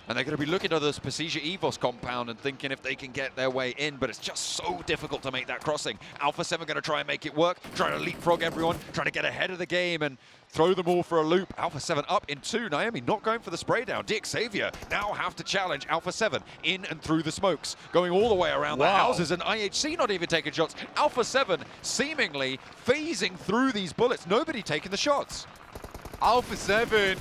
And they're going to be looking at this Pasija Evos compound and thinking if they can get their way in, but it's just so difficult to make that crossing. Alpha 7 going to try and make it work, trying to leapfrog everyone, trying to get ahead of the game and throw them all for a loop. Alpha 7 up in 2. Naomi not going for the spray down. DX Xavier now have to challenge Alpha 7 in and through the smokes, going all the way around the houses, and IHC not even taking shots. Alpha 7 seemingly phasing through these bullets. Nobody taking the shots. Alpha 7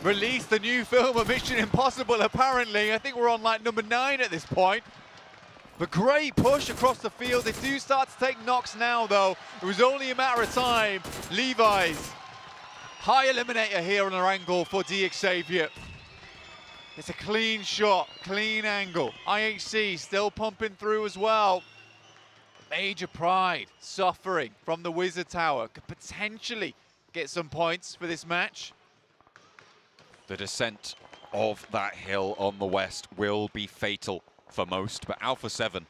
released the new film of Mission Impossible, apparently. I think we're on like number 9 at this point. But great push across the field. They do start to take knocks now, though. It was only a matter of time. Levi's high eliminator here on our angle for DX Xavier. It's a clean shot, clean angle. IHC still pumping through as well. Major Pride suffering from the Wizard Tower. Could potentially get some points for this match. The descent of that hill on the west will be fatal for most, but Alpha 7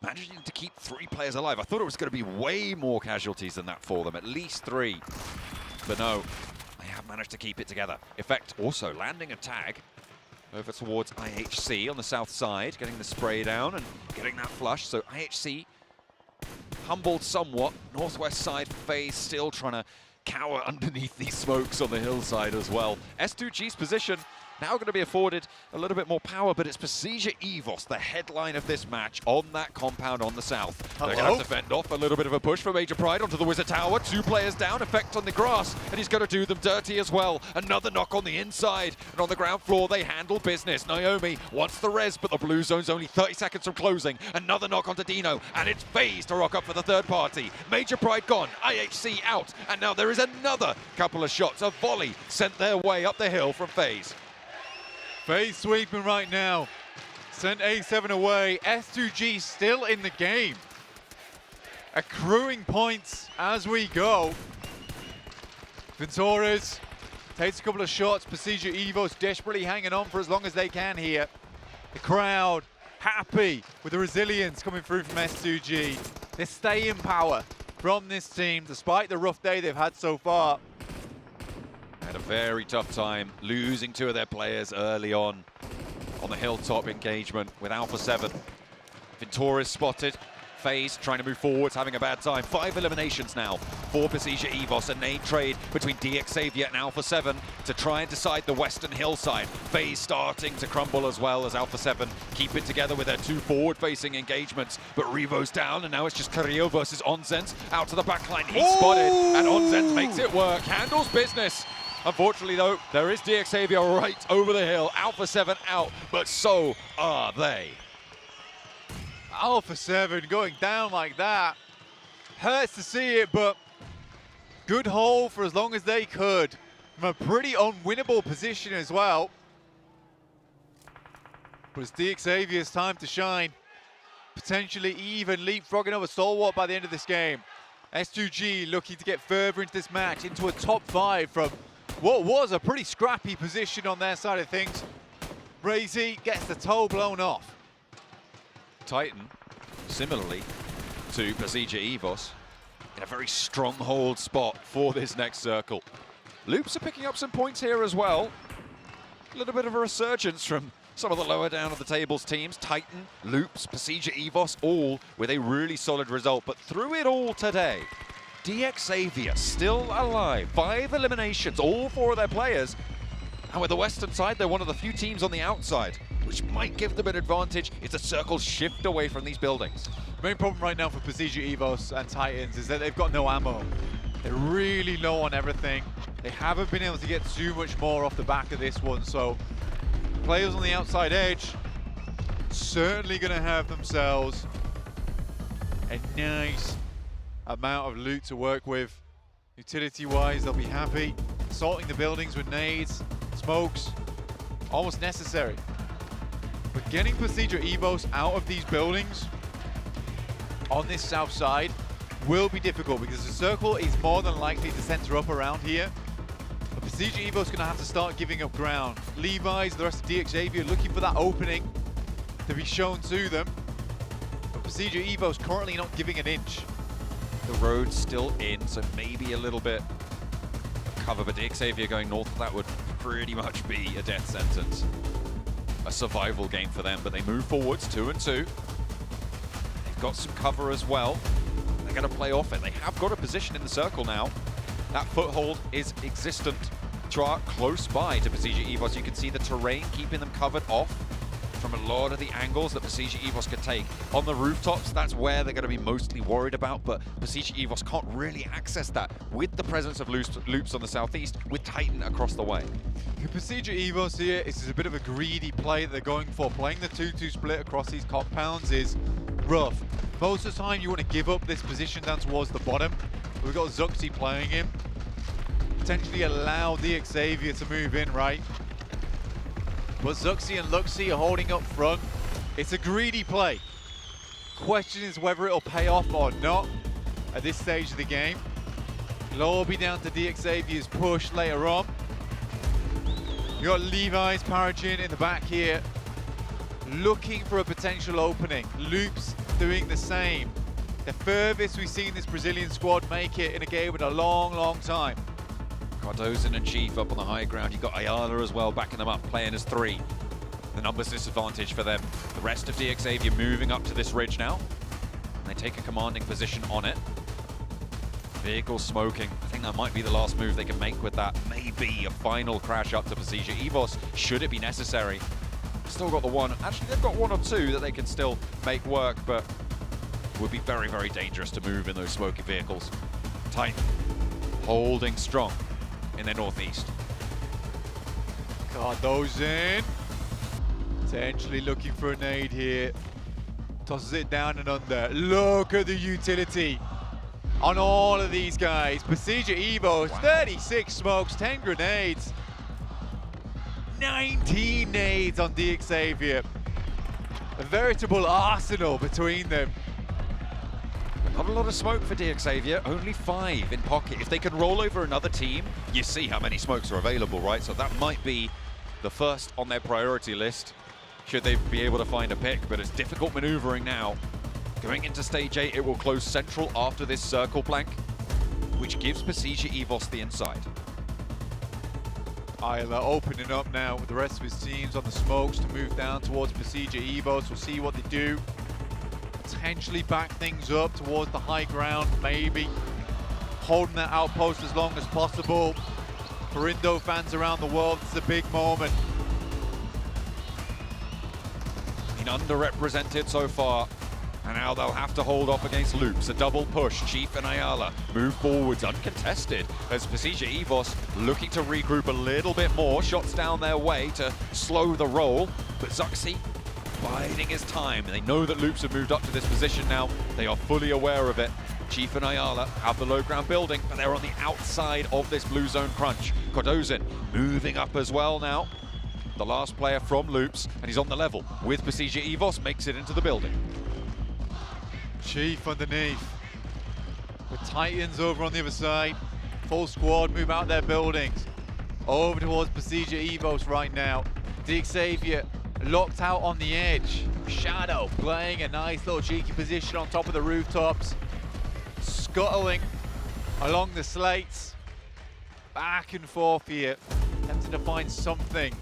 managing to keep 3 players alive. I thought it was going to be way more casualties than that for them, at least 3. But no, they have managed to keep it together. Effect also landing a tag over towards IHC on the south side, getting the spray down and getting that flush. So IHC humbled somewhat. Northwest side FaZe still trying to cower underneath these smokes on the hillside as well. S2G's position now going to be afforded a little bit more power, but it's Pasija Evos, the headline of this match, on that compound on the south. They're going to have to fend off a little bit of a push for Major Pride onto the Wizard Tower. 2 players down, Effect on the grass, and he's going to do them dirty as well. Another knock on the inside, and on the ground floor they handle business. Naomi wants the res, but the blue zone's only 30 seconds from closing. Another knock onto Dino, and it's FaZe to rock up for the third party. Major Pride gone, IHC out, and now there is another couple of shots. A volley sent their way up the hill from FaZe. FaZe sweeping right now. Sent A7 away. S2G still in the game. Accruing points as we go. Ventores takes a couple of shots. Pasija Evos desperately hanging on for as long as they can here. The crowd happy with the resilience coming through from S2G. They're staying power from this team despite the rough day they've had so far. Had a very tough time losing 2 of their players early on the hilltop engagement with Alpha 7. Ventores spotted. FaZe trying to move forwards, having a bad time. 5 eliminations now for Pasija Evos. A nade trade between DX Xavier and Alpha 7 to try and decide the western hillside. FaZe starting to crumble as well as Alpha 7 keep it together with their 2 forward-facing engagements. But Revo's down, and now it's just Carrillo versus Onzens. Out to the backline, he's spotted, and Onzens makes it work. Handles business. Unfortunately, though, there is DX Xavier right over the hill. Alpha 7 out, but so are they. Alpha 7 going down like that. Hurts to see it, but good hold for as long as they could. From a pretty unwinnable position as well. But it's DX Xavier's time to shine. Potentially even leapfrogging over Stalwart by the end of this game. S2G looking to get further into this match, into a top 5 from what was a pretty scrappy position on their side of things. Brazy gets the toe blown off. Titan, similarly to Pasija Evos, in a very stronghold spot for this next circle. Loops are picking up some points here as well. A little bit of a resurgence from some of the lower down of the tables teams. Titan, Loops, Pasija Evos, all with a really solid result. But through it all today, DX Xavier still alive. 5 eliminations, all 4 of their players. And with the western side, they're one of the few teams on the outside, which might give them an advantage if the circles shift away from these buildings. The main problem right now for Pasija Evos and Titans is that they've got no ammo. They're really low on everything. They haven't been able to get too much more off the back of this one, so players on the outside edge certainly going to have themselves a nice amount of loot to work with. Utility-wise, they'll be happy. Assaulting the buildings with nades, smokes, almost necessary. But getting Pasija Evos out of these buildings on this south side will be difficult because the circle is more than likely to center up around here. But Procedure Evo's going to have to start giving up ground. Levi's, the rest of DXavier looking for that opening to be shown to them. But Procedure Evo's currently not giving an inch. The road's still in, so maybe a little bit of cover, but DXavier going north of that would pretty much be a death sentence. A survival game for them, but they move forwards 2 and 2. They've got some cover as well. They're going to play off it. They have got a position in the circle now. That foothold is existent. Char close by to Procedure Evos. You can see the terrain keeping them covered off from a lot of the angles that Procedure Evos could take. On the rooftops, that's where they're going to be mostly worried about, but Procedure Evos can't really access that with the presence of loops on the southeast, with Titan across the way. Procedure Evos here, this is a bit of a greedy play that they're going for. Playing the 2-2 split across these compounds is rough. Most of the time you want to give up this position down towards the bottom. But we've got Zuxi playing him. Potentially allow DXavier to move in, right? But Zuxi and Luxi are holding up front. It's a greedy play. Question is whether it'll pay off or not at this stage of the game. It'll all be down to DXavier's push later on. You got Levi's Paragin in the back here, looking for a potential opening. Loops doing the same. The furthest we've seen this Brazilian squad make it in a game in a long, long time. Cardozen and Chief up on the high ground. You've got Ayala as well, backing them up, playing as 3. The numbers disadvantage for them. The rest of DXavier moving up to this ridge now. And they take a commanding position on it. Vehicle smoking. I think that might be the last move they can make with that. Maybe a final crash up to Procedure Evos, should it be necessary. Still got the one. Actually, they've got 1 or 2 that they can still make work, but would be very, very dangerous to move in those smoky vehicles. Titan holding strong in their northeast. Cardozen potentially looking for a nade here. Tosses it down and under. Look at the utility on all of these guys. Procedure Evos, 36 smokes, 10 grenades, 19 nades on DXavier. A veritable arsenal between them. Not a lot of smoke for DXavier, only 5 in pocket. If they can roll over another team, you see how many smokes are available, right? So that might be the first on their priority list, should they be able to find a pick, but it's difficult maneuvering now. Going into stage 8, it will close central after this circle blank, which gives Procedure Evos the inside. Ayla opening up now with the rest of his teams on the smokes to move down towards Procedure Evos. We'll see what they do. Potentially back things up towards the high ground, maybe holding that outpost as long as possible. For Indo fans around the world, it's a big moment. Been underrepresented so far, and now they'll have to hold off against Loops. A double push. Chief and Ayala move forwards uncontested as Procedure Evos looking to regroup a little bit more. Shots down their way to slow the roll, but Zuxi biding his time. They know that Loops have moved up to this position now. They are fully aware of it. Chief and Ayala have the low ground building, but they're on the outside of this blue zone crunch. Cardozen moving up as well now. The last player from Loops, and he's on the level with Procedure Evos, makes it into the building. Chief underneath. With Titans over on the other side. Full squad move out their buildings. Over towards Procedure Evos right now. DXavier locked out on the edge. Shadow playing a nice little cheeky position on top of the rooftops. Scuttling along the slates. Back and forth here. Attempting to find something.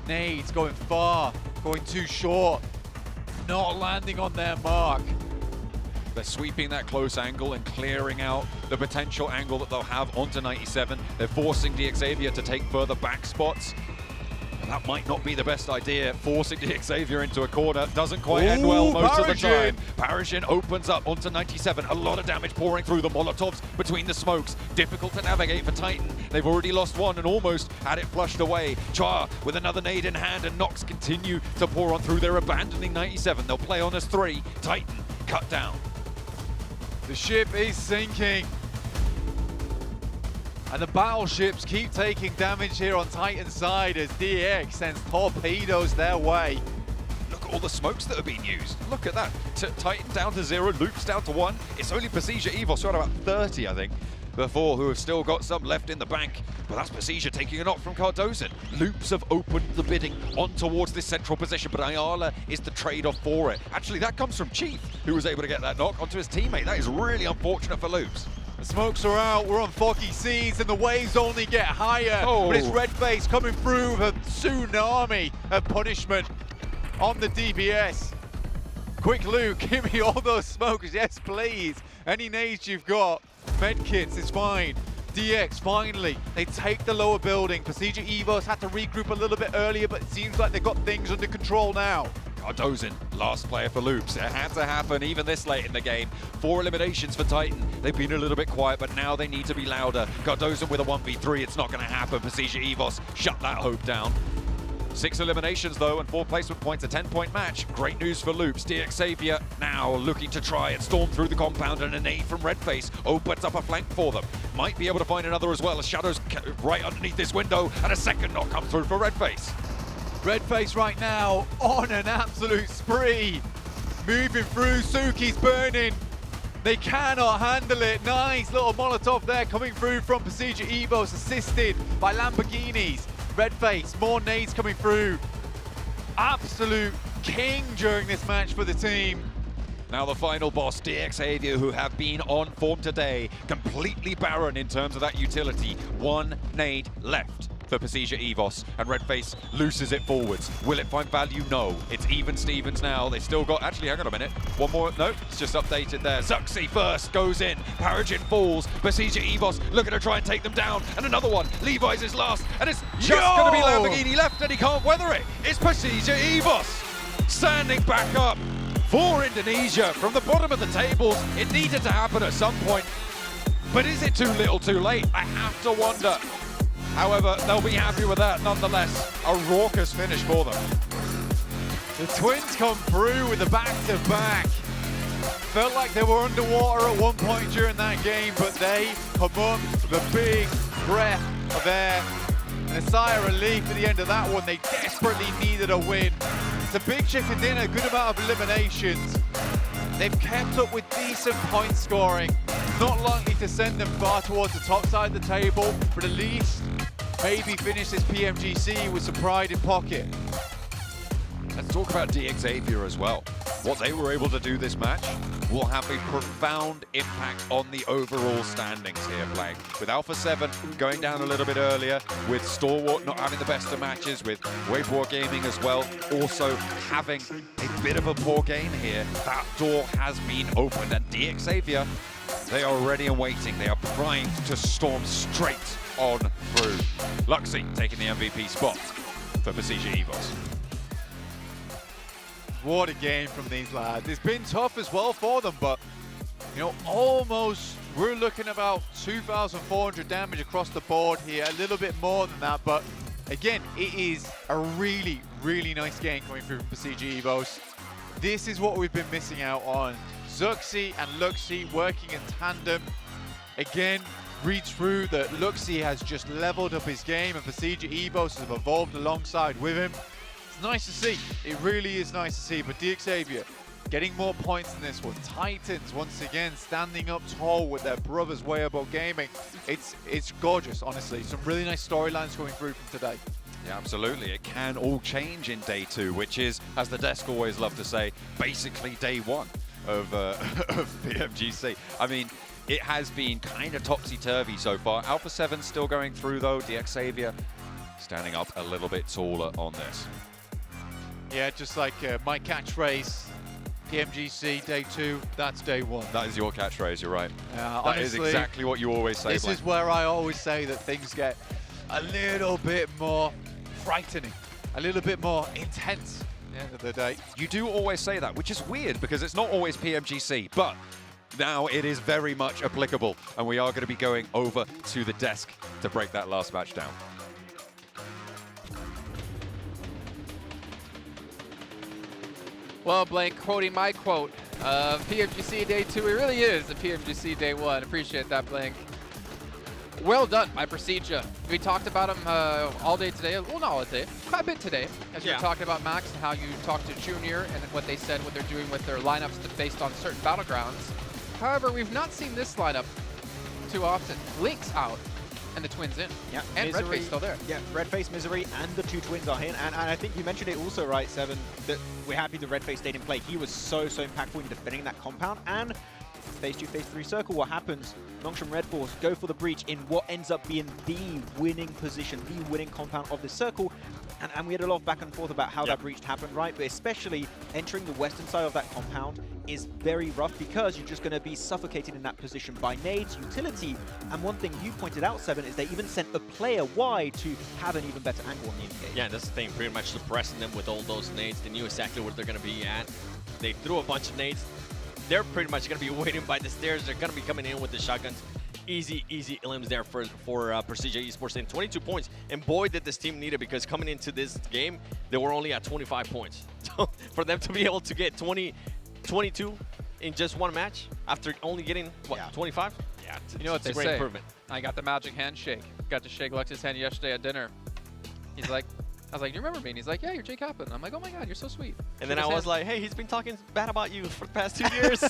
Nades going far, going too short. Not landing on their mark. They're sweeping that close angle and clearing out the potential angle that they'll have onto 97. They're forcing DXavier to take further back spots. And that might not be the best idea. Forcing DXavier into a corner doesn't quite end well most of the time. Paragin opens up onto 97. A lot of damage pouring through the Molotovs between the smokes. Difficult to navigate for Titan. They've already lost one and almost had it flushed away. Char with another nade in hand, and Nox continue to pour on through. They're abandoning 97. They'll play on as 3. Titan cut down. The ship is sinking. And the battleships keep taking damage here on Titan's side as DX sends torpedoes their way. Look at all the smokes that are being used. Look at that. Titan down to 0, Loops down to 1. It's only Pasija Evos who are about 30, I think, before, who have still got some left in the bank. But that's Pasija taking a knock from Cardozen. Loops have opened the bidding on towards this central position, but Ayala is the trade-off for it. Actually, that comes from Chief, who was able to get that knock onto his teammate. That is really unfortunate for Loops. The smokes are out, we're on foggy seas, and the waves only get higher. But it's Redface coming through with a tsunami of punishment on the DBS. Quick Luke, give me all those smokes, yes please. Any nades you've got, medkits is fine. DX, finally, they take the lower building. Pasija Evos had to regroup a little bit earlier, but it seems like they've got things under control now. Cardozen, last player for Loops. It had to happen even this late in the game. 4 eliminations for Titan. They've been a little bit quiet, but now they need to be louder. Cardozen with a 1v3, it's not going to happen. Pasija Evos shut that hope down. 6 eliminations though, and 4 placement points, a 10-point match. Great news for Loops. DX Xavier now looking to try and storm through the compound, and a nade from Redface opens up a flank for them. Might be able to find another as well, as Shadow's right underneath this window, and a second knock comes through for Redface. Redface right now on an absolute spree. Moving through, Suki's burning. They cannot handle it. Nice little Molotov there coming through from Pasija Evos, assisted by Lamborghinis. Redface, more nades coming through. Absolute king during this match for the team. Now the final boss, DX Xavier, who have been on form today. Completely barren in terms of that utility. 1 nade left for Pasija Evos, and Redface looses it forwards. Will it find value? No. It's even Stevens now. They still got, actually, hang on a minute. One more, no, it's just updated there. Zuxi first goes in, Paragin falls, Pasija Evos looking to try and take them down, and another one. Levi's is last, and it's just going to be Lamborghini left, and he can't weather it. It's Pasija Evos standing back up for Indonesia from the bottom of the tables. It needed to happen at some point, but is it too little too late? I have to wonder. However, they'll be happy with that nonetheless. A raucous finish for them. The Twins come through with the back-to-back. Felt like they were underwater at one point during that game, but they come up with a big breath of air. And a sigh of relief at the end of that one. They desperately needed a win. It's a big chicken dinner, good amount of eliminations. They've kept up with decent point scoring. Not likely to send them far towards the top side of the table, but at least maybe finish this PMGC with some pride in pocket. Let's talk about DX Xavier as well. What they were able to do this match will have a profound impact on the overall standings here, playing. With Alpha 7 going down a little bit earlier, with Stalwart not having the best of matches, with Wave War Gaming as well, also having a bit of a poor game here, that door has been opened, and DX Xavier, they are ready and waiting. They are primed to storm straight on through. Luxy taking the MVP spot for Pasija Evos. What a game from these lads. It's been tough as well for them, but, you know, almost, we're looking about 2,400 damage across the board here, a little bit more than that, but again, it is a really, really nice game coming through from Pasija Evos. This is what we've been missing out on. Zuxi and Luxy working in tandem. Again, reads through that Luxy has just leveled up his game, and Pasija Evos have evolved alongside with him. It's nice to see. It really is nice to see. But DX Xavier getting more points in this one. Titans once again standing up tall with their brothers way above gaming. It's gorgeous, honestly. Some really nice storylines coming through from today. Yeah, absolutely. It can all change in day 2, which is, as the desk always love to say, basically day 1 of PMGC. I mean, it has been kind of topsy-turvy so far. Alpha 7 still going through though. DX Xavier standing up a little bit taller on this. Yeah, just like my catchphrase, PMGC day 2, that's day 1. That is your catchphrase, you're right. That honestly, is exactly what you always say. This is where I always say that things get a little bit more frightening, a little bit more intense at the end of the day. You do always say that, which is weird because it's not always PMGC, but now it is very much applicable, and we are going to be going over to the desk to break that last match down. Well, Blank, quoting my quote, PMGC Day 2, it really is the PMGC Day 1. Appreciate that, Blank. Well done by Procedure. We talked about him all day today. Well, not all day, quite a bit today. As you were talking about Max and how you talked to Junior and what they said, what they're doing with their lineups based on certain battlegrounds. However, we've not seen this lineup too often. Link's out and the Twins in. Yeah, and Misery, Redface still there. Yeah, Redface, Misery, and the 2 Twins are in. And I think you mentioned it also, right, Seven, that we're happy the Redface stayed in play. He was so impactful in defending that compound. And phase 2, phase 3 circle, what happens? Nongshim Red Force go for the breach in what ends up being the winning position, the winning compound of the circle. And we had a lot of back and forth about how that breach happened, right? But especially entering the western side of that compound is very rough because you're just going to be suffocated in that position by nades, utility. And one thing you pointed out, Seven, is they even sent a player wide to have an even better angle on the engage. Yeah, that's the thing, pretty much suppressing them with all those nades. They knew exactly where they're going to be at. They threw a bunch of nades. They're pretty much going to be waiting by the stairs. They're going to be coming in with the shotguns. Easy elims there for Procedure Esports in 22 points. And boy, did this team need it, because coming into this game, they were only at 25 points. So for them to be able to get 22 in just one match after only getting, what, 25? Yeah, You know what it's a they great say? improvement. I got the magic handshake. Got to shake Lux's hand yesterday at dinner. He's like, I was like, you remember me? And he's like, yeah, you're Jake Kaplan. I'm like, oh my God, you're so sweet. And then I was like, hey, he's been talking bad about you for the past 2 years.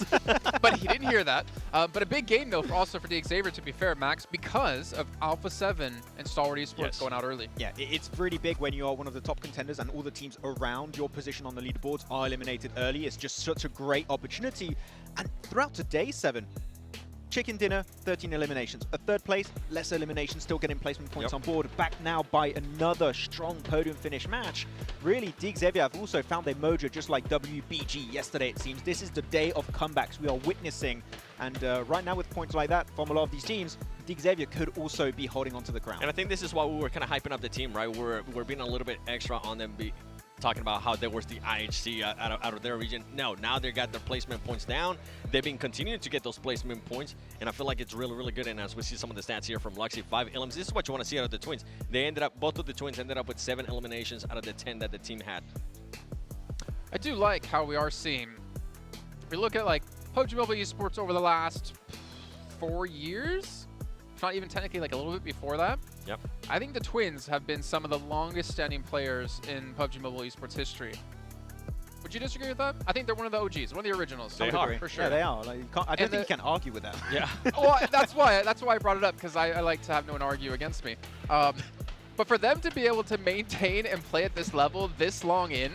But he didn't hear that. But a big game, though, also for Xavier, to be fair, Max, because of Alpha 7 and Stalwart Esports going out early. Yeah, it's really big when you are one of the top contenders and all the teams around your position on the leaderboards are eliminated early. It's just such a great opportunity. And throughout today, Seven, chicken dinner, 13 eliminations. A third place, less eliminations, still getting placement points on board. Back now by another strong podium finish match. Really, Xavier have also found their mojo, just like WBG yesterday, it seems. This is the day of comebacks we are witnessing. And right now with points like that from a lot of these teams, Xavier could also be holding on to the ground. And I think this is why we were kind of hyping up the team, right? We're being a little bit extra on them, talking about how there was the IHC out of their region. No, now they got their placement points down. They've been continuing to get those placement points, and I feel like it's really, really good. And as we see some of the stats here from Luxy, 5 elims. This is what you want to see out of the Twins. They ended up, both of the Twins ended up with 7 eliminations out of the 10 that the team had. I do like how we are seeing, if we look at like PUBG Mobile Esports over the last 4 years, not even technically like a little bit before that. Yep. I think the Twins have been some of the longest standing players in PUBG Mobile Esports history. Would you disagree with that? I think they're one of the OGs, one of the originals. They are, for sure. Yeah, they are. Like, I don't think you can argue with that. Yeah. Well, that's why I brought it up, because I like to have no one argue against me. But for them to be able to maintain and play at this level this long in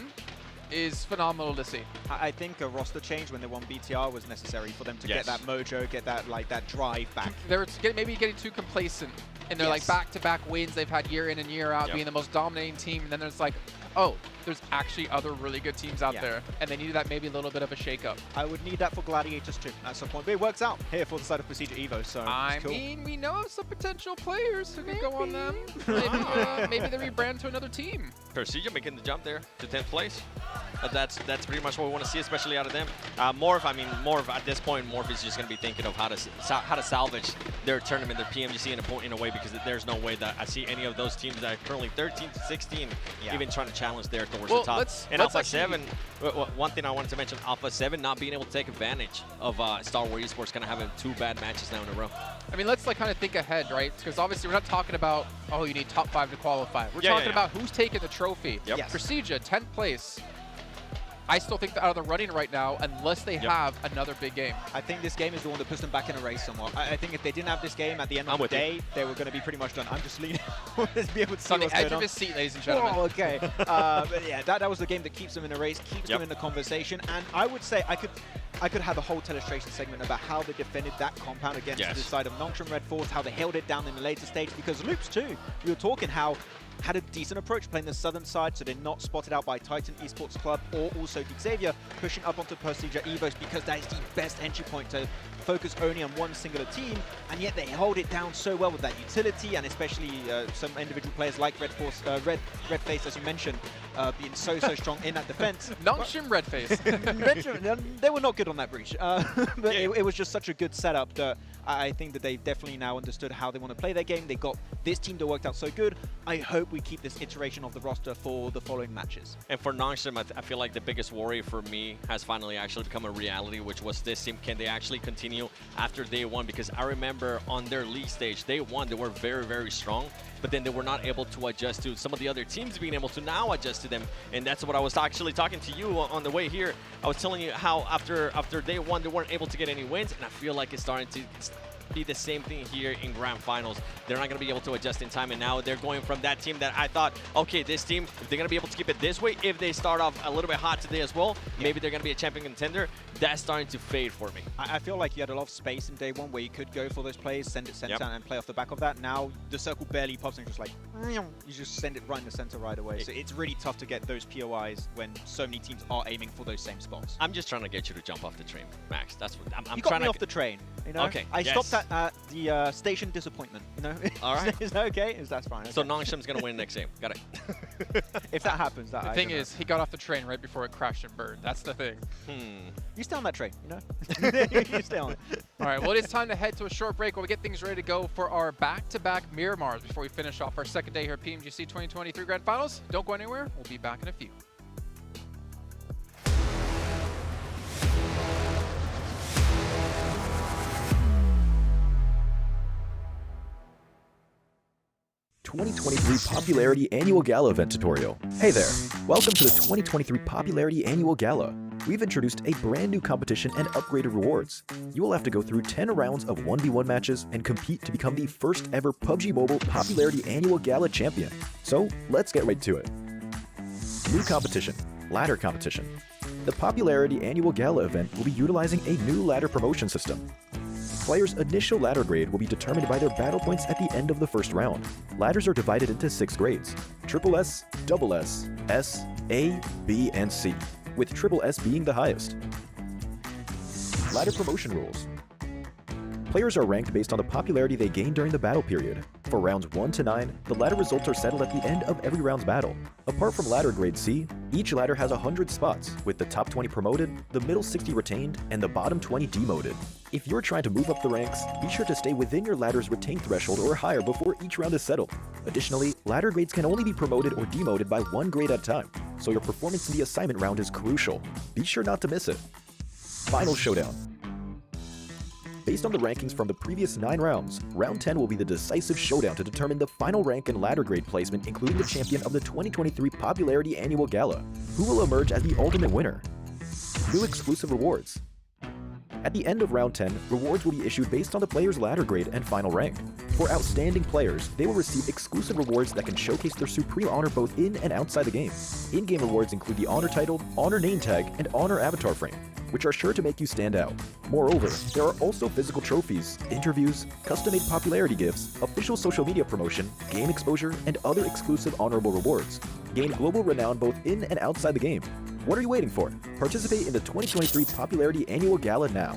is phenomenal to see. I think a roster change when they won BTR was necessary for them to get that mojo, get that that drive back. They're maybe getting too complacent in their like back-to-back wins they've had year in and year out, being the most dominating team, and then there's like, oh, there's actually other really good teams out there, and they needed that maybe a little bit of a shake-up. I would need that for Gladiators too at some point, but it works out here for the side of Procedure Evo, so I cool. mean, we know of some potential players who could go on them. Maybe they rebrand to another team. Procedure making the jump there to 10th place. That's pretty much what we want to see, especially out of them. Morph, I mean, Morph at this point, Morph is just going to be thinking of how to salvage their tournament, their PMGC in a way, because there's no way that I see any of those teams that are currently 13 to 16 even trying to challenge there towards the top. And Alpha 7, one thing I wanted to mention, Alpha 7 not being able to take advantage of Stalwart Esports kind of having 2 bad matches now in a row. I mean, let's like kind of think ahead, right? Because obviously we're not talking about, oh, you need top 5 to qualify. We're talking about who's taking the trophy. Yep. Procedure, 10th place. I still think they're out of the running right now unless they have another big game. I think this game is the one that puts them back in a race somewhat. I think if they didn't have this game at the end of the day, they were going to be pretty much done. I'm just leaning to be able to see on the what's edge going of on. his seat, ladies and gentlemen. Oh, okay. But yeah, that was the game that keeps them in a race, keeps them in the conversation. And I would say I could have a whole telestration segment about how they defended that compound against the side of Nongshim Red Force, how they held it down in the later stage, because Loops too, we were talking how had a decent approach playing the southern side, so they're not spotted out by Titan Esports Club or also Xavier pushing up onto Procedure Evos, because that is the best entry point to focus only on one singular team, and yet they hold it down so well with that utility, and especially some individual players like Red Force, Redface, as you mentioned, being so strong in that defense. Nongshim Redface. They were not good on that breach, but it was just such a good setup that I think that they definitely now understood how they want to play their game. They got this team that worked out so good. I hope hope we keep this iteration of the roster for the following matches. And for Nongshim, I feel like the biggest worry for me has finally actually become a reality, which was this team. Can they actually continue after day one? Because I remember on their league stage, day one, they were very, very strong, but then they were not able to adjust to some of the other teams being able to now adjust to them. And that's what I was actually talking to you on the way here. I was telling you how after day one, they weren't able to get any wins, and I feel like it's starting to be the same thing here in grand finals. They're not going to be able to adjust in time, and now they're going from that team that I thought, okay, this team, if they're going to be able to keep it this way, if they start off a little bit hot today as well, maybe they're going to be a champion contender. That's starting to fade for me. I feel like you had a lot of space in day one where you could go for those plays, send it center, and play off the back of that. Now the circle barely pops and just like, you just send it right in the center right away. So it's really tough to get those POIs when so many teams are aiming for those same spots. I'm just trying to get you to jump off the train, Max. That's what I'm you trying got me to off the train. You know? Okay. I stopped at the station disappointment. You know. All right. Is that okay? That's fine. Okay. So Nongshim's gonna win next game. Got it. If that happens, the thing is, he got off the train right before it crashed and burned. That's the thing. You stay on that train, you know. You stay on it. All right. Well, it is time to head to a short break while we get things ready to go for our back-to-back Miramars before we finish off our second day here at PMGC 2023 Grand Finals. Don't go anywhere. We'll be back in a few. ...2023 Popularity Annual Gala event tutorial. Hey there! Welcome to the 2023 Popularity Annual Gala. We've introduced a brand new competition and upgraded rewards. You will have to go through 10 rounds of 1v1 matches and compete to become the first ever PUBG Mobile Popularity Annual Gala champion. So, let's get right to it. New competition, ladder competition. The Popularity Annual Gala event will be utilizing a new ladder promotion system. Players' initial ladder grade will be determined by their battle points at the end of the first round. Ladders are divided into 6 grades: Triple S, Double S, S, A, B, and C, with Triple S being the highest. Ladder promotion rules. Players are ranked based on the popularity they gain during the battle period. For rounds 1 to 9, the ladder results are settled at the end of every round's battle. Apart from ladder grade C, each ladder has 100 spots, with the top 20 promoted, the middle 60 retained, and the bottom 20 demoted. If you're trying to move up the ranks, be sure to stay within your ladder's retained threshold or higher before each round is settled. Additionally, ladder grades can only be promoted or demoted by 1 grade at a time, so your performance in the assignment round is crucial. Be sure not to miss it. Final showdown. Based on the rankings from the previous 9 rounds, round 10 will be the decisive showdown to determine the final rank and ladder grade placement, including the champion of the 2023 Popularity Annual Gala, who will emerge as the ultimate winner. New exclusive rewards. At the end of round 10, rewards will be issued based on the player's ladder grade and final rank. For outstanding players, they will receive exclusive rewards that can showcase their supreme honor both in and outside the game. In-game rewards include the honor title, honor name tag, and honor avatar frame, which are sure to make you stand out. Moreover, there are also physical trophies, interviews, custom-made popularity gifts, official social media promotion, game exposure, and other exclusive honorable rewards. Gain global renown both in and outside the game. What are you waiting for? Participate in the 2023 Popularity Annual Gala now.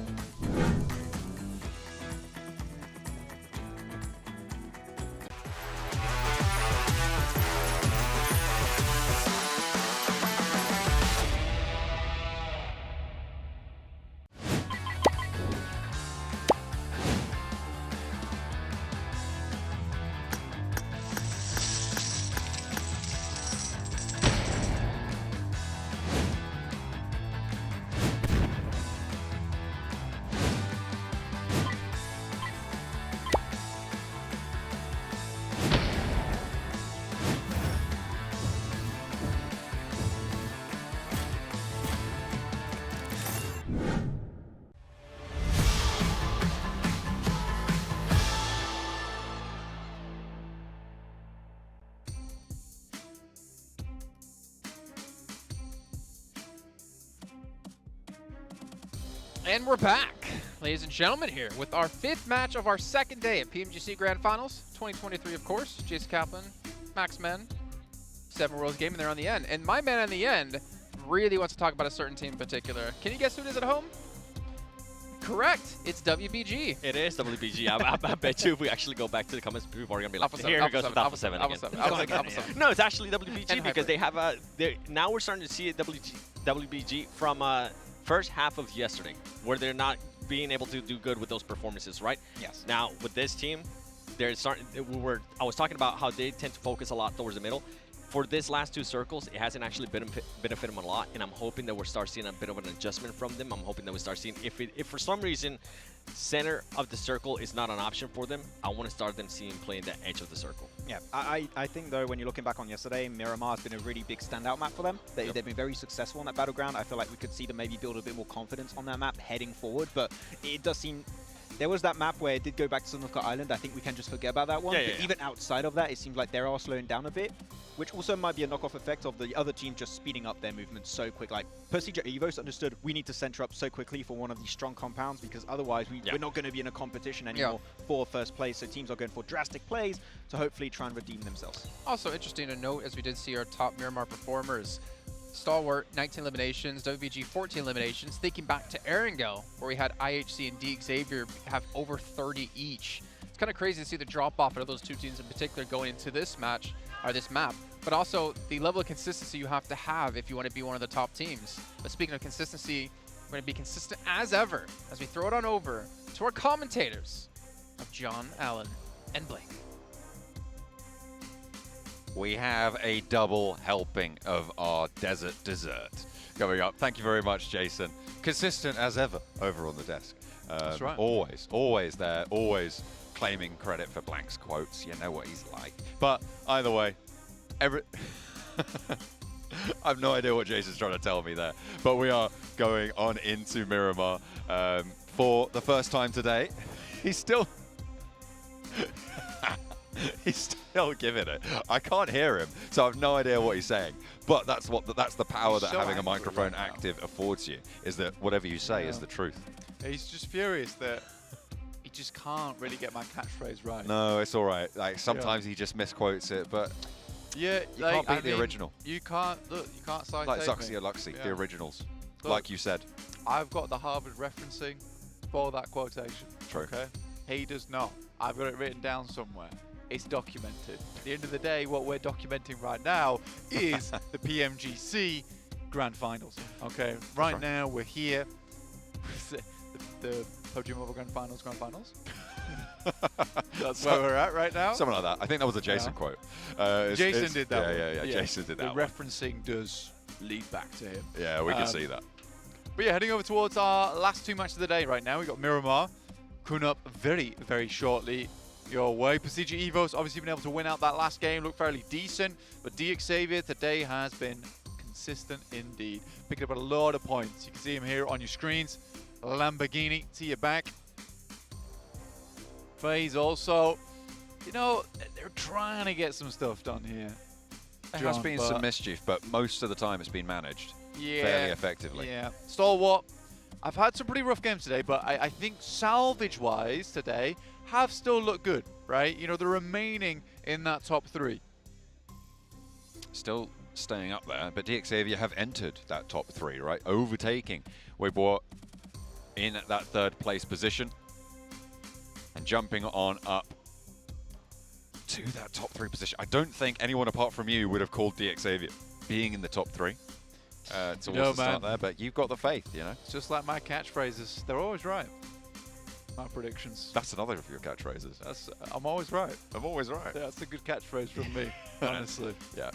And we're back, ladies and gentlemen, here with our 5th match of our second day at PMGC Grand Finals 2023, of course. Jason Kaplan, Max Men, 7 Worlds Gaming there on the end. And my man on the end really wants to talk about a certain team in particular. Can you guess who it is at home? Correct. It's WBG. It is WBG. I bet you if we actually go back to the comments, people are going to be like, here goes with Alpha 7 again. No, it's actually WBG because they have a... Now we're starting to see it WBG from first half of yesterday, where they're not being able to do good with those performances, right? Yes. Now, with this team, they're starting. I was talking about how they tend to focus a lot towards the middle. For this last 2 circles, it hasn't actually benefited them a lot, and I'm hoping that we'll start seeing a bit of an adjustment from them. I'm hoping that we start seeing, if for some reason center of the circle is not an option for them, I want to start them seeing playing the edge of the circle. Yeah, I think though, when you're looking back on yesterday, Miramar has been a really big standout map for them. They've been very successful on that battleground. I feel like we could see them maybe build a bit more confidence on that map heading forward, but it does seem... There was that map where it did go back to Sunoka Island. I think we can just forget about that one. Yeah, But even outside of that, it seems like they are slowing down a bit, which also might be a knockoff effect of the other team just speeding up their movement so quick. Like, Persija Evos understood we need to center up so quickly for one of these strong compounds, because otherwise we're not going to be in a competition anymore for first place. So teams are going for drastic plays to hopefully try and redeem themselves. Also interesting to note, as we did see our top Miramar performers, Stalwart, 19 eliminations, WBG, 14 eliminations. Thinking back to Erangel, where we had IHC and Xavier have over 30 each. It's kind of crazy to see the drop-off of those two teams in particular going into this match, or this map, but also the level of consistency you have to have if you want to be one of the top teams. But speaking of consistency, we're going to be consistent as ever as we throw it on over to our commentators of John, Allen, and Blake. We have a double helping of our desert dessert coming up. Thank you very much, Jason. Consistent as ever over on the desk. That's right. Always there, always claiming credit for Blank's quotes. You know what he's like. But either way, I have no idea what Jason's trying to tell me there. But we are going on into Miramar for the first time today. He's still... He's still giving it. I can't hear him, so I have no idea what he's saying. But that's the power that having a microphone active affords you, is that whatever you say is the truth. He's just furious that he just can't really get my catchphrase right. No, it's all right. Like sometimes he just misquotes it, but yeah, you can't beat the original. You can't cite like me. Zuxi or Luxi, the originals, Look, like you said. I've got the Harvard referencing for that quotation. True. Okay, he does not. I've got it written down somewhere. It's documented. At the end of the day, what we're documenting right now is the PMGC Grand Finals. Okay, right now we're here. The PUBG Mobile Grand Finals. That's where we're at right now. Something like that. I think that was a Jason quote. Jason did that one. Yeah. Jason did that The one. referencing does lead back to him. Yeah, we can see that. But yeah, heading over towards our last 2 matches of the day right now. We've got Miramar coming up very, very shortly your way. Persija Evos obviously been able to win out that last game, look fairly decent, but Xavier today has been consistent indeed. Picking up a lot of points. You can see him here on your screens. Lamborghini to your back. FaZe also, you know, they're trying to get some stuff done here. There has been some mischief, but most of the time it's been managed fairly effectively. Yeah. Stalwart, I've had some pretty rough games today, but I think salvage-wise today have still looked good, right? You know, they're remaining in that top 3. Still staying up there, but Xavier have entered that top 3, right? Overtaking Weibo in that 3rd place position and jumping on up to that top 3 position. I don't think anyone apart from you would have called Xavier being in the top 3 towards the start there, but you've got the faith, you know? It's just like my catchphrases. They're always right. My predictions. That's another of your catchphrases. I'm always right. I'm always right. Yeah, that's a good catchphrase from me, honestly. Yeah.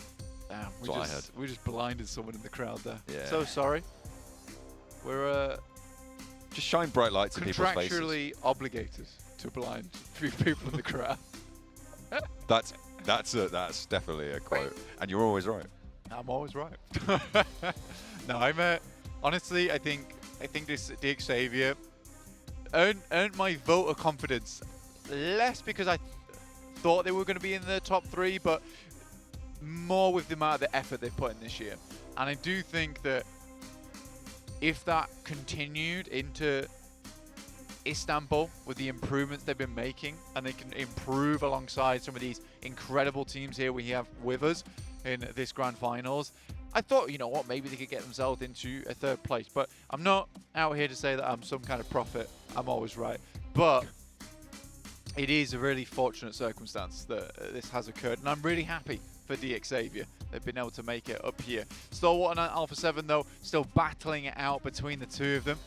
Damn, That's what I heard. we just blinded someone in the crowd there. Yeah. So sorry. We're just shine bright lights in people's faces. Contractually obligated to blind a few people in the crowd. That's definitely a quote, and you're always right. I'm always right. No, honestly, I think this Xavier earned my vote of confidence, less because I thought they were going to be in the top 3, but more with the amount of the effort they've put in this year. And I do think that if that continued into Istanbul with the improvements they've been making, and they can improve alongside some of these incredible teams here we have with us in this Grand Finals, I thought, you know what, maybe they could get themselves into a 3rd place. But I'm not out here to say that I'm some kind of prophet. I'm always right. But it is a really fortunate circumstance that this has occurred, and I'm really happy for Xavier. They've been able to make it up here. Stalwart and Alpha 7, though, still battling it out between the two of them.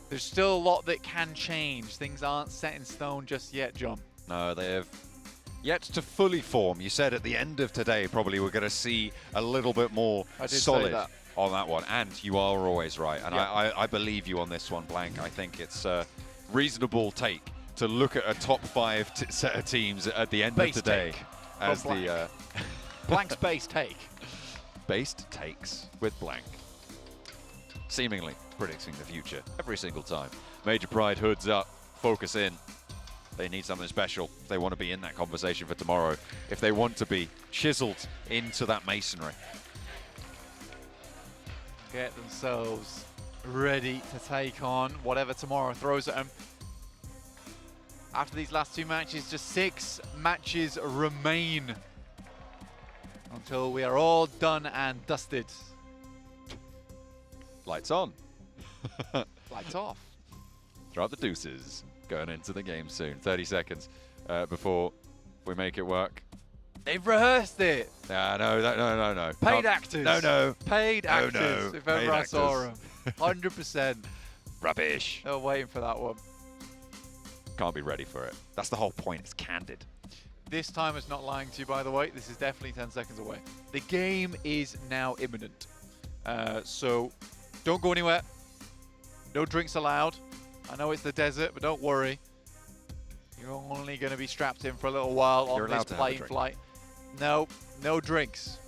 There's still a lot that can change. Things aren't set in stone just yet, John. No, they have yet to fully form. You said at the end of today, probably we're going to see a little bit more solid on that one. And you are always right. And I believe you on this one, Blank. I think it's a reasonable take to look at a top 5 set of teams at the end of today as the Blank's base take. Based takes with Blank. Seemingly predicting the future every single time. Major Pride hoods up, focus in. They need something special if they want to be in that conversation for tomorrow, if they want to be chiseled into that masonry. Get themselves ready to take on whatever tomorrow throws at them. After these last 2 matches, just 6 matches remain until we are all done and dusted. Lights on. Lights off. Throw up the deuces. Going into the game soon. 30 seconds before we make it work. They've rehearsed it. No. Paid actors. No. Paid actors. No. If ever I saw them. 100%. Rubbish. They were waiting for that one. Can't be ready for it. That's the whole point. It's candid. This time is not lying to you, by the way. This is definitely 10 seconds away. The game is now imminent. So don't go anywhere. No drinks allowed. I know it's the desert, but don't worry. You're only going to be strapped in for a little while on this plane flight. No drinks.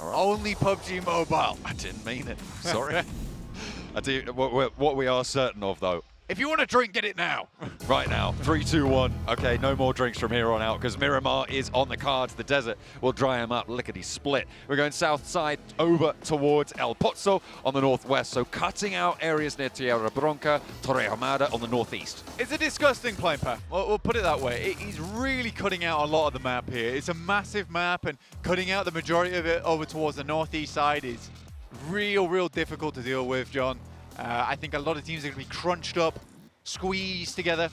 All right. Only PUBG Mobile. I didn't mean it. Sorry. I do. What we are certain of, though. If you want a drink, get it now. Right now. 3, 2, 1. Okay, no more drinks from here on out because Miramar is on the cards. The desert will dry them up lickety-split. We're going south side over towards El Pozo on the northwest, so cutting out areas near Tierra Bronca, Torrejomada on the northeast. It's a disgusting plane path. We'll put it that way. He's really cutting out a lot of the map here. It's a massive map, and cutting out the majority of it over towards the northeast side is real difficult to deal with, John. I think a lot of teams are going to be crunched up, squeezed together.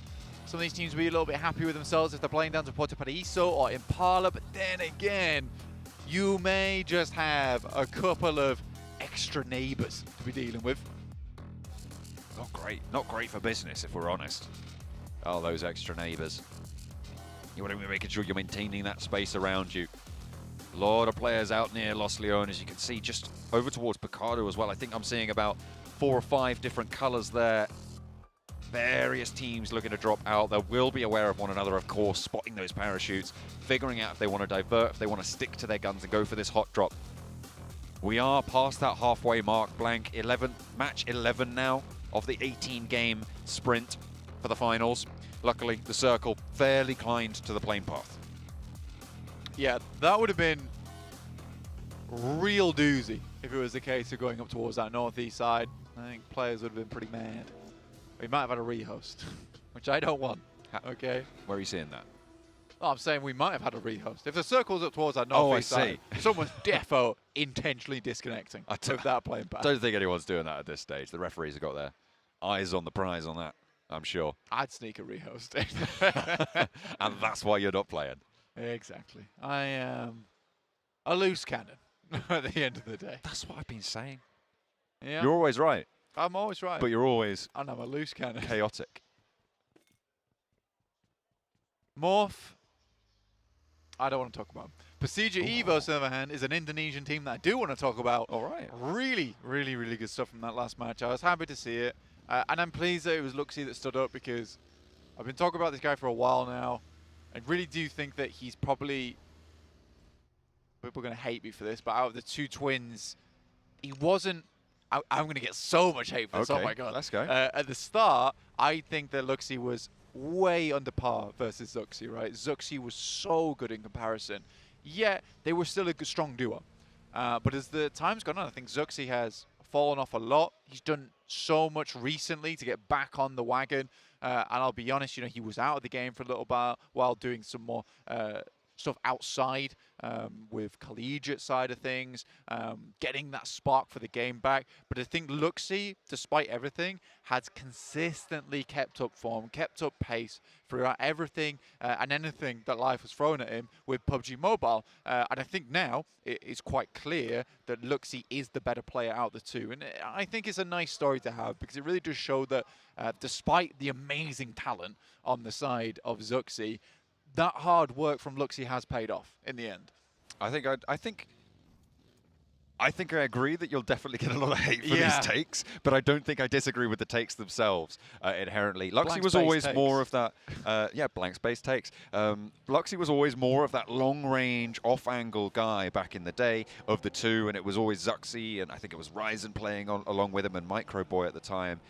Some of these teams will be a little bit happy with themselves if they're playing down to Puerto Paraíso or Impala, but then again, you may just have a couple of extra neighbors to be dealing with. Not great for business, if we're honest. Oh, those extra neighbors. You want to be making sure you're maintaining that space around you. A lot of players out near Los Leones, you can see just over towards Picado as well. I think I'm seeing about 4 or 5 different colors there. Various teams looking to drop out. They will be aware of one another, of course, spotting those parachutes, figuring out if they want to divert, if they want to stick to their guns and go for this hot drop. We are past that halfway mark, Blank. Match 11 now of the 18-game sprint for the finals. Luckily, the circle fairly climbed to the plane path. Yeah, that would have been real doozy if it was the case of going up towards that northeast side. I think players would have been pretty mad. We might have had a rehost, which I don't want. Okay. Where are you seeing that? Oh, I'm saying we might have had a rehost. If the circle's up towards that northeast side, someone's defo intentionally disconnecting with that playing path. I don't think anyone's doing that at this stage. The referees have got their eyes on the prize on that, I'm sure. I'd sneak a rehost. And that's why you're not playing. Exactly. I am a loose cannon at the end of the day. That's what I've been saying. Yeah. You're always right. I'm always right. But you're always and I'm a loose cannon. Chaotic. Morph. I don't want to talk about. Pasija Evos, on the other hand, is an Indonesian team that I do want to talk about. All right. Really good stuff from that last match. I was happy to see it. And I'm pleased that it was Luxy that stood up because I've been talking about this guy for a while now. I really do think that he's probably, people are going to hate me for this, but out of the 2 twins, he wasn't, I'm going to get so much hate for this, oh my god. Let's go. At the start, I think that Luxy was way under par versus Zuxi, right? Zuxi was so good in comparison. Yet, they were still a good, strong duo. But as the time's gone on, I think Zuxi has fallen off a lot. He's done so much recently to get back on the wagon. And I'll be honest, you know, he was out of the game for a little while doing some more stuff outside with collegiate side of things, getting that spark for the game back. But I think Luxy, despite everything, has consistently kept up form, kept up pace throughout everything and anything that life has thrown at him with PUBG Mobile. And I think now it's quite clear that Luxy is the better player out of the two. And I think it's a nice story to have because it really does show that despite the amazing talent on the side of Zuxi, that hard work from Luxy has paid off in the end. I think I agree that you'll definitely get a lot of hate for these takes, but I don't think I disagree with the takes themselves inherently. Luxy was always more of that, blank space takes. Luxy was always more of that long-range, off-angle guy back in the day of the two, and it was always Zuxi, and I think it was Ryzen playing along with him, and Microboy at the time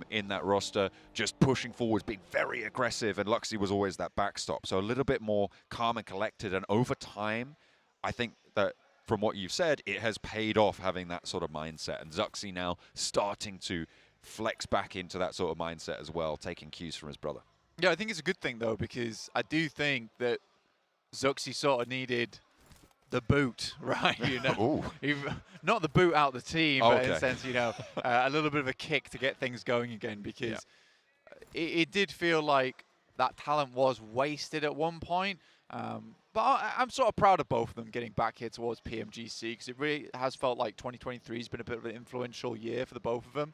in that roster, just pushing forwards, being very aggressive, and Luxy was always that backstop. So a little bit more calm and collected, and over time, I think that from what you've said, it has paid off having that sort of mindset. And Zuxi now starting to flex back into that sort of mindset as well, taking cues from his brother. Yeah, I think it's a good thing, though, because I do think that Zuxi sort of needed the boot, right? You know, not the boot out the team, but in a sense, you know, a little bit of a kick to get things going again, because it did feel like that talent was wasted at one point. But I'm sort of proud of both of them getting back here towards PMGC, because it really has felt like 2023 has been a bit of an influential year for the both of them.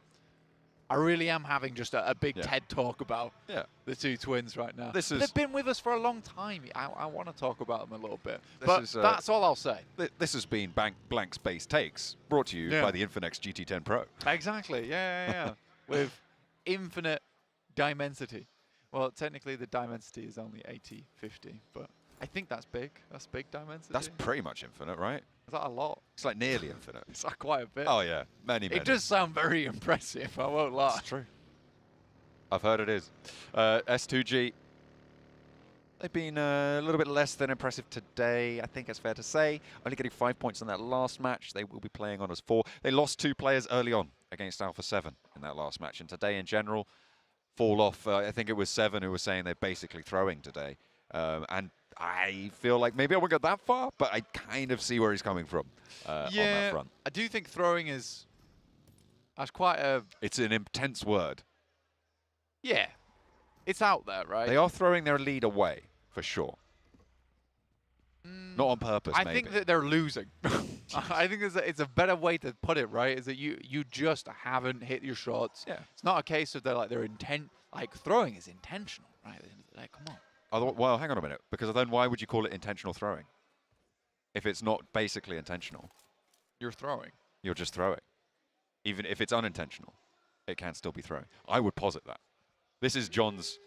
I really am having just a big TED talk about the two twins right now. They've been with us for a long time. I want to talk about them a little bit. But that's all I'll say. This has been Blank Space Takes, brought to you by the Infinex GT10 Pro. Exactly, yeah. With infinite dimensity. Well, technically the dimensity is only 80/50, but I think that's big. That's big dimensity. That's pretty much infinite, right? Is that a lot? It's like nearly infinite. It's like quite a bit. Oh, yeah. Many. It does sound very impressive, I won't lie. It's true. I've heard it is. S2G, they've been a little bit less than impressive today, I think it's fair to say. Only getting 5 points in that last match. They will be playing on as 4. They lost 2 players early on against Alpha 7 in that last match. And today, in general, fall off. I think it was 7 who was saying they're basically throwing today. And I feel like maybe I won't go that far, but I kind of see where he's coming from on that front. I do think throwing is... That's quite a... It's an intense word. Yeah. It's out there, right? They are throwing their lead away, for sure. Not on purpose, I think that they're losing. I think it's a better way to put it, right? Is that you just haven't hit your shots. Yeah. It's not a case of they're intent... Like, throwing is intentional, right? Like, come on. Well, hang on a minute, because then why would you call it intentional throwing? If it's not basically intentional. You're throwing. You're just throwing. Even if it's unintentional, it can still be throwing. I would posit that. This is John's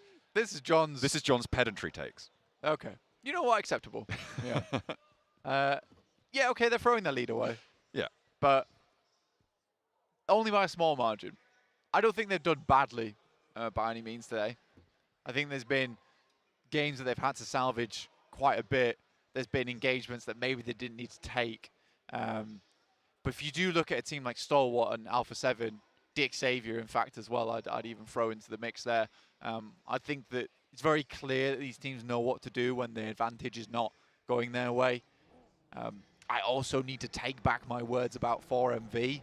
pedantry takes. Okay. You know what? Acceptable. Yeah. Yeah, okay, they're throwing their lead away. Yeah. But only by a small margin. I don't think they've done badly by any means today. I think there's been games that they've had to salvage quite a bit. There's been engagements that maybe they didn't need to take. But if you do look at a team like Stalwart and Alpha 7, Dick Xavier, in fact, as well, I'd even throw into the mix there. I think that it's very clear that these teams know what to do when the advantage is not going their way. I also need to take back my words about 4MV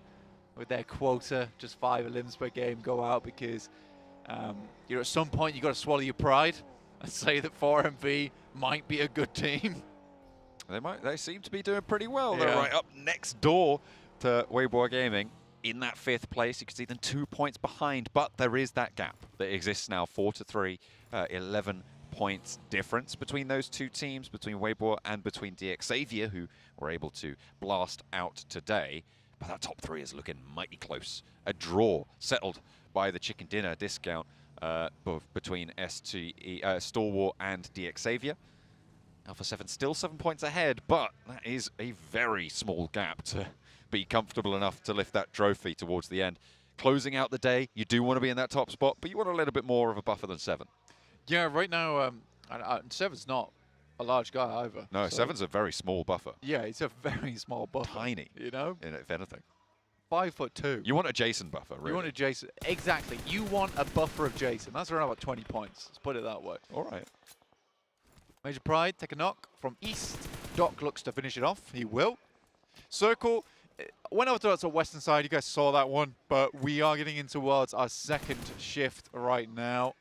with their quota, just 5 elims per game go out, because you know, at some point you got to swallow your pride and say that 4MV might be a good team. They seem to be doing pretty well. They're right up next door to Weibo Gaming in that 5th place. You can see them 2 points behind, but there is that gap that exists now, 4-3, 11 points difference between those two teams, between Weibo and between DX Xavier, who were able to blast out today. But that top 3 is looking mighty close. A draw settled by the chicken dinner discount between Stalwart and DX Xavier. Alpha 7 still 7 points ahead, but that is a very small gap to be comfortable enough to lift that trophy towards the end. Closing out the day, you do want to be in that top spot, but you want a little bit more of a buffer than 7. Yeah, right now, 7's not a large guy either. No, so 7's a very small buffer. Yeah, it's a very small buffer. Tiny, you know? If anything. 5'2". You want a Jason buffer, really. You want a Jason. Exactly. You want a buffer of Jason. That's around about 20 points. Let's put it that way. All right. Major Pride, take a knock from East. Doc looks to finish it off. He will. Circle. Went over to the western side. You guys saw that one. But we are getting in towards our second shift right now.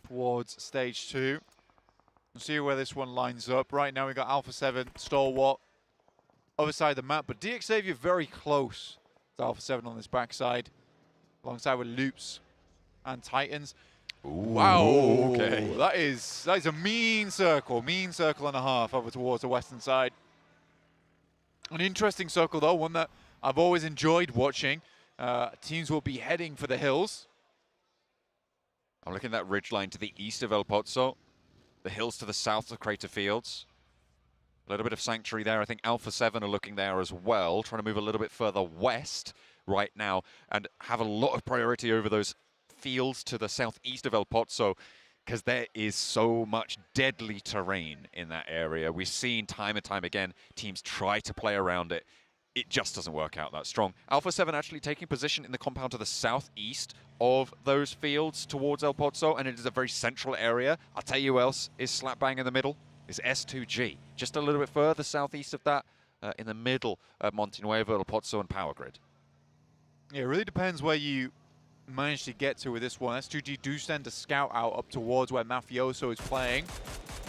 Towards stage 2. We'll see where this one lines up. Right now we got Alpha 7, Stalwart, other side of the map. But DX Xavier very close to Alpha 7 on this backside. Alongside with Loops and Titans. Wow, okay. that is a mean circle and a half over towards the western side. An interesting circle though, one that I've always enjoyed watching. Teams will be heading for the hills. I'm looking at that ridgeline to the east of El Pozo, the hills to the south of Crater Fields. A little bit of sanctuary there. I think Alpha 7 are looking there as well, trying to move a little bit further west right now and have a lot of priority over those fields to the southeast of El Pozo, because there is so much deadly terrain in that area. We've seen time and time again teams try to play around it. It just doesn't work out that strong. Alpha 7 actually taking position in the compound to the southeast of those fields towards El Pozo, and it is a very central area. I'll tell you who else is slap bang in the middle, is S2G. Just a little bit further southeast of that, in the middle of Monte Nuevo, El Pozo, and Power Grid. Yeah, it really depends where you manage to get to with this one. S2G do send a scout out up towards where Mafioso is playing.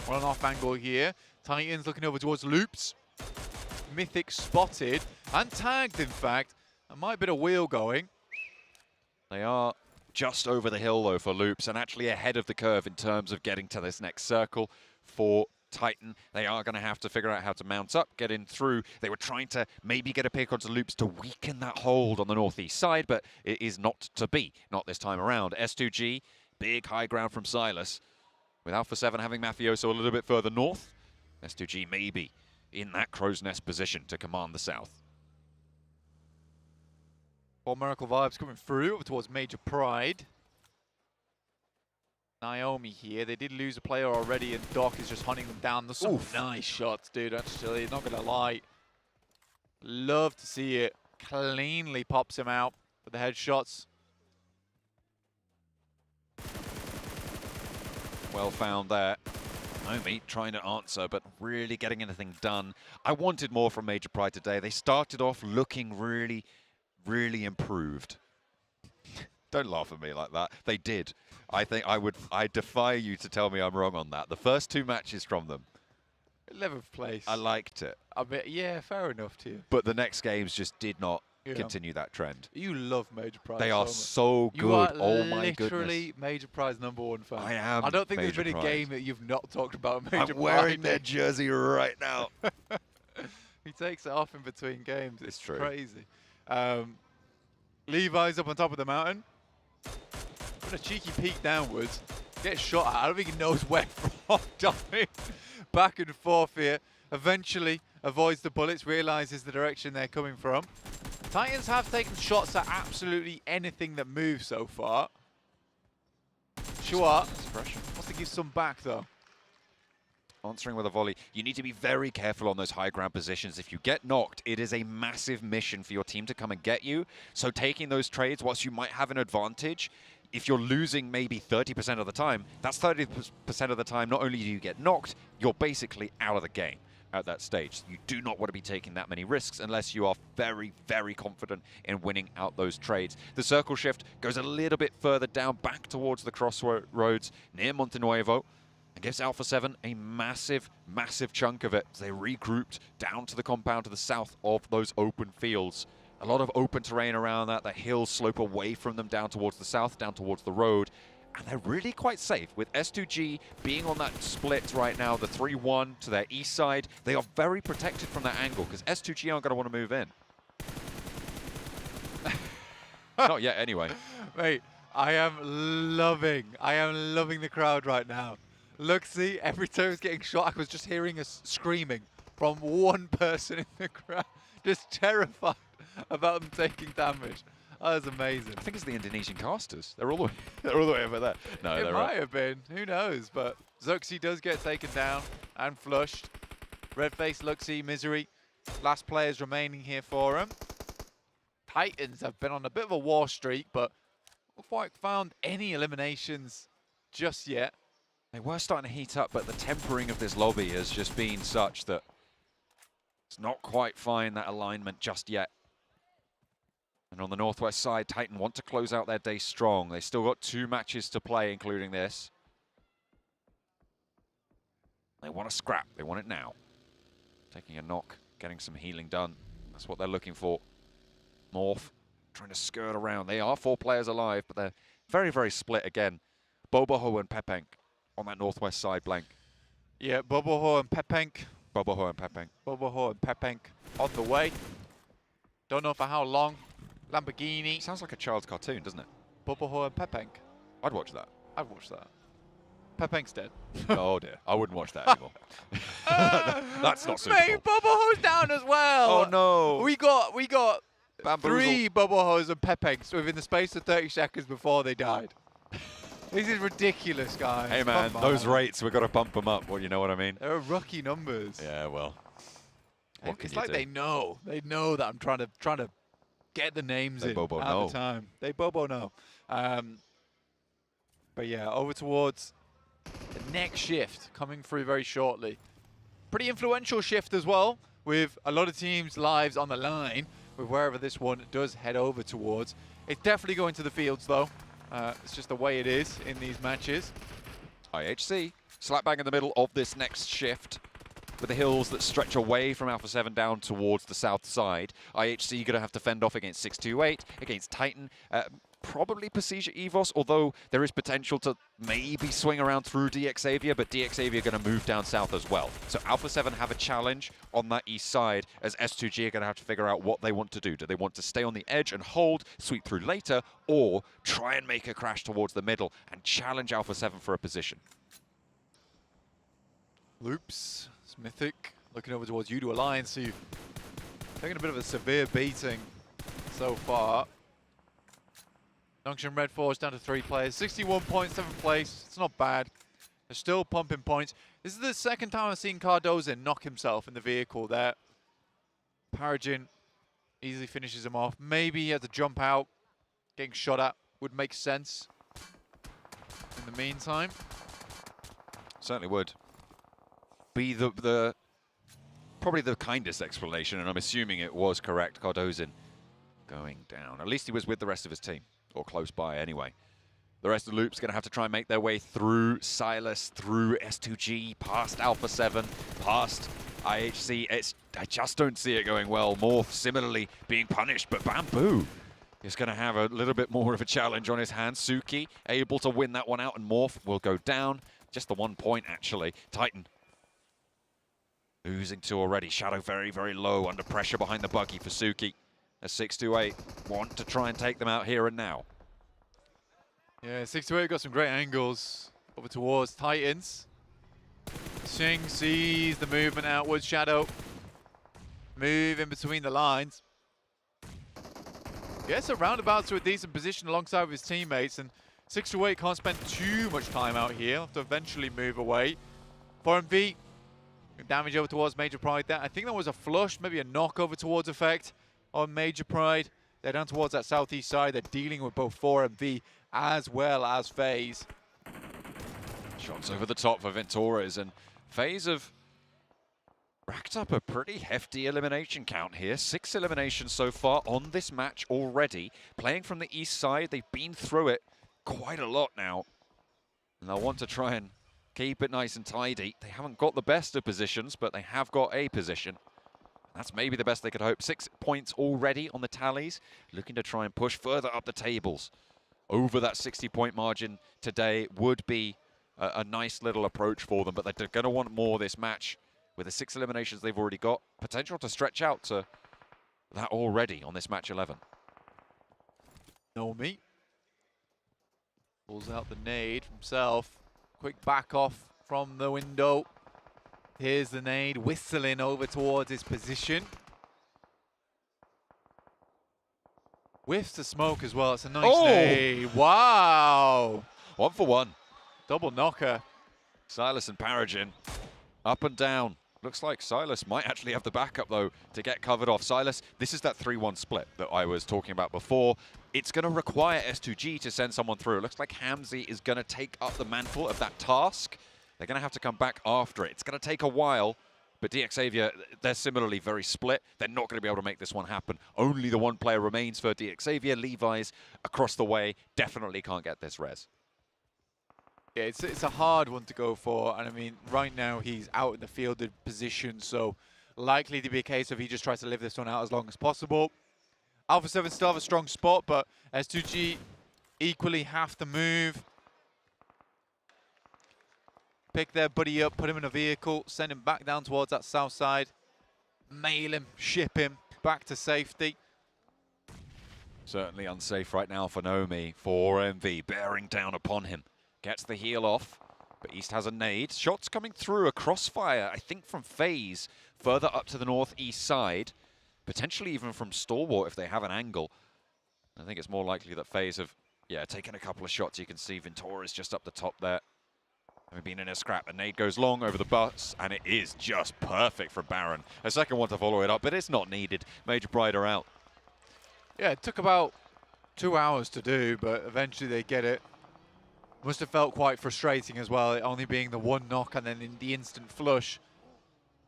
On an off angle here. Titans looking over towards Loops. Mythic spotted and tagged, in fact. There might be a wheel going. They are just over the hill, though, for Loops, and actually ahead of the curve in terms of getting to this next circle for Titan. They are going to have to figure out how to mount up, get in through. They were trying to maybe get a pick onto Loops to weaken that hold on the northeast side, but it is not to be, not this time around. S2G, big high ground from Silas. With Alpha 7 having Mafioso a little bit further north, S2G maybe in that crow's nest position to command the south. All Miracle vibes coming through over towards Major Pride. Naomi here. They did lose a player already, and Doc is just hunting them down. There's some nice shots, dude, actually. Not going to lie. Love to see it. Cleanly pops him out for the headshots. Well found there. Naomi trying to answer, but really getting anything done. I wanted more from Major Pride today. They started off looking really, really improved. Don't laugh at me like that. They did. I defy you to tell me I'm wrong on that. The first two matches from them, 11th place. I liked it. I mean, yeah, fair enough to you. But the next games just did not continue that trend. You love Major Prize. They are so good. You are oh my goodness. literally Major Prize #1 fan. I am. I don't think there's Major been a Prize. game that you've not talked about Major Prize. I'm wearing their jersey right now. He takes it off in between games. It's true. Crazy. Levi's up on top of the mountain. Got a cheeky peek downwards. Gets shot at. I don't think he knows where from. Diving back and forth here. Eventually avoids the bullets, realizes the direction they're coming from. Titans have taken shots at absolutely anything that moves so far. Sure. Wants to give some back though. Answering with a volley. You need to be very careful on those high ground positions. If you get knocked, it is a massive mission for your team to come and get you. So taking those trades, whilst you might have an advantage, if you're losing maybe 30% of the time, that's 30% of the time, not only do you get knocked, you're basically out of the game at that stage. You do not want to be taking that many risks unless you are very, very confident in winning out those trades. The circle shift goes a little bit further down, back towards the crossroads near Monte Nuevo, and gives Alpha 7 a massive, massive chunk of it as they regrouped down to the compound to the south of those open fields. A lot of open terrain around that. The hills slope away from them down towards the south, down towards the road. And they're really quite safe. With S2G being on that split right now, the 3-1 to their east side, they are very protected from that angle because S2G aren't going to want to move in. Not yet, anyway. Mate, I am loving the crowd right now. Look, see, every time I was getting shot, I was just hearing us screaming from one person in the crowd, just terrified about them taking damage. That was amazing. I think it's the Indonesian casters. They're all the way over there. No, it they're might have been. Who knows? But Zuxi does get taken down and flushed. Red-faced Luxi, Misery. Last players remaining here for him. Titans have been on a bit of a war streak, but not quite found any eliminations just yet. They were starting to heat up, but the tempering of this lobby has just been such that it's not quite fine, that alignment just yet. And on the northwest side, Titan want to close out their day strong. They still got 2 matches to play, including this. They want to scrap. They want it now. Taking a knock, getting some healing done. That's what they're looking for. Morph trying to skirt around. They are 4 players alive, but they're very, very split again. Boboho and Pepenk on that northwest side blank. Yeah, Boboho and Pepenk. Boboho and Pepenk. Boboho and Pepenk on the way. Don't know for how long. Lamborghini. Sounds like a child's cartoon, doesn't it? Boboho and Pepenk. I'd watch that. I'd watch that. Pepenk's dead. Oh dear, I wouldn't watch that anymore. That's not suitable. Mate, Boboho's down as well. Oh no. We got Bamboozled. 3 Bobohos and Pepenks within the space of 30 seconds before they died. This is ridiculous, guys. Hey man, Come those on. rates, we've got to bump them up. Well, you know what I mean? They're rookie numbers. Yeah, well. What can It's you like do? they know. They know that I'm trying to get the names They in Bobo at know. the time. They Bobo know. But yeah, over towards the next shift coming through very shortly. Pretty influential shift as well, with a lot of teams' lives on the line with wherever this one does head over towards. It's definitely going to the fields though. It's just the way it is in these matches. IHC, slap bang in the middle of this next shift, with the hills that stretch away from Alpha 7 down towards the south side. IHC going to have to fend off against 628, against Titan, probably Pasija Evos, although there is potential to maybe swing around through DXavier, but DXavier going to move down south as well. So Alpha 7 have a challenge on that east side, as S2G are going to have to figure out what they want to do. Do they want to stay on the edge and hold, sweep through later, or try and make a crash towards the middle and challenge Alpha 7 for a position? Loops, Mythic, looking over towards you to Alliance, who taking a bit of a severe beating so far. Junction Red Force down to 3 players, 61 points, 7th place. It's not bad. They're still pumping points. This is the second time I've seen Cardoza knock himself in the vehicle there. Paragin easily finishes him off. Maybe he had to jump out. Getting shot at would make sense in the meantime. Certainly would. Be probably the kindest explanation, and I'm assuming it was correct. Cardozin going down. At least he was with the rest of his team, or close by anyway. The rest of the loop's going to have to try and make their way through Silas, through S2G, past Alpha 7, past IHC. I just don't see it going well. Morph similarly being punished, but Bamboo is going to have a little bit more of a challenge on his hands. Suki able to win that one out, and Morph will go down. Just the 1 point, actually. Titan losing 2 already. Shadow very, very low, under pressure behind the buggy for Suki. A 6-2-8 want to try and take them out here and now. Yeah, 6-2-8 got some great angles over towards Titans. Xing sees the movement outwards. Shadow move in between the lines. Gets a roundabout to a decent position alongside with his teammates, and 6-2-8 can't spend too much time out here. Have to eventually move away. 4MV damage over towards Major Pride there. I think that was a flush, maybe a knock over towards Effect on Major Pride. They're down towards that southeast side. They're dealing with both 4MV as well as FaZe. Shots over the top for Venturas, and FaZe have racked up a pretty hefty elimination count here. 6 eliminations so far on this match already. Playing from the east side, they've been through it quite a lot now. And they'll want to try and keep it nice and tidy. They haven't got the best of positions, but they have got a position. That's maybe the best they could hope. 6 points already on the tallies. Looking to try and push further up the tables. Over that 60-point margin today would be a nice little approach for them, but they're going to want more this match. With the 6 eliminations they've already got, potential to stretch out to that already on this match 11. Nomi pulls out the nade himself. Quick back off from the window. Here's the nade, whistling over towards his position. Whiffs the smoke as well. It's a nice nade. Wow. 1 for 1. Double knocker. Silas and Paragin up and down. Looks like Silas might actually have the backup, though, to get covered off. Silas, this is that 3-1 split that I was talking about before. It's going to require S2G to send someone through. It looks like Hamzy is going to take up the mantle of that task. They're going to have to come back after it. It's going to take a while, but DXavier, they're similarly very split. They're not going to be able to make this one happen. Only the 1 player remains for DXavier. Levi's across the way definitely can't get this res. Yeah, it's a hard one to go for, and I mean, right now he's out in the fielded position, so likely to be a case of he just tries to live this one out as long as possible. Alpha 7 still have a strong spot, but S2G equally have to move. pick their buddy up, put him in a vehicle, send him back down towards that south side, mail him, ship him back to safety. Certainly unsafe right now for Nomi. 4MV bearing down upon him. Gets the heal off, but East has a nade. Shots coming through, a crossfire, I think from FaZe, further up to the northeast side. Potentially even from Stalwart if they have an angle. I think it's more likely that FaZe have, taken a couple of shots. You can see Ventora's just up the top there. Having been in a scrap. A nade goes long over the bus, and it is just perfect for Baron. A second one to follow it up, but it's not needed. Major Brider out. Yeah, it took about 2 hours to do, but eventually they get it. Must have felt quite frustrating as well, it only being the one knock and then in the instant flush.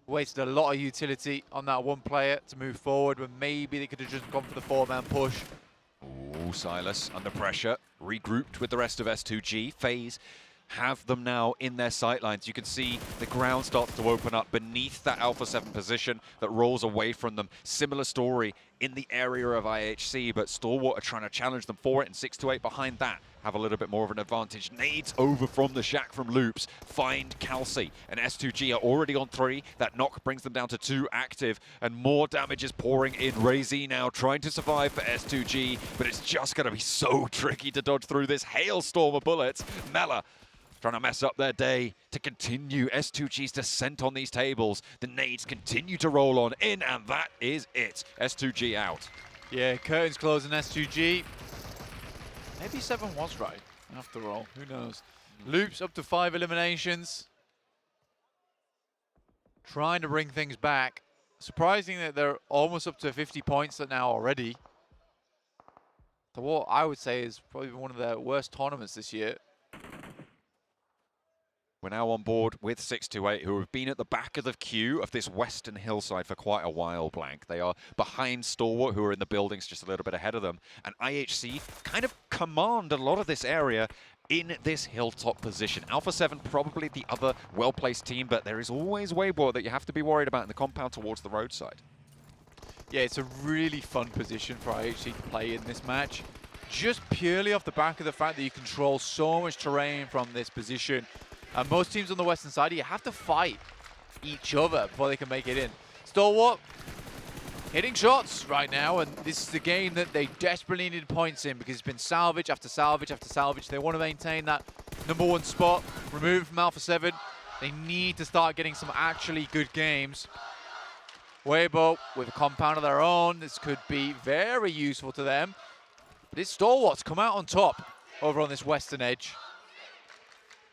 Wasted a lot of utility on that one player to move forward, when maybe they could have just gone for the 4-man push. Ooh, Silas under pressure, regrouped with the rest of S2G. FaZe have them now in their sightlines. You can see the ground starts to open up beneath that Alpha 7 position that rolls away from them. Similar story in the area of IHC, but Stalwart are trying to challenge them for it, and 6 to 8 behind that have a little bit more of an advantage. Nades over from the shack from Loops, find Kelsey, and S2G are already on 3. That knock brings them down to 2 active, and more damage is pouring in. Ray-Z now trying to survive for S2G, but it's just going to be so tricky to dodge through this hailstorm of bullets. Mela trying to mess up their day to continue S2G's descent on these tables. The nades continue to roll on in, and that is it. S2G out. Yeah, curtains closing S2G. Maybe 7 was right, after all. Who knows? Loops up to 5 eliminations. Trying to bring things back. Surprising that they're almost up to 50 points now already. So what I would say is probably one of their worst tournaments this year. We're now on board with 628, who have been at the back of the queue of this western hillside for quite a while, Blank. They are behind Stalwart, who are in the buildings just a little bit ahead of them. And IHC kind of command a lot of this area in this hilltop position. Alpha 7 probably the other well-placed team, but there is always Weibo that you have to be worried about in the compound towards the roadside. Yeah, it's a really fun position for IHC to play in this match. Just purely off the back of the fact that you control so much terrain from this position. And most teams on the western side, you have to fight each other before they can make it in. Stalwart hitting shots right now, and this is the game that they desperately needed points in, because it's been salvage after salvage after salvage. They want to maintain that #1 spot, removed from Alpha 7. They need to start getting some actually good games. Weibo with a compound of their own. This could be very useful to them. But it's Stalwart's come out on top over on this western edge.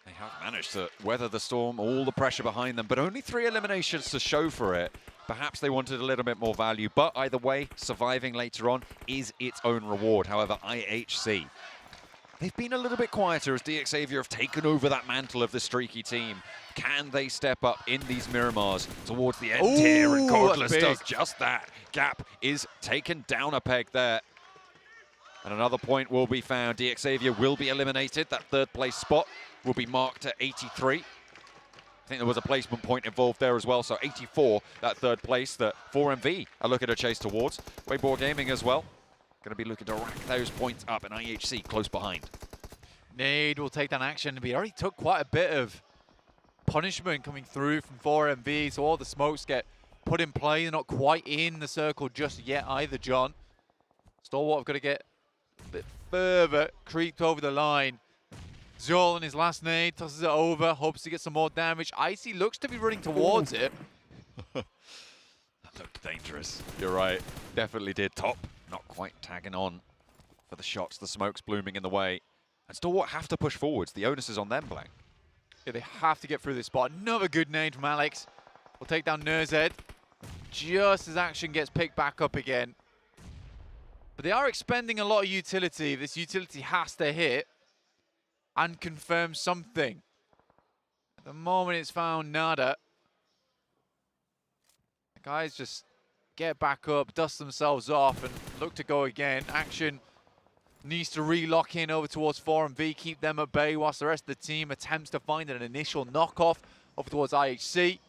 They have managed to weather the storm, all the pressure behind them, but only 3 eliminations to show for it. Perhaps they wanted a little bit more value, but either way, surviving later on is its own reward. However, IHC, they've been a little bit quieter as DXavier have taken over that mantle of the streaky team. Can they step up in these Miramars towards the end here? And Cordless does just that. Gap is taken down a peg there. And another point will be found. DXavier will be eliminated. That 3rd place spot will be marked at 83. I think there was a placement point involved there as well, so 84, that 3rd place that 4MV are looking to chase towards. Weibo Gaming as well, going to be looking to rack those points up, and IHC close behind. Nade will take that action, but he already took quite a bit of punishment coming through from 4MV, so all the smokes get put in play. They're not quite in the circle just yet either, John. Stalwart have got to get a bit further, creeped over the line. Zol on his last nade, tosses it over, hopes to get some more damage. Icy looks to be running towards it. That looked dangerous. You're right, definitely did. Top, not quite tagging on for the shots. The smoke's blooming in the way. And Stalwart have to push forwards. The onus is on them, Blank. Yeah, they have to get through this spot. Another good nade from Alex. We'll take down Nerzed just as action gets picked back up again. But they are expending a lot of utility. This utility has to hit and confirm something. At the moment it's found nada. The guys just get back up, dust themselves off, and look to go again. Action needs to re-lock in over towards 4MV, keep them at bay, whilst the rest of the team attempts to find an initial knockoff over towards IHC.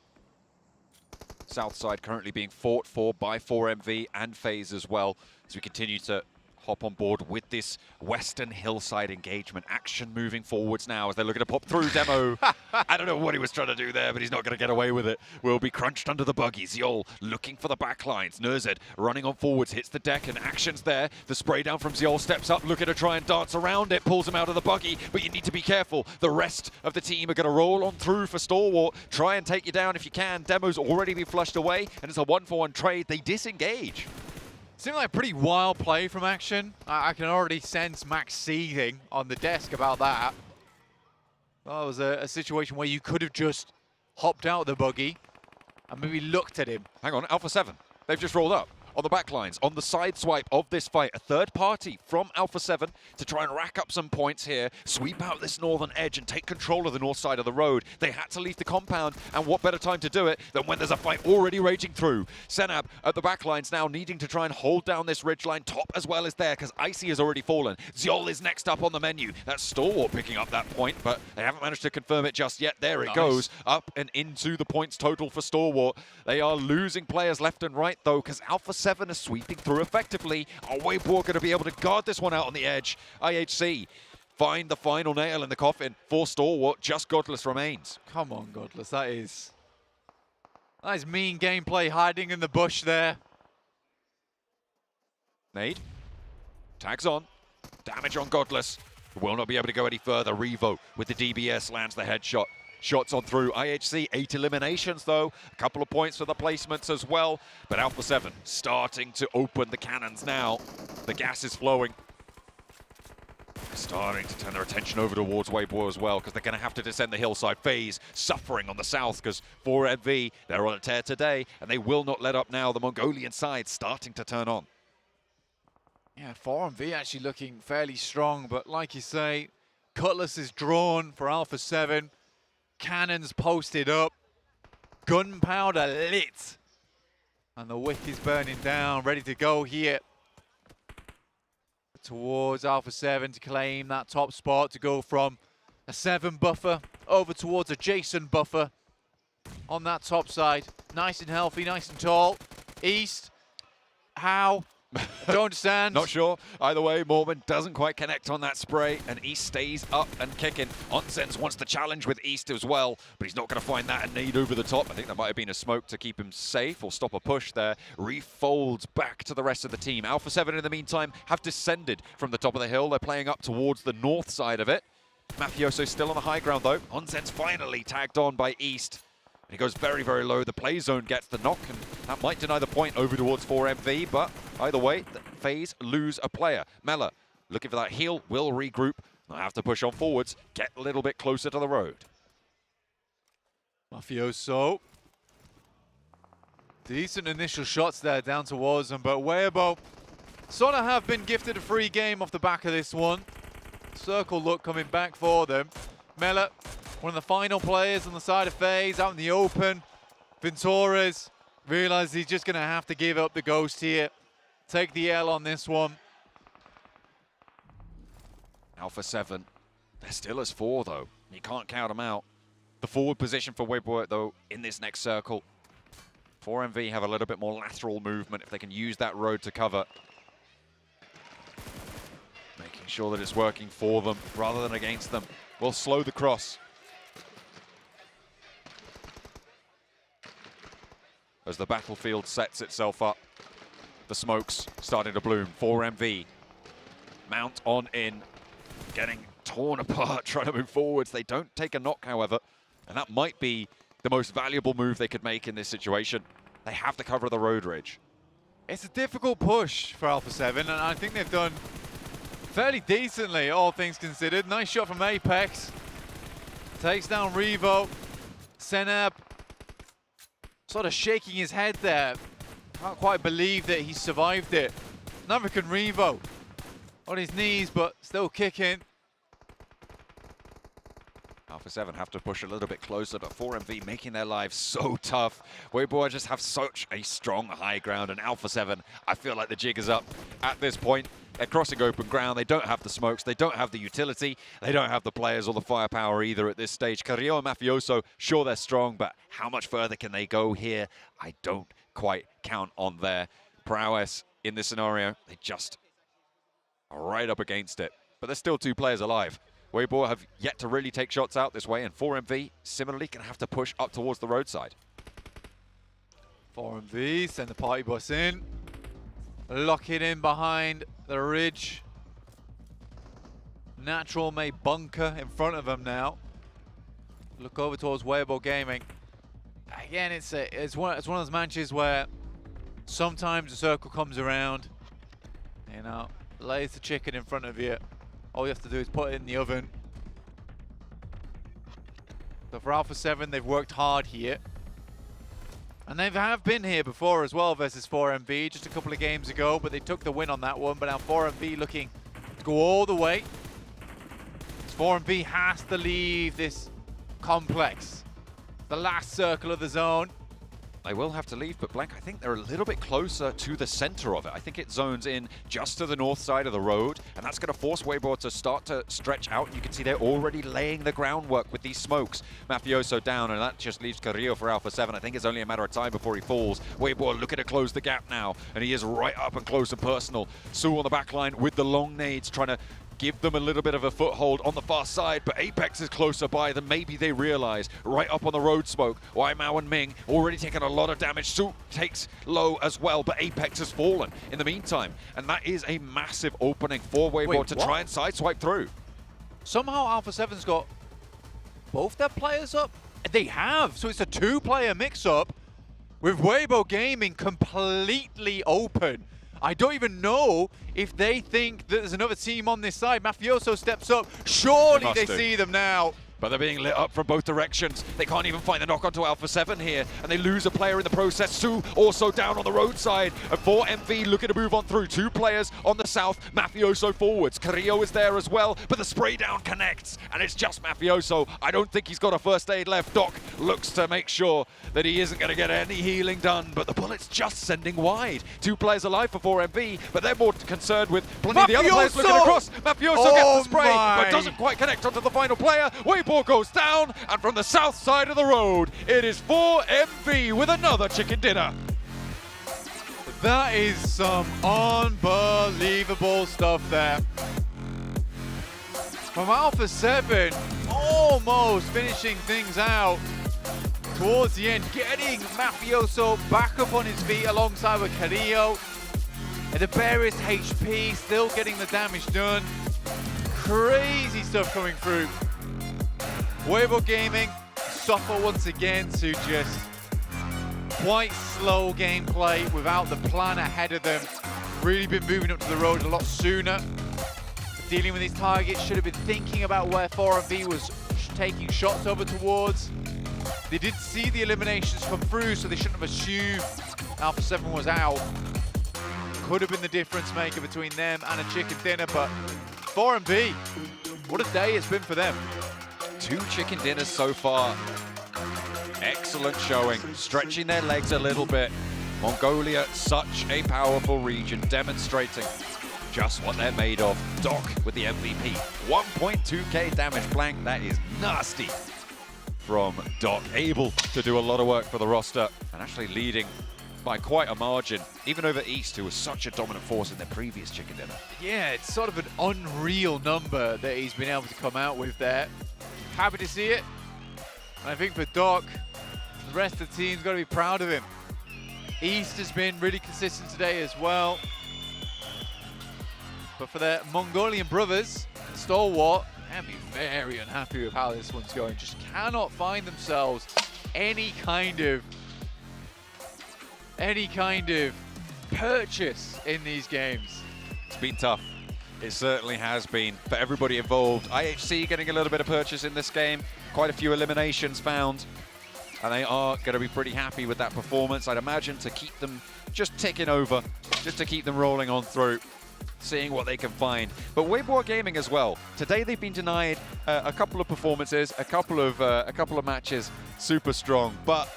South side currently being fought for by 4MV and FaZe as well, as we continue to hop on board with this western hillside engagement. Action moving forwards now as they're looking to pop through Demo. I don't know what he was trying to do there, but he's not going to get away with it. Will be crunched under the buggy. Ziol looking for the backlines. Nurzed running on forwards, hits the deck, and action's there. The spray down from Ziol steps up, looking to try and dance around it, pulls him out of the buggy, but you need to be careful. The rest of the team are going to roll on through for Stalwart. Try and take you down if you can. Demo's already been flushed away, and it's a 1-for-1 trade. They disengage. Seemed like a pretty wild play from Action. I can already sense Max seething on the desk about that. That was a situation where you could have just hopped out of the buggy and maybe looked at him. Hang on, Alpha 7. They've just rolled up. On the backlines, on the side swipe of this fight, a third party from Alpha 7 to try and rack up some points here, sweep out this northern edge and take control of the north side of the road. They had to leave the compound, and what better time to do it than when there's a fight already raging through. Senab at the backlines now needing to try and hold down this ridgeline, top as well as there, because Icy has already fallen. Ziol is next up on the menu. That's Stalwart picking up that point, but they haven't managed to confirm it just yet. There it goes, up and into the points total for Stalwart. They are losing players left and right, though, because Alpha 7 is sweeping through effectively. Are Weibo going to be able to guard this one out on the edge? IHC find the final nail in the coffin for Stalwart. Just Godless remains. Come on, Godless. That is mean gameplay hiding in the bush there. Nade. Tags on. Damage on Godless. Will not be able to go any further. Revo with the DBS lands the headshot. Shots on through. IHC, 8 eliminations though. A couple of points for the placements as well. But Alpha 7 starting to open the cannons now. The gas is flowing. Starting to turn their attention over towards Weibo as well, because they're going to have to descend the hillside. FaZe suffering on the south, because 4MV, they're on a tear today, and they will not let up now. The Mongolian side starting to turn on. Yeah, 4MV actually looking fairly strong, but like you say, Cutlass is drawn for Alpha 7. Cannons posted up, gunpowder lit, and the wick is burning down, ready to go here towards Alpha 7 to claim that top spot, to go from a 7 buffer over towards a Jason buffer on that top side. Nice and healthy, nice and tall. East, how? I don't understand. Not sure. Either way, Mormon doesn't quite connect on that spray, and East stays up and kicking. Onsens wants to challenge with East as well, but he's not going to find that nade over the top. I think that might have been a smoke to keep him safe or stop a push there. Refolds back to the rest of the team. Alpha 7, in the meantime, have descended from the top of the hill. They're playing up towards the north side of it. Mafioso still on the high ground, though. Onsens finally tagged on by East. And he goes very, very low. The play zone gets the knock, and that might deny the point over towards 4MV, but either way, the FaZe lose a player. Mela looking for that heal, will regroup. They'll have to push on forwards, get a little bit closer to the road. Mafioso. Decent initial shots there down towards them, but Weibo sort of have been gifted a free game off the back of this one. Circle look coming back for them. Mela, one of the final players on the side of FaZe, out in the open. Ventores realizes he's just going to have to give up the ghost here. Take the L on this one. Alpha 7, they're still as 4, though. You can't count them out. The forward position for Weibo, though, in this next circle. 4MV have a little bit more lateral movement if they can use that road to cover. Making sure that it's working for them rather than against them. Will slow the cross. As the battlefield sets itself up, the smoke's starting to bloom. 4MV, mount on in, getting torn apart, trying to move forwards. They don't take a knock, however, and that might be the most valuable move they could make in this situation. They have to cover the road ridge. It's a difficult push for Alpha 7, and I think they've done fairly decently, all things considered. Nice shot from Apex. Takes down Revo. Senab sort of shaking his head there. Can't quite believe that he survived it. Neither can Revo. On his knees, but still kicking. Alpha 7 have to push a little bit closer, but 4MV making their lives so tough. Weibo just have such a strong high ground, and Alpha 7, I feel like the jig is up at this point. They're crossing open ground. They don't have the smokes. They don't have the utility. They don't have the players or the firepower either at this stage. Carrillo and Mafioso, sure, they're strong, but how much further can they go here? I don't quite count on their prowess in this scenario. They just right up against it. But there's still 2 players alive. Weibo have yet to really take shots out this way, and 4MV similarly can have to push up towards the roadside. 4MV send the party bus in. Lock it in behind the ridge. Natural made bunker in front of them now. Look over towards Weibo Gaming. Again, it's one of those matches where sometimes the circle comes around, you know, lays the chicken in front of you. All you have to do is put it in the oven. But for Alpha 7, they've worked hard here. And they have been here before as well versus 4MV just a couple of games ago, but they took the win on that one. But now 4MV looking to go all the way. 4MV has to leave this complex. The last circle of the zone. They will have to leave, but Blank, I think they're a little bit closer to the center of it. I think it zones in just to the north side of the road, and that's going to force Weibo to start to stretch out. You can see they're already laying the groundwork with these smokes. Mafioso down, and that just leaves Carrillo for Alpha 7. I think it's only a matter of time before he falls. Weibo looking to close the gap now, and he is right up and close and personal. Su on the back line with the long nades, trying to give them a little bit of a foothold on the far side, but Apex is closer by than maybe they realize. Right up on the road smoke, Mao and Ming already taking a lot of damage. Su takes low as well, but Apex has fallen in the meantime. And that is a massive opening for Weibo to try and sideswipe through. Somehow Alpha 7's got both their players up. They have, so it's a 2-player mix-up with Weibo Gaming completely open. I don't even know if they think that there's another team on this side. Mafioso steps up. Surely they see them now. But they're being lit up from both directions. They can't even find the knock onto Alpha 7 here, and they lose a player in the process. Su also down on the roadside. And 4MV looking to move on through. 2 players on the south. Mafioso forwards. Carrillo is there as well, but the spray down connects, and it's just Mafioso. I don't think he's got a first aid left. Doc looks to make sure that he isn't going to get any healing done, but the bullet's just sending wide. 2 players alive for 4MV, but they're more concerned with plenty of the other players looking across. Mafioso gets the spray, but doesn't quite connect onto the final player. Weibo goes down, and from the south side of the road, it is 4MV with another chicken dinner. That is some unbelievable stuff there. From Alpha 7, almost finishing things out towards the end, getting Mafioso back up on his feet alongside with Carrillo. At the barest HP, still getting the damage done. Crazy stuff coming through. Weibo Gaming suffer once again to just quite slow gameplay without the plan ahead of them. Really been moving up to the road a lot sooner. Dealing with these targets, should have been thinking about where 4MV was taking shots over towards. They did see the eliminations come through, so they shouldn't have assumed Alpha 7 was out. Could have been the difference maker between them and a chicken dinner, but 4MV, what a day it's been for them. 2 chicken dinners so far. Excellent showing, stretching their legs a little bit. Mongolia, such a powerful region, demonstrating just what they're made of. Doc with the MVP, 1.2k damage. Blank, that is nasty from Doc. Able to do a lot of work for the roster and actually leading by quite a margin, even over East, who was such a dominant force in their previous chicken dinner. Yeah, it's sort of an unreal number that he's been able to come out with there. Happy to see it. And I think for Doc, the rest of the team's got to be proud of him. East has been really consistent today as well. But for their Mongolian brothers, Stalwart, can be very unhappy with how this one's going. Just cannot find themselves any kind of purchase in these games. It's been tough. It certainly has been for everybody involved. IHC getting a little bit of purchase in this game. Quite a few eliminations found. And they are going to be pretty happy with that performance, I'd imagine, to keep them just ticking over, just to keep them rolling on through, seeing what they can find. But Weibo Gaming as well. Today they've been denied a couple of performances, a couple of matches, super strong. But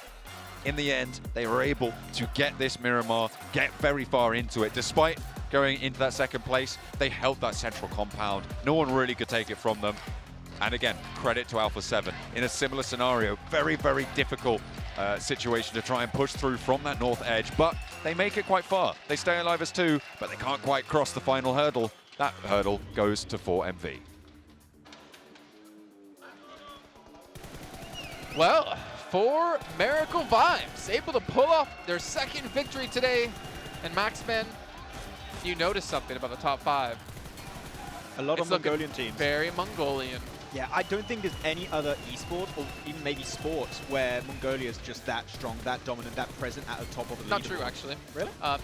in the end, they were able to get this Miramar, get very far into it. Despite going into that second place, they held that central compound. No one really could take it from them. And again, credit to Alpha 7. In a similar scenario, very, very difficult situation to try and push through from that north edge, but they make it quite far. They stay alive as 2, but they can't quite cross the final hurdle. that hurdle goes to 4MV. Well, for Miracle Vibes, able to pull off their second victory today. And Maxman, you noticed something about the top 5. A lot of Mongolian teams. Very Mongolian. Yeah, I don't think there's any other esports or even maybe sports where Mongolia is just that strong, that dominant, that present at the top of the leaderboard. Not true, actually. Really? No.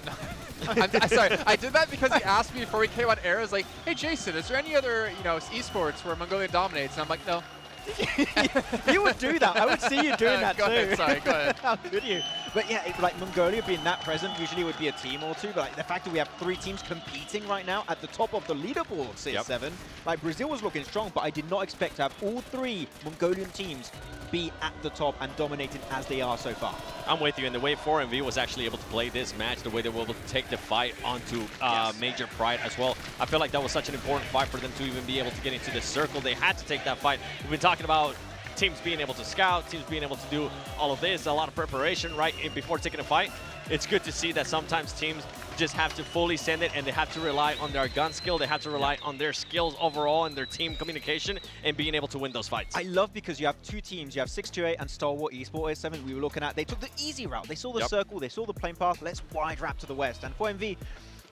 I'm sorry. I did that because he asked me before we came on air. I was like, hey, Jason, is there any other esports where Mongolia dominates? And I'm like, no. You would do that. I would see you doing that go too. Ahead, sorry, go ahead. How could you? But yeah, like Mongolia being that present, usually it would be a team or two. But like the fact that we have 3 teams competing right now at the top of the leaderboard, CS7. Like Brazil was looking strong, but I did not expect to have all 3 Mongolian teams be at the top and dominating as they are so far. I'm with you, and the way 4MV was actually able to play this match, the way they were able to take the fight onto Major Pride as well. I feel like that was such an important fight for them to even be able to get into the circle. They had to take that fight. We've been talking about teams being able to scout, teams being able to do all of this, a lot of preparation right before taking a fight. It's good to see that sometimes teams just have to fully send it and they have to rely on their gun skill, they have to rely on their skills overall and their team communication and being able to win those fights. I love because you have 2 teams, you have 628 and Stalwart Esports 7 we were looking at. They took the easy route, they saw the circle, they saw the plane path, let's wide wrap to the west. And 4MV,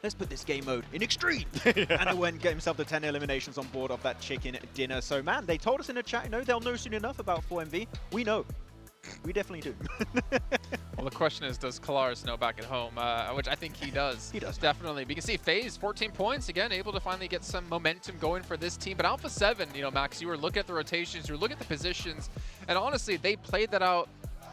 let's put this game mode in extreme. And it went get himself the 10 eliminations on board of that chicken dinner. So man, they told us in the chat, they'll know soon enough about 4MV. We know. We definitely do. Well, the question is, does Kalaris know back at home? Which I think he does. He does. Definitely. But you can see FaZe, 14 points. Again, able to finally get some momentum going for this team. But Alpha 7, Max, you were looking at the rotations, you were looking at the positions, and honestly, they played that out,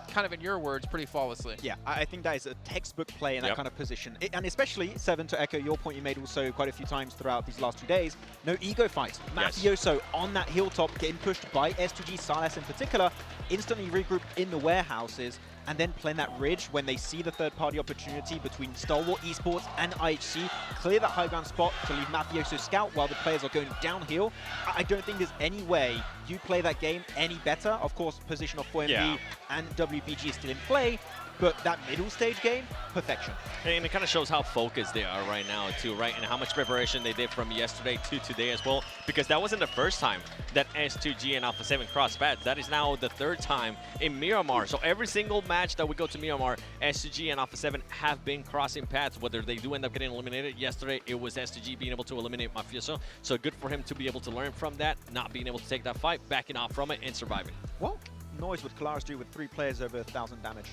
kind of in your words, pretty flawlessly. Yeah, I think that is a textbook play in that kind of position. And especially, 7, to echo your point you made also quite a few times throughout these last 2 days, no ego fights. Mafioso on that hilltop, getting pushed by S2G, Silas in particular, instantly regroup in the warehouses, and then playing that ridge when they see the third-party opportunity between Stalwart Esports and IHC, clear that high ground spot to leave Mafioso scout while the players are going downhill. I don't think there's any way you play that game any better. Of course, position of 4MV and WBG is still in play, but that middle stage game, perfection. And it kind of shows how focused they are right now too, right? And how much preparation they did from yesterday to today as well, because that wasn't the first time that S2G and Alpha 7 crossed paths. That is now the 3rd time in Miramar. So every single match that we go to Miramar, S2G and Alpha 7 have been crossing paths, whether they do end up getting eliminated. Yesterday, it was S2G being able to eliminate Mafioso. So good for him to be able to learn from that, not being able to take that fight, backing off from it, and surviving. What noise would Kalaris do with 3 players over 1,000 damage?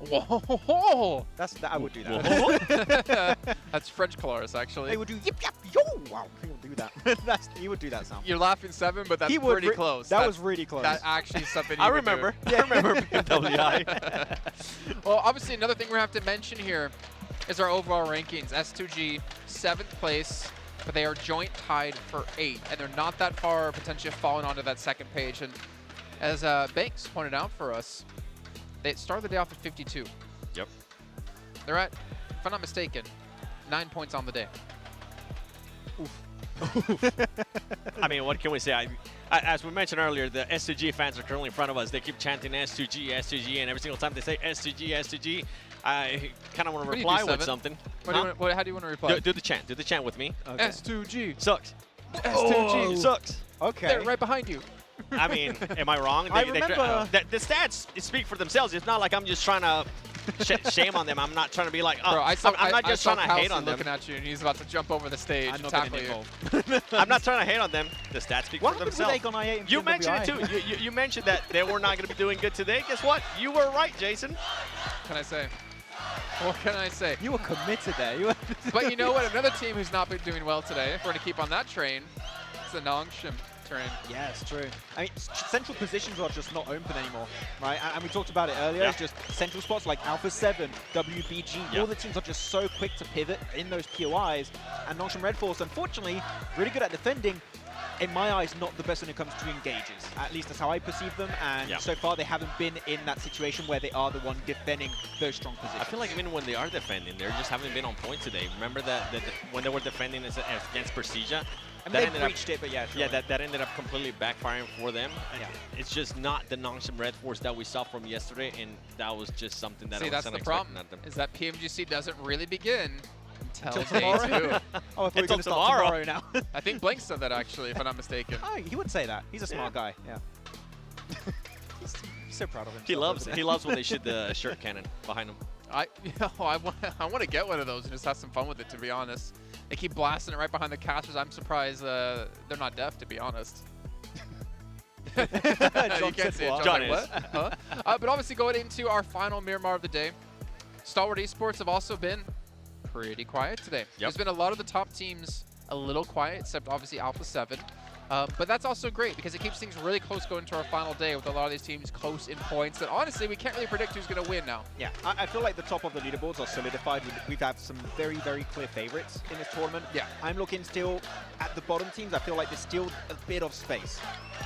Whoa! I would do that. That's French Kalaris, actually. They would do yip yap yo! Wow, he would do that. He would do that sound. You're laughing 7, but that's pretty close. That was really close. That actually is something you I would remember. do. I remember PWI. Well, obviously, another thing we have to mention here is our overall rankings. S2G, 7th place, but they are joint tied for 8, and they're not that far potentially falling onto that 2nd page. And as Banks pointed out for us, they started the day off at 52. Yep. They're at, if I'm not mistaken, 9 points on the day. I mean, what can we say? As we mentioned earlier, the S2G fans are currently in front of us. They keep chanting S2G, S2G, and every single time they say S2G, S2G, I kind of want to reply with something. How do you want to reply? Do the chant. Do the chant with me. Okay. S2G. Sucks. S2G. Sucks. Okay. They're right behind you. I mean, am I wrong? I remember. The stats speak for themselves. It's not like I'm just trying to shame on them. I'm not trying to be like, oh, Bro, I'm not just trying to hate on them. looking at you, and he's about to jump over the stage and tackle you. I'm not trying to hate on them. The stats speak for themselves. You mentioned it PMGC? too. You mentioned that they were not going to be doing good today. Guess what? You were right, Jason. What can I say? What can I say? You were committed there. But you know what? Another team who's not been doing well today, if we're going to keep on that train, it's the Nongshim. Yeah, it's true. I mean, central positions are just not open anymore, right? And we talked about it earlier. It's just central spots like Alpha 7, WBG. All the teams are just so quick to pivot in those POIs. And Nongshim Red Force, unfortunately, really good at defending. In my eyes, not the best when it comes to engages. At least that's how I perceive them. And so far, they haven't been in that situation where they are the one defending those strong positions. I feel like even when they are defending, they just haven't been on point today. Remember that when they were defending against Prestige? I mean, they breached it, but yeah, sure. Yeah, that ended up completely backfiring for them. Yeah. It's just not the Nongshim Red Force that we saw from yesterday, and that was just something that I was that's the problem, is that PMGC doesn't really begin Until day tomorrow? 2. Oh, I thought we were Until going to start tomorrow now. I think Blank said that actually, if I'm not mistaken. Oh, he wouldn't say that. He's a smart guy. Yeah. he's so proud of himself. He loves when they shoot the shirt cannon behind him. I want to get one of those and just have some fun with it, to be honest. They keep blasting it right behind the casters. I'm surprised they're not deaf, to be honest. No, you can't see it. John's like, what? Huh? But obviously going into our final Miramar of the day, Stalwart Esports have also been pretty quiet today. There's been a lot of the top teams a little quiet, except obviously Alpha 7. But that's also great because it keeps things really close going to our final day with a lot of these teams close in points. And honestly, we can't really predict who's going to win now. Yeah, I feel like the top of the leaderboards are solidified. We've had some very, very clear favorites in this tournament. Yeah. I'm looking still at the bottom teams. I feel like there's still a bit of space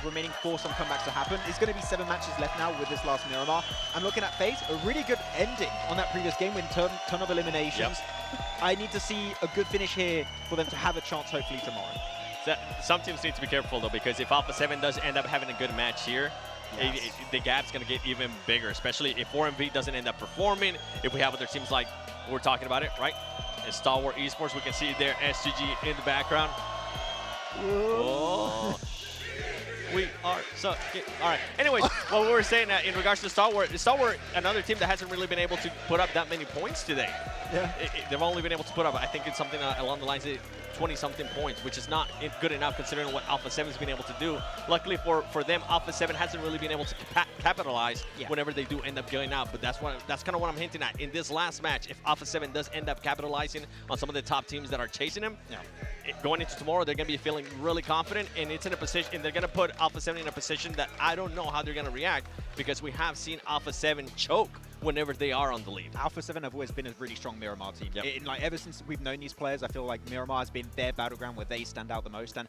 remaining for some comebacks to happen. It's going to be 7 matches left now with this last Miramar. I'm looking at FaZe, a really good ending on that previous game with a ton of eliminations. I need to see a good finish here for them to have a chance hopefully tomorrow. Some teams need to be careful though, because if Alpha 7 does end up having a good match here, the gap's going to get even bigger, especially if 4MV doesn't end up performing. If we have other teams like we're talking about it, right? And Stalwart Esports, we can see there SGG in the background. Oh. We are so good. All right. Anyways, what we were saying in regards to Stalwart, another team that hasn't really been able to put up that many points today. Yeah. They've only been able to put up, I think it's something along the lines of 20-something points, which is not good enough considering what Alpha 7's been able to do. Luckily for them, Alpha 7 hasn't really been able to capitalize whenever they do end up going out. But that's kind of what I'm hinting at. In this last match, if Alpha 7 does end up capitalizing on some of the top teams that are chasing them, going into tomorrow, they're going to be feeling really confident, and it's in a position, and they're going to put Alpha 7 in a position that I don't know how they're going to react, because we have seen Alpha 7 choke whenever they are on the lead. Alpha 7 have always been a really strong Miramar team. Like ever since we've known these players, I feel like Miramar has been their battleground where they stand out the most. And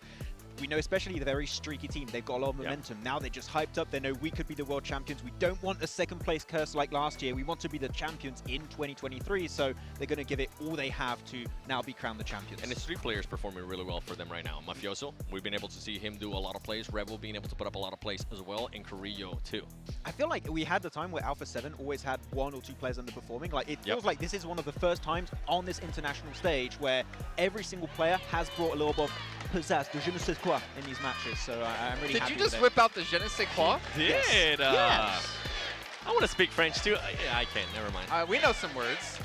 we know, especially the very streaky team, they've got a lot of momentum. Now they're just hyped up. They know we could be the world champions. We don't want a second place curse like last year. We want to be the champions in 2023. So they're going to give it all they have to now be crowned the champions. And it's 3 players performing really well for them right now. Mafioso, we've been able to see him do a lot of plays. Rebel being able to put up a lot of plays as well, and Carrillo too. I feel like we had the time where Alpha 7 always had 1 or 2 players underperforming. Like it feels like this is one of the first times on this international stage where every single player has brought a little bit of pizzazz, de je ne sais quoi in these matches. So I'm really happy. Did you just whip out the je ne sais quoi? Did. Yes. I want to speak French too. Yeah, I can't. Never mind. We know some words.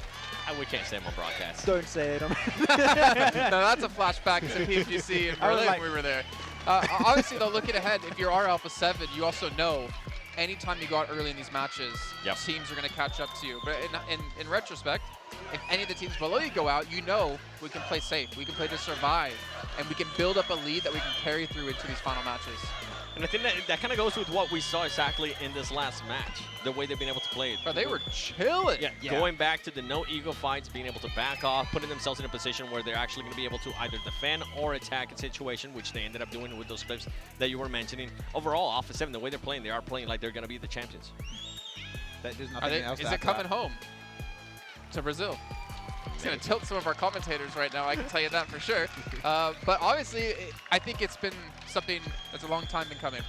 We can't say them on broadcast. Don't say it. No, that's a flashback to PMGC in Berlin when we were there. Obviously, though, looking ahead, if you are Alpha 7, you also know anytime you go out early in these matches, teams are going to catch up to you. But in retrospect, if any of the teams below you go out, you know we can play safe. We can play to survive. And we can build up a lead that we can carry through into these final matches. And I think that kind of goes with what we saw exactly in this last match, the way they've been able to play it. But they were chilling. Going back to the no ego fights, being able to back off, putting themselves in a position where they're actually going to be able to either defend or attack a situation, which they ended up doing with those clips that you were mentioning. Overall, Alpha 7, the way they're playing, they are playing like they're going to be the champions. There's nothing else is it coming home to Brazil? It's going to tilt some of our commentators right now, I can tell you that for sure. But obviously, I think it's been something that's a long time been coming.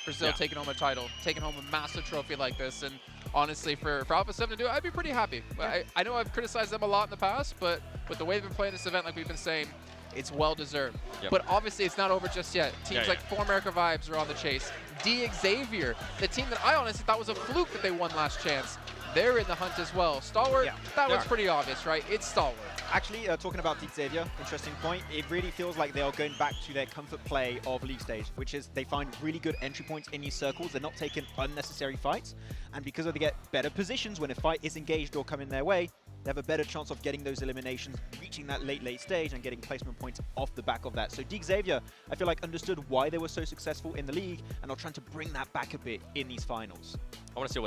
Brazil taking home a title, taking home a massive trophy like this. And honestly, for Alpha 7 to do it, I'd be pretty happy. I know I've criticized them a lot in the past, but with the way they've been playing this event, like we've been saying, it's well-deserved. But obviously, it's not over just yet. Teams like 4America Vibes are on the chase. Xavier, the team that I honestly thought was a fluke that they won last chance, they're in the hunt as well. Stalwart, that one's pretty obvious, right? It's Stalwart. Actually, talking about Xavier, interesting point. It really feels like they are going back to their comfort play of league stage, which is they find really good entry points in these circles. They're not taking unnecessary fights. And because they get better positions when a fight is engaged or coming their way, they have a better chance of getting those eliminations, reaching that late stage and getting placement points off the back of that. So Xavier, I feel like, understood why they were so successful in the league and are trying to bring that back a bit in these finals. I want to see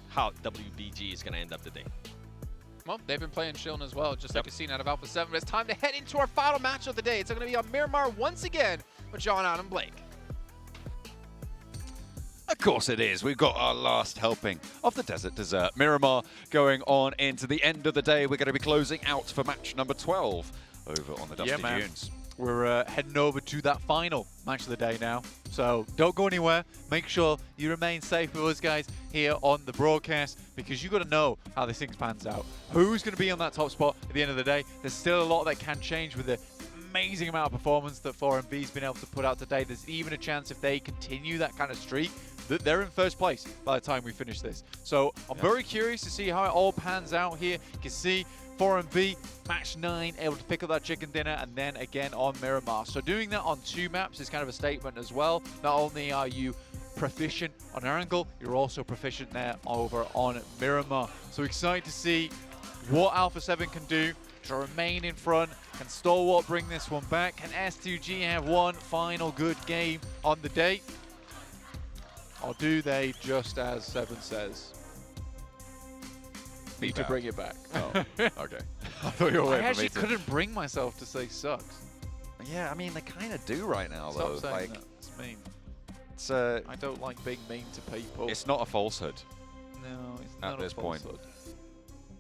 how WBG is going to end up today. Well, they've been playing chilling as well, just like we've seen out of Alpha 7. But it's time to head into our final match of the day. It's going to be on Miramar once again with John Adam Blake. Of course it is. We've got our last helping of the Desert Dessert. Miramar going on into the end of the day. We're going to be closing out for match number 12 over on the Dusty Dunes. We're heading over to that final match of the day now. So don't go anywhere. Make sure you remain safe with us guys here on the broadcast, because you've got to know how this thing pans out. Who's going to be on that top spot at the end of the day? There's still a lot that can change with the amazing amount of performance that 4MV's been able to put out today. There's even a chance, if they continue that kind of streak, that they're in first place by the time we finish this. So I'm very curious to see how it all pans out here. You can see 4MV, match 9, able to pick up that chicken dinner, and then again on Miramar. So doing that on 2 maps is kind of a statement as well. Not only are you proficient on Angle, you're also proficient there over on Miramar. So excited to see what Alpha 7 can do to remain in front. Can Stalwart bring this one back? Can S2G have one final good game on the day? Or do they, just as Seven says, need to bring it back? Oh, okay. I thought you were I waiting for actually me to. couldn't bring myself to say sucks. Yeah, I mean, they kind of do right now, Stop though. saying Like, that. It's mean. it's I don't like being mean to people. It's not a falsehood. No, it's at not this a point. falsehood.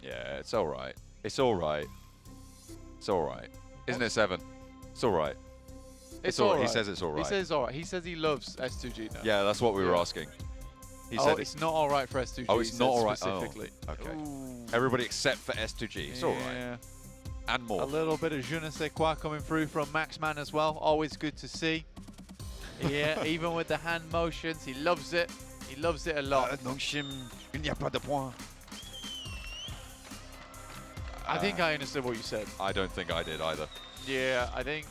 Yeah, it's all right. It's all right. It's all right. Isn't it, Seven? It's all right. It's all all right. right. He says it's all right. He says all right. He says he loves S2G now. Yeah, that's what we were asking. He Oh, said it's not all right for S2G. Oh, he it's said not all right. specifically. Oh, okay. Ooh. Everybody except for S2G. It's all right. Yeah. And more. A little bit of je ne sais quoi coming through from Maxman as well. Always good to see. Yeah, even with the hand motions, he loves it. He loves it a lot. Donc, il n'y a pas de point. I think I understood what you said. I don't think I did either. Yeah, I think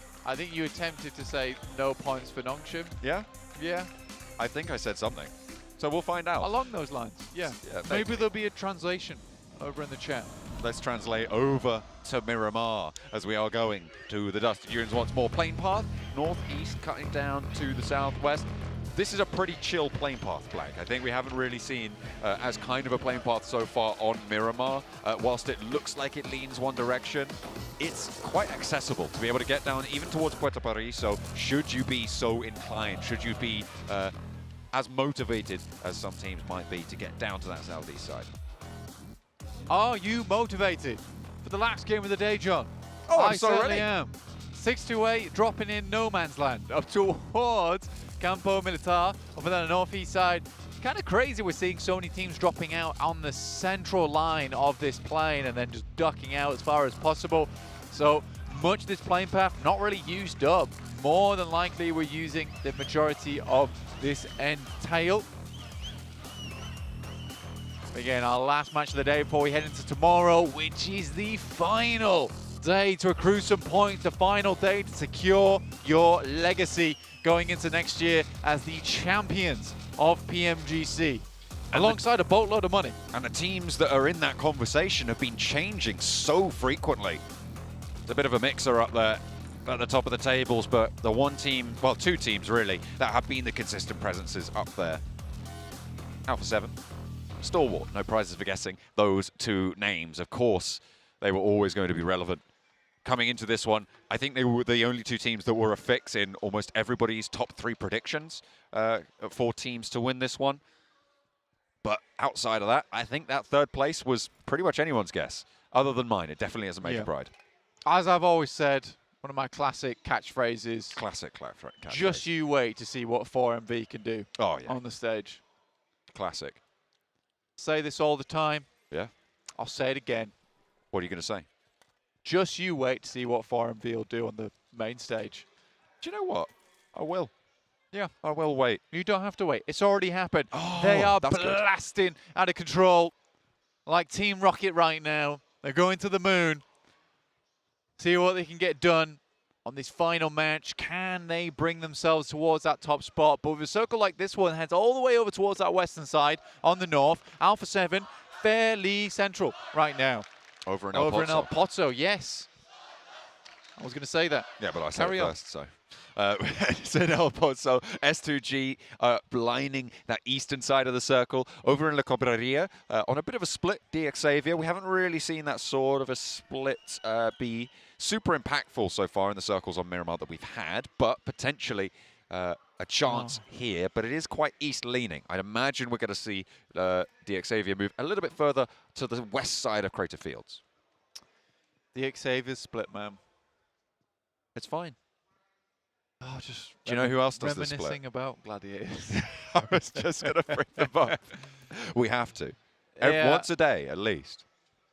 you attempted to say no points for Nongshim. Yeah? Yeah. I think I said something. So we'll find out. Along those lines, yeah. Maybe there'll be a translation over in the chat. Let's translate over to Miramar as we are going to the Dusty Dunes once more. Plane path, northeast, cutting down to the southwest. This is a pretty chill plane path, Black. I think we haven't really seen as kind of a plane path so far on Miramar. Whilst it looks like it leans one direction, it's quite accessible to be able to get down even towards Puerto Paraiso, should you be so inclined, should you be as motivated as some teams might be to get down to that southeast side. Are you motivated for the last game of the day, John? Oh, I I'm so certainly ready. am. 6-8, dropping in no man's land up towards Campo Militar over there on the northeast side. Kind of crazy we're seeing so many teams dropping out on the central line of this plane and then just ducking out as far as possible. So much of this plane path not really used up. More than likely we're using the majority of this end tail. Again, our last match of the day before we head into tomorrow, which is the final day to accrue some points, the final day to secure your legacy going into next year as the champions of PMGC, alongside a boatload of money. And the teams that are in that conversation have been changing so frequently. It's a bit of a mixer up there at the top of the tables, but the one team, well, 2 teams really, that have been the consistent presences up there. Alpha 7. Stalwart, no prizes for guessing those 2 names. Of course, they were always going to be relevant. Coming into this one, I think they were the only 2 teams that were a fix in almost everybody's top 3 predictions for teams to win this one. But outside of that, I think that 3rd place was pretty much anyone's guess, other than mine. It definitely has a major pride. As I've always said, one of my classic catchphrases. Classic catchphrase. Just you wait to see what 4MV can do on the stage. Classic. Say this all the time. Yeah. I'll say it again. What are you going to say? Just you wait to see what 4MV will do on the main stage. Do you know what? I will. Yeah. I will wait. You don't have to wait. It's already happened. Oh, they are that's good. blasting out of control like Team Rocket right now. They're going to the moon. See what they can get done on this final match. Can they bring themselves towards that top spot? But with a circle like this one, heads all the way over towards that western side on the north. Alpha 7, fairly central right now. Over in El Pozo. in El Pozo, yes. I was going to say that. Yeah, but I said Carry it on. first, so. Said El Pozo, S2G blinding that eastern side of the circle. Over in La Cabrera, on a bit of a split, DX Xavier. We haven't really seen that sort of a split be super impactful so far in the circles on Miramar that we've had, but potentially a chance here, but it is quite east-leaning. I'd imagine we're going to see DX Xavier move a little bit further to the west side of Crater Fields. The Xavier's split, man. It's fine. Oh, just Do you know who else does this split? reminiscing about Gladiators. I was just going to bring them up. We have to. Yeah. Once a day, at least.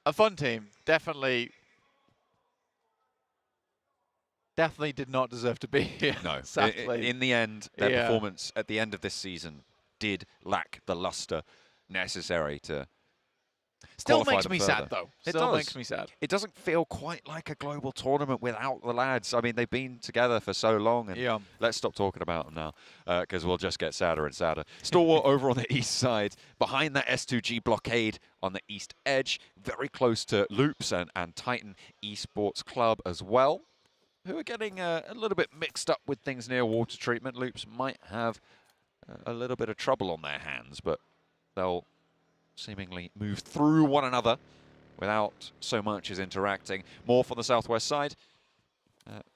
A fun team. Definitely did not deserve to be here. No. Sadly. In the end, their performance at the end of this season did lack the luster necessary to Still qualify makes them me further. sad, though. It Still does. makes me sad. It doesn't feel quite like a global tournament without the lads. I mean, they've been together for so long, and let's stop talking about them now, because we'll just get sadder and sadder. Stalwart over on the east side, behind that S2G blockade on the east edge, very close to Loops and Titan Esports Club as well, who are getting a little bit mixed up with things near water treatment. Loops might have a little bit of trouble on their hands, but they'll seemingly move through one another without so much as interacting. Morph on the southwest side,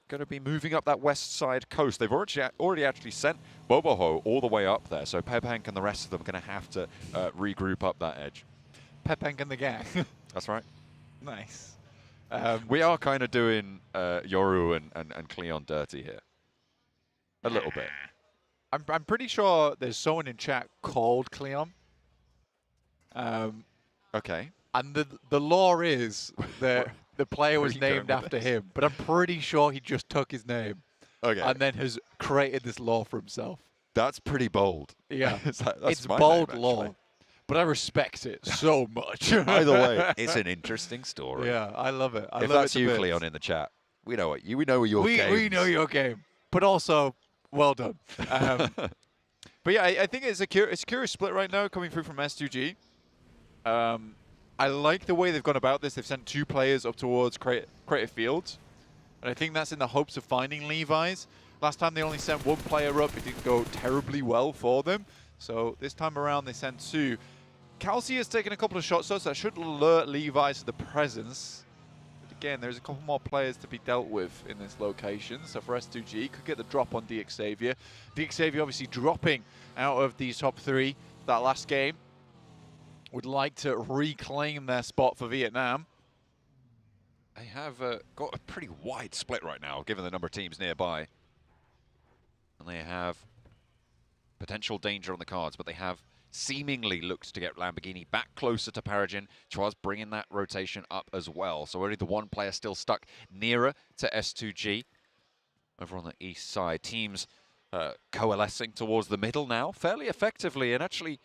going to be moving up that west side coast. They've already actually sent Boboho all the way up there, so Pepank and the rest of them are going to have to regroup up that edge. Pepank and the gang. That's right. Nice. We are kind of doing Yoru and Cleon dirty here. A little bit. I'm pretty sure there's someone in chat called Cleon. Okay. And the lore is that the player was named after him, but I'm pretty sure he just took his name. Okay. And then has created this lore for himself. That's pretty bold. Yeah. That's it's my bold name, lore. actually. But I respect it so much. Either way, it's an interesting story. Yeah, I love it. If that's you, Cleon, in the chat, we know what you. We know your game. We know your game, but also well done. But yeah, I think it's a curious split right now coming through from S2G. I like the way they've gone about this. They've sent 2 players up towards Creative Fields, and I think that's in the hopes of finding Levi's. Last time they only sent 1 player up. It didn't go terribly well for them. So this time around they sent 2. Calci has taken a couple of shots, so that should alert Levi's to the presence. But again, there's a couple more players to be dealt with in this location. So for S2G, could get the drop on DXavier. DXavier obviously dropping out of these top 3 that last game. Would like to reclaim their spot for Vietnam. They have got a pretty wide split right now, given the number of teams nearby. And they have potential danger on the cards, but they have seemingly looked to get Lamborghini back closer to Paragin. Chaz bringing that rotation up as well. So only the 1 player still stuck nearer to S2G. Over on the east side, teams coalescing towards the middle now, fairly effectively and actually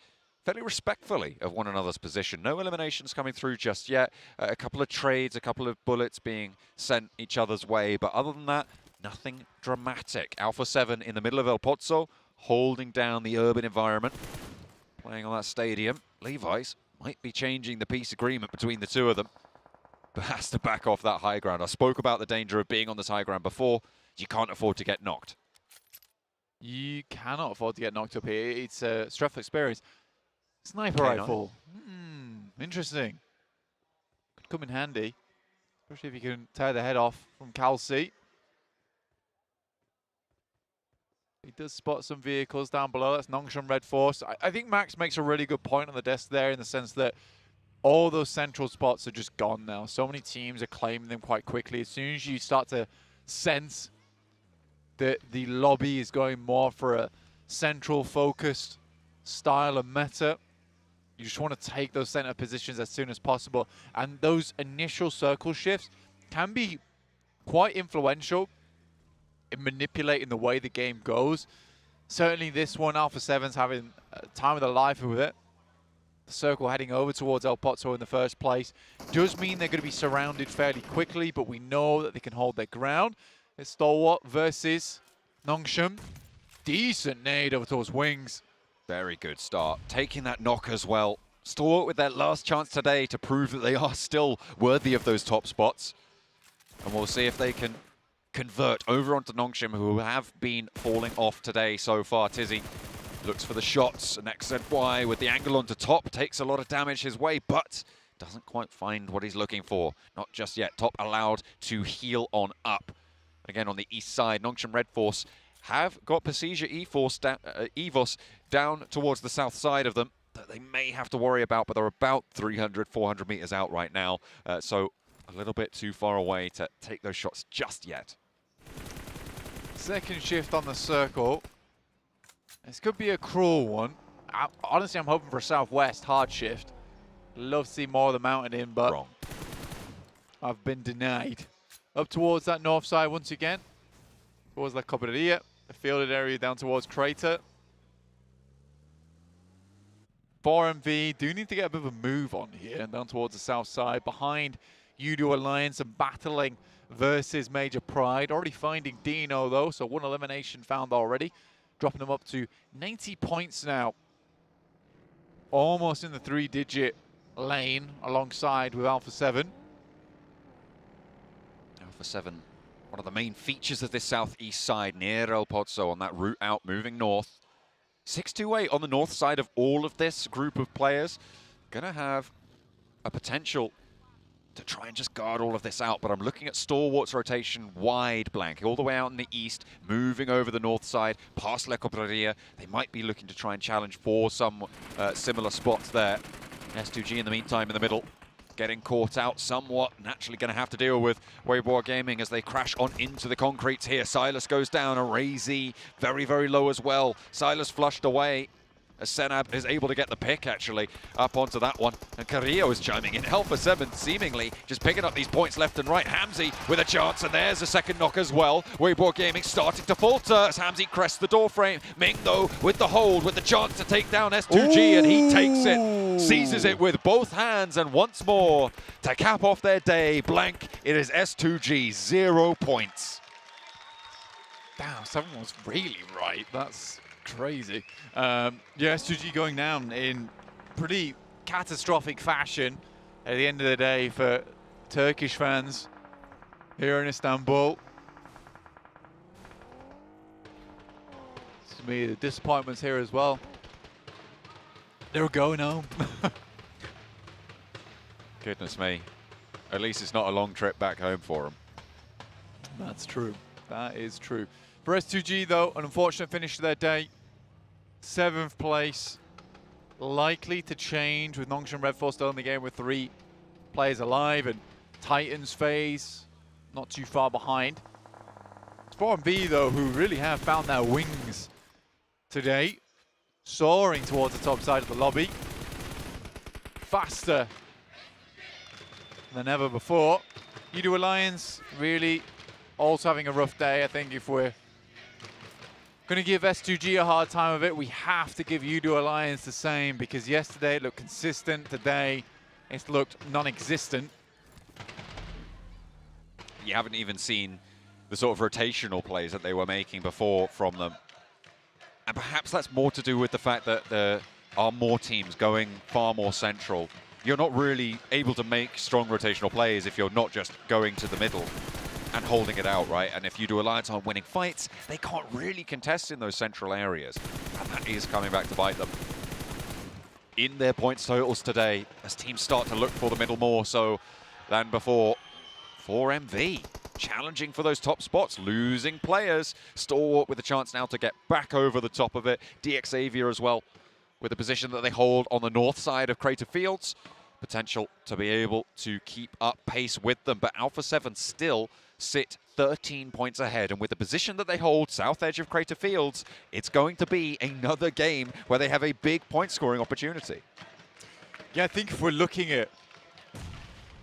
fairly respectfully of one another's position. No eliminations coming through just yet. A couple of trades, a couple of bullets being sent each other's way, but other than that, nothing dramatic. Alpha 7 in the middle of El Pozo, holding down the urban environment. Playing on that stadium. Levi's might be changing the peace agreement between the 2 of them, but has to back off that high ground. I spoke about the danger of being on this high ground before. You can't afford to get knocked. You cannot afford to get knocked up here. It's a stressful experience. Sniper rifle. Interesting. Could come in handy, especially if you can tear the head off from Calci. He does spot some vehicles down below. That's Nongshim Red Force. I think Max makes a really good point on the desk there in the sense that all those central spots are just gone now. So many teams are claiming them quite quickly. As soon as you start to sense that the lobby is going more for a central focused style of meta, you just want to take those center positions as soon as possible. And those initial circle shifts can be quite influential in manipulating the way the game goes. Certainly this one, Alpha 7's having time of their life with it. The circle heading over towards El Pozo in the first place does mean they're going to be surrounded fairly quickly, but we know that they can hold their ground. It's Stalwart versus Nongshim. Decent nade over towards Wings. Very good start. Taking that knock as well. Stalwart with their last chance today to prove that they are still worthy of those top spots. And we'll see if they can convert over onto Nongshim, who have been falling off today so far. Tizzy looks for the shots, and XZY with the angle onto top takes a lot of damage his way, but doesn't quite find what he's looking for. Not just yet. Top allowed to heal on up. Again, on the east side, Nongshim Red Force have got Pasija EVOS down towards the south side of them that they may have to worry about, but they're about 300, 400 meters out right now. So a little bit too far away to take those shots just yet. Second shift on the circle. This could be a cruel one. Honestly, I'm hoping for a southwest hard shift. Love to see more of the mountain in, but wrong. I've been denied. Up towards that north side once again. Towards La Cobraria, the fielded area down towards Crater. 4MV do need to get a bit of a move on here and down towards the south side. Behind Udo Alliance and battling versus Major Pride. Already finding Dino though, so one elimination found already. Dropping them up to 90 points now. Almost in the 3-digit lane alongside with Alpha 7. Alpha 7, one of the main features of this southeast side near El Pozo on that route out moving north. 628 on the north side of all of this group of players. Gonna have a potential to try and just guard all of this out, but I'm looking at Stalwart's rotation wide blank, all the way out in the east, moving over the north side, past La Cobraria. They might be looking to try and challenge for some similar spots there. S2G in the meantime in the middle, getting caught out somewhat. Naturally going to have to deal with Weibo Gaming as they crash on into the concretes here. Silas goes down, Arazi very, very low as well. Silas flushed away as Senab is able to get the pick actually up onto that one. And Carrillo is chiming in. Alpha 7 seemingly just picking up these points left and right. Hamzy with a chance, and there's a second knock as well. Weibo Gaming starting to falter as Hamzy crests the door frame. Ming though with the hold, with the chance to take down S2G, and he takes it. Seizes it with both hands, and once more to cap off their day blank, it is S2G 0 points. Damn, someone was really right. That's crazy. Yeah, S2G going down in pretty catastrophic fashion at the end of the day for Turkish fans here in Istanbul. To me, the disappointments here as well. They were going home. Goodness me. At least it's not a long trip back home for them. That's true. That is true. For S2G, though, an unfortunate finish to their day. 7th place. Likely to change with Nongshim Red Force still in the game with 3 players alive, and Titans phase not too far behind. It's 4MV, though, who really have found their wings today. Soaring towards the top side of the lobby. Faster than ever before. Udo Alliance really also having a rough day. I think if we're going to give S2G a hard time of it, we have to give Udo Alliance the same, because yesterday it looked consistent. Today it's looked non-existent. You haven't even seen the sort of rotational plays that they were making before from them. And perhaps that's more to do with the fact that there are more teams going far more central. You're not really able to make strong rotational plays if you're not just going to the middle and holding it out, right? And if you do Alliance on winning fights, they can't really contest in those central areas. And that is coming back to bite them in their points totals today, as teams start to look for the middle more so than before. 4MV challenging for those top spots, losing players. Stalwart with a chance now to get back over the top of it. DX Xavier as well, with a position that they hold on the north side of Crater Fields. Potential to be able to keep up pace with them, but Alpha 7 still sit 13 points ahead, and with the position that they hold south edge of Crater Fields, it's going to be another game where they have a big point scoring opportunity. Yeah, I think if we're looking at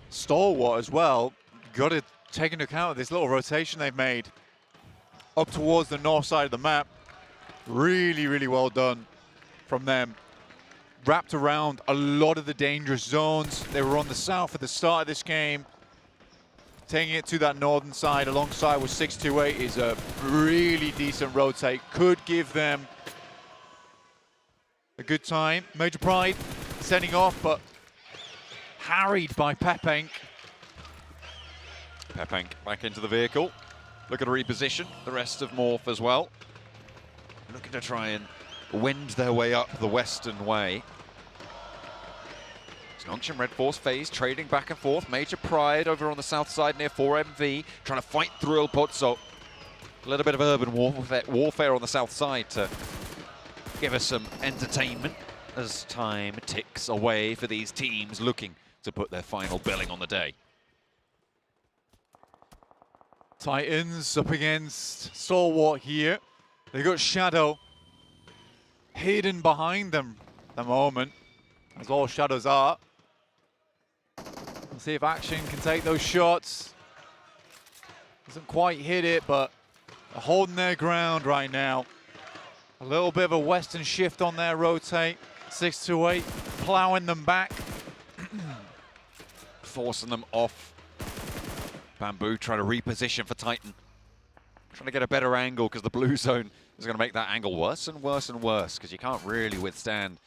Stalwart as well, got to take into account this little rotation they've made up towards the north side of the map. Really, really well done from them. Wrapped around a lot of the dangerous zones. They were on the south at the start of this game. Taking it to that northern side alongside with 628 is a really decent rotate. Could give them a good time. Major Pride sending off, but harried by Pepeng. Pepeng back into the vehicle. Looking to reposition the rest of Morph as well. Looking to try and wend their way up the western way. Nongshim Red Force phase trading back and forth. Major Pride over on the south side near 4MV, trying to fight through El Pozo. A little bit of urban warfare on the south side to give us some entertainment as time ticks away for these teams looking to put their final billing on the day. Titans up against Stalwart here. They got Shadow hidden behind them at the moment, as all Shadows are. We'll see if Action can take those shots. Doesn't quite hit it, but they're holding their ground right now. A little bit of a western shift on their rotate. 6-8, plowing them back. Forcing them off. Bamboo trying to reposition for Titan. Trying to get a better angle because the blue zone is going to make that angle worse and worse and worse because you can't really withstand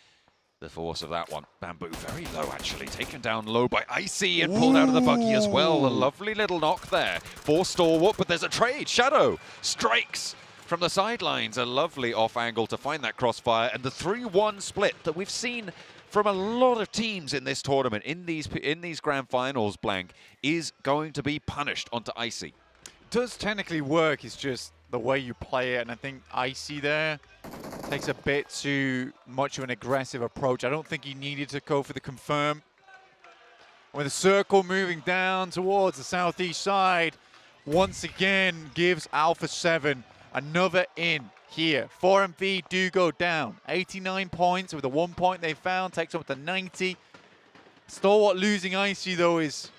the force of that one. Bamboo very low actually, taken down low by Icy and pulled out of the buggy as well. A lovely little knock there for Stalwart, but there's a trade. Shadow strikes from the sidelines. A lovely off angle to find that crossfire, and the 3-1 split that we've seen from a lot of teams in this tournament, in these grand finals, Blank, is going to be punished onto Icy. Does technically work, it's just the way you play it, and I think Icy there takes a bit too much of an aggressive approach. I don't think he needed to go for the confirm. With the circle moving down towards the southeast side, once again gives Alpha 7 another in here. 4MV do go down. 89 points with the 1 point they found, takes up to 90. Stalwart losing Icy though is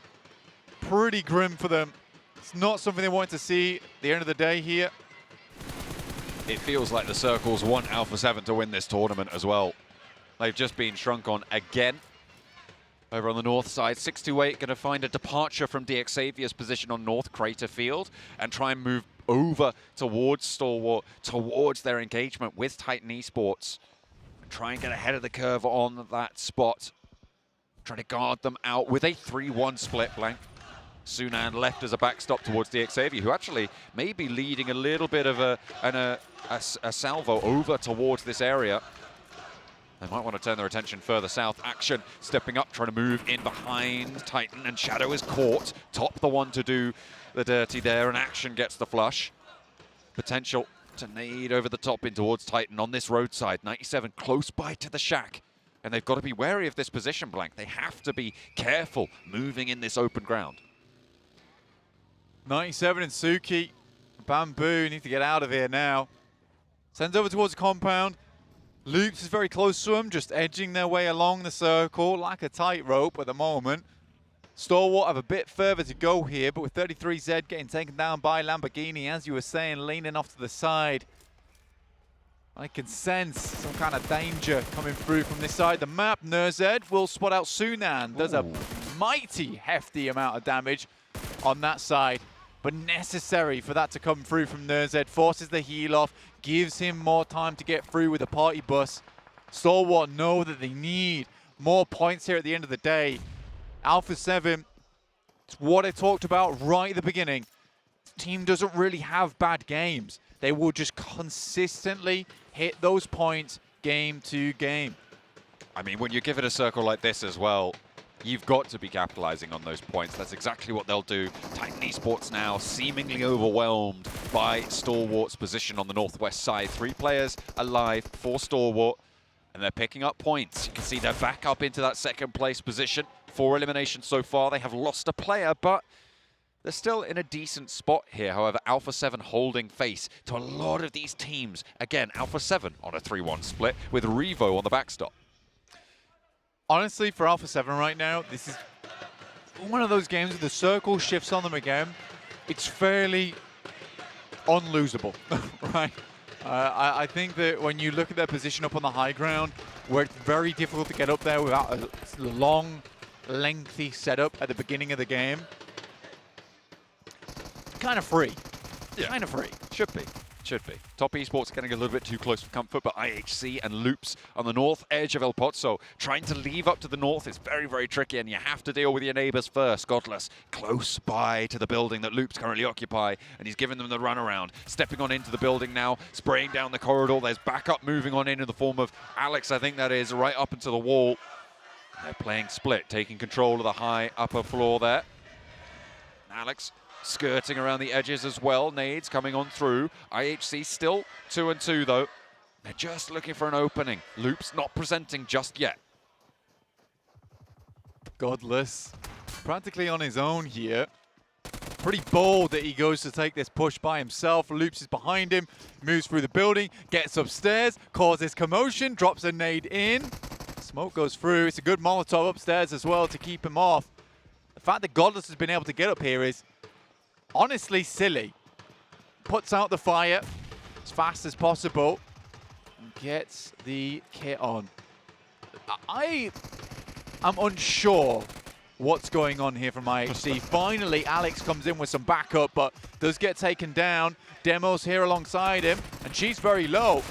pretty grim for them. It's not something they want to see at the end of the day here. It feels like the Circles want Alpha 7 to win this tournament as well. They've just been shrunk on again. Over on the north side, 6-8 going to find a departure from DXavier's position on North Crater Field and try and move over towards Stalwart, towards their engagement with Titan Esports. And try and get ahead of the curve on that spot. Trying to guard them out with a 3-1 split, Blank. Sunan left as a backstop towards DXavier, who actually may be leading a little bit of a salvo over towards this area. They might want to turn their attention further south. Action stepping up, trying to move in behind Titan, and Shadow is caught. Top the one to do the dirty there, and Action gets the flush. Potential to nade over the top in towards Titan on this roadside. 97 close by to the shack. And they've got to be wary of this position, Blank. They have to be careful moving in this open ground. 97 and Suki. Bamboo need to get out of here now. Sends over towards the compound. Loops is very close to him, just edging their way along the circle like a tightrope at the moment. Stalwart have a bit further to go here, but with 33Z getting taken down by Lamborghini, as you were saying, leaning off to the side. I can sense some kind of danger coming through from this side. The map, Nurzed will spot out Sunan. Does a mighty hefty amount of damage on that side, but necessary for that to come through from Nurzed. Forces the heal off, gives him more time to get through with the party bus. Stalwart know that they need more points here at the end of the day. Alpha 7, it's what I talked about right at the beginning. This team doesn't really have bad games. They will just consistently hit those points game to game. I mean, when you give it a circle like this as well, you've got to be capitalizing on those points. That's exactly what they'll do. Titan Esports now seemingly overwhelmed by Stalwart's position on the northwest side. 3 players alive for Stalwart, and they're picking up points. You can see they're back up into that second place position. 4 eliminations so far. They have lost a player, but they're still in a decent spot here. However, Alpha 7 holding face to a lot of these teams. Again, Alpha 7 on a 3-1 split with Revo on the backstop. Honestly, for Alpha 7 right now, this is one of those games where the circle shifts on them again. It's fairly unlosable, right? I think that when you look at their position up on the high ground, where it's very difficult to get up there without a long, lengthy setup at the beginning of the game, kind of free. Yeah. Kind of free. Should be. Should be. Top Esports getting a little bit too close for comfort, but IHC and Loops on the north edge of El Pozo trying to leave up to the north is very, very tricky, and you have to deal with your neighbors first. Godless close by to the building that Loops currently occupy, and he's giving them the runaround. Stepping on into the building now, spraying down the corridor. There's backup moving on in the form of Alex, I think that is, right up into the wall. They're playing split, taking control of the high upper floor there. Alex skirting around the edges as well. Nades coming on through. IHC still 2-2 though. They're just looking for an opening. Loops not presenting just yet. Godless practically on his own here. Pretty bold that he goes to take this push by himself. Loops is behind him, moves through the building, gets upstairs, causes commotion, drops a nade in. Smoke goes through. It's a good Molotov upstairs as well to keep him off. The fact that Godless has been able to get up here is honestly silly. Puts out the fire as fast as possible and gets the kit on. I am unsure what's going on here from IHC. Finally, Alex comes in with some backup, but does get taken down. Demo's here alongside him, and she's very low.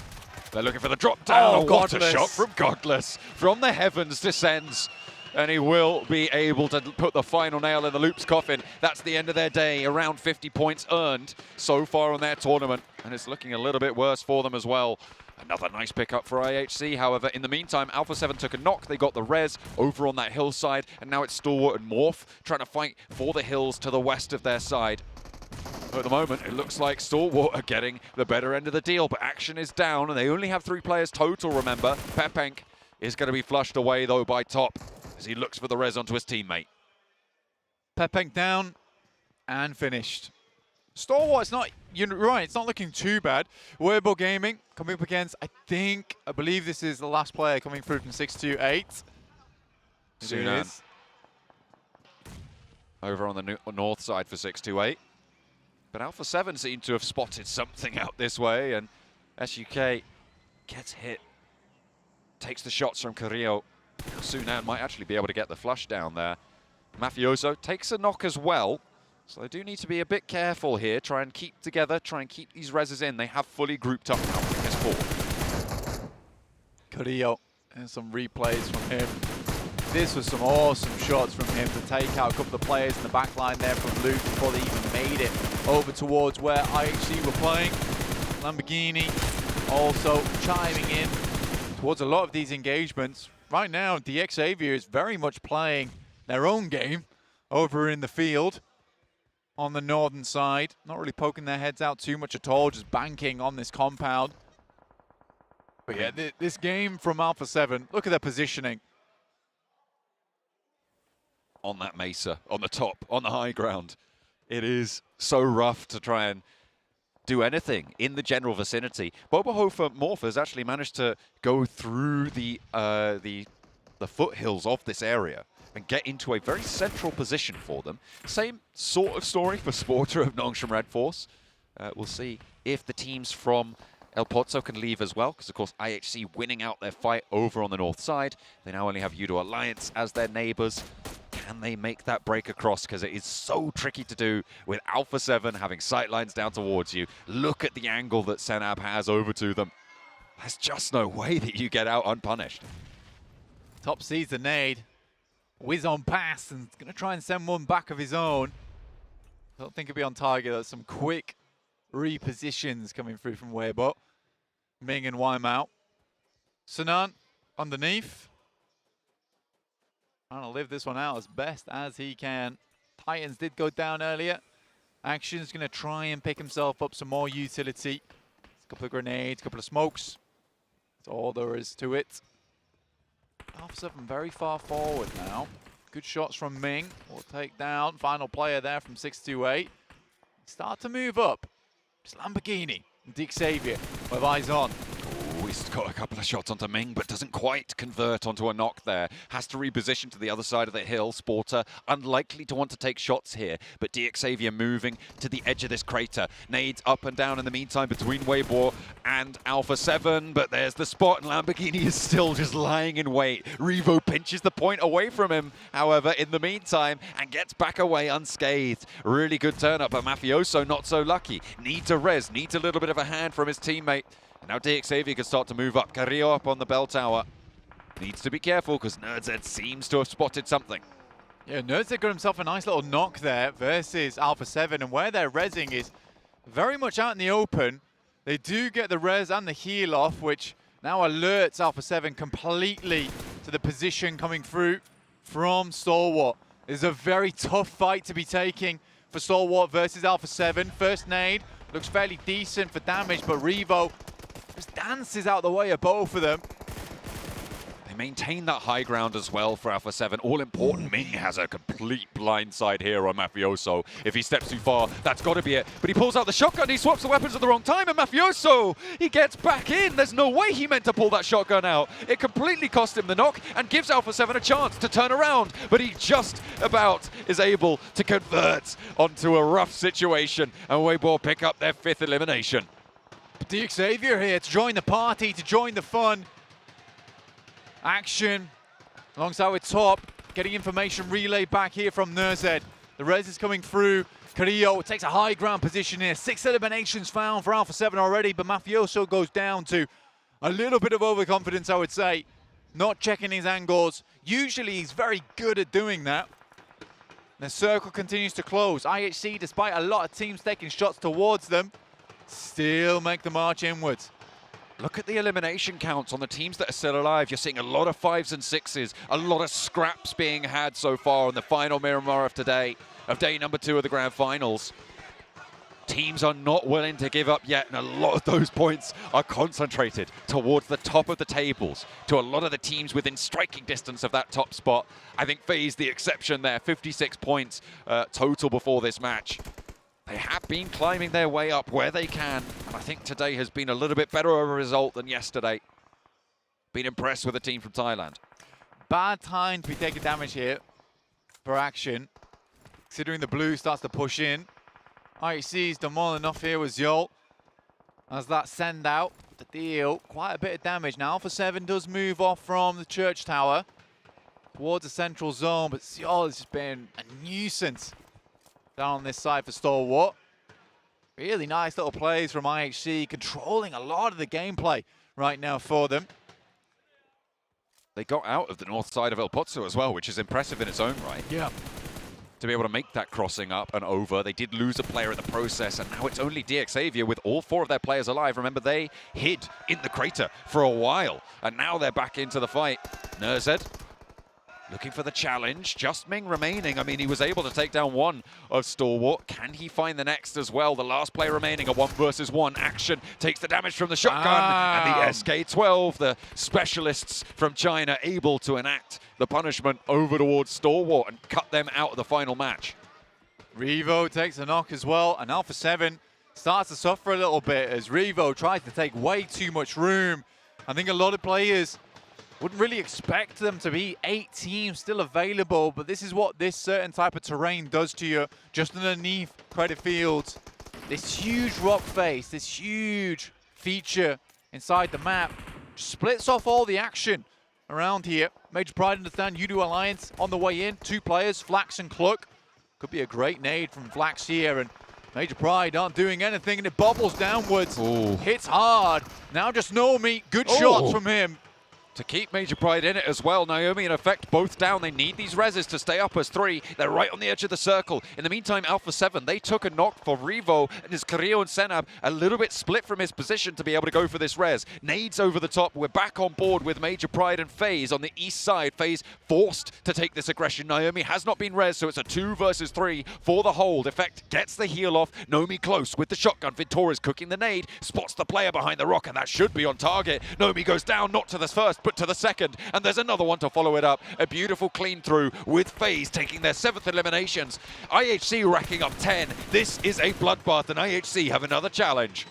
They're looking for the drop down. Oh, What a Godless. shot from Godless. From the heavens descends, and he will be able to put the final nail in the Loop's coffin. That's the end of their day. Around 50 points earned so far on their tournament, and it's looking a little bit worse for them as well. Another nice pickup for IHC, however. In the meantime, Alpha 7 took a knock. They got the res over on that hillside, and now it's Stalwart and Morph trying to fight for the hills to the west of their side. At the moment, it looks like Stalwart are getting the better end of the deal, but action is down, and they only have 3 players total, remember. Pepenk is going to be flushed away, though, by Top as he looks for the res onto his teammate. Pepenk down and finished. Stalwart's not, you're right, it's not looking too bad. Weibo Gaming coming up against, I believe this is the last player coming through from 628. Sunan. Over on the north side for 628. But Alpha 7 seem to have spotted something out this way, and SUK gets hit. Takes the shots from Carrillo. Sunan might actually be able to get the flush down there. Mafioso takes a knock as well. So they do need to be a bit careful here, try and keep together, try and keep these reses in. They have fully grouped up now for this 4. Carrillo, and some replays from him. This was some awesome shots from him to take out a couple of players in the back line there from Luke before they even made it over towards where IHC were playing. Lamborghini also chiming in towards a lot of these engagements. Right now, Xavier is very much playing their own game over in the field on the northern side. Not really poking their heads out too much at all, just banking on this compound. But yeah, this game from Alpha 7, look at their positioning. On that mesa, on the top, on the high ground. It is so rough to try and do anything in the general vicinity. Bobohofer Morph has actually managed to go through the foothills of this area and get into a very central position for them. Same sort of story for Sporter of Nongshim Red Force. We'll see if the teams from El Pozo can leave as well, because of course IHC winning out their fight over on the north side. They now only have Judo Alliance as their neighbors. Can they make that break across? Because it is so tricky to do with Alpha 7 having sightlines down towards you. Look at the angle that Senab has over to them. There's just no way that you get out unpunished. Top sees the nade. Whiz on pass and going to try and send one back of his own. Don't think he'll be on target. There's some quick repositions coming through from Weibo. Ming and Weimau. Sunan underneath. Trying to live this one out as best as he can. Titans did go down earlier. Action's going to try and pick himself up some more utility. A couple of grenades, a couple of smokes. That's all there is to it. Alpha 7 very far forward now. Good shots from Ming. Will take down. Final player there from 628. Start to move up. It's Lamborghini and Xavier with eyes on. Oh, he's got a couple of shots onto Ming, but doesn't quite convert onto a knock there. Has to reposition to the other side of the hill. Sporter unlikely to want to take shots here, but Xavier moving to the edge of this crater. Nades up and down in the meantime between Weibo and Alpha 7, but there's the spot, and Lamborghini is still just lying in wait. Revo pinches the point away from him, however, in the meantime, and gets back away unscathed. Really good turn up, but Mafioso not so lucky. Needs a res, needs a little bit of a hand from his teammate. And now Xavier can start to move up. Carrillo up on the bell tower. Needs to be careful because NerdZ seems to have spotted something. Yeah, NerdZ got himself a nice little knock there versus Alpha 7, and where they're resing is very much out in the open. They do get the res and the heal off, which now alerts Alpha 7 completely to the position coming through from Stalwart. It's a very tough fight to be taking for Stalwart versus Alpha 7. First nade looks fairly decent for damage, but Revo just dances out the way of both of them. They maintain that high ground as well for Alpha 7. All important, Ming has a complete blindside here on Mafioso. If he steps too far, that's got to be it. But he pulls out the shotgun, he swaps the weapons at the wrong time, and Mafioso, he gets back in. There's no way he meant to pull that shotgun out. It completely cost him the knock and gives Alpha 7 a chance to turn around, but he just about is able to convert onto a rough situation, and Weibo pick up their 5th elimination. Xavier here to join the party, to join the fun. Action alongside with Top, getting information relayed back here from Nerzed. The res is coming through. Carrillo takes a high ground position here. 6 eliminations found for Alpha 7 already, but Mafioso goes down to a little bit of overconfidence, I would say. Not checking his angles. Usually he's very good at doing that. The circle continues to close. IHC, despite a lot of teams taking shots towards them, still make the march inwards. Look at the elimination counts on the teams that are still alive. You're seeing a lot of 5s and 6s, a lot of scraps being had so far in the final Miramar of today, of day number 2 of the Grand Finals. Teams are not willing to give up yet, and a lot of those points are concentrated towards the top of the tables, to a lot of the teams within striking distance of that top spot. I think FaZe the exception there, 56 points total before this match. They have been climbing their way up where they can, and I think today has been a little bit better of a result than yesterday. Been impressed with the team from Thailand. Bad time to be taking damage here for Action, considering the blue starts to push in. IHC's done more than enough here with Yolt, as that send out to deal quite a bit of damage. Now Alpha 7 does move off from the church tower towards the central zone, but Yolt has just been a nuisance down on this side for Stalwart. Really nice little plays from IHC, controlling a lot of the gameplay right now for them. They got out of the north side of El Pozo as well, which is impressive in its own right. Yeah. To be able to make that crossing up and over. They did lose a player in the process, and now it's only Xavier with all 4 of their players alive. Remember, they hid in the crater for a while, and now they're back into the fight. Nerzed looking for the challenge. Just Ming remaining. I mean, he was able to take down one of Stalwart. Can he find the next as well? The last player remaining, a 1 versus 1. Action takes the damage from the shotgun. And the SK-12, the specialists from China, able to enact the punishment over towards Stalwart and cut them out of the final match. Revo takes a knock as well, and Alpha 7 starts to suffer a little bit as Revo tries to take way too much room. I think a lot of players wouldn't really expect them to be 8 teams still available, but this is what this certain type of terrain does to you. Just underneath Credit Fields, this huge rock face, this huge feature inside the map, splits off all the action around here. Major Pride understand U2 Alliance on the way in. 2 players, Flax and Cluck. Could be a great nade from Flax here, and Major Pride aren't doing anything, and it bobbles downwards. Ooh. Hits hard. Now just Nomi, good shots from him. To keep Major Pride in it as well. Naomi and Effect both down. They need these reses to stay up as 3. They're right on the edge of the circle. In the meantime, Alpha 7, they took a knock for Revo, and his Carrillo and Senab a little bit split from his position to be able to go for this res. Nades over the top. We're back on board with Major Pride and FaZe on the east side. FaZe forced to take this aggression. Naomi has not been res, so it's a 2 versus 3 for the hold. Effect gets the heal off. Nomi close with the shotgun. Ventora's cooking the nade, spots the player behind the rock, and that should be on target. Nomi goes down, not to the first, but to the second, and there's another one to follow it up. A beautiful clean through with FaZe taking their 7th eliminations. IHC racking up 10. This is a bloodbath, and IHC have another challenge.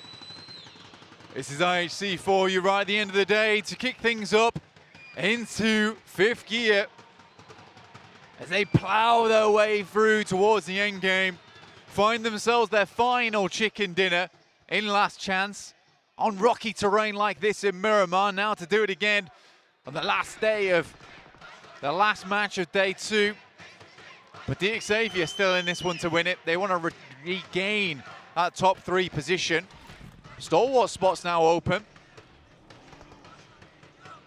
This is IHC for you right at the end of the day to kick things up into 5th gear as they plow their way through towards the end game, find themselves their final chicken dinner in Last Chance on rocky terrain like this in Miramar. Now to do it again on the last day of the last match of day 2. But Xavier still in this one to win it. They want to regain that top 3 position. Stalwart spot's now open.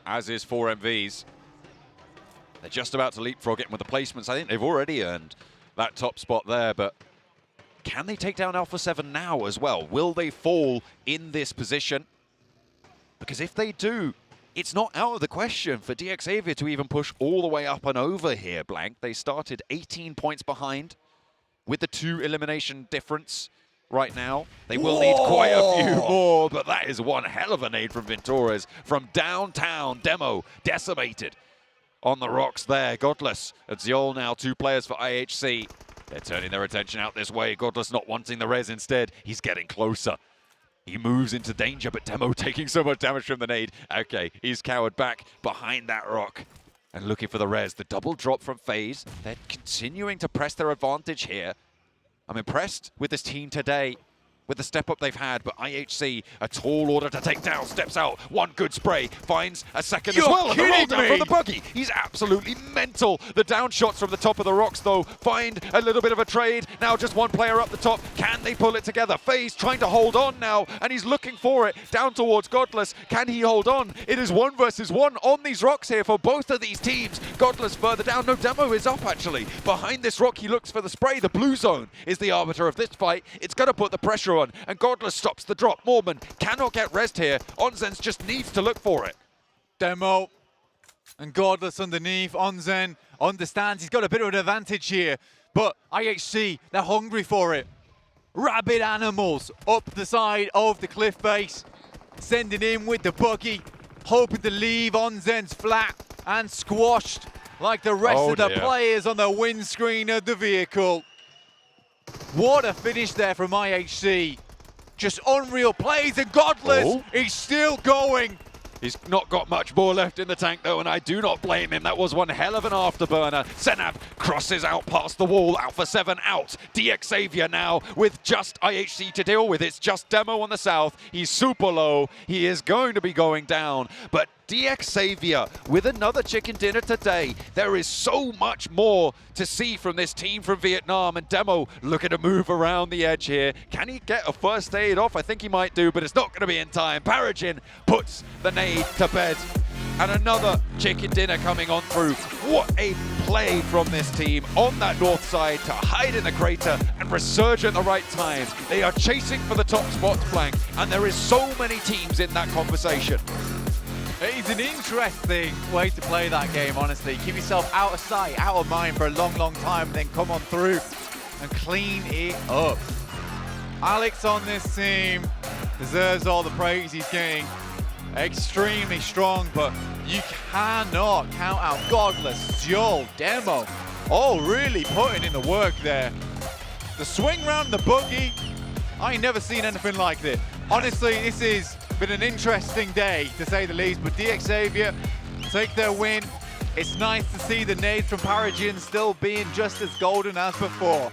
As is 4MVs. They're just about to leapfrog it with the placements. I think they've already earned that top spot there, but can they take down Alpha 7 now as well? Will they fall in this position? Because if they do, it's not out of the question for Xavier to even push all the way up and over here, Blank. They started 18 points behind with the 2 elimination difference. right now. They will need quite a few more, but that is one hell of a nade from Ventores. From downtown, Demo decimated on the rocks there. Godless and Ziol now 2 players for IHC. They're turning their attention out this way. Godless not wanting the res instead. He's getting closer. He moves into danger, but Demo taking so much damage from the nade. Okay, he's cowered back behind that rock and looking for the res. The double drop from FaZe. They're continuing to press their advantage here. I'm impressed with this team today, with the step up they've had, but IHC, a tall order to take down, steps out, one good spray, finds a second as well, and the roll down from the buggy. He's absolutely mental. The down shots from the top of the rocks, though, find a little bit of a trade. Now just one player up the top. Can they pull it together? FaZe trying to hold on now, and he's looking for it down towards Godless. Can he hold on? It is 1 versus 1 on these rocks here for both of these teams. Godless further down. No, Demo is up, actually. Behind this rock, he looks for the spray. The blue zone is the arbiter of this fight. It's going to put the pressure on, and Godless stops the drop. Mormon cannot get rest here. Onzens just needs to look for it. Demo and Godless underneath. Onzen understands he's got a bit of an advantage here, but IHC, they're hungry for it. Rabid animals up the side of the cliff face, sending in with the buggy, hoping to leave Onzen's flat and squashed like the rest of the players on the windscreen of the vehicle. What a finish there from IHC. Just unreal plays, and Godless, he's still going. He's not got much more left in the tank, though, and I do not blame him. That was one hell of an afterburner. Senab crosses out past the wall. Alpha 7 out. DX Xavier now with just IHC to deal with. It's just Demo on the south. He's super low. He is going to be going down, but DX Xavier with another chicken dinner today. There is so much more to see from this team from Vietnam, and Demo looking to move around the edge here. Can he get a first aid off? I think he might do, but it's not going to be in time. Paragin puts the nade to bed, and another chicken dinner coming on through. What a play from this team on that north side to hide in the crater and resurge at the right time. They are chasing for the top spots flank, and there is so many teams in that conversation. It's an interesting way to play that game, honestly. Keep yourself out of sight, out of mind for a long, long time, and then come on through and clean it up. Alex on this team deserves all the praise he's getting. Extremely strong, but you cannot count out Godless, Joel, Demo, all really putting in the work there. The swing round the buggy, I ain't never seen anything like this. Honestly, this has been an interesting day, to say the least, but DX Xavier take their win. It's nice to see the nades from Paragin still being just as golden as before.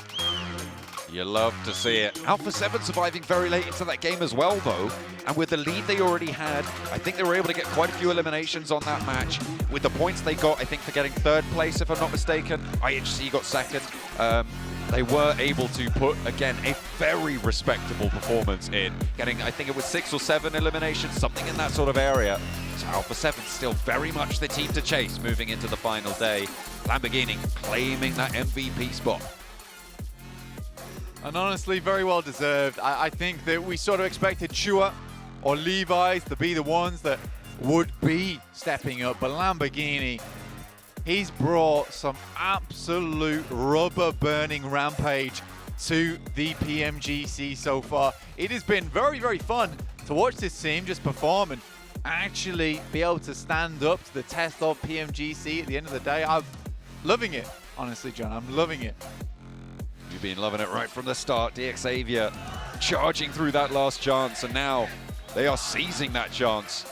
You love to see it. Alpha 7 surviving very late into that game as well, though. And with the lead they already had, I think they were able to get quite a few eliminations on that match. With the points they got, I think, for getting 3rd place, if I'm not mistaken. IHC got 2nd. They were able to put, again, a very respectable performance in. Getting, I think it was 6 or 7 eliminations, something in that sort of area. So Alpha 7 still very much the team to chase moving into the final day. Lamborghini claiming that MVP spot. And honestly, very well deserved. I think that we sort of expected Chua or Levi's to be the ones that would be stepping up, but Lamborghini, he's brought some absolute rubber-burning rampage to the PMGC so far. It has been very, very fun to watch this team just perform and actually be able to stand up to the test of PMGC at the end of the day. I'm loving it, honestly, John. I'm loving it. You've been loving it right from the start. DX Xavier charging through that last chance, and now they are seizing that chance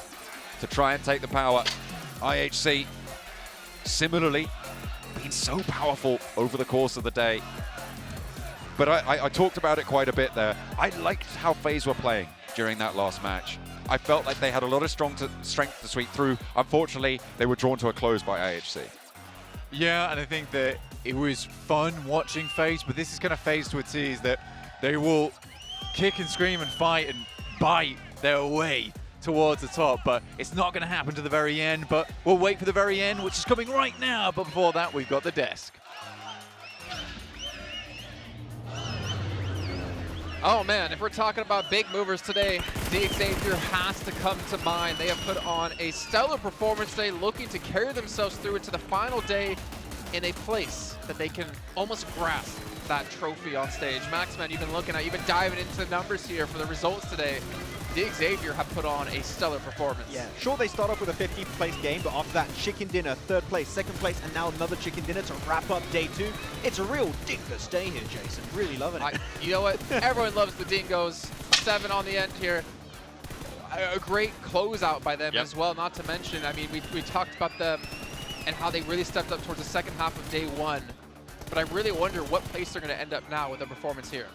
to try and take the power. IHC, similarly, been so powerful over the course of the day. But I talked about it quite a bit there. I liked how FaZe were playing during that last match. I felt like they had a lot of strength to sweep through. Unfortunately, they were drawn to a close by IHC. Yeah, and I think that it was fun watching FaZe, but this is going to FaZe to a tease that they will kick and scream and fight and bite their way towards the top, but it's not going to happen to the very end. But we'll wait for the very end, which is coming right now. But before that, we've got the desk. Oh man, if we're talking about big movers today, DX Xavier has to come to mind. They have put on a stellar performance today, looking to carry themselves through into the final day in a place that they can almost grasp. that trophy on stage. Maxman, you've been looking at, you've been diving into the numbers here for the results today. Xavier have put on a stellar performance. Yeah, sure they start off with a 15th place game, but after that, chicken dinner, 3rd place, 2nd place, and now another chicken dinner to wrap up day 2. It's a real dingus day here, Jason. Really loving it. You know what? Everyone loves the Dingoes. 7 on the end here. A great closeout by them as well, not to mention, I mean, we talked about them and how they really stepped up towards the second half of day 1. But I really wonder what place they're going to end up now with their performance here.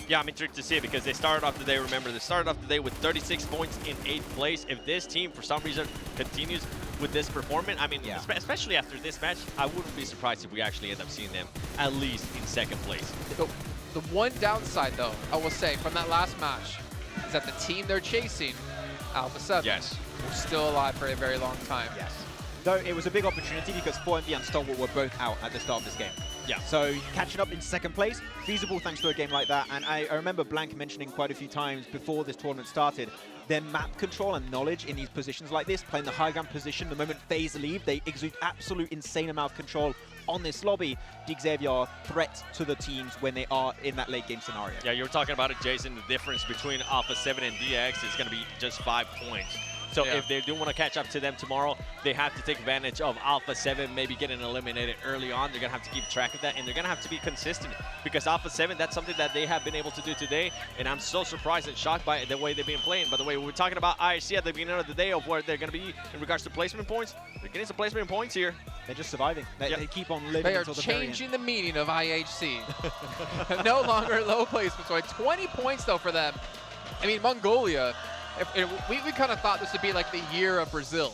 Yeah, I'm intrigued to see it because they started off the day, remember, they started off the day with 36 points in 8th place. If this team, for some reason, continues with this performance, I mean, especially after this match, I wouldn't be surprised if we actually end up seeing them at least in 2nd place. The one downside, though, I will say, from that last match, is that the team they're chasing, Alpha 7, were still alive for a very long time. Yes. Though it was a big opportunity because 4MB and Stalwart were both out at the start of this game. Yeah. So catching up in 2nd place, feasible thanks to a game like that. And I remember Blank mentioning quite a few times before this tournament started, their map control and knowledge in these positions like this, playing the high ground position, the moment FaZe leave, they exude absolute insane amount of control on this lobby. Xavier are threats to the teams when they are in that late game scenario. Yeah, you were talking about it, Jason. The difference between Alpha 7 and DX is going to be just 5 points. So if they do want to catch up to them tomorrow, they have to take advantage of Alpha 7, maybe getting eliminated early on. They're going to have to keep track of that, and they're going to have to be consistent because Alpha 7, that's something that they have been able to do today, and I'm so surprised and shocked by the way they've been playing. By the way, we were talking about IHC at the beginning of the day of where they're going to be in regards to placement points. They're getting some placement points here. They're just surviving. They keep on living They are until the very end. changing the meaning of IHC. No longer low placement. So 20 points, though, for them. I mean, Mongolia, we kind of thought this would be like the year of Brazil.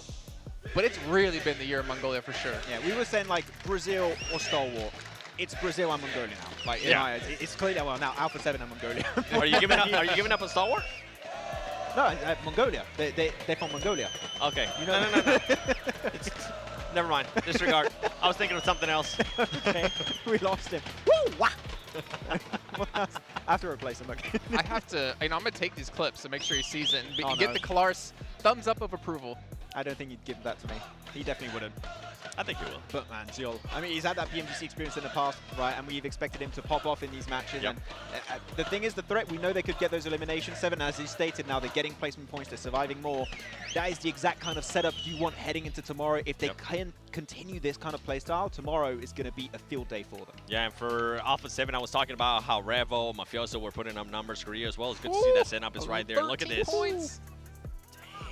But it's really been the year of Mongolia for sure. Yeah, we were saying like Brazil or Stalwart. It's Brazil and Mongolia now. Like, it's clear that well now. Alpha 7 and Mongolia. Are you giving up? Are you giving up on Stalwart? No, Mongolia. They're from Mongolia. Okay. You know, No. Never mind. Disregard. I was thinking of something else. Okay, we lost him. Woo! Wah! I have to replace him. Okay. I have to. I'm gonna take these clips to make sure he sees it and Oh, get no. the Klar's thumbs up of approval. I don't think he'd give that to me. He definitely wouldn't. I think he will. But man, Ziol, I mean, he's had that PMGC experience in the past, right? And we've expected him to pop off in these matches. Yep. And the thing is, the threat, we know they could get those eliminations. 7, as he stated, now they're getting placement points, they're surviving more. That is the exact kind of setup you want heading into tomorrow. If they can continue this kind of play style, tomorrow is going to be a field day for them. Yeah, and for Alpha 7, I was talking about how Revo, Mafioso were putting up numbers. Korea as well. It's good to see that setup is right there. Look at this. Points.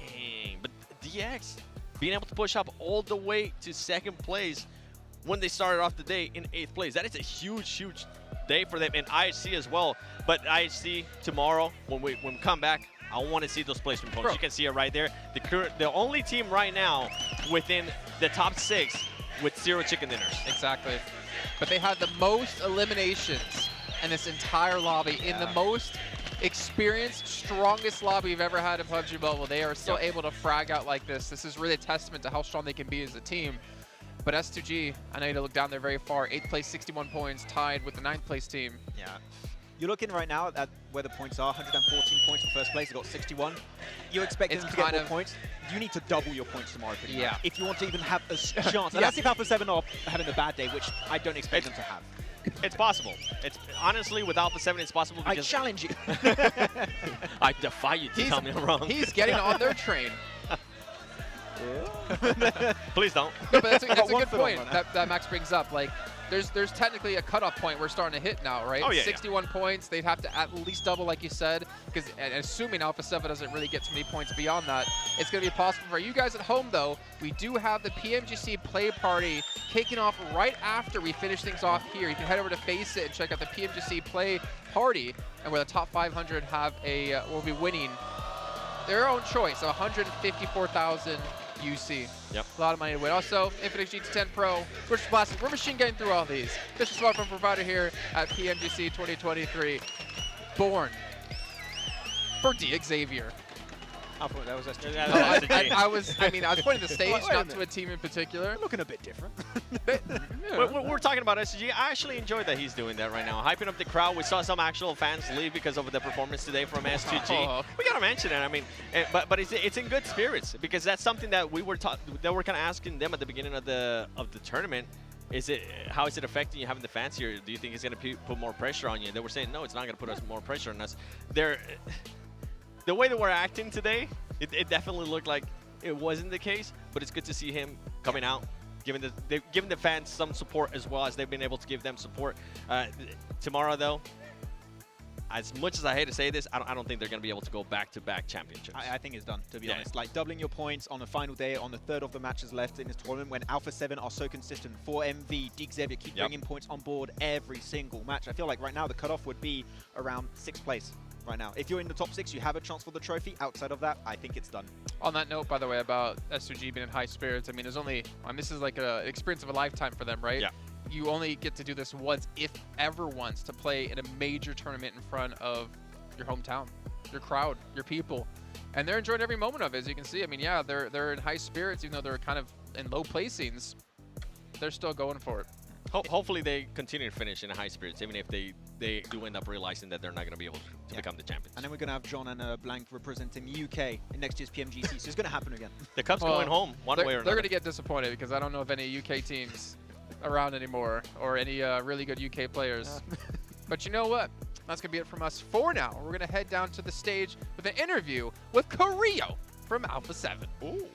Dang. But DX being able to push up all the way to 2nd place when they started off the day in 8th place. That is a huge day for them, and IHC as well. But IHC tomorrow, when we come back, I want to see those placement points. You can see it right there. The only team right now within the top 6 with 0 chicken dinners. Exactly. But they had the most eliminations in this entire lobby, in the most experienced, strongest lobby we've ever had in PUBG Mobile. They are still able to frag out like this. This is really a testament to how strong they can be as a team. But S2G, I know you to look down there very far. 8th place, 61 points, tied with the 9th place team. Yeah. You're looking right now at where the points are. 114 points for 1st place. They got 61. You expect them to get more points. You need to double your points tomorrow, pretty much, if you want to even have a chance. And that's if Alpha 7 are having a bad day, which I don't expect them to have. It's possible. It's honestly, with Alpha 7, it's possible because I challenge you. I defy you to tell me I'm wrong. He's getting on their train. Please don't. No, but that's a good point that Max brings up. Like, there's technically a cutoff point we're starting to hit now, right? Oh, yeah, 61 points. They'd have to at least double, like you said, because assuming Alpha 7 doesn't really get too many points beyond that, it's going to be possible for you guys at home, though. We do have the PMGC play party kicking off right after we finish things off here. You can head over to Face It and check out the PMGC play party, and where the top 500 have will be winning their own choice of 154,000 UC. Yep. A lot of money to win. Also, Infinix GT10 Pro. We're just blasting. We're machine gunning through all these. This is smartphone provider here at PMGC 2023. Born for Xavier. That was SG. I was pointing the stage, not to a team in particular. Looking a bit different. We're talking about SG. I actually enjoy that he's doing that right now, hyping up the crowd. We saw some actual fans leave because of the performance today from S2G. We gotta mention it. I mean, but it's in good spirits because that's something that we were kind of asking them at the beginning of the tournament. how is it affecting you having the fans here? Do you think it's going to put more pressure on you? They were saying, no, it's not going to put us more pressure on us. The way that we're acting today, it definitely looked like it wasn't the case, but it's good to see him coming out, giving the fans some support as well as they've been able to give them support. Tomorrow, though, as much as I hate to say this, I don't think they're going to be able to go back-to-back championships. I think it's done, to be honest. Like, doubling your points on the final day, on the third of the matches left in this tournament, when Alpha 7 are so consistent, 4MV, Dig Xavier keep bringing points on board every single match. I feel like right now the cutoff would be around 6th place right now. If you're in the top 6, you have a chance for the trophy. Outside of that, I think it's done. On that note, by the way, about SUG being in high spirits, I mean, there's only, this is like an experience of a lifetime for them, right? Yeah. You only get to do this once, if ever once, to play in a major tournament in front of your hometown, your crowd, your people. And they're enjoying every moment of it, as you can see. I mean, yeah, they're in high spirits, even though they're kind of in low placings. They're still going for it. Hopefully they continue to finish in high spirits, even if they do end up realizing that they're not going to be able to become the champions. And then we're going to have John and Blank representing the UK in next year's PMGC, so it's going to happen again. The Cup's going home one way or another. They're going to get disappointed because I don't know of any UK teams around anymore or any really good UK players. But you know what? That's going to be it from us for now. We're going to head down to the stage with an interview with Carrillo from Alpha 7. Ooh.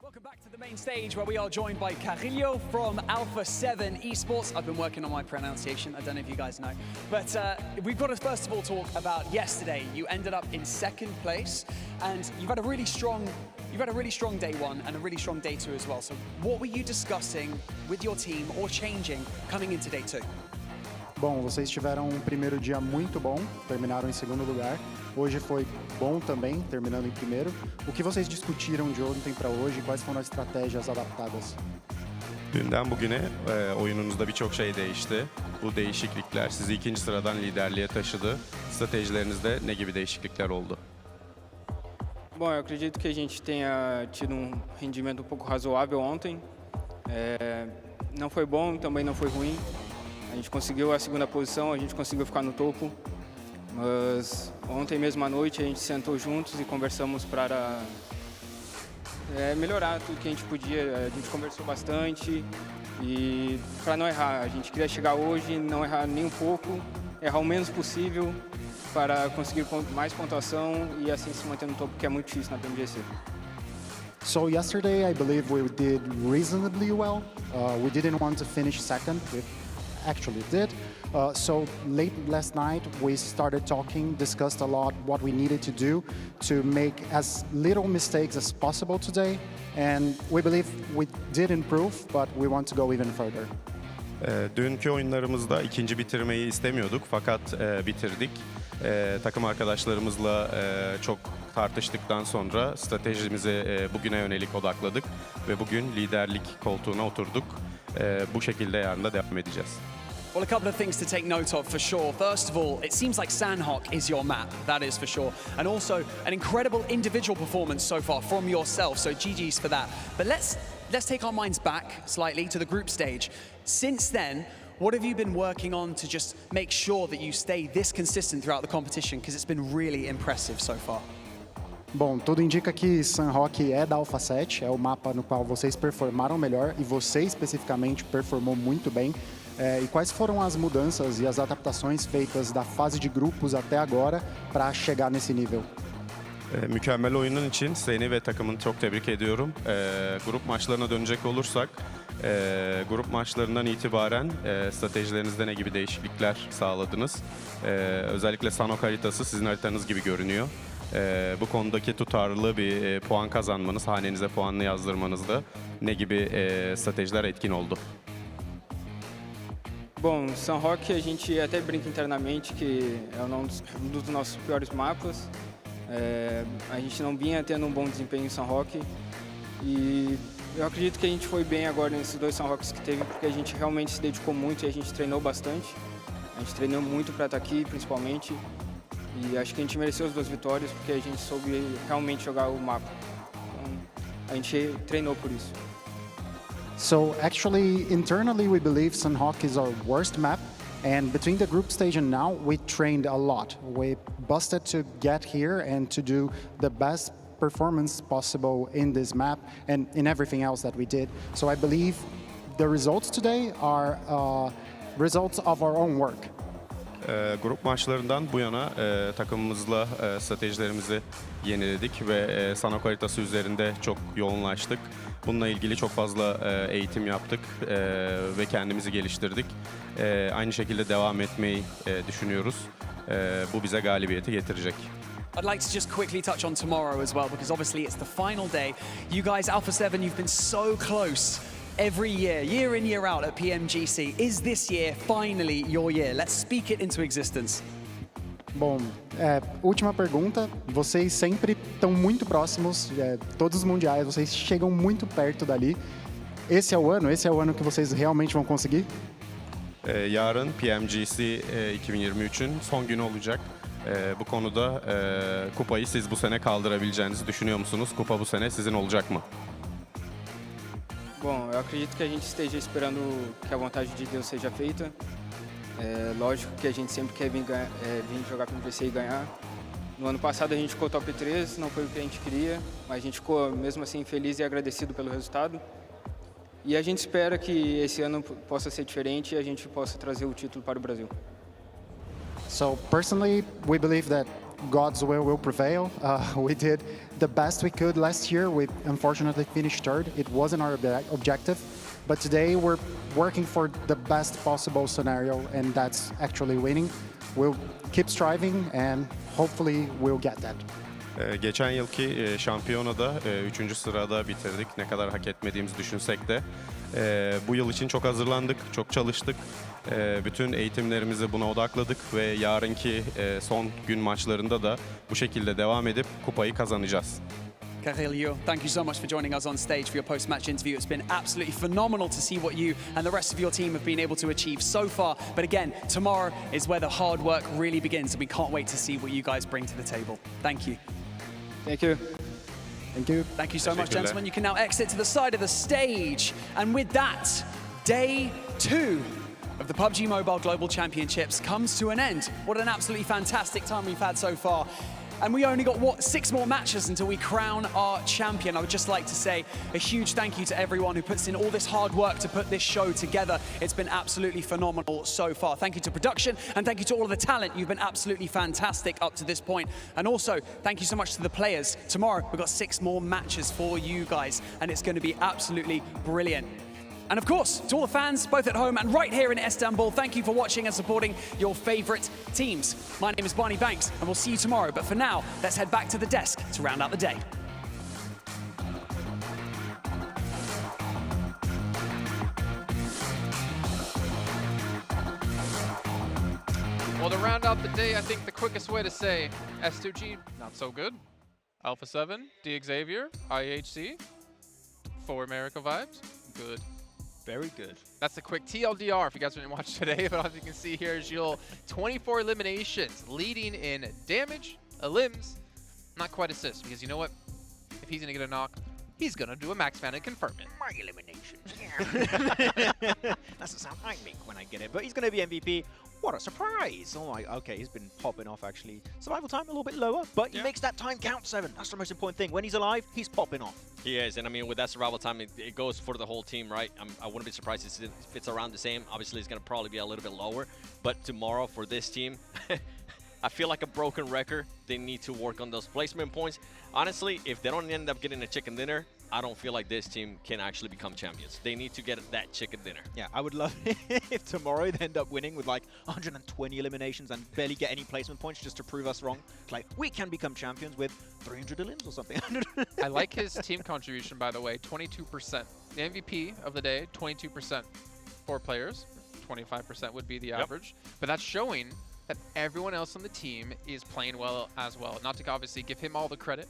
Welcome back to the main stage where we are joined by Carrillo from Alpha 7 Esports. I've been working on my pronunciation. I don't know if you guys know. But we've got to first of all talk about yesterday. You ended up in 2nd place and you've had a really strong day 1 and a really strong day 2 as well. So what were you discussing with your team or changing coming into day 2? Bom, vocês tiveram um primeiro dia muito bom, terminaram em 2º lugar. Hoje foi bom também, terminando em 1º. O que vocês discutiram de ontem para hoje? Quais foram as estratégias adaptadas? Dünden bugüne oyununuzda birçok şey değişti. Bu değişiklikler sizi 2. sıradan liderliğe taşıdı. Stratejilerinizde ne gibi değişiklikler oldu? Bom, eu acredito que a gente tenha tido rendimento pouco razoável ontem. Não foi bom, também não foi ruim. A gente conseguiu a 2ª posição, a gente conseguiu ficar no topo. Mas ontem mesmo à noite a gente sentou juntos e conversamos para melhorar tudo que a gente podia. A gente conversou bastante e para não errar. A gente queria chegar hoje, não errar nem um pouco, errar o menos possível para conseguir mais pontuação e assim se manter no topo, que é muito difícil na PMGC. So yesterday I believe we did reasonably well. We didn't want to finish 2nd. We actually did. So late last night we started talking, discussed a lot what we needed to do to make as little mistakes as possible today, and we believe we did improve, but we want to go even further. Dünkü oyunlarımızda 2. bitirmeyi istemiyorduk fakat bitirdik. Takım arkadaşlarımızla çok tartıştıktan sonra stratejimizi bugüne yönelik odakladık ve bugün liderlik koltuğuna oturduk. Bu şekilde yarın da devam edeceğiz. Well, a couple of things to take note of for sure. First of all, it seems like Sanhok is your map, that is for sure. And also an incredible individual performance so far from yourself, so GG's for that. But let's take our minds back slightly to the group stage. Since then, what have you been working on to just make sure that you stay this consistent throughout the competition? Because it's been really impressive so far. Bom, tudo indica que Sanhok é da Alpha 7, é o mapa no qual vocês performaram melhor e você especificamente performou muito bem. E quais foram as mudanças e as adaptações feitas da fase de grupos até agora para chegar nesse nível? Mükemmel oyunun için seni ve takımını çok tebrik ediyorum. Grup maçlarına dönecek olursak, grup maçlarından itibaren stratejilerinizde ne gibi değişiklikler sağladınız? Özellikle Sanhok haritası sizin haritanız gibi görünüyor. Bu konudaki tutarlı bir puan kazanmanız, hanenize puanını yazdırmanızda ne gibi stratejiler etkin oldu? Bom, Sanhok a gente até brinca internamente que é um dos nossos piores mapas. A gente não vinha tendo bom desempenho em Sanhok e eu acredito que a gente foi bem agora nesses 2 Sanhoks que teve porque a gente realmente se dedicou muito e a gente treinou bastante. A gente treinou muito para estar aqui, principalmente. E acho que a gente mereceu as 2 vitórias porque a gente soube realmente jogar o mapa. Então, a gente treinou por isso. So actually, internally, we believe Sanhok is our worst map. And between the group stage and now, we trained a lot. We busted to get here and to do the best performance possible in this map and in everything else that we did. So I believe the results today are results of our own work. Grup maçlarından bu yana takımımızla stratejilerimizi yeniledik ve sanok haritası üzerinde çok yoğunlaştık. Bununla ilgili çok fazla eğitim yaptık ve kendimizi geliştirdik. Aynı şekilde devam etmeyi düşünüyoruz. Bu bize galibiyeti getirecek. I'd like to just quickly touch on tomorrow as well, because obviously it's the final day. You guys, Alpha 7, you've been so close every year in, year out at PMGC. Is this year finally your year? Let's speak it into existence. Bom, última pergunta. Vocês sempre estão muito próximos, todos os mundiais, vocês chegam muito perto dali. Esse é o ano que vocês realmente vão conseguir? Yarın PMGC 2023'ün son günü olacak. Bu konuda kupayı siz bu sene kaldırabileceğinizi düşünüyor musunuz? Kupa bu sene sizin olacak mı? Bom, eu acredito que a gente esteja esperando que a vontade de Deus seja feita. Lógico que a gente sempre quer vir jogar com o GC e ganhar. No ano passado a gente ficou top 3, não foi o que a gente queria, mas a gente ficou mesmo assim feliz e agradecido pelo resultado. E a gente espera que esse ano possa ser diferente e a gente possa trazer o título para o Brasil. So personally, we believe that God's will prevail. We did the best we could last year. We unfortunately finished third. It wasn't our objective, but today we're working for the best possible scenario, and that's actually winning. We'll keep striving, and hopefully we'll get that. Geçen yılki şampiyonada 3. sırada bitirdik. Ne kadar hak etmediğimizi düşünsek de. Bu yıl için çok hazırlandık, çok çalıştık. Bütün eğitimlerimizi buna odakladık ve yarınki son gün maçlarında da bu şekilde devam edip kupayı kazanacağız. Carrillo, thank you so much for joining us on stage for your post-match interview. It's been absolutely phenomenal to see what you and the rest of your team have been able to achieve so far. But again, tomorrow is where the hard work really begins, and we can't wait to see what you guys bring to the table. Thank you. Thank you. Thank you. Thank you so much, gentlemen. You can now exit to the side of the stage. And with that, day 2 of the PUBG Mobile Global Championships comes to an end. What an absolutely fantastic time we've had so far. And we only got, 6 more matches until we crown our champion. I would just like to say a huge thank you to everyone who puts in all this hard work to put this show together. It's been absolutely phenomenal so far. Thank you to production, and thank you to all of the talent. You've been absolutely fantastic up to this point. And also, thank you so much to the players. Tomorrow, we've got 6 more matches for you guys, and it's going to be absolutely brilliant. And of course, to all the fans, both at home and right here in Istanbul, thank you for watching and supporting your favourite teams. My name is Barney Banks, and we'll see you tomorrow. But for now, let's head back to the desk to round out the day. Well, to round out the day, I think the quickest way to say S2G, not so good. Alpha 7, D Xavier, IHC, 4 America vibes, good. Very good. That's a quick TLDR if you guys didn't watch today, but as you can see here, Gilles, 24 eliminations, leading in damage, elims, not quite assists, because you know what? If he's going to get a knock, he's going to do a max fan and confirm it. My eliminations. Yeah. That's the sound I make when I get it. But he's going to be MVP. What a surprise! Oh my, okay, he's been popping off actually. Survival time a little bit lower, but he makes that time count, 7. That's the most important thing. When he's alive, he's popping off. He is, and I mean, with that survival time, it goes for the whole team, right? I wouldn't be surprised if it's around the same. Obviously, it's going to probably be a little bit lower, but tomorrow for this team, I feel like a broken record. They need to work on those placement points. Honestly, if they don't end up getting a chicken dinner, I don't feel like this team can actually become champions. They need to get that chicken dinner. Yeah, I would love it if tomorrow they end up winning with like 120 eliminations and barely get any placement points just to prove us wrong. Like, we can become champions with 300 elims or something. I like his team contribution, by the way, 22%. The MVP of the day, 22%. 4 players, 25% would be the average. But that's showing that everyone else on the team is playing well as well. Not to obviously give him all the credit,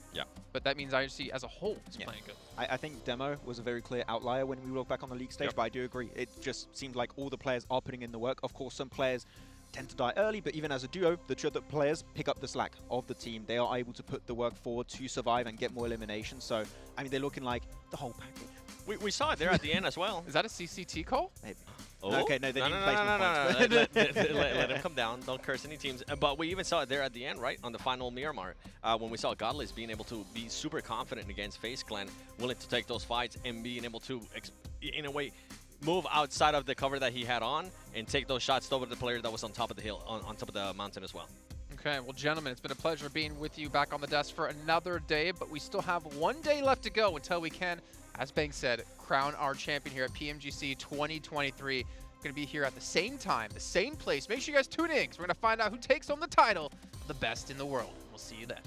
but that means IHC as a whole is playing good. I think Demo was a very clear outlier when we look back on the league stage, but I do agree. It just seemed like all the players are putting in the work. Of course, some players tend to die early, but even as a duo, the two other players pick up the slack of the team. They are able to put the work forward to survive and get more eliminations. So, I mean, they're looking like the whole package. We saw it there at the end as well. Is that a CCT call? Maybe. Oh? Okay, no, they no, need no, placement no, points. let him come down. Don't curse any teams. But we even saw it there at the end, right? On the final Miramar, when we saw Godless being able to be super confident against FaZe Clan, willing to take those fights and being able to, in a way, move outside of the cover that he had on and take those shots over the player that was on top of the hill, on top of the mountain as well. Okay, well, gentlemen, it's been a pleasure being with you back on the desk for another day, but we still have 1 day left to go until we can, as Bang said, crown our champion here at PMGC 2023. We're going to be here at the same time, the same place. Make sure you guys tune in, because we're going to find out who takes home the title of the best in the world. We'll see you then.